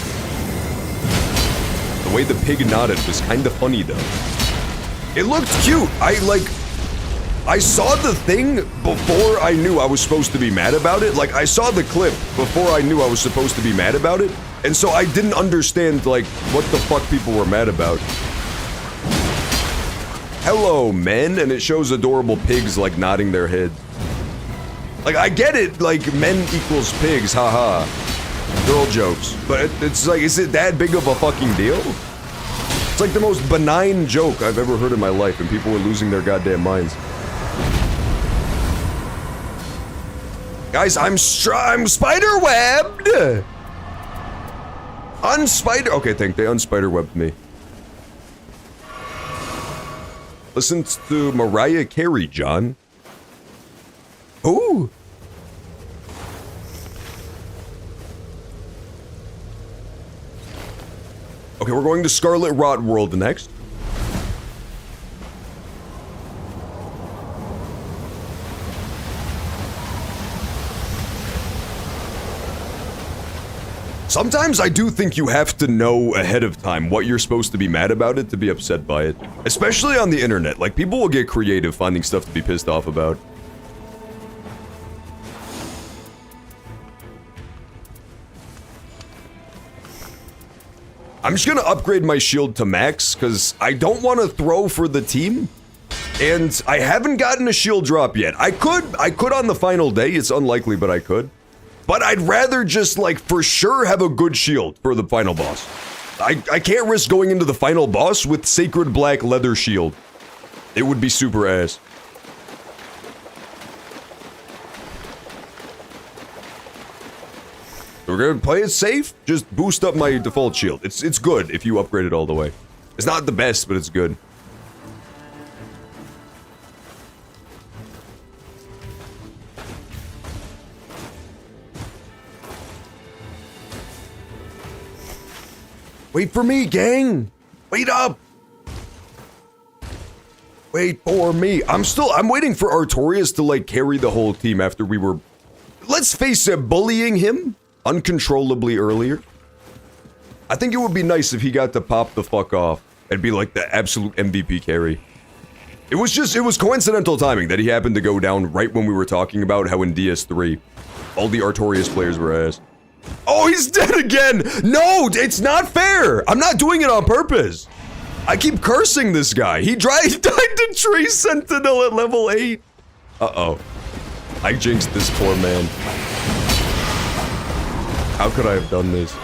The way the pig nodded was kind of funny, though. It looked cute. I saw the thing before I knew I was supposed to be mad about it. Like, I saw the clip before I knew I was supposed to be mad about it. And so I didn't understand, like, what the fuck people were mad about. Hello, men, and it shows adorable pigs, like, nodding their head. Like, I get it, like, men equals pigs, haha. Girl jokes. But it's like, is it that big of a fucking deal? It's like the most benign joke I've ever heard in my life, and people were losing their goddamn minds. Guys, I'm spider-webbed! Okay, they unspider-webbed me. Listen to Mariah Carey, John. Ooh! Okay, we're going to Scarlet Rot World next. Sometimes I do think you have to know ahead of time what you're supposed to be mad about it to be upset by it. Especially on the internet. Like, people will get creative finding stuff to be pissed off about. I'm just gonna upgrade my shield to max, because I don't want to throw for the team. And I haven't gotten a shield drop yet. I could on the final day, it's unlikely, but I could. But I'd rather just, like, for sure have a good shield for the final boss. I can't risk going into the final boss with Sacred Black Leather Shield. It would be super ass. We're gonna play it safe, just boost up my default shield. It's good if you upgrade it all the way. It's not the best, but it's good. Wait for me, gang! Wait up! Wait for me. I'm waiting for Artorias to, like, carry the whole team after we were, let's face it, bullying him uncontrollably earlier. I think it would be nice if he got to pop the fuck off and be, like, the absolute MVP carry. It was coincidental timing that he happened to go down right when we were talking about how in DS3, all the Artorias players were ass. Oh, he's dead again! No, it's not fair! I'm not doing it on purpose. I keep cursing this guy. He died to Tree Sentinel at level 8. Uh-oh. I jinxed this poor man. How could I have done this?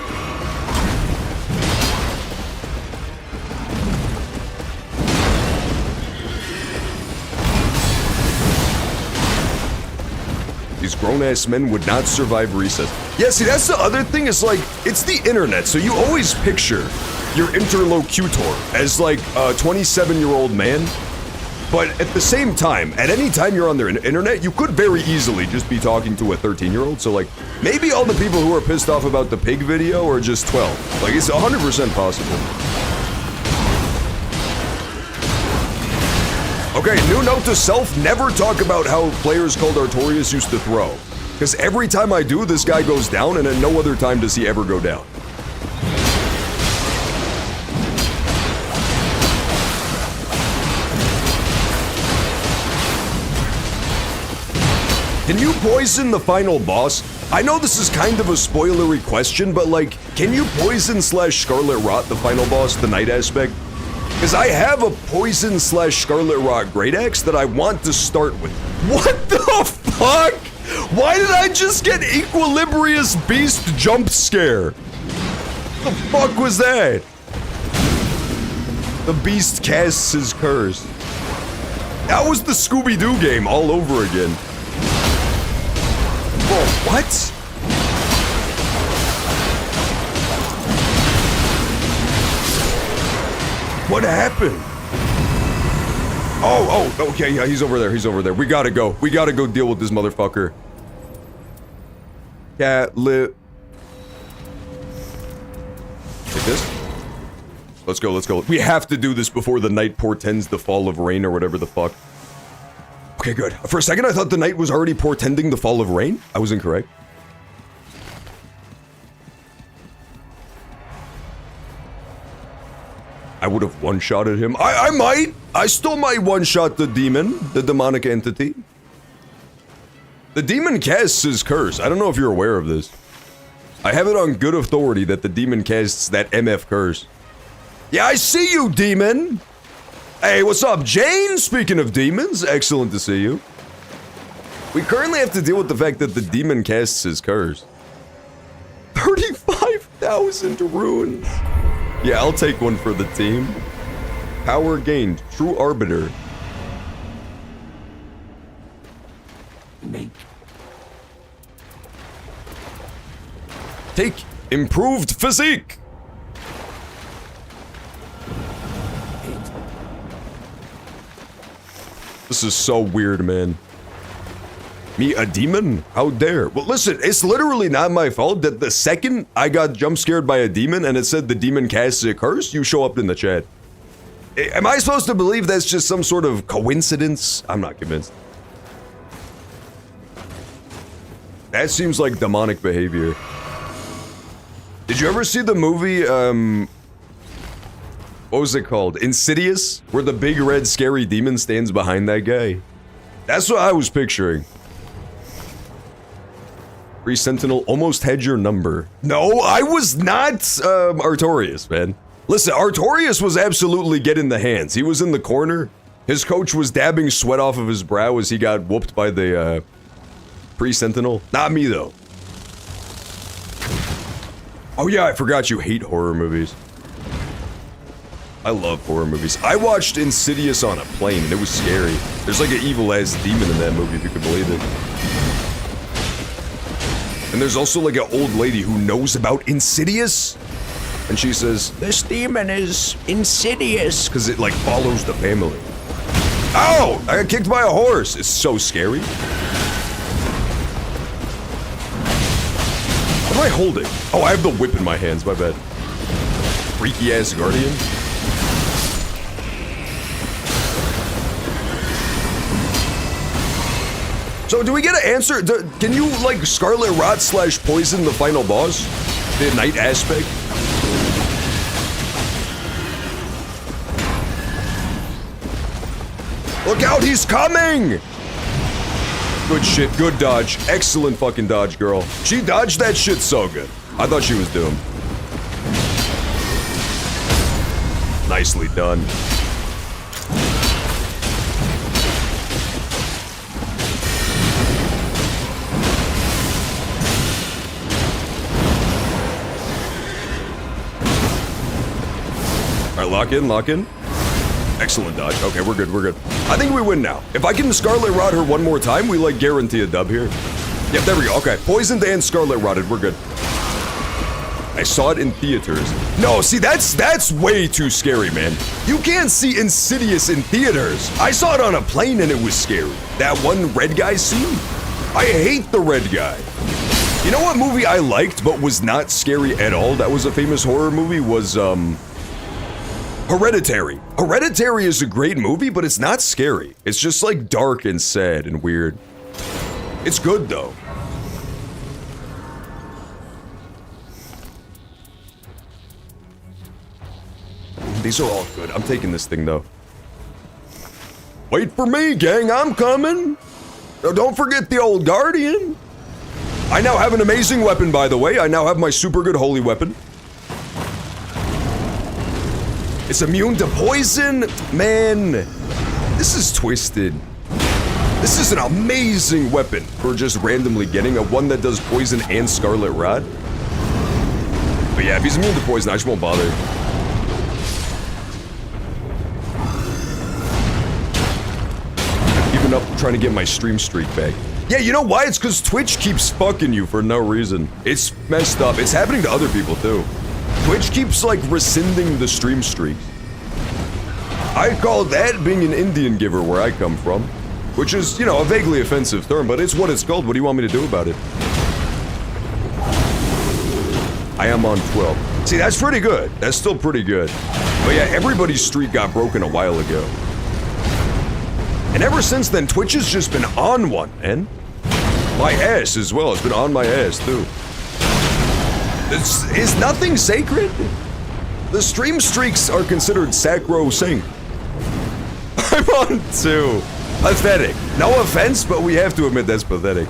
These grown-ass men would not survive recess. Yeah, see, that's the other thing, is like, it's the internet, so you always picture your interlocutor as, like, a 27-year-old man. But at the same time, at any time you're on the internet, you could very easily just be talking to a 13-year-old. So, like, maybe all the people who are pissed off about the pig video are just 12. Like, it's 100% possible. Okay, new note to self, never talk about how players called Artorias used to throw. Because every time I do, this guy goes down, and at no other time does he ever go down. Can you poison the final boss? I know this is kind of a spoilery question, but like, can you poison / Scarlet Rot the final boss, the night aspect? Because I have a poison / Scarlet Rot Great Axe that I want to start with. What the fuck? Why did I just get Equilibrious Beast jump scare? What the fuck was that? The beast casts his curse. That was the Scooby-Doo game all over again. Whoa, what? What happened? Oh, okay, yeah, he's over there, We gotta go. We gotta go deal with this motherfucker. Cat lip. Like this? Let's go. We have to do this before the night portends the fall of rain or whatever the fuck. Okay, good. For a second, I thought the night was already portending the fall of rain. I was incorrect. I would have one-shotted him. I might! I still might one-shot the demon, the demonic entity. The demon casts his curse. I don't know if you're aware of this. I have it on good authority that the demon casts that MF curse. Yeah, I see you, demon! Hey, what's up, Jane? Speaking of demons, excellent to see you. We currently have to deal with the fact that the demon casts his curse. 35,000 runes. Yeah, I'll take one for the team. Power gained, true arbiter. Take improved physique. This is so weird, man. Me, a demon? How dare? Well, listen, it's literally not my fault that the second I got jump scared by a demon and it said the demon casts a curse, you show up in the chat. Am I supposed to believe that's just some sort of coincidence? I'm not convinced. That seems like demonic behavior. Did you ever see the movie, what was it called? Insidious? Where the big red scary demon stands behind that guy? That's what I was picturing. Free Sentinel almost had your number. No, I was not, Artorias, man. Listen, Artorias was absolutely getting the hands. He was in the corner. His coach was dabbing sweat off of his brow as he got whooped by the, Pre-Sentinel. Not me, though. Oh yeah, I forgot you hate horror movies. I love horror movies. I watched Insidious on a plane, and it was scary. There's like an evil-ass demon in that movie, if you could believe it. And there's also like an old lady who knows about Insidious. And she says, this demon is insidious. Because it like follows the family. Ow! I got kicked by a horse. It's so scary. What am I holding? Oh, I have the whip in my hands, my bad. Freaky ass guardian. So do we get an answer? Can you like Scarlet Rot / poison the final boss? The night aspect? Look out, he's coming! Good shit, good dodge. Excellent fucking dodge, girl. She dodged that shit so good. I thought she was doomed. Nicely done. Alright, lock in, lock in. Excellent dodge. Okay, we're good, we're good. I think we win now. If I can Scarlet Rot her one more time, we like guarantee a dub here. Yep, there we go. Okay, poisoned and Scarlet Rotted. We're good. I saw it in theaters. No, see, that's way too scary, man. You can't see Insidious in theaters. I saw it on a plane and it was scary. That one red guy scene? I hate the red guy. You know what movie I liked but was not scary at all? That was a famous horror movie was, Hereditary. Hereditary is a great movie, but it's not scary. It's just like dark and sad and weird. It's good though. These are all good. I'm taking this thing though. Wait for me, gang. I'm coming. Oh, don't forget the old guardian. I now have an amazing weapon, by the way. I now have my super good holy weapon. It's immune to poison? Man, this is twisted. This is an amazing weapon for just randomly getting one that does poison and Scarlet Rot. But yeah, if he's immune to poison, I just won't bother. trying to get my stream streak back. Yeah, you know why? It's because Twitch keeps fucking you for no reason. It's messed up. It's happening to other people too. Twitch keeps like rescinding the stream streaks. I call that being an Indian giver where I come from. Which is, you know, a vaguely offensive term, but it's what it's called. What do you want me to do about it? I am on 12. See, that's pretty good. That's still pretty good. But yeah, everybody's streak got broken a while ago. And ever since then, Twitch has just been on one, man. My ass as well has been on my ass, too. Is nothing sacred? The stream streaks are considered sacrosanct. I'm on 2. Pathetic. No offense, but we have to admit that's pathetic.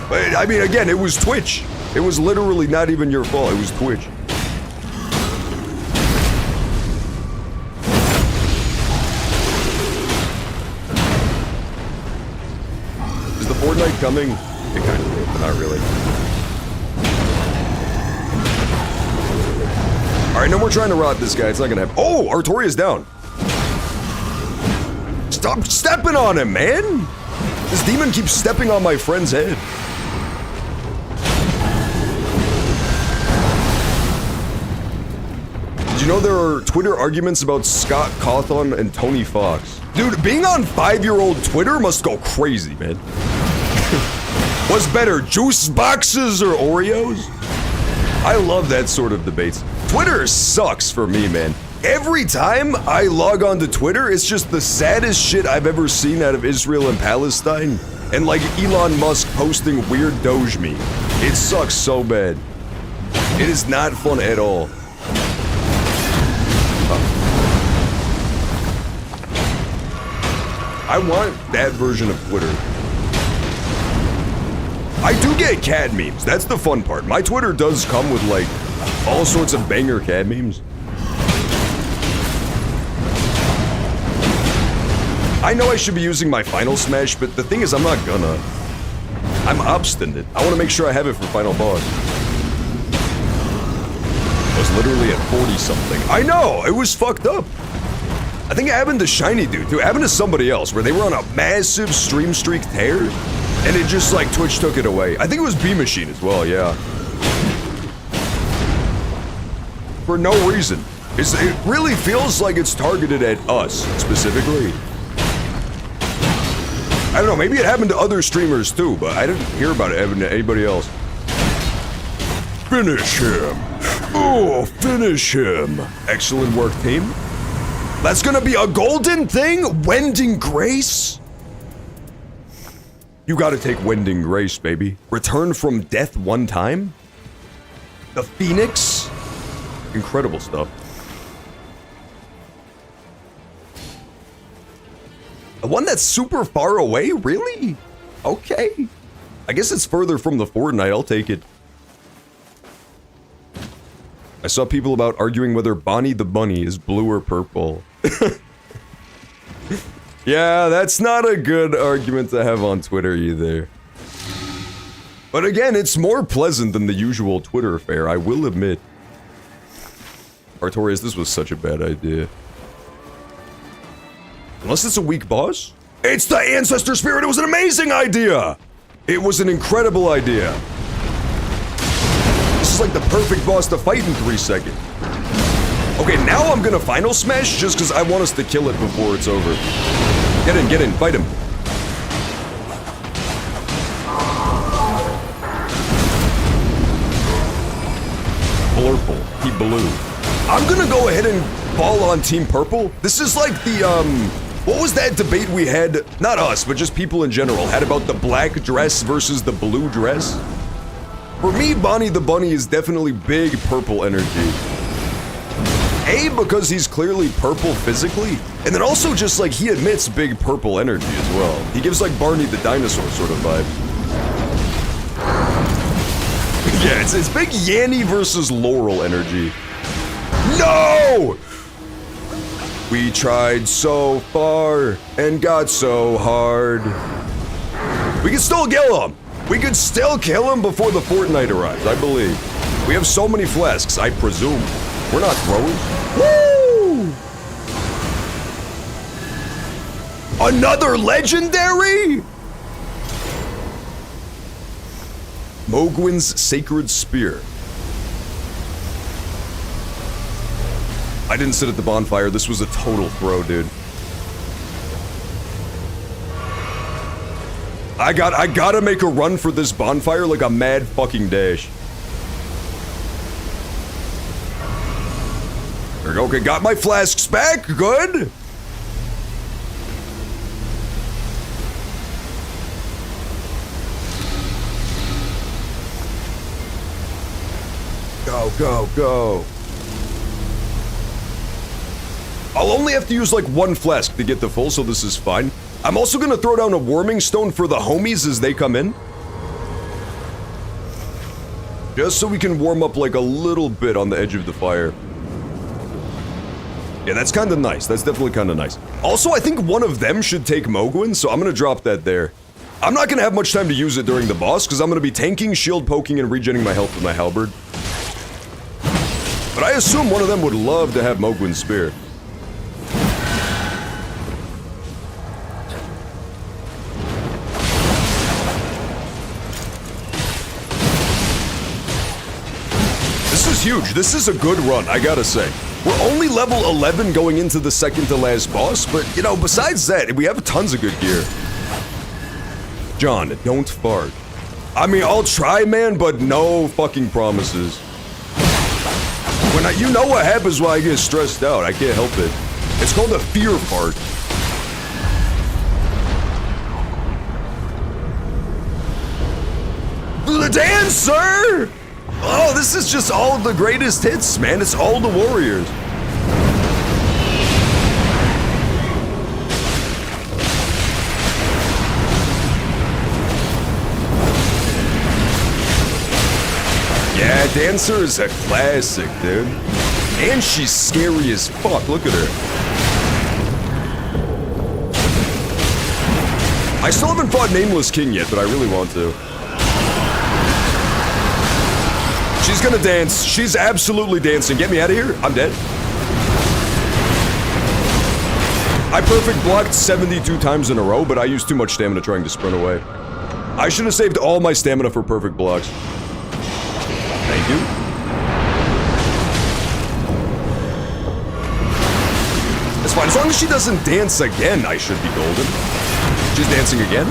But, I mean, again, it was Twitch. It was literally not even your fault. It was Twitch. Is the Fortnite coming? It kind of is, but not really. Alright, no more trying to rot this guy. It's not gonna happen. Oh! Artoria's down. Stop stepping on him, man! This demon keeps stepping on my friend's head. Did you know there are Twitter arguments about Scott Cawthon and Tony Fox? Dude, being on 5-year-old Twitter must go crazy, man. What's better, juice boxes or Oreos? I love that sort of debates. Twitter sucks for me, man. Every time I log on to Twitter, it's just the saddest shit I've ever seen out of Israel and Palestine. And like Elon Musk posting weird Doge meme. It sucks so bad. It is not fun at all. I want that version of Twitter. I do get cat memes. That's the fun part. My Twitter does come with like all sorts of banger cat memes. I know I should be using my Final Smash, but the thing is I'm not gonna. I'm obstinate. I want to make sure I have it for Final Boss. I was literally at 40-something. I know! It was fucked up. I think it happened to Shiny Dude, too. It happened to somebody else, where they were on a massive stream streak tear, and it just, like, Twitch took it away. I think it was B-Machine as well, yeah. For no reason. It really feels like it's targeted at us, specifically. I don't know, maybe it happened to other streamers, too, but I didn't hear about it happening to anybody else. Finish him. Oh, finish him. Excellent work, team. That's gonna be a golden thing? Wending Grace? You gotta take Wending Grace, baby. Return from death one time? The Phoenix? Incredible stuff. The one that's super far away? Really? Okay. I guess it's further from the Fortnite. I'll take it. I saw people about arguing whether Bonnie the Bunny is blue or purple. Yeah, that's not a good argument to have on Twitter either. But again, it's more pleasant than the usual Twitter affair, I will admit. Artorias, this was such a bad idea. Unless it's a weak boss? It's the Ancestor Spirit! It was an amazing idea! It was an incredible idea. This is like the perfect boss to fight in 3 seconds. Okay, now I'm gonna Final Smash just because I want us to kill it before it's over. Get in, fight him. Blurple, he blew. I'm gonna go ahead and fall on Team Purple. This is like the, what was that debate we had, not us, but just people in general, had about the black dress versus the blue dress? For me, Bonnie the Bunny is definitely big purple energy. A, because he's clearly purple physically, and then also just like he admits big purple energy as well. He gives like Barney the dinosaur sort of vibe. Yeah, it's big Yanny versus Laurel energy. No! We tried so far and got so hard. We can still kill him. We could still kill him before the Fortnite arrives, I believe. We have so many flasks, I presume. We're not throwers. Woo! Another legendary? Mogwin's Sacred Spear. I didn't sit at the bonfire. This was a total throw, dude. I gotta make a run for this bonfire like a mad fucking dash. There we go. Okay, got my flasks back. Good. Go, go, go. I'll only have to use like one flask to get the full, so this is fine. I'm also gonna throw down a warming stone for the homies as they come in. Just so we can warm up like a little bit on the edge of the fire. Yeah, that's kind of nice. That's definitely kind of nice. Also, I think one of them should take Mogwin, so I'm gonna drop that there. I'm not gonna have much time to use it during the boss, because I'm gonna be tanking, shield poking, and regenerating my health with my halberd. But I assume one of them would love to have Mogwin's spear. This is huge. This is a good run, I gotta say. We're only level 11 going into the second to last boss, but, you know, besides that, we have tons of good gear. John, don't fart. I mean, I'll try, man, but no fucking promises. You know what happens when I get stressed out. I can't help it. It's called a fear fart. The dancer! Oh, this is just all the greatest hits, man. It's all the warriors. Yeah, Dancer is a classic, dude. And she's scary as fuck. Look at her. I still haven't fought Nameless King yet, but I really want to. She's gonna dance. She's absolutely dancing. Get me out of here. I'm dead. I perfect blocked 72 times in a row, but I used too much stamina trying to sprint away. I should have saved all my stamina for perfect blocks. Thank you. It's fine. As long as she doesn't dance again, I should be golden. She's dancing again?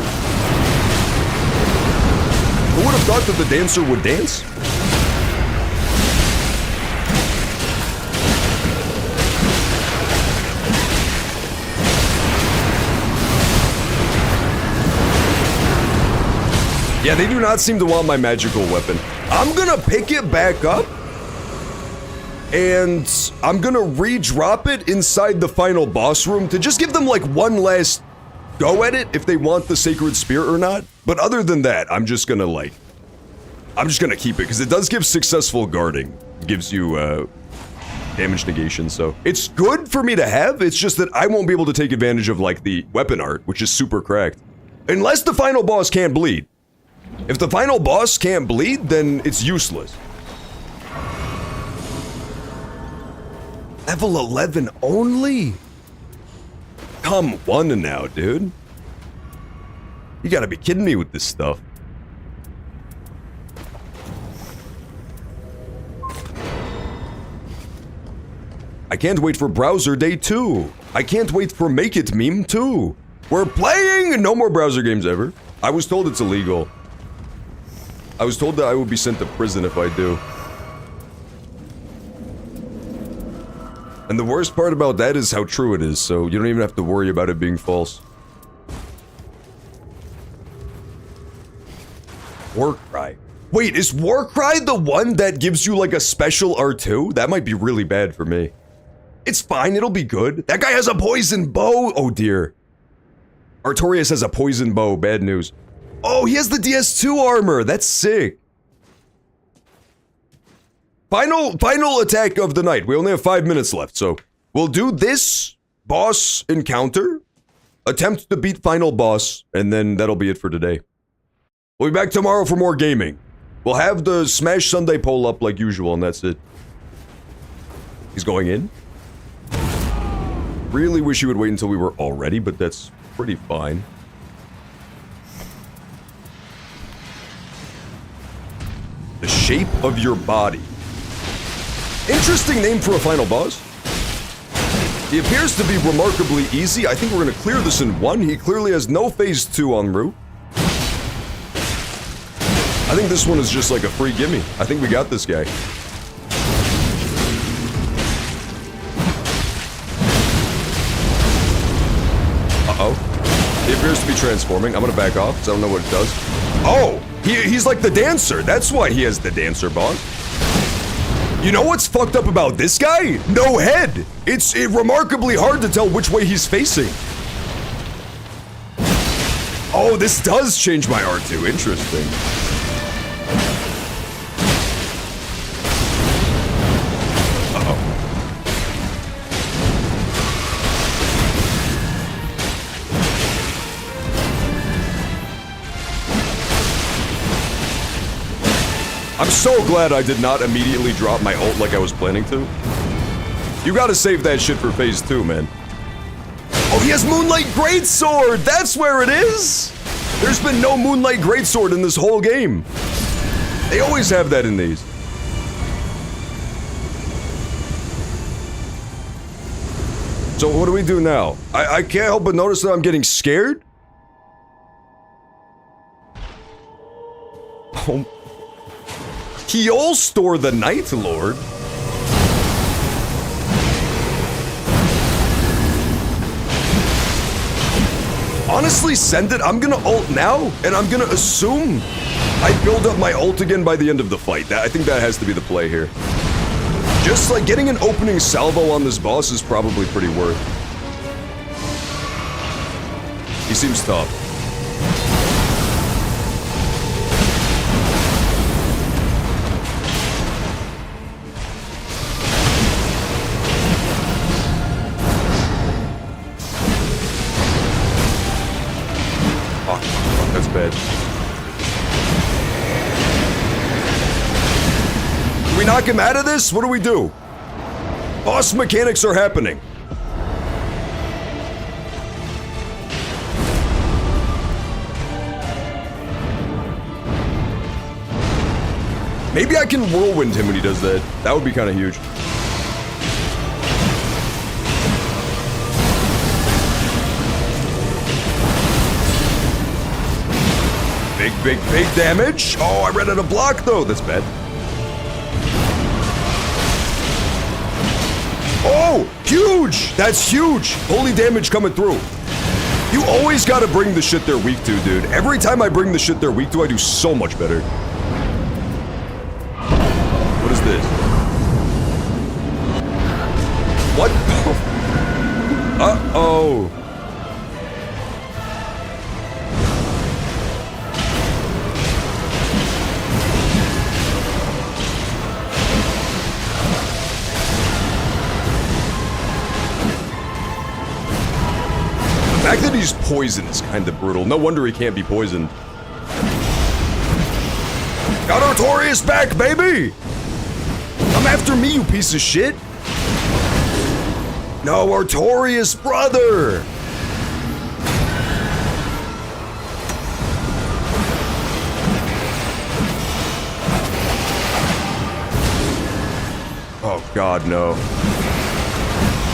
Who would have thought that the dancer would dance? Yeah, they do not seem to want my magical weapon. I'm gonna pick it back up, and I'm gonna re-drop it inside the final boss room to just give them like one last go at it if they want the Sacred Spear or not. But other than that, I'm just gonna keep it, because it does give successful guarding. It gives you, damage negation, so it's good for me to have. It's just that I won't be able to take advantage of, like, the weapon art, which is super cracked. Unless the final boss can't bleed. If the final boss can't bleed, then it's useless. Level 11 only? Come on now, dude. You gotta be kidding me with this stuff. I can't wait for Browser Day 2. I can't wait for Make It Meme 2. We're playing! No more browser games ever. I was told it's illegal. I was told that I would be sent to prison if I do. And the worst part about that is how true it is, so you don't even have to worry about it being false. Warcry. Wait, is Warcry the one that gives you like a special R2? That might be really bad for me. It's fine, it'll be good. That guy has a poison bow! Oh dear. Artorias has a poison bow, bad news. Oh, he has the DS2 armor. That's sick. Final attack of the night. We only have 5 minutes left, so we'll do this boss encounter, attempt to beat final boss, and then that'll be it for today. We'll be back tomorrow for more gaming. We'll have the Smash Sunday poll up like usual, and that's it. He's going in. Really wish he would wait until we were all ready, but that's pretty fine. The shape of your body. Interesting name for a final boss. He appears to be remarkably easy. I think we're going to clear this in one. He clearly has no phase 2 en route. I think this one is just like a free gimme. I think we got this guy. Uh-oh. He appears to be transforming. I'm going to back off because I don't know what it does. Oh! He's like the dancer. That's why he has the dancer boss. You know what's fucked up about this guy? No head. It's remarkably hard to tell which way he's facing. Oh, this does change my R2. Interesting. I'm so glad I did not immediately drop my ult like I was planning to. You gotta save that shit for phase 2, man. Oh, he has Moonlight Greatsword! That's where it is! There's been no Moonlight Greatsword in this whole game. They always have that in these. So what do we do now? I can't help but notice that I'm getting scared. Oh. He'll store the Night Lord. Honestly, send it. I'm gonna ult now, and I'm gonna assume I build up my ult again by the end of the fight. I think that has to be the play here. Just like getting an opening salvo on this boss is probably pretty worth. He seems tough. That's bad. Do we knock him out of this? What do we do? Boss mechanics are happening. Maybe I can whirlwind him when he does that. That would be kind of huge. Big damage. Oh, I ran out of block though. That's bad. Oh, huge. That's huge. Holy damage coming through. You always gotta bring the shit they're weak to, dude. Every time I bring the shit they're weak to, I do so much better. What is this? What? Uh-oh. The fact that he's poisoned is kind of brutal. No wonder he can't be poisoned. Got Artorias back, baby! Come after me, you piece of shit! No, Artorias, brother! Oh god, no.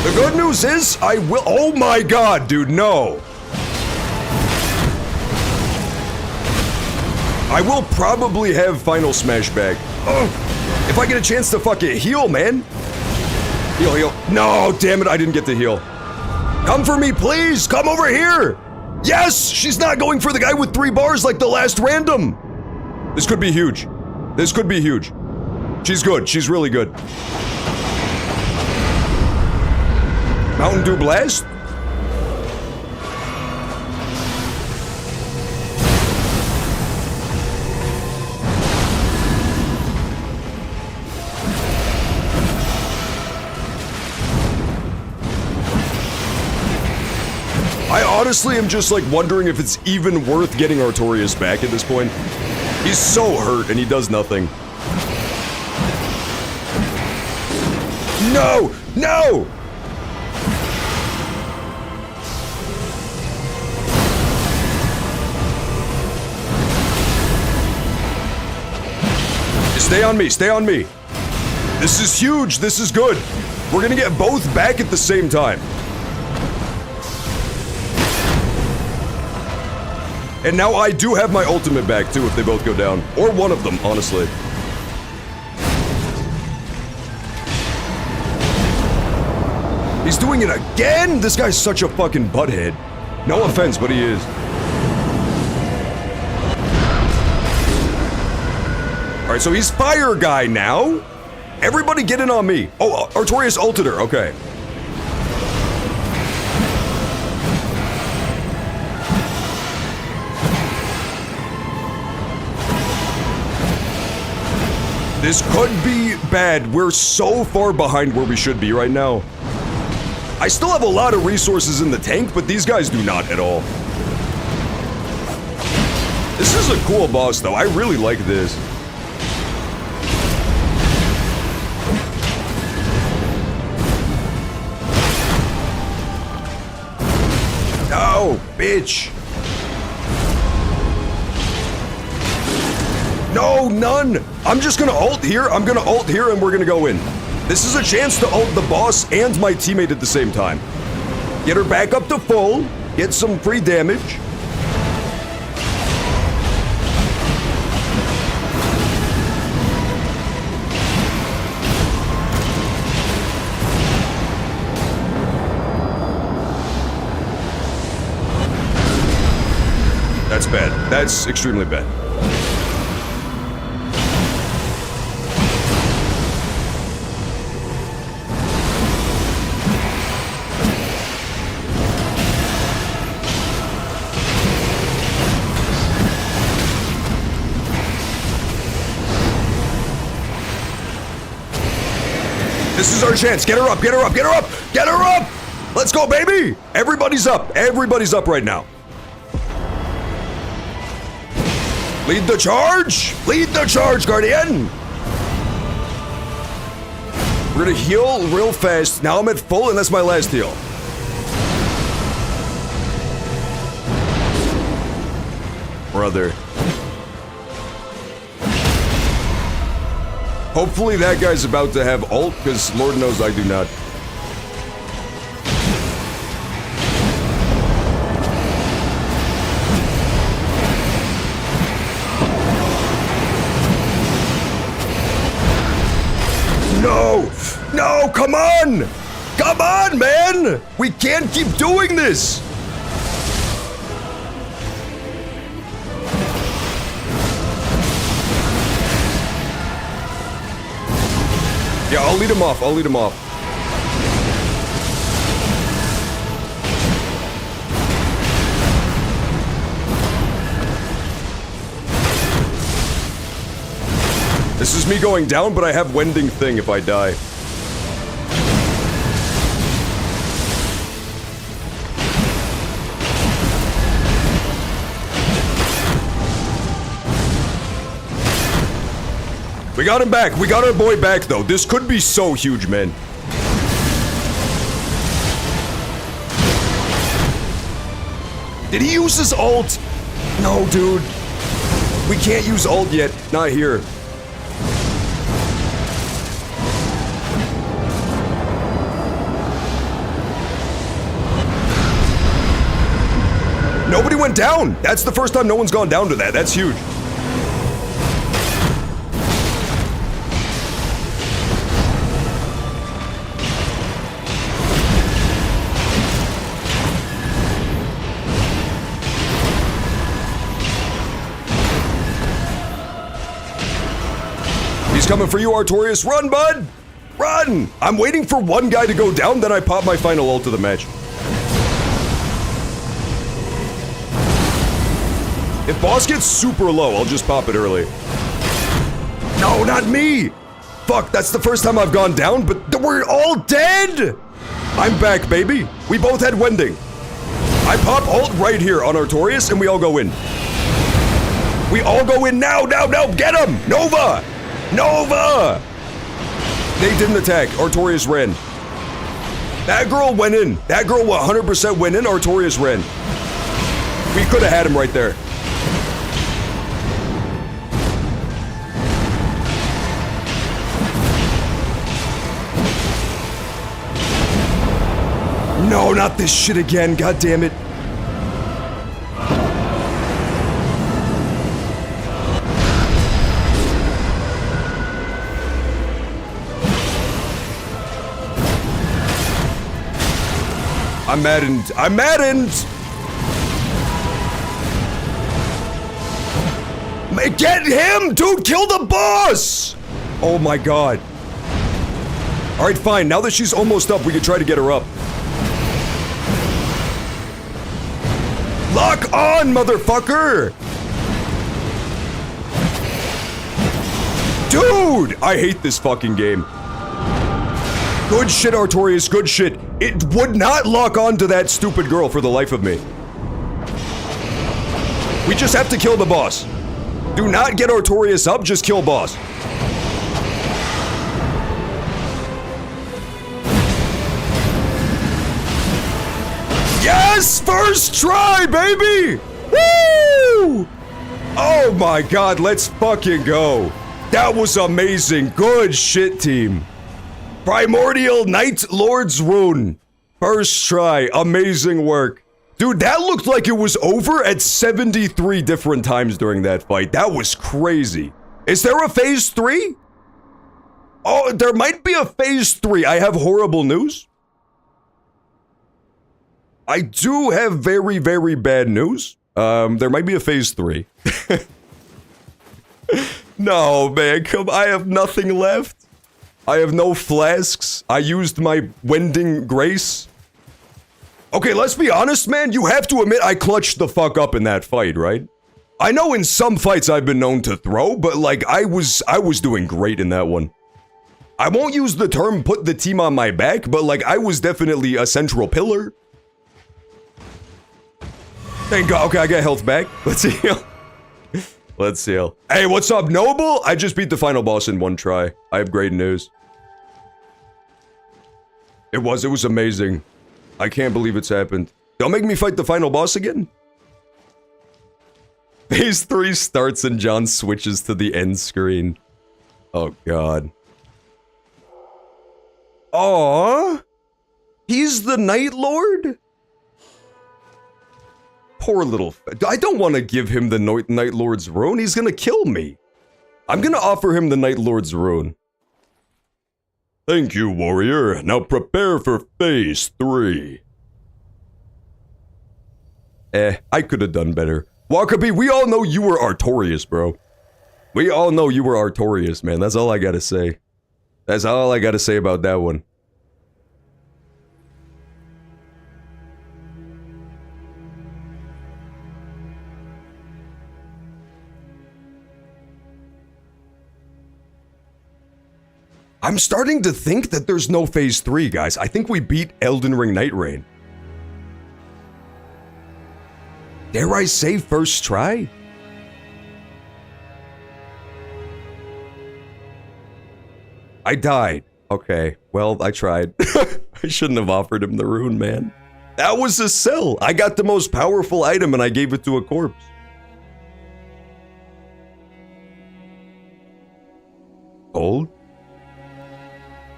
The good news is, I will- oh my god, dude, no! I will probably have Final Smash back. Oh, if I get a chance to fucking heal, man. Heal, heal. No, damn it, I didn't get to heal. Come for me, please! Come over here! Yes! She's not going for the guy with 3 bars like the last random! This could be huge. This could be huge. She's good. She's really good. Mountain Dew Blast? I honestly am just like wondering if it's even worth getting Artorias back at this point. He's so hurt and he does nothing. No! No! Stay on me, stay on me. This is huge, this is good. We're gonna get both back at the same time. And now I do have my ultimate back too if they both go down. Or one of them, honestly. He's doing it again? This guy's such a fucking butthead. No offense, but he is. Alright, so he's fire guy now. Everybody get in on me. Oh, Artorias ulted her, okay. This could be bad. We're so far behind where we should be right now. I still have a lot of resources in the tank, but these guys do not at all. This is a cool boss, though. I really like this. No, bitch. No, none. I'm just gonna ult here. I'm gonna ult here and we're gonna go in. This is a chance to ult the boss and my teammate at the same time. Get her back up to full. Get some free damage. That's bad. That's extremely bad. This is our chance. Get her up, get her up, get her up, get her up! Let's go, baby! Everybody's up. Everybody's up right now. Lead the charge! Lead the charge, Guardian! We're gonna heal real fast. Now I'm at full, and that's my last heal. Brother. Hopefully that guy's about to have ult, because Lord knows I do not. No! No, come on! Come on, man! We can't keep doing this! Yeah, I'll lead him off. I'll lead him off. This is me going down, but I have Wending Thing if I die. We got him back. We got our boy back, though. This could be so huge, man. Did he use his ult? No, dude. We can't use ult yet. Not here. Nobody went down. That's the first time no one's gone down to that. That's huge. He's coming for you, Artorias. Run, bud! Run! I'm waiting for one guy to go down, then I pop my final ult of the match. If boss gets super low, I'll just pop it early. No, not me! Fuck, that's the first time I've gone down, but we're all dead! I'm back, baby. We both had Wending. I pop ult right here on Artorias, and we all go in. We all go in now, now, now! Get him! Nova! Nova! They didn't attack. Artorias ran. That girl went in. That girl 100% went in. Artorias ran. We could have had him right there. Oh, not this shit again, god damn it. I'm maddened. I'm maddened! Get him! Dude, kill the boss! Oh my god. Alright, fine. Now that she's almost up, we can try to get her up. Lock on, motherfucker! Dude! I hate this fucking game. Good shit, Artorias, good shit. It would not lock on to that stupid girl for the life of me. We just have to kill the boss. Do not get Artorias up, just kill boss. Yes! First try, baby! Woo! Oh my god, let's fucking go. That was amazing. Good shit, team. Primordial Night Lord's Rune. First try. Amazing work. Dude, that looked like it was over at 73 different times during that fight. That was crazy. Is there a phase 3? Oh, there might be a phase 3. I have horrible news. I do have very, very bad news. There might be a phase 3. No, man, come, I have nothing left. I have no flasks. I used my Wending Grace. Okay, let's be honest, man. You have to admit I clutched the fuck up in that fight, right? I know in some fights I've been known to throw, but like I was doing great in that one. I won't use the term put the team on my back, but like I was definitely a central pillar. Thank God. Okay, I got health back. Let's heal. Let's heal. Hey, what's up, Noble? I just beat the final boss in one try. I have great news. It was amazing. I can't believe it's happened. Don't make me fight the final boss again. Phase 3 starts and John switches to the end screen. Oh, God. Aww. He's the Night Lord? Poor little... I don't want to give him the Night Lord's Rune. He's gonna kill me. I'm gonna offer him the Night Lord's Rune. Thank you, warrior. Now prepare for phase 3. I could have done better. Wakabi, we all know you were Artorias, bro. We all know you were Artorias, man. That's all I gotta say. That's all I gotta say about that one. I'm starting to think that there's no phase 3, guys. I think we beat Elden Ring Night Rain. Dare I say first try? I died. Okay, well, I tried. I shouldn't have offered him the rune, man. That was a sell. I got the most powerful item and I gave it to a corpse. Gold?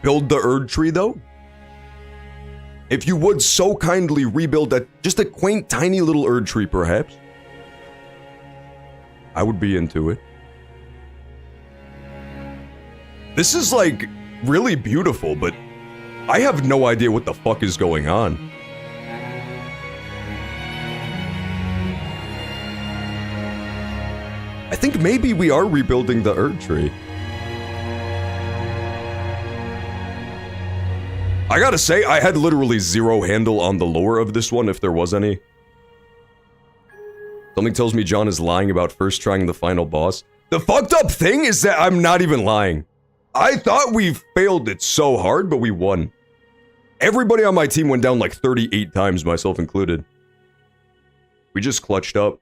Build the Erd Tree, though? If you would so kindly rebuild just a quaint, tiny little Erd Tree, perhaps. I would be into it. This is, like, really beautiful, but I have no idea what the fuck is going on. I think maybe we are rebuilding the Erd Tree. I gotta say, I had literally zero handle on the lore of this one, if there was any. Something tells me John is lying about first trying the final boss. The fucked up thing is that I'm not even lying. I thought we failed it so hard, but we won. Everybody on my team went down like 38 times, myself included. We just clutched up.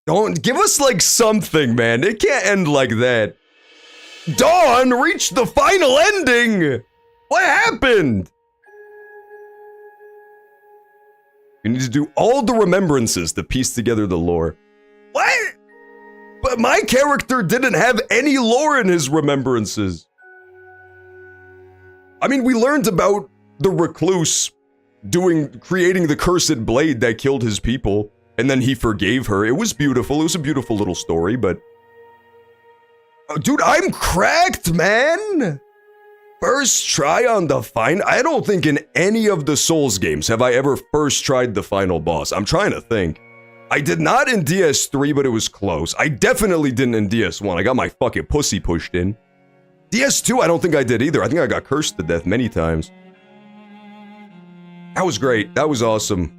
Don't give us like something, man. It can't end like that. Dawn reached the final ending! What happened? You need to do all the remembrances to piece together the lore. What? But my character didn't have any lore in his remembrances. I mean, we learned about the recluse creating the cursed blade that killed his people, and then he forgave her. It was beautiful. It was a beautiful little story, but... Oh, dude, I'm cracked, man! First try on the final... I don't think in any of the Souls games have I ever first tried the final boss. I'm trying to think. I did not in DS3, but it was close. I definitely didn't in DS1. I got my fucking pussy pushed in. DS2, I don't think I did either. I think I got cursed to death many times. That was great. That was awesome.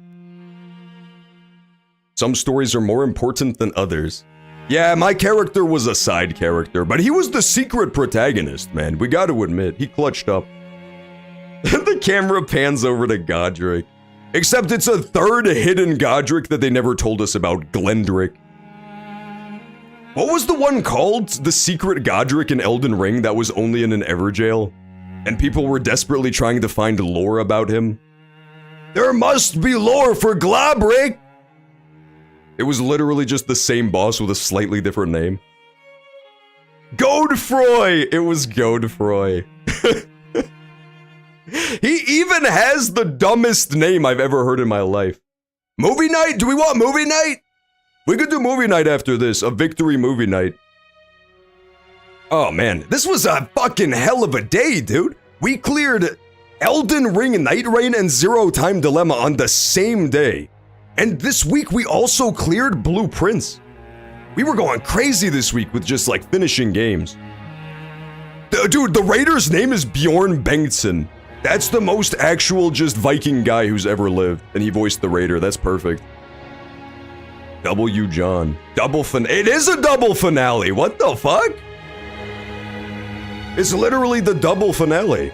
Some stories are more important than others. Yeah, my character was a side character, but he was the secret protagonist, man. We gotta admit, he clutched up. The camera pans over to Godric. Except it's a third hidden Godric that they never told us about, Glendrick. What was the one called? The secret Godric in Elden Ring that was only in an Everjail? And people were desperately trying to find lore about him? There must be lore for Glabrick! It was literally just the same boss with a slightly different name. Godefroy! It was Godefroy. He even has the dumbest name I've ever heard in my life. Movie night? Do we want movie night? We could do movie night after this, a victory movie night. Oh man, this was a fucking hell of a day, dude. We cleared Elden Ring, Night Rain, and Zero Time Dilemma on the same day. And this week we also cleared Blueprints. We were going crazy this week with just like finishing games. Dude, the Raider's name is Bjorn Bengtsson. That's the most actual just Viking guy who's ever lived. And he voiced the Raider, that's perfect. W. John. It is a double finale, what the fuck? It's literally the double finale.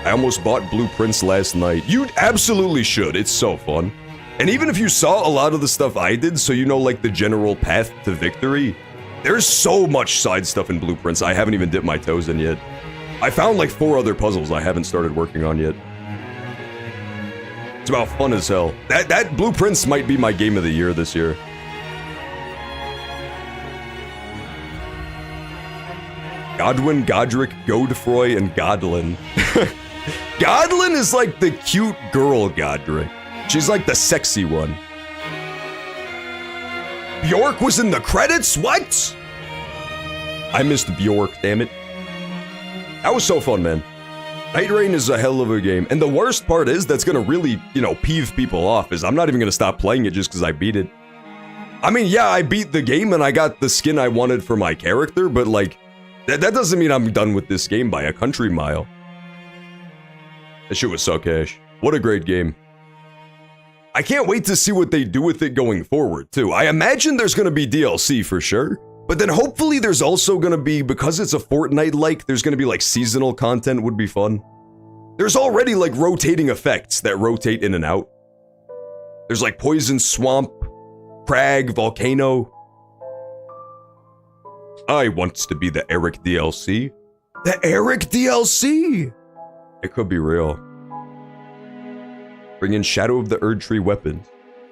I almost bought Blueprints last night. You absolutely should, it's so fun. And even if you saw a lot of the stuff I did, so you know like the general path to victory, there's so much side stuff in Blueprints I haven't even dipped my toes in yet. I found like 4 other puzzles I haven't started working on yet. It's about fun as hell. That Blueprints might be my game of the year this year. Godwin, Godric, Godefroy, and Godlin. Godlin is like the cute girl Godric. She's like the sexy one. Bjork was in the credits? What? I missed Bjork, damn it. That was so fun, man. Night Rain is a hell of a game. And the worst part is that's gonna really, peeve people off is I'm not even gonna stop playing it just because I beat it. I mean, yeah, I beat the game and I got the skin I wanted for my character, but like, that doesn't mean I'm done with this game by a country mile. That shit was so cash. What a great game. I can't wait to see what they do with it going forward, too. I imagine there's gonna be DLC for sure, but then hopefully there's also gonna be, because it's a Fortnite-like, there's gonna be like seasonal content would be fun. There's already like rotating effects that rotate in and out. There's like Poison Swamp, Crag, Volcano. I wants to be the Eric DLC. The Eric DLC! It could be real. Bring in Shadow of the Erdtree weapons.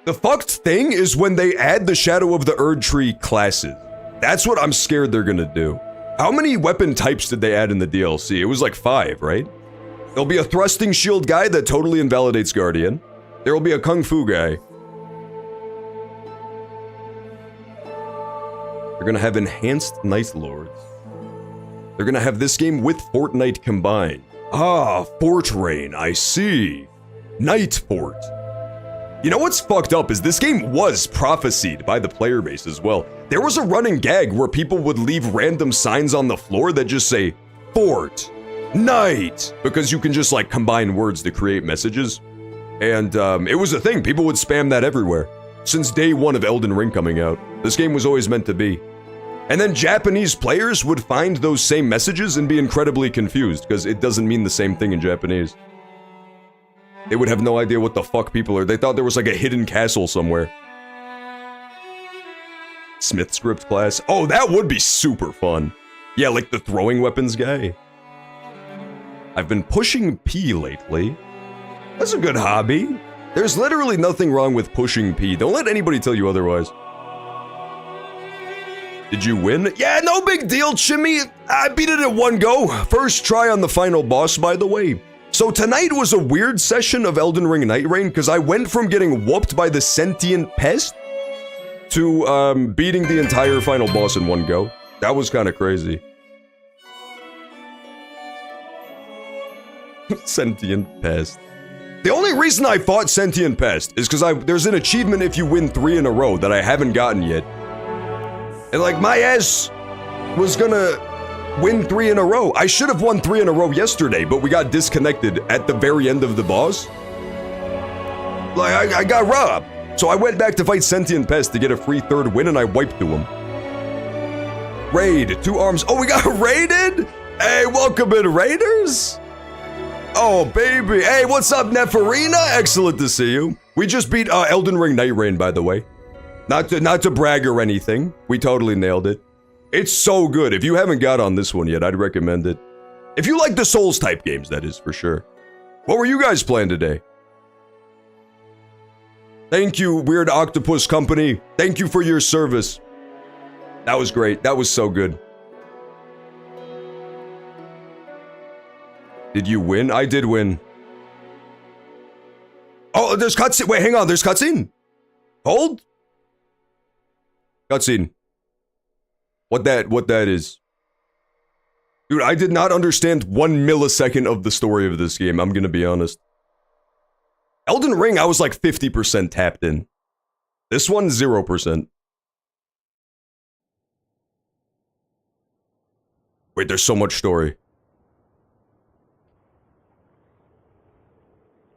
The fucked thing is when they add the Shadow of the Erdtree classes. That's what I'm scared they're gonna do. How many weapon types did they add in the DLC? It was like 5, right? There'll be a thrusting shield guy that totally invalidates Guardian. There will be a Kung Fu guy. They're gonna have enhanced Night Lords. They're gonna have this game with Fortnite combined. Ah, Fort Rain, I see. Night Fort. You know what's fucked up is this game was prophesied by the player base as well. There was a running gag where people would leave random signs on the floor that just say, Fort, Night, because you can just like combine words to create messages. And it was a thing, people would spam that everywhere. Since day 1 of Elden Ring coming out, this game was always meant to be. And then Japanese players would find those same messages and be incredibly confused, because it doesn't mean the same thing in Japanese. They would have no idea what the fuck people are. They thought there was like a hidden castle somewhere. Smith script class. Oh, that would be super fun. Yeah, like the throwing weapons guy. I've been pushing P lately. That's a good hobby. There's literally nothing wrong with pushing P. Don't let anybody tell you otherwise. Did you win? Yeah, no big deal, Chimmy. I beat it in one go. First try on the final boss, by the way. So tonight was a weird session of Elden Ring Night Rain because I went from getting whooped by the sentient pest to beating the entire final boss in one go. That was kind of crazy. Sentient pest. The only reason I fought sentient pest is because there's an achievement if you win 3 in a row that I haven't gotten yet. And like my ass was gonna win 3 in a row. I should have won 3 in a row yesterday, but we got disconnected at the very end of the boss. Like I got robbed. So I went back to fight sentient pest to get a free 3rd win and I wiped through him. Raid, 2 arms. Oh, we got raided? Hey, welcome in, Raiders. Oh, baby. Hey, what's up, Neferina? Excellent to see you. We just beat Elden Ring Night Rain, by the way. Not to brag or anything. We totally nailed it. It's so good. If you haven't got on this one yet, I'd recommend it. If you like the Souls type games, that is, for sure. What were you guys playing today? Thank you, Weird Octopus Company. Thank you for your service. That was great. That was so good. Did you win? I did win. Oh, there's cutscene. Wait, hang on. There's cutscene. Hold. Cutscene. What that is. Dude, I did not understand 1 millisecond of the story of this game. I'm gonna be honest. Elden Ring, I was like 50% tapped in. This one, 0%. Wait, there's so much story.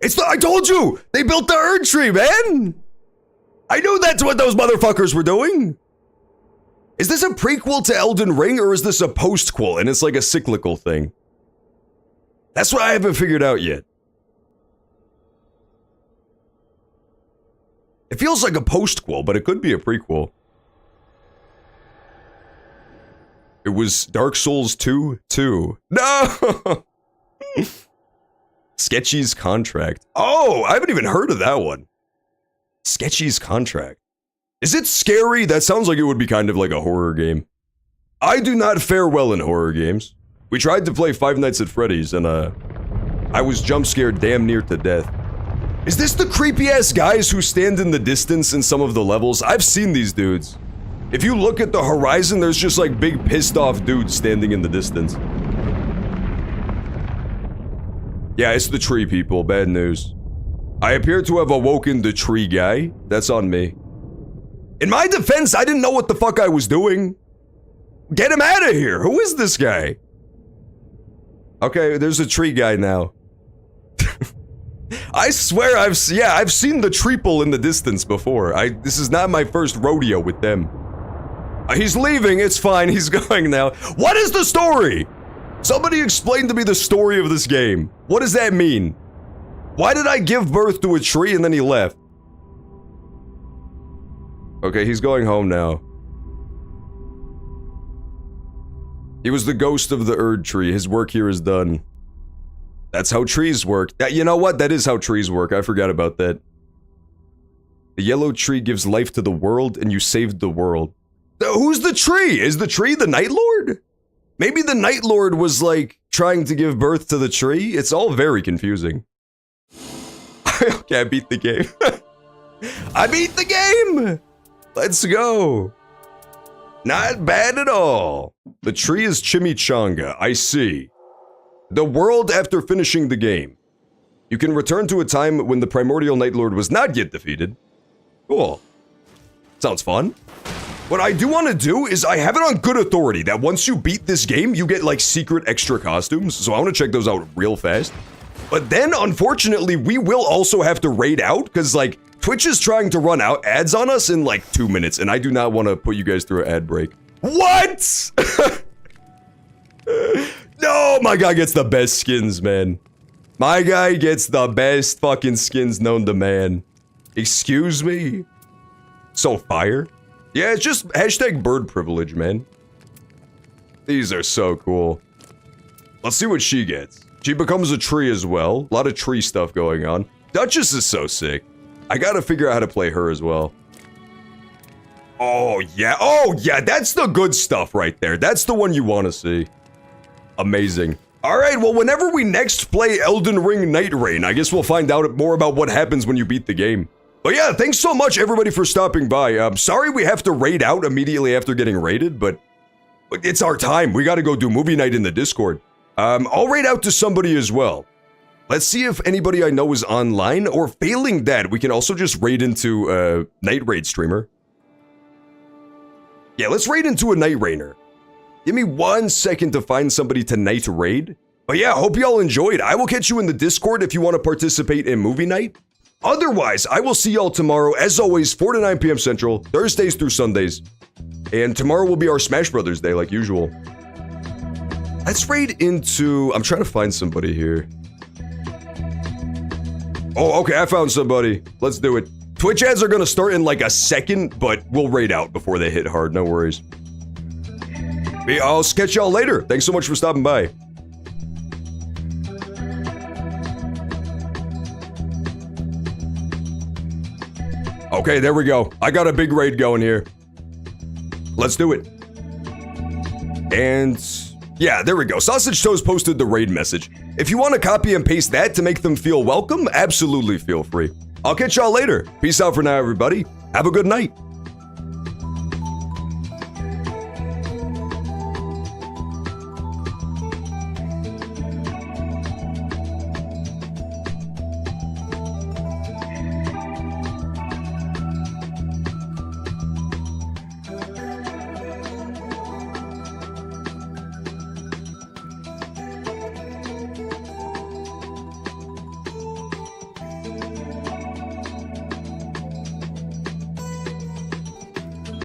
I told you! They built the Erd Tree, man! I knew that's what those motherfuckers were doing! Is this a prequel to Elden Ring, or is this a postquel, and it's like a cyclical thing? That's what I haven't figured out yet. It feels like a postquel, but it could be a prequel. It was Dark Souls 2? No! Sketchy's Contract. Oh, I haven't even heard of that one. Sketchy's Contract. Is it scary? That sounds like it would be kind of like a horror game. I do not fare well in horror games. We tried to play Five Nights at Freddy's and I was jump scared damn near to death. Is this the creepy ass guys who stand in the distance in some of the levels? I've seen these dudes. If you look at the horizon, there's just like big pissed off dudes standing in the distance. Yeah, it's the tree people, bad news. I appear to have awoken the tree guy. That's on me. In my defense, I didn't know what the fuck I was doing. Get him out of here! Who is this guy? Okay, there's a tree guy now. I swear I've seen the treeple in the distance before. This is not my first rodeo with them. He's leaving, it's fine, he's going now. What is the story? Somebody explain to me the story of this game. What does that mean? Why did I give birth to a tree and then he left? Okay, he's going home now. He was the ghost of the Erd Tree. His work here is done. That's how trees work. You know what? That is how trees work. I forgot about that. The yellow tree gives life to the world and you saved the world. Who's the tree? Is the tree the Night Lord? Maybe the Night Lord was like trying to give birth to the tree? It's all very confusing. Okay, I beat the game. I beat the game! Let's go. Not bad at all. The tree is Chimichanga, I see. The world after finishing the game. You can return to a time when the primordial Night Lord was not yet defeated. Cool. Sounds fun. What I do want to do is I have it on good authority that once you beat this game, you get like secret extra costumes. So I want to check those out real fast. But then, unfortunately, we will also have to raid out because like Twitch is trying to run out ads on us in like 2 minutes. And I do not want to put you guys through an ad break. What? No, my guy gets the best skins, man. My guy gets the best fucking skins known to man. Excuse me? So fire? Yeah, it's just hashtag bird privilege, man. These are so cool. Let's see what she gets. She becomes a tree as well. A lot of tree stuff going on. Duchess is so sick. I gotta figure out how to play her as well. Oh yeah, that's the good stuff right there. That's the one you want to see. Amazing. All right, well, whenever we next play Elden Ring Night Rain, I guess we'll find out more about what happens when you beat the game. But yeah, thanks so much, everybody, for stopping by. Sorry we have to raid out immediately after getting raided, but it's our time. We got to go do movie night in the Discord. I'll raid out to somebody as well. Let's see if anybody I know is online, or failing that, we can also just raid into a Night Raid streamer. Yeah, let's raid into a Night Rainer. Give me 1 second to find somebody to Night Raid. But yeah, hope y'all enjoyed. I will catch you in the Discord if you want to participate in movie night. Otherwise, I will see y'all tomorrow, as always, 4 to 9 p.m. Central, Thursdays through Sundays. And tomorrow will be our Smash Brothers Day, like usual. Let's raid into... I'm trying to find somebody here. Oh, okay, I found somebody. Let's do it. Twitch ads are gonna start in like a second, but we'll raid out before they hit hard, no worries. I'll catch y'all later. Thanks so much for stopping by. Okay, there we go. I got a big raid going here. Let's do it. And yeah, there we go. Sausage Toast posted the raid message. If you want to copy and paste that to make them feel welcome, absolutely feel free. I'll catch y'all later. Peace out for now, everybody. Have a good night.